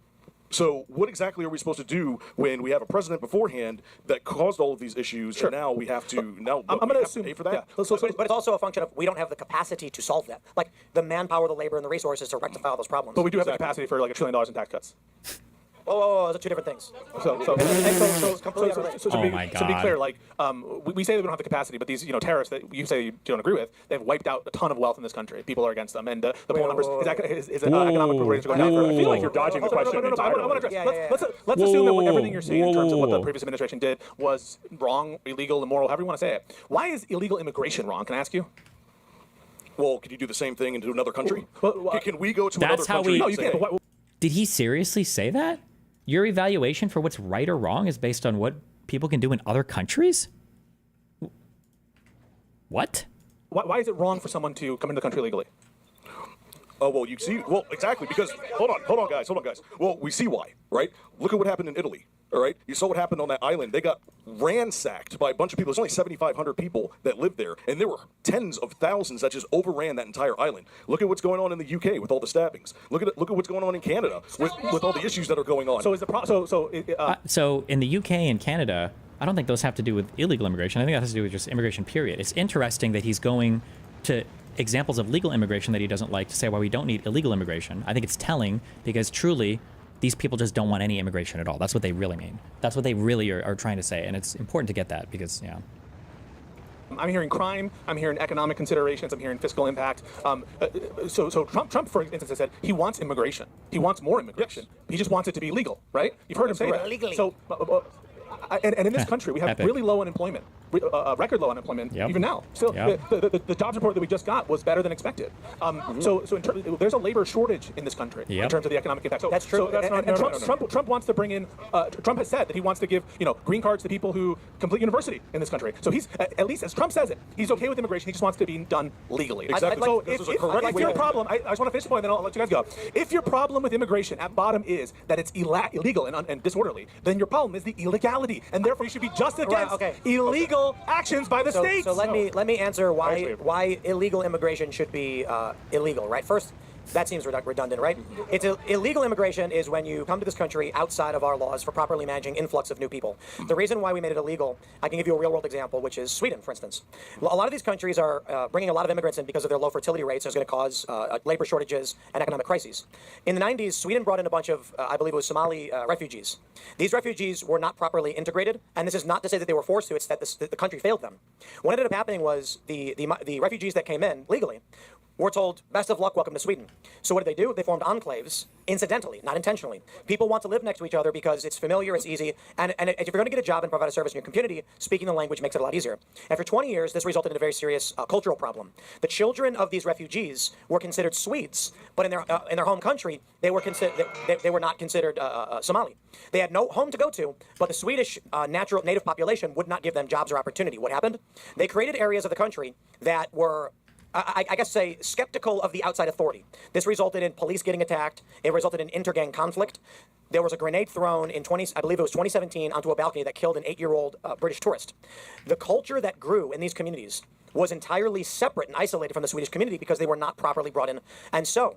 So what exactly are we supposed to do when we have a president beforehand that caused all of these issues, and now we have to I'm going to assume pay for that? Yeah. But it's also a function of we don't have the capacity to solve that, like the manpower, the labor, and the resources to rectify all those problems. But we do have the capacity for like $1 trillion in tax cuts. Whoa, those are two different things. So to be clear, like we say that we don't have the capacity, but these terrorists that you say you don't agree with, they've wiped out a ton of wealth in this country. People are against them, and the poll numbers is economic progression going down. I feel like you're dodging the question entirely. Let's assume that everything you're saying in terms of what the previous administration did was wrong, illegal, immoral, however you want to say it. Why is illegal immigration wrong? Can I ask you? Well, could you do the same thing into another country? Can we go to another country? No, you can't. Did he seriously say that? Your evaluation for what's right or wrong is based on what people can do in other countries? What? Why is it wrong for someone to come into the country legally? Oh, well, you see, exactly, because, hold on, guys. Well, we see why, right? Look at what happened in Italy, all right? You saw what happened on that island. They got ransacked by a bunch of people. There's only 7,500 people that lived there, and there were tens of thousands that just overran that entire island. Look at what's going on in the UK with all the stabbings. Look at what's going on in Canada with all the issues that are going on. So is the so in the UK and Canada, I don't think those have to do with illegal immigration. I think that has to do with just immigration, period. It's interesting that he's going to examples of legal immigration that he doesn't like to say why we don't need illegal immigration. I think it's telling because truly these people just don't want any immigration at all. That's what they really mean. That's what they really are trying to say. And it's important to get that because, yeah. I'm hearing crime. I'm hearing economic considerations. I'm hearing fiscal impact. So Trump, for instance, has said he wants immigration. He wants more immigration. Yes. He just wants it to be legal, right? You've heard him say that. Legally. So, and in this country, we have really low unemployment, record low unemployment, even now. Still, the jobs report that we just got was better than expected. So there's a labor shortage in this country in terms of the economic impact. So, that's true. Trump wants to bring in. Trump has said that he wants to give green cards to people who complete university in this country. So he's at least as Trump says it, he's okay with immigration. He just wants it to be done legally. Exactly. So if your problem, I just want to finish the point, then I'll let you guys go. If your problem with immigration at bottom is that it's illegal and disorderly, then your problem is the illegality, and therefore you should be just against illegal actions by the states. So let me answer why illegal immigration should be illegal. Right, first. That seems redundant, right? It's illegal immigration is when you come to this country outside of our laws for properly managing influx of new people. The reason why we made it illegal, I can give you a real-world example, which is Sweden, for instance. A lot of these countries are bringing a lot of immigrants in because of their low fertility rates. It's going to cause labor shortages and economic crises. In the 90s, Sweden brought in a bunch of, I believe it was Somali refugees. These refugees were not properly integrated, and this is not to say that they were forced to, it's that the country failed them. What ended up happening was the refugees that came in legally were told, best of luck, welcome to Sweden. So what did they do? They formed enclaves, incidentally, not intentionally. People want to live next to each other because it's familiar, it's easy, and if you're going to get a job and provide a service in your community, speaking the language makes it a lot easier. After 20 years, this resulted in a very serious cultural problem. The children of these refugees were considered Swedes, but in their home country, they were not considered Somali. They had no home to go to, but the Swedish native population would not give them jobs or opportunity. What happened? They created areas of the country that were I guess say, skeptical of the outside authority. This resulted in police getting attacked. It resulted in intergang conflict. There was a grenade thrown in I believe it was 2017, onto a balcony that killed an 8-year-old British tourist. The culture that grew in these communities was entirely separate and isolated from the Swedish community because they were not properly brought in. And so,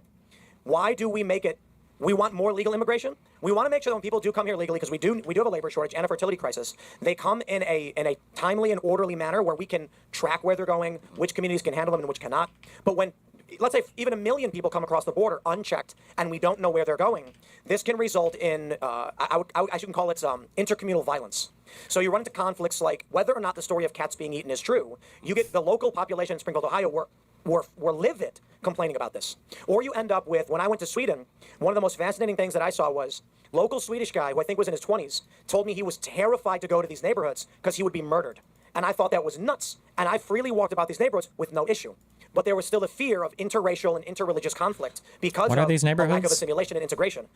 why do we make it? We want more legal immigration. We want to make sure that when people do come here legally, because we do have a labor shortage and a fertility crisis, they come in a timely and orderly manner where we can track where they're going, which communities can handle them and which cannot. But when, let's say, even 1 million people come across the border unchecked and we don't know where they're going, this can result in, as you can call it, intercommunal violence. So you run into conflicts like whether or not the story of cats being eaten is true. You get the local population in Springfield, Ohio, were livid complaining about this. Or you end up with, when I went to Sweden, one of the most fascinating things that I saw was local Swedish guy, who I think was in his 20s, told me he was terrified to go to these neighborhoods because he would be murdered. And I thought that was nuts. And I freely walked about these neighborhoods with no issue. But there was still a fear of interracial and interreligious conflict because of these the lack of neighborhoods? assimilation and integration.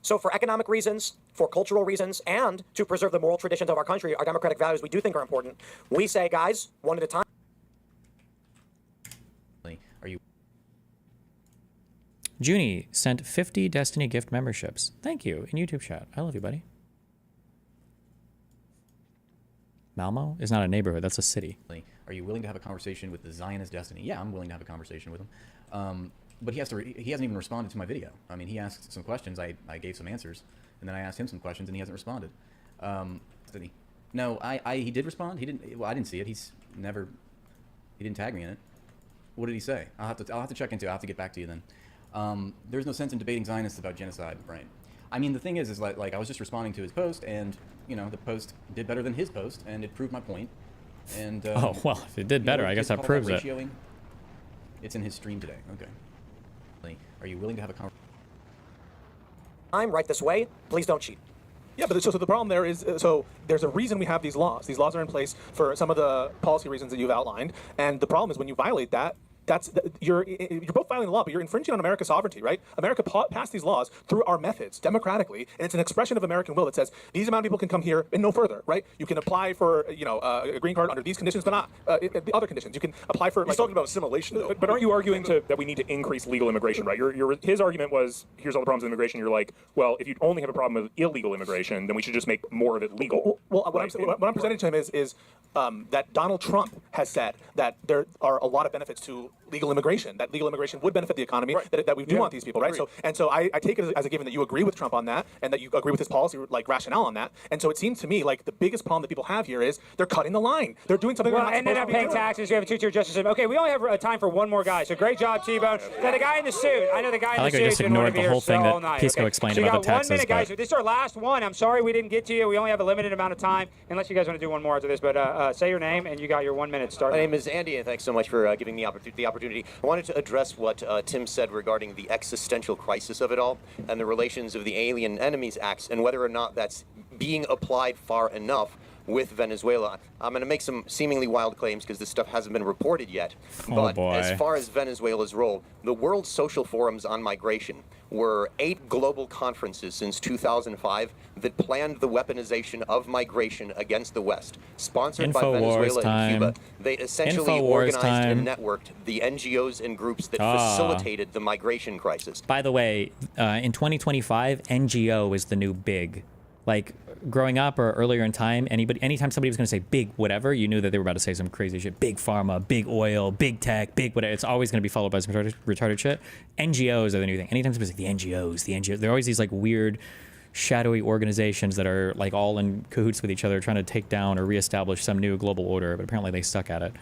So for economic reasons, for cultural reasons, and to preserve the moral traditions of our country, our democratic values we do think are important, we say, guys, one at a time. Are you? Junie sent 50 Destiny gift memberships. Thank you. In YouTube chat. I love you, buddy. Malmo is not a neighborhood. That's a city. Are you willing to have a conversation with the Zionist Destiny? Yeah, I'm willing to have a conversation with him. But he hasn't even responded to my video. I mean, he asked some questions. I gave some answers. And then I asked him some questions, and he hasn't responded. Did he? No, he did respond. He didn't. Well, I didn't see it. He didn't tag me in it. What did he say? I'll have to check into it. I'll have to get back to you then. There's no sense in debating Zionists about genocide, right? I mean, the thing is like I was just responding to his post, and the post did better than his post, and it proved my point. And oh well, if it did better, I guess that proves it. Ratioing. It's in his stream today. Okay. Are you willing to have a conversation? I'm right this way. Please don't cheat. Yeah, but so the problem there is, so there's a reason we have these laws. These laws are in place for some of the policy reasons that you've outlined, and the problem is when you violate that, you're both violating the law, but you're infringing on America's sovereignty, right? America passed these laws through our methods, democratically, and it's an expression of American will that says these amount of people can come here and no further, right? You can apply for, a green card under these conditions, but not the other conditions. You can apply for. He's talking about assimilation, though. But aren't you arguing that we need to increase legal immigration, right? His argument was, here's all the problems with immigration. You're like, well, if you only have a problem with illegal immigration, then we should just make more of it legal. Well, what I'm presenting to him is that Donald Trump has said that there are a lot of benefits to legal immigration, that legal immigration would benefit the economy, right. that we do want these people, right? So I take it as a given that you agree with Trump on that, and that you agree with his policy rationale on that. And so it seems to me like the biggest problem that people have here is they're cutting the line. They're doing something. Well, ended up paying taxes. You have a two-tier justice system. Okay, we only have time for one more guy. So great job, T-Bone. Now the guy in the suit. I know the guy in the suit. I just ignored the whole thing that Pisco explained about the taxes. So you got 1 minute, guys. This is our last one. I'm sorry we didn't get to you. We only have a limited amount of time, unless you guys want to do one more after this. But say your name, and you got your 1 minute start. My name is Andy, and thanks so much for giving me the opportunity. I wanted to address what Tim said regarding the existential crisis of it all and the relations of the Alien Enemies Acts and whether or not that's being applied far enough with Venezuela. I'm going to make some seemingly wild claims because this stuff hasn't been reported yet. But as far as Venezuela's role, the World Social Forums on Migration were 8 global conferences since 2005 that planned the weaponization of migration against the West, sponsored by Venezuela and Cuba. They essentially organized and networked the NGOs and groups that facilitated the migration crisis. By the way, in 2025, NGO is the new big. Like, growing up or earlier in time, anytime somebody was going to say big whatever, you knew that they were about to say some crazy shit. Big pharma, big oil, big tech, big whatever. It's always going to be followed by some retarded shit. NGOs are the new thing. Anytime somebody's like the NGOs, they're always these like weird, shadowy organizations that are like all in cahoots with each other, trying to take down or reestablish some new global order. But apparently they suck at it.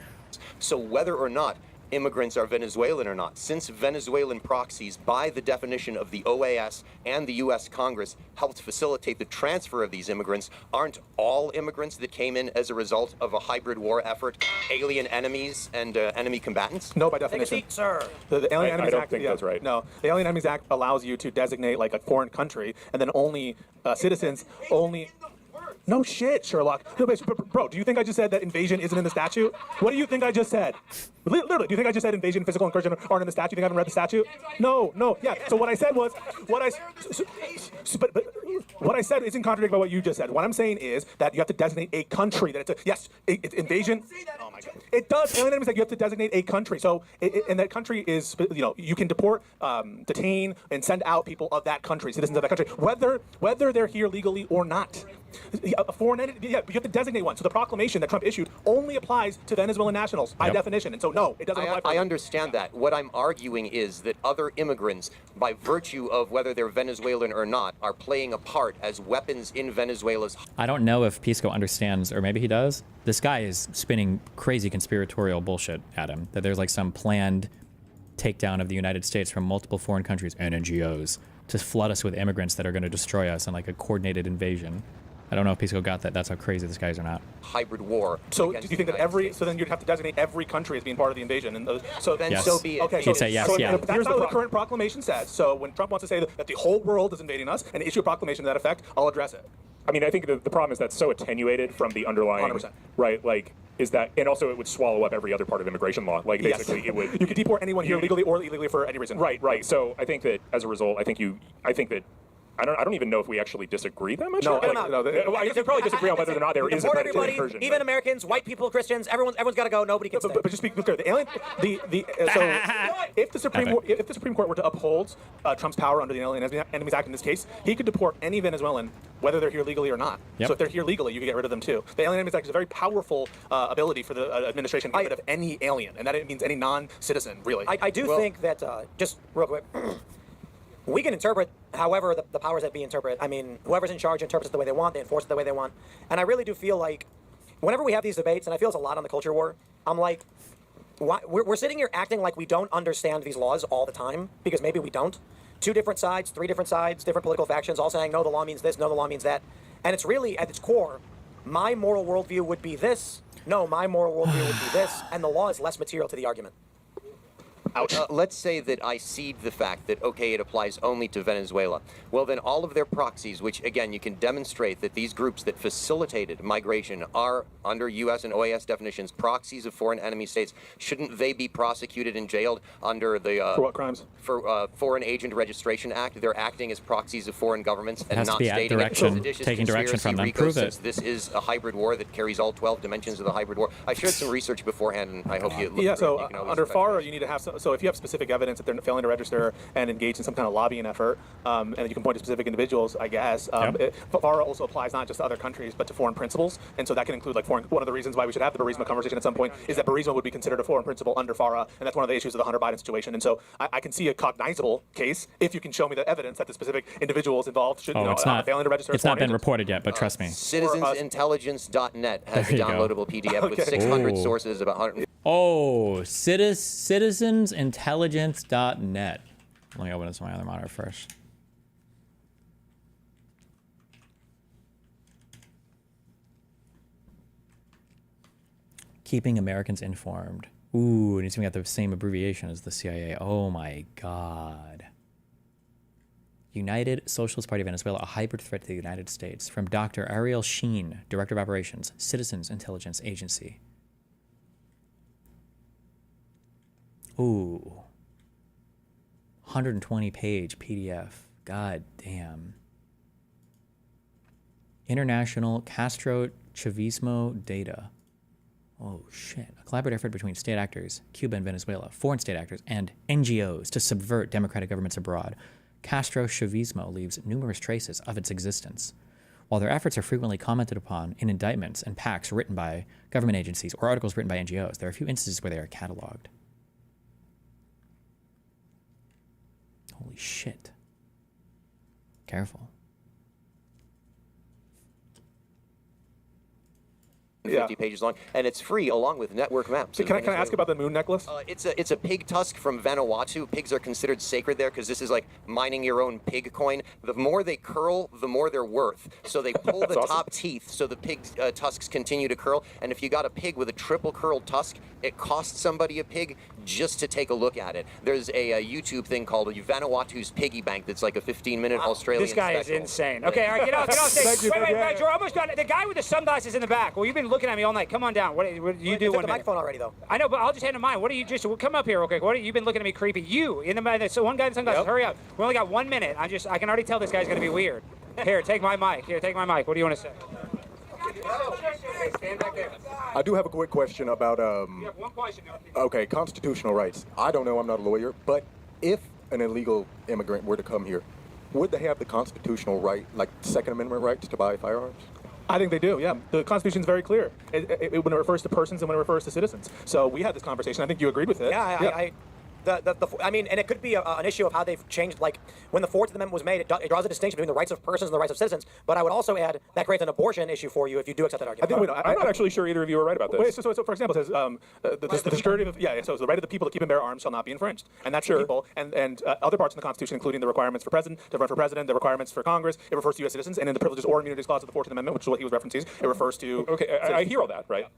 So whether or not immigrants are Venezuelan or not, since Venezuelan proxies, by the definition of the OAS and the U.S. Congress, helped facilitate the transfer of these immigrants, aren't all immigrants that came in as a result of a hybrid war effort alien enemies and enemy combatants? No, by definition. Take a seat, sir. The Alien Enemies Act, I don't Act, think that's right. No, the Alien Enemies Act allows you to designate like a foreign country, and then only citizens only. No shit, Sherlock. No, bro, do you think I just said that invasion isn't in the statute? What do you think I just said? Literally, do you think I just said invasion, physical incursion aren't in the statute? You think I haven't read the statute? No, yeah. So what I said was, but what I said isn't contradicted by what you just said. What I'm saying is that you have to designate a country that it's invasion. Oh my God. It does. Alien enemies, that you have to designate a country. So, and that country is, you can deport, detain, and send out people of that country, citizens of that country, whether they're here legally or not. A foreign entity, you have to designate one. So the proclamation that Trump issued only applies to Venezuelan nationals by definition. And so no, it doesn't apply for I understand that. What I'm arguing is that other immigrants, by virtue of whether they're Venezuelan or not, are playing a part as weapons in Venezuela's... I don't know if Pisco understands, or maybe he does. This guy is spinning crazy conspiratorial bullshit at him, that there's like some planned takedown of the United States from multiple foreign countries and NGOs to flood us with immigrants that are going to destroy us in like a coordinated invasion. I don't know if Pisco got that. That's how crazy this guy is or not. Hybrid war. So do you think that so then you'd have to designate every country as being part of the invasion? And so then Yes. so be it. Okay, He'd say yes, yeah. That's how the current proclamation says. So when Trump wants to say that the whole world is invading us and issue a proclamation to that effect, I'll address it. I mean, I think the problem is that's so attenuated from the underlying, 100%. right? Like, is that, and also it would swallow up every other part of immigration law. Like, basically, it would. You could deport anyone here legally or illegally for any reason. Right. So I think that as a result, I think that. I don't even know if we actually disagree that much. No, I guess we probably disagree on whether or not there is a Deport predatory everybody, incursion. even Americans, white people, Christians, everyone's got to go. Nobody can stay. But just be clear, the alien, so if the Supreme Court were to uphold Trump's power under the Alien Enemies Act in this case, he could deport any Venezuelan, whether they're here legally or not. Yep. So if they're here legally, you could get rid of them too. The Alien Enemies Act is a very powerful ability for the administration to get rid of any alien, and that it means any non-citizen, really. I do think that, just real quick, we can interpret however the powers that be interpret. I mean, whoever's in charge interprets it the way they want, they enforce it the way they want. And I really do feel like whenever we have these debates, and I feel it's a lot on the culture war, I'm like, we're sitting here acting like we don't understand these laws all the time, because maybe we don't. 2 different sides, 3 different sides, different political factions all saying, no, the law means this, no, the law means that. And it's really, at its core, my moral worldview would be this, no, my moral worldview would be this, and the law is less material to the argument. Let's say that I cede the fact that, okay, it applies only to Venezuela. Well, then all of their proxies, which, again, you can demonstrate that these groups that facilitated migration are, under U.S. and OAS definitions, proxies of foreign enemy states. Shouldn't they be prosecuted and jailed under the... for what crimes? For Foreign Agent Registration Act. They're acting as proxies of foreign governments and has not to be at stating direction, it. taking direction from them. RICO, Prove since it. this is a hybrid war that carries all 12 dimensions of the hybrid war. I shared some research beforehand, and I hope you look Yeah, through so it. You can always under investigate. FARA, you need to have so if you have specific evidence that they're failing to register and engage in some kind of lobbying effort, and you can point to specific individuals, I guess. FARA also applies not just to other countries, but to foreign principles, and so that can include like foreign. One of the reasons why we should have the Burisma conversation at some point is that Burisma would be considered a foreign principle under FARA, and that's one of the issues of the Hunter Biden situation. And so I can see a cognizable case if you can show me the evidence that the specific individuals involved should It's not. failing to register. It's not been reported yet, but trust me. Citizensintelligence.net has a There you go. downloadable PDF with 600 sources, about 100. Oh, citizensintelligence.net. Let me open this on my other monitor first. Keeping Americans informed. Ooh, and it's even got the same abbreviation as the CIA. Oh my God. United Socialist Party of Venezuela, a hybrid threat to the United States. From Dr. Ariel Sheen, Director of Operations, Citizens Intelligence Agency. Ooh. 120-page PDF. God damn. International Castro Chavismo Data. Oh, shit. A collaborative effort between state actors, Cuba and Venezuela, foreign state actors, and NGOs to subvert democratic governments abroad. Castro Chavismo leaves numerous traces of its existence. While their efforts are frequently commented upon in indictments and pacts written by government agencies or articles written by NGOs, there are a few instances where they are cataloged. Holy shit. Careful. 50 pages long, and it's free along with network maps. So can I ask about the moon necklace? It's a pig tusk from Vanuatu. Pigs are considered sacred there because this is like mining your own pig coin. The more they curl, the more they're worth. So they pull the top teeth so the pig tusks continue to curl. And if you got a pig with a triple curled tusk, it costs somebody a pig just to take a look at it. There's a YouTube thing called Vanuatu's Piggy Bank that's like a 15-minute Australian This guy special. is insane. Okay, all right, get off stage. Wait, you're almost done. The guy with the sunglasses in the back. Well, you've been looking at me all night. Come on down. What do you do? You took one the minute? microphone already, though. I know, but I'll just hand him mine. What do you just come up here real quick? You've been looking at me creepy. You in the so one guy in the sunglasses. Hurry up. We only got 1 minute. I can already tell this guy's gonna be weird. Here, take my mic. What do you want to say? Stand back there. I do have a quick question about You have one question. okay, constitutional rights. I don't know, I'm not a lawyer, but if an illegal immigrant were to come here, would they have the constitutional right, like Second Amendment rights to buy firearms? I think they do, yeah. The Constitution is very clear when it refers to persons and when it refers to citizens. So we had this conversation. I think you agreed with it. I mean, and it could be an issue of how they've changed. Like when the 14th Amendment was made, it draws a distinction between the rights of persons and the rights of citizens. But I would also add that creates an abortion issue for you if you do accept that argument. I'm not actually sure either of you are right about this. Wait, so for example, it says the security of so the right of the people to keep and bear arms shall not be infringed, and that's the people and other parts in the Constitution, including the requirements for president, to run for president, the requirements for Congress. It refers to U.S. citizens, and in the privileges or immunities clause of the 14th Amendment, which is what he was referencing, it refers to. Okay, I hear all that, right?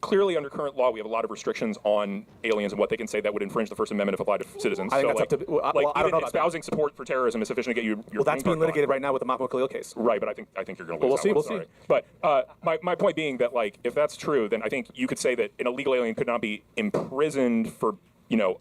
Clearly, under current law, we have a lot of restrictions on aliens and what they can say that would infringe the First Amendment if applied to citizens. I think so, that's up to. Well, I don't know about espousing support for terrorism is sufficient to get you. Your that's being litigated right now with the Mahmoud Khalil case. Right, but I think you're going to lose. We'll see. But my point being that if that's true, then I think you could say that an illegal alien could not be imprisoned for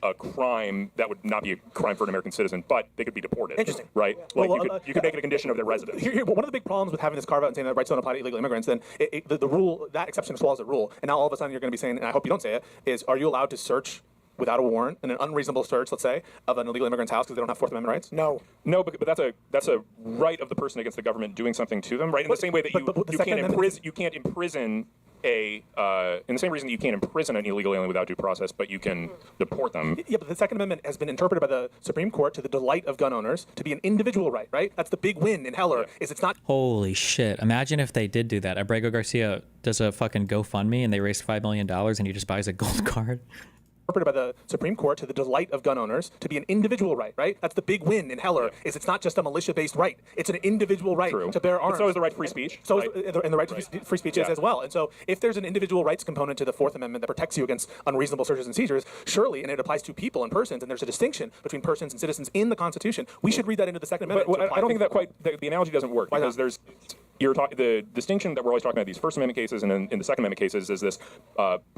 a crime that would not be a crime for an American citizen, but they could be deported. Interesting. Right? You could make it a condition of their residence. One of the big problems with having this carve out and saying that rights don't apply to illegal immigrants, then the rule, that exception swallows the rule. And now all of a sudden you're going to be saying, and I hope you don't say it, is are you allowed to search without a warrant and an unreasonable search, let's say, of an illegal immigrant's house because they don't have Fourth Amendment rights? No, but that's a right of the person against the government doing something to them, right? In the same way that you can't imprison in the same reason that you can't imprison an illegal alien without due process, but you can deport them. Yeah, but the Second Amendment has been interpreted by the Supreme Court to the delight of gun owners to be an individual right, right? That's the big win in Heller, is it's not... Holy shit. Imagine if they did do that. Abrego Garcia does a fucking GoFundMe and they raise $5 million and he just buys a gold card. Interpreted by the Supreme Court to the delight of gun owners to be an individual right, right? That's the big win in Heller, is it's not just a militia-based right. It's an individual right to bear arms. But so is the right to free speech. So and the right to free speech is as well. And so if there's an individual rights component to the Fourth Amendment that protects you against unreasonable searches and seizures, surely, and it applies to people and persons, and there's a distinction between persons and citizens in the Constitution, we should read that into the Second Amendment. But I don't think that the analogy doesn't work, because the distinction that we're always talking about these First Amendment cases and in the Second Amendment cases is this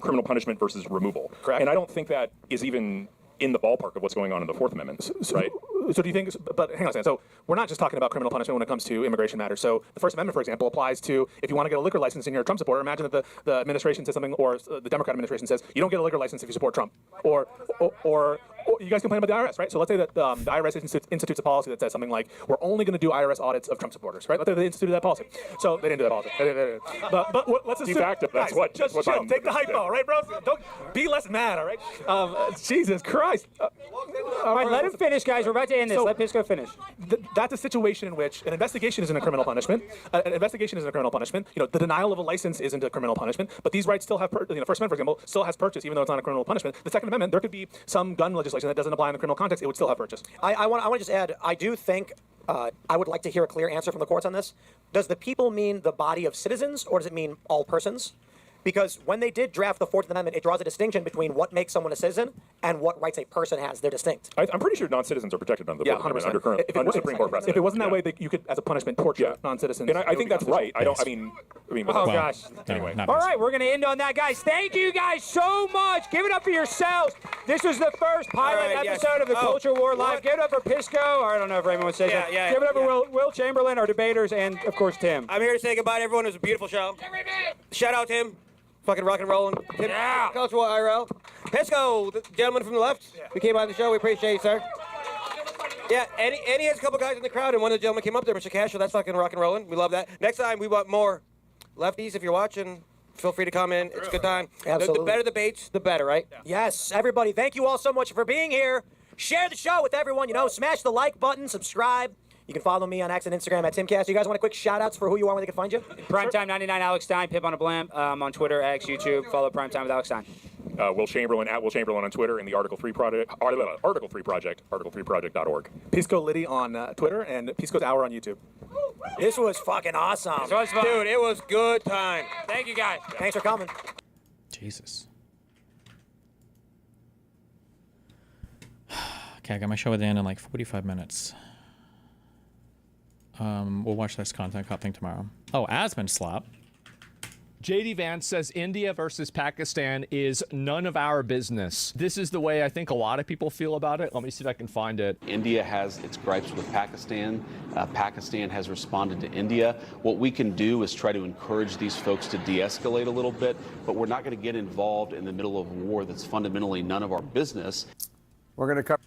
criminal punishment versus removal. Correct. And I don't think that is even in the ballpark of what's going on in the Fourth Amendment, right? So do you think, but hang on a second, so we're not just talking about criminal punishment when it comes to immigration matters. So the First Amendment, for example, applies to if you want to get a liquor license and you're a Trump supporter, imagine that the administration says something, or the Democrat administration says, you don't get a liquor license if you support Trump. Or you guys complain about the IRS, right? So let's say that the IRS institutes a policy that says something like, we're only going to do IRS audits of Trump supporters, right? Let's say they instituted that policy. So they didn't do that policy. But let's assume, de facto, that's guys, just chill. Take the hypo, all right, bro? Don't be less mad, all right? Jesus Christ. All right, let him finish, guys. We're about to end this. Let Pisco finish. That's a situation in which an investigation isn't a criminal punishment. An investigation isn't a criminal punishment. The denial of a license isn't a criminal punishment. But these rights still have, First Amendment, for example, still has purchase, even though it's not a criminal punishment. The Second Amendment, there could be some gun legislation that doesn't apply in the criminal context. It would still have purchase. I want to just add, I do think I would like to hear a clear answer from the courts on this. Does the people mean the body of citizens, or does it mean all persons? Because when they did draft the 14th Amendment, it draws a distinction between what makes someone a citizen and what rights a person has. They're distinct. I'm pretty sure non-citizens are protected under the 100%. under Supreme Court precedent. If it wasn't that way, you could, as a punishment, torture non-citizens. And I think that's right. I mean. Oh, gosh. Anyway. All right, we're going to end on that, guys. Thank you guys so much. Give it up for yourselves. This was the first pilot episode of the Culture War Live. Give it up for Pisco. I don't know if Raymond would say so. Give it up for Will Chamberlain, our debaters, and, of course, Tim. I'm here to say goodbye to everyone. It was a beautiful show. Shout out, Tim. Fucking rock and rolling. Yeah. Culture War IRL. Pisco, the gentleman from the left. We came on the show. We appreciate you, sir. Yeah, and he has a couple guys in the crowd, and one of the gentlemen came up there, Mr. Cashel. That's fucking rock and rolling. We love that. Next time, we want more lefties. If you're watching, feel free to come in. It's a good time. Absolutely. The better debates, the better, right? Yes, everybody, thank you all so much for being here. Share the show with everyone. Smash the like button, subscribe. You can follow me on X and Instagram at TimCast. You guys want a quick shout-outs for who you are, where they can find you? Primetime 99 Alex Stein, Pip on a Blam, on Twitter, X, YouTube. Follow Primetime with Alex Stein. Will Chamberlain at Will Chamberlain on Twitter, and the Article 3 Project, article3project.org. Pisco Liddy on Twitter and Pisco's Hour on YouTube. This was fucking awesome. This was fun. Dude, it was good time. Thank you, guys. Thanks for coming. Jesus. Okay, I got my show at the end in like 45 minutes. We'll watch this content cop thing tomorrow. Oh, Asmund slap. JD Vance says India versus Pakistan is none of our business. This is the way I think a lot of people feel about it. Let me see if I can find it. India has its gripes with Pakistan. Pakistan has responded to India. What we can do is try to encourage these folks to de-escalate a little bit, but we're not going to get involved in the middle of a war that's fundamentally none of our business. We're going to cover.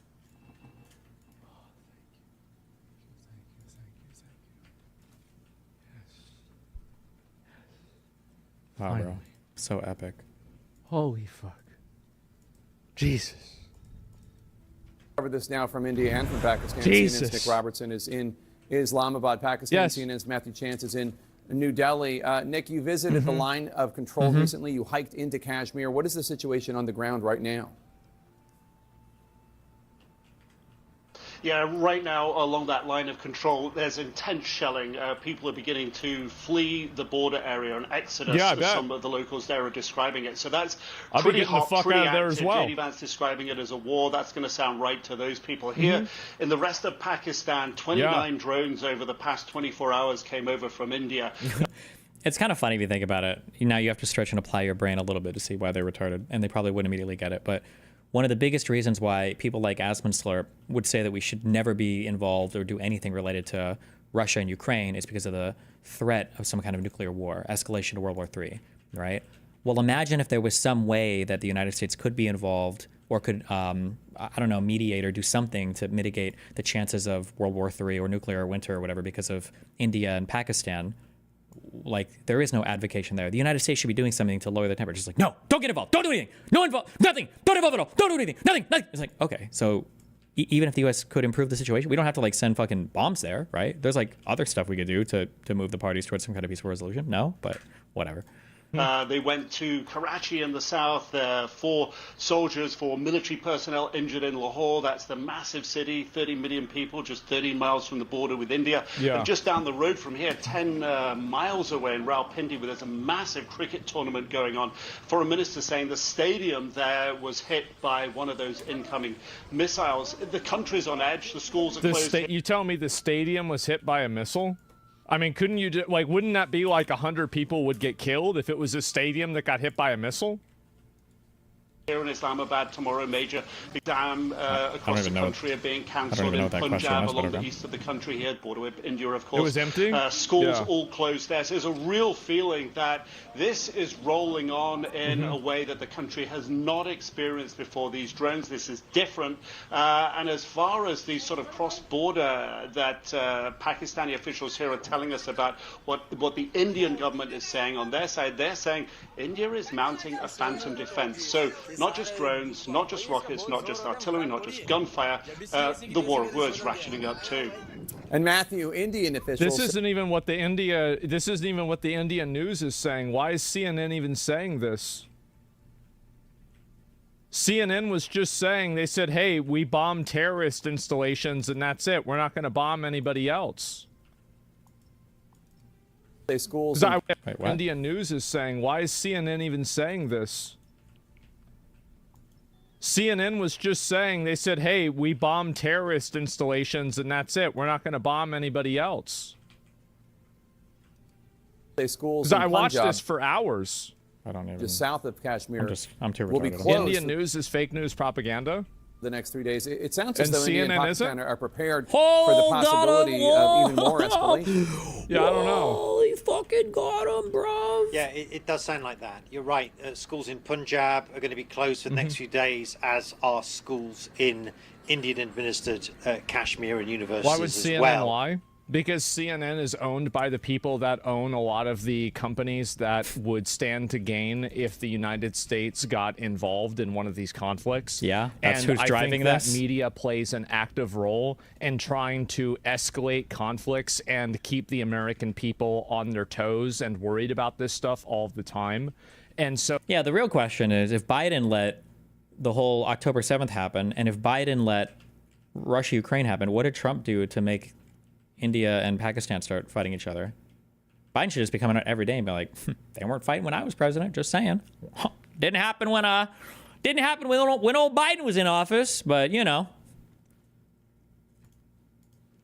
Wow, bro. So epic. Holy fuck. Jesus. Cover this now from India and from Pakistan. Jesus. CNN's Nick Robertson is in Islamabad, Pakistan. Yes. CNN's Matthew Chance is in New Delhi. Nick, you visited the line of control recently. You hiked into Kashmir. What is the situation on the ground right now? Yeah, right now along that line of control, there's intense shelling. People are beginning to flee the border area, an exodus, Yeah, I as bet. some of the locals there are describing it. So that's I'll be pretty getting the hot, fuck pretty out of there active. as well. JD Vance describing it as a war. That's going to sound right to those people here. In the rest of Pakistan, 29 drones over the past 24 hours came over from India. It's kind of funny if you think about it. Now you have to stretch and apply your brain a little bit to see why they're retarded, and they probably wouldn't immediately get it. But one of the biggest reasons why people like Asmund Slurp would say that we should never be involved or do anything related to Russia and Ukraine is because of the threat of some kind of nuclear war, escalation to World War III, right? Well, imagine if there was some way that the United States could be involved or could, I don't know, mediate or do something to mitigate the chances of World War III or nuclear winter or whatever because of India and Pakistan. Like, there is no advocation there. The United States should be doing something to lower the temperature. It's like, no, don't get involved. Don't do anything. No involved. Nothing. Don't involve at all. Don't do anything. Nothing. It's like, okay, so even if the U.S. could improve the situation, we don't have to like send fucking bombs there, right? There's like other stuff we could do to move the parties towards some kind of peaceful resolution. No, but whatever. They went to Karachi in the south. 4 soldiers, 4 military personnel injured in Lahore. That's the massive city, 30 million people, just 13 miles from the border with India. Yeah. And just down the road from here, 10 miles away in Rawalpindi, where there's a massive cricket tournament going on. Foreign Minister saying the stadium there was hit by one of those incoming missiles. The country's on edge. The schools are closed. You tell me the stadium was hit by a missile? I mean, couldn't you like? Wouldn't that be like 100 people would get killed if it was a stadium that got hit by a missile? Here in Islamabad tomorrow, major dam across the country are being cancelled in Punjab, along the east of the country here, border with India, of course. It was empty? Schools all closed there. So there's a real feeling that this is rolling on in a way that the country has not experienced before. These drones, this is different. And as far as the sort of cross-border that Pakistani officials here are telling us about what the Indian government is saying on their side, they're saying India is mounting a phantom defense. So not just drones, not just rockets, not just artillery, not just gunfire, the war of words ratcheting up too. And Matthew, Indian officials. This isn't even what the Indian news is saying. Why is CNN even saying this? CNN was just saying, they said, hey, we bombed terrorist installations and that's it. We're not going to bomb anybody else. Schools. Indian news is saying, why is CNN even saying this? CNN was just saying, they said, hey, we bombed terrorist installations and that's it. We're not going to bomb anybody else. Schools. I watched this for hours. I don't even. Just south of Kashmir. I'm too retarded. Will be closed. Indian news is fake news propaganda. The next 3 days. It sounds as And though India and CNN Pakistan isn't? are prepared for the possibility of even more escalation. Yeah, I don't know. Holy fucking got him, bro. Yeah, it does sound like that. You're right. Schools in Punjab are going to be closed for the next few days, as are schools in Indian-administered Kashmir and universities Why would CNN as well. lie? Because CNN is owned by the people that own a lot of the companies that would stand to gain if the United States got involved in one of these conflicts. Yeah, that's and who's driving I think this. that media plays an active role in trying to escalate conflicts and keep the American people on their toes and worried about this stuff all the time. And so, yeah, the real question is, if Biden let the whole October 7th happen, and if Biden let Russia-Ukraine happen, what did Trump do to make India and Pakistan start fighting each other? Biden should just be coming out every day and be like, they weren't fighting when I was president. Just saying. Didn't happen when old Biden was in office, but you know.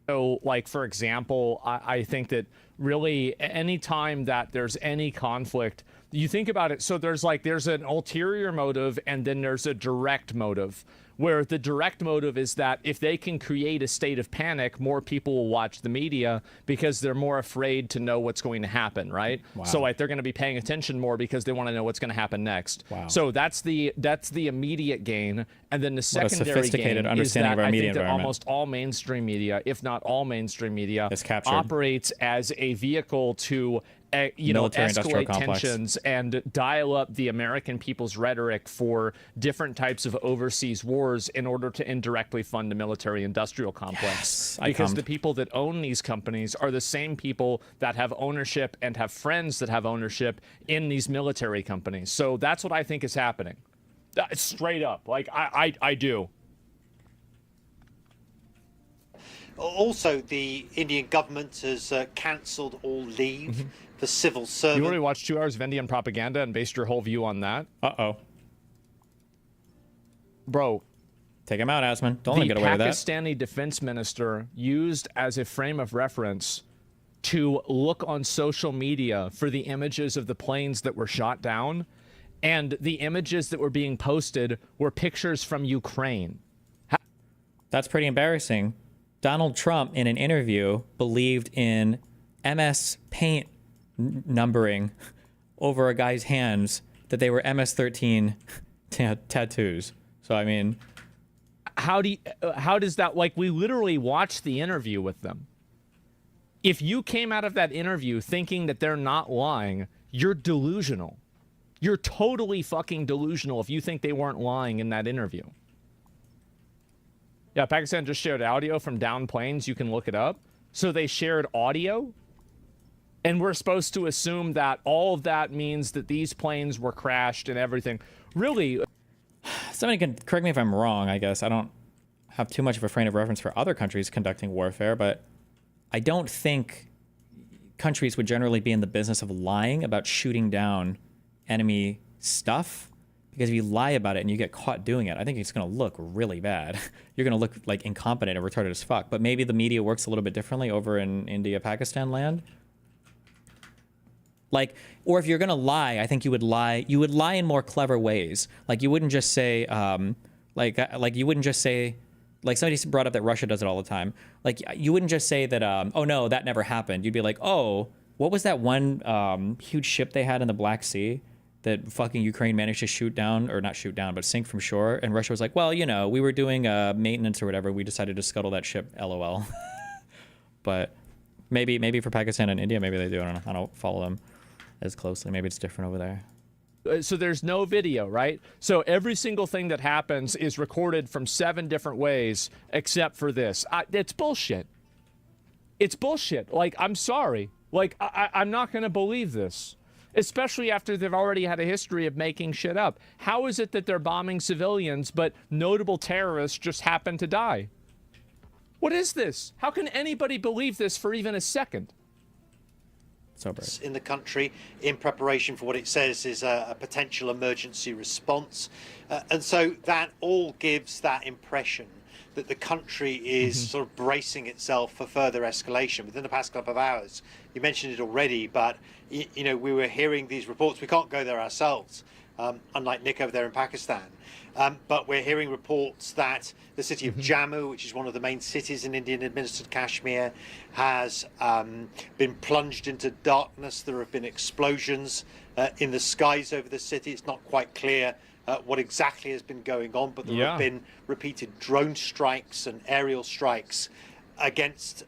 So, like, for example, I think that really any time that there's any conflict, you think about it. So there's an ulterior motive and then there's a direct motive, where the direct motive is that if they can create a state of panic, more people will watch the media because they're more afraid to know what's going to happen, right? Wow. So like they're going to be paying attention more because they want to know what's going to happen next. Wow. So that's the immediate gain, and then the secondary sophisticated gain understanding is of that our I media think that environment. almost all mainstream media, if not all mainstream media, is captured. operates as a vehicle to Military-industrial escalate complex. tensions and dial up the American people's rhetoric for different types of overseas wars in order to indirectly fund the military-industrial complex. Because the people that own these companies are the same people that have ownership and have friends that have ownership in these military companies. So that's what I think is happening. Straight up. Like, I do. Also, the Indian government has cancelled all leave for civil servants. You already watched 2 hours of Indian propaganda and based your whole view on that? Uh-oh. Bro. Take him out, Asman. Don't let him get away with that. The Pakistani defense minister used as a frame of reference to look on social media for the images of the planes that were shot down, and the images that were being posted were pictures from Ukraine. That's pretty embarrassing. Donald Trump, in an interview, believed in MS Paint numbering over a guy's hands, that they were MS-13 tattoos. So, I mean, how does that, like, we literally watched the interview with them. If you came out of that interview thinking that they're not lying, you're delusional. You're totally fucking delusional if you think they weren't lying in that interview. Yeah, Pakistan just shared audio from downed planes. You can look it up. So they shared audio, and we're supposed to assume that all of that means that these planes were crashed and everything. Really? Somebody can correct me if I'm wrong, I guess. I don't have too much of a frame of reference for other countries conducting warfare, but I don't think countries would generally be in the business of lying about shooting down enemy stuff. Because if you lie about it and you get caught doing it, I think it's going to look really bad. You're going to look like incompetent and retarded as fuck. But maybe the media works a little bit differently over in India, Pakistan land. Like, or if you're going to lie, I think you would lie in more clever ways. Like, you wouldn't just say, like you wouldn't just say, like somebody brought up that Russia does it all the time. Like, you wouldn't just say that, oh no, that never happened. You'd be like, oh, what was that one huge ship they had in the Black Sea that fucking Ukraine managed to shoot down, or not shoot down, but sink from shore? And Russia was like, well, you know, we were doing maintenance or whatever. We decided to scuttle that ship, LOL. But maybe for Pakistan and India, maybe they do. I don't follow them as closely. Maybe it's different over there. So there's no video, right? So every single thing that happens is recorded from 7 different ways, except for this. It's bullshit. It's bullshit. Like, I'm sorry. Like, I'm not going to believe this. Especially after they've already had a history of making shit up. How is it that they're bombing civilians, but notable terrorists just happen to die? What is this? How can anybody believe this for even a second? In the country in preparation for what it says is a potential emergency response. And so that all gives that impression that the country is sort of bracing itself for further escalation. Within the past couple of hours, you mentioned it already, but you know, we were hearing these reports. We can't go there ourselves, unlike Nick over there in Pakistan. But we're hearing reports that the city of Jammu, which is one of the main cities in Indian-administered Kashmir, has been plunged into darkness. There have been explosions in the skies over the city. It's not quite clear what exactly has been going on, but there have been repeated drone strikes and aerial strikes against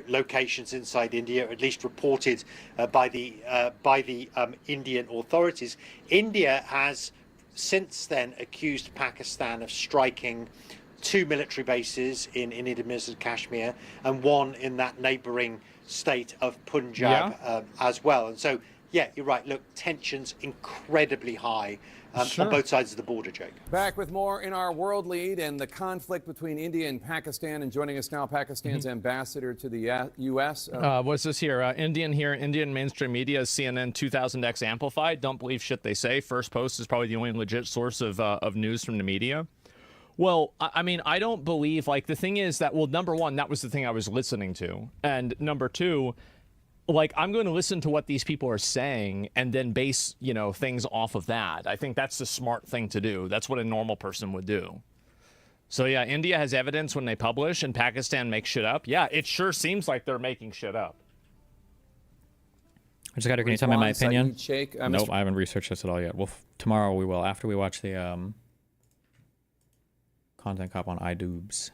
locations inside India, at least reported by the Indian authorities. India has since then accused Pakistan of striking 2 military bases in Indian-administered Kashmir and one in that neighbouring state of Punjab as well. And so, yeah, you're right. Look, tensions incredibly high on both sides of the border, Jake. Back with more in our world lead and the conflict between India and Pakistan. And joining us now, Pakistan's ambassador to the U.S. What's this here? Indian mainstream media, CNN 2000X amplified. Don't believe shit they say. First Post is probably the only legit source of news from the media. Well, I mean, I don't believe, like, the thing is that, well, number one, that was the thing I was listening to. And number two, like, I'm going to listen to what these people are saying and then base, things off of that. I think that's the smart thing to do. That's what a normal person would do. So, yeah, India has evidence when they publish and Pakistan makes shit up. Yeah, it sure seems like they're making shit up. Mr. Carter, can you tell me my opinion? Nope, I haven't researched this at all yet. Well, tomorrow we will, after we watch the Content Cop on iDubbbz.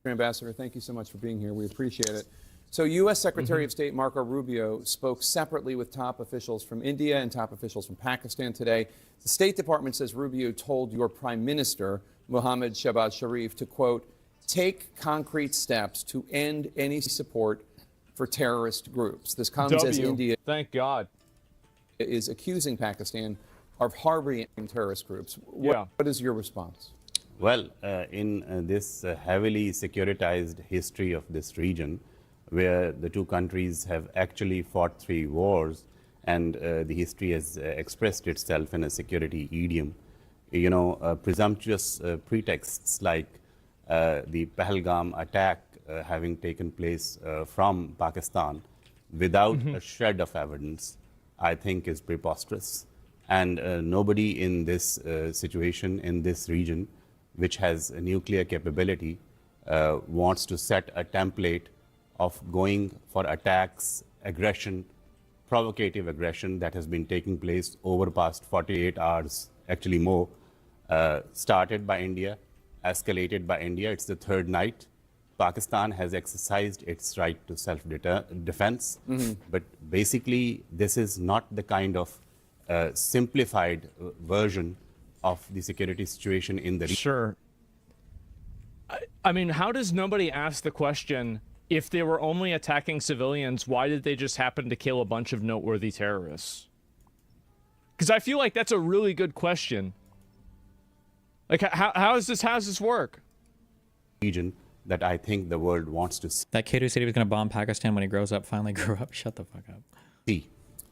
Ambassador, thank you so much for being here. We appreciate it. So U.S. Secretary of State Marco Rubio spoke separately with top officials from India and top officials from Pakistan today. The State Department says Rubio told your Prime Minister, Mohammad Shehbaz Sharif, to, quote, take concrete steps to end any support for terrorist groups. This comes as India, thank God, is accusing Pakistan of harboring terrorist groups. What is your response? Well, in this heavily securitized history of this region, where the two countries have actually fought 3 wars, and the history has expressed itself in a security idiom, presumptuous pretexts like the Pahalgam attack having taken place from Pakistan without a shred of evidence, I think is preposterous. And nobody in this situation, in this region, which has a nuclear capability, wants to set a template of going for attacks, aggression, provocative aggression that has been taking place over past 48 hours, actually more, started by India, escalated by India. It's the 3rd night. Pakistan has exercised its right to self-defense, but basically this is not the kind of simplified version of the security situation in the region. Sure. I mean, how does nobody ask the question, if they were only attacking civilians, why did they just happen to kill a bunch of noteworthy terrorists? Because I feel like that's a really good question. Like, how does this work? Region that I think the world wants to see. That kid who said he was going to bomb Pakistan when he grows up finally grew up. Shut the fuck up.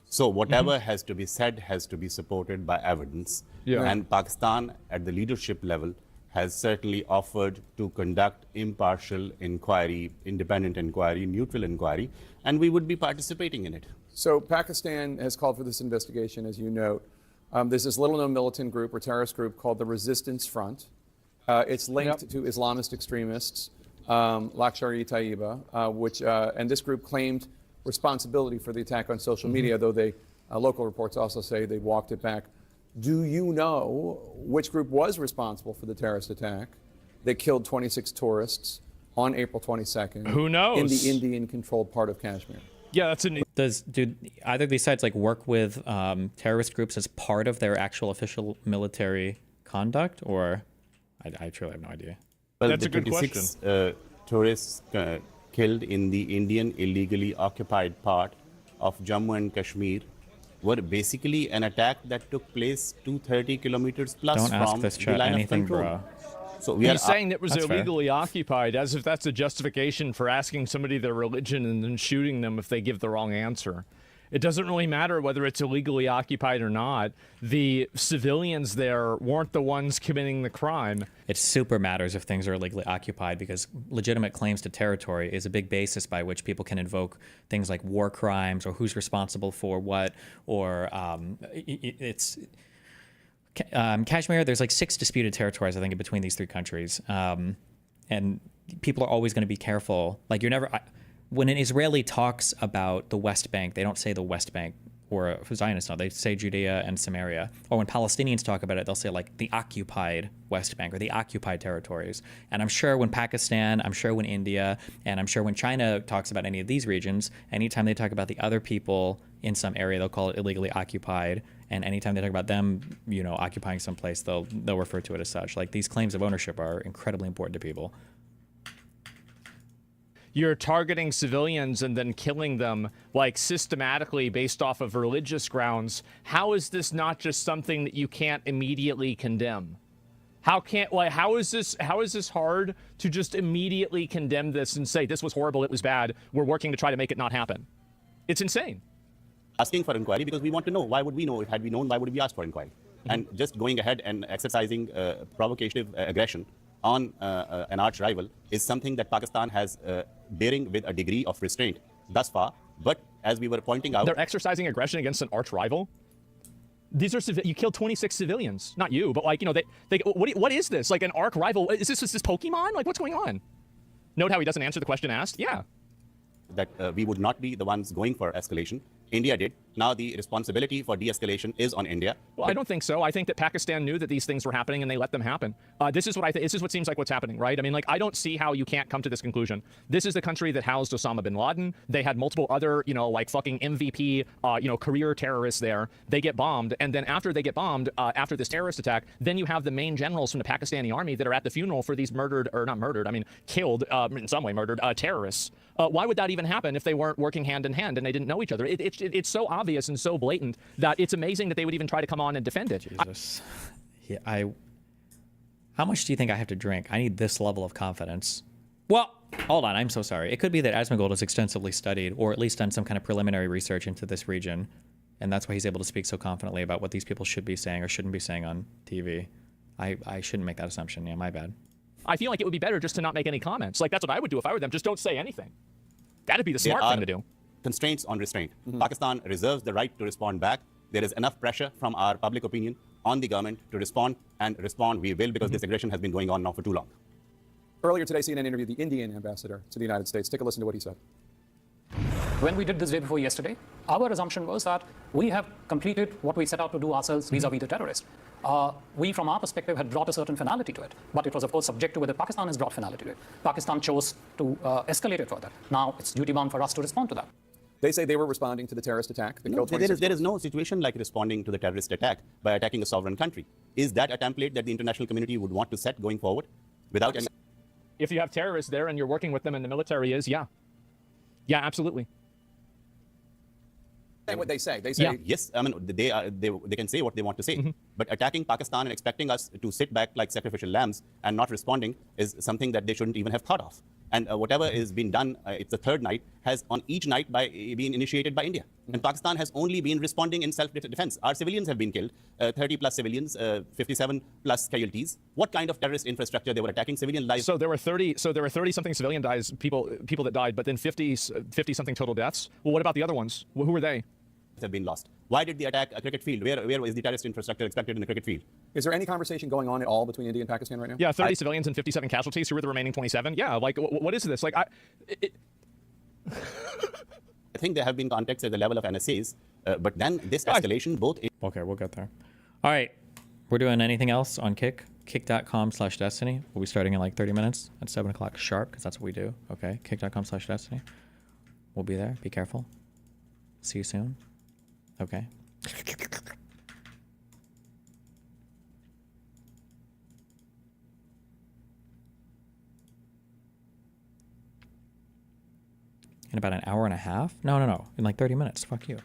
So whatever has to be said has to be supported by evidence. And Pakistan at the leadership level has certainly offered to conduct impartial inquiry, independent inquiry, neutral inquiry, and we would be participating in it. So Pakistan has called for this investigation, as you note. There's this little-known militant group or terrorist group called the Resistance Front. It's linked to Islamist extremists, Lashkar-e-Taiba, and this group claimed responsibility for the attack on social media, though local reports also say they walked it back. Do you know which group was responsible for the terrorist attack that killed 26 tourists on April 22nd? Who knows? In the Indian-controlled part of Kashmir. Yeah, that's an. Do either of these sites work with terrorist groups as part of their actual official military conduct, or I truly have no idea. Well, that's the a good 26 question. Tourists killed in the Indian illegally occupied part of Jammu and Kashmir were basically an attack that took place 230 kilometers plus Don't from ask this the chat line anything, of control. bro. So we He's are saying it was That's fair. illegally occupied, as if that's a justification for asking somebody their religion and then shooting them if they give the wrong answer. It doesn't really matter whether it's illegally occupied or not. The civilians there weren't the ones committing the crime. It super matters if things are illegally occupied, because legitimate claims to territory is a big basis by which people can invoke things like war crimes or who's responsible for what, or Kashmir, there's 6 disputed territories, I think, between these 3 countries. And people are always going to be careful. When an Israeli talks about the West Bank, they don't say the West Bank or Zionists now, they say Judea and Samaria. Or when Palestinians talk about it, they'll say like the occupied West Bank or the occupied territories. And I'm sure when Pakistan, I'm sure when India, and I'm sure when China talks about any of these regions, anytime they talk about the other people in some area, they'll call it illegally occupied. And anytime they talk about them, you know, occupying some place, they'll refer to it as such. Like, these claims of ownership are incredibly important to people. You're targeting civilians and then killing them, like, systematically based off of religious grounds. How is this not just something that you can't immediately condemn? How is this hard to just immediately condemn this and say this was horrible, it was bad, we're working to try to make it not happen? It's insane. Asking for inquiry because we want to know. Why would we know? If had we known, why would we ask for inquiry? And just going ahead and exercising provocative aggression on an arch rival is something that Pakistan has bearing with a degree of restraint thus far. But as we were pointing out, they're exercising aggression against an arch rival. These are you killed 26 civilians, not you, but like, you know, what is this? Like an arch rival? Is this Pokemon? Like, what's going on? Note how he doesn't answer the question asked. Yeah. That we would not be the ones going for escalation. India did. Now the responsibility for de-escalation is on India. Well, I don't think so. I think that Pakistan knew that these things were happening and they let them happen. This is what I think. This is what seems like what's happening, right? I mean, like, I don't see how you can't come to this conclusion. This is the country that housed Osama bin Laden. They had multiple other, you know, like fucking MVP, you know, career terrorists there. They get bombed, and then after they get bombed, after this terrorist attack, then you have the main generals from the Pakistani army that are at the funeral for these murdered, or not murdered, I mean, killed, in some way murdered, terrorists. Why would that even happen if they weren't working hand in hand and they didn't know each other? It's so obvious and so blatant that it's amazing that they would even try to come on and defend it. Jesus. How much do you think I have to drink? I need this level of confidence. Well, hold on. I'm so sorry. It could be that Asmongold has extensively studied, or at least done some kind of preliminary research into this region, and that's why he's able to speak so confidently about what these people should be saying or shouldn't be saying on TV. I shouldn't make that assumption. Yeah, my bad. I feel like it would be better just to not make any comments. Like, that's what I would do if I were them. Just don't say anything. That'd be the smart thing to do. Constraints on restraint. Pakistan reserves the right to respond back. There is enough pressure from our public opinion on the government to respond, and respond we will, because this aggression has been going on now for too long. Earlier today, CNN interviewed the Indian ambassador to the United States. Take a listen to what he said. When we did this day before yesterday, our assumption was that we have completed what we set out to do ourselves vis-a-vis the terrorists. We, from our perspective, had brought a certain finality to it, but it was, of course, subject to whether Pakistan has brought finality to it. Pakistan chose to escalate it further. Now, it's duty-bound for us to respond to that. They say they were responding to the terrorist attack. No, there is no situation like responding to the terrorist attack by attacking a sovereign country. Is that a template that the international community would want to set going forward without any... If you have terrorists there and you're working with them and the military is, yeah. Yeah, absolutely. What they say. They say, yes, I mean, they can say what they want to say. But attacking Pakistan and expecting us to sit back like sacrificial lambs and not responding is something that they shouldn't even have thought of. And whatever is being done, it's the third night, has on each night been initiated by India. And Pakistan has only been responding in self-defense. Our civilians have been killed, 30 plus civilians, 57 plus casualties. What kind of terrorist infrastructure they were attacking? Civilian lives. So there were 30 something civilian people that died, but then 50 something total deaths. Well, what about the other ones? Who were they? Have been lost. Why did they attack a cricket field? Where is the terrorist infrastructure expected in the cricket field? Is there any conversation going on at all between India and Pakistan right now? Yeah, 30 civilians and 57 casualties. Who are the remaining 27? Yeah, like, what is this? Like, I think there have been contacts at the level of NSAs, but then this escalation both... Okay, we'll get there. All right, we're doing anything else on Kick? Kick.com/Destiny. We'll be starting in like 30 minutes at 7 o'clock sharp, because that's what we do. Okay, Kick.com/Destiny. We'll be there. Be careful. See you soon. Okay. In about an hour and a half? No. In like 30 minutes. Fuck you.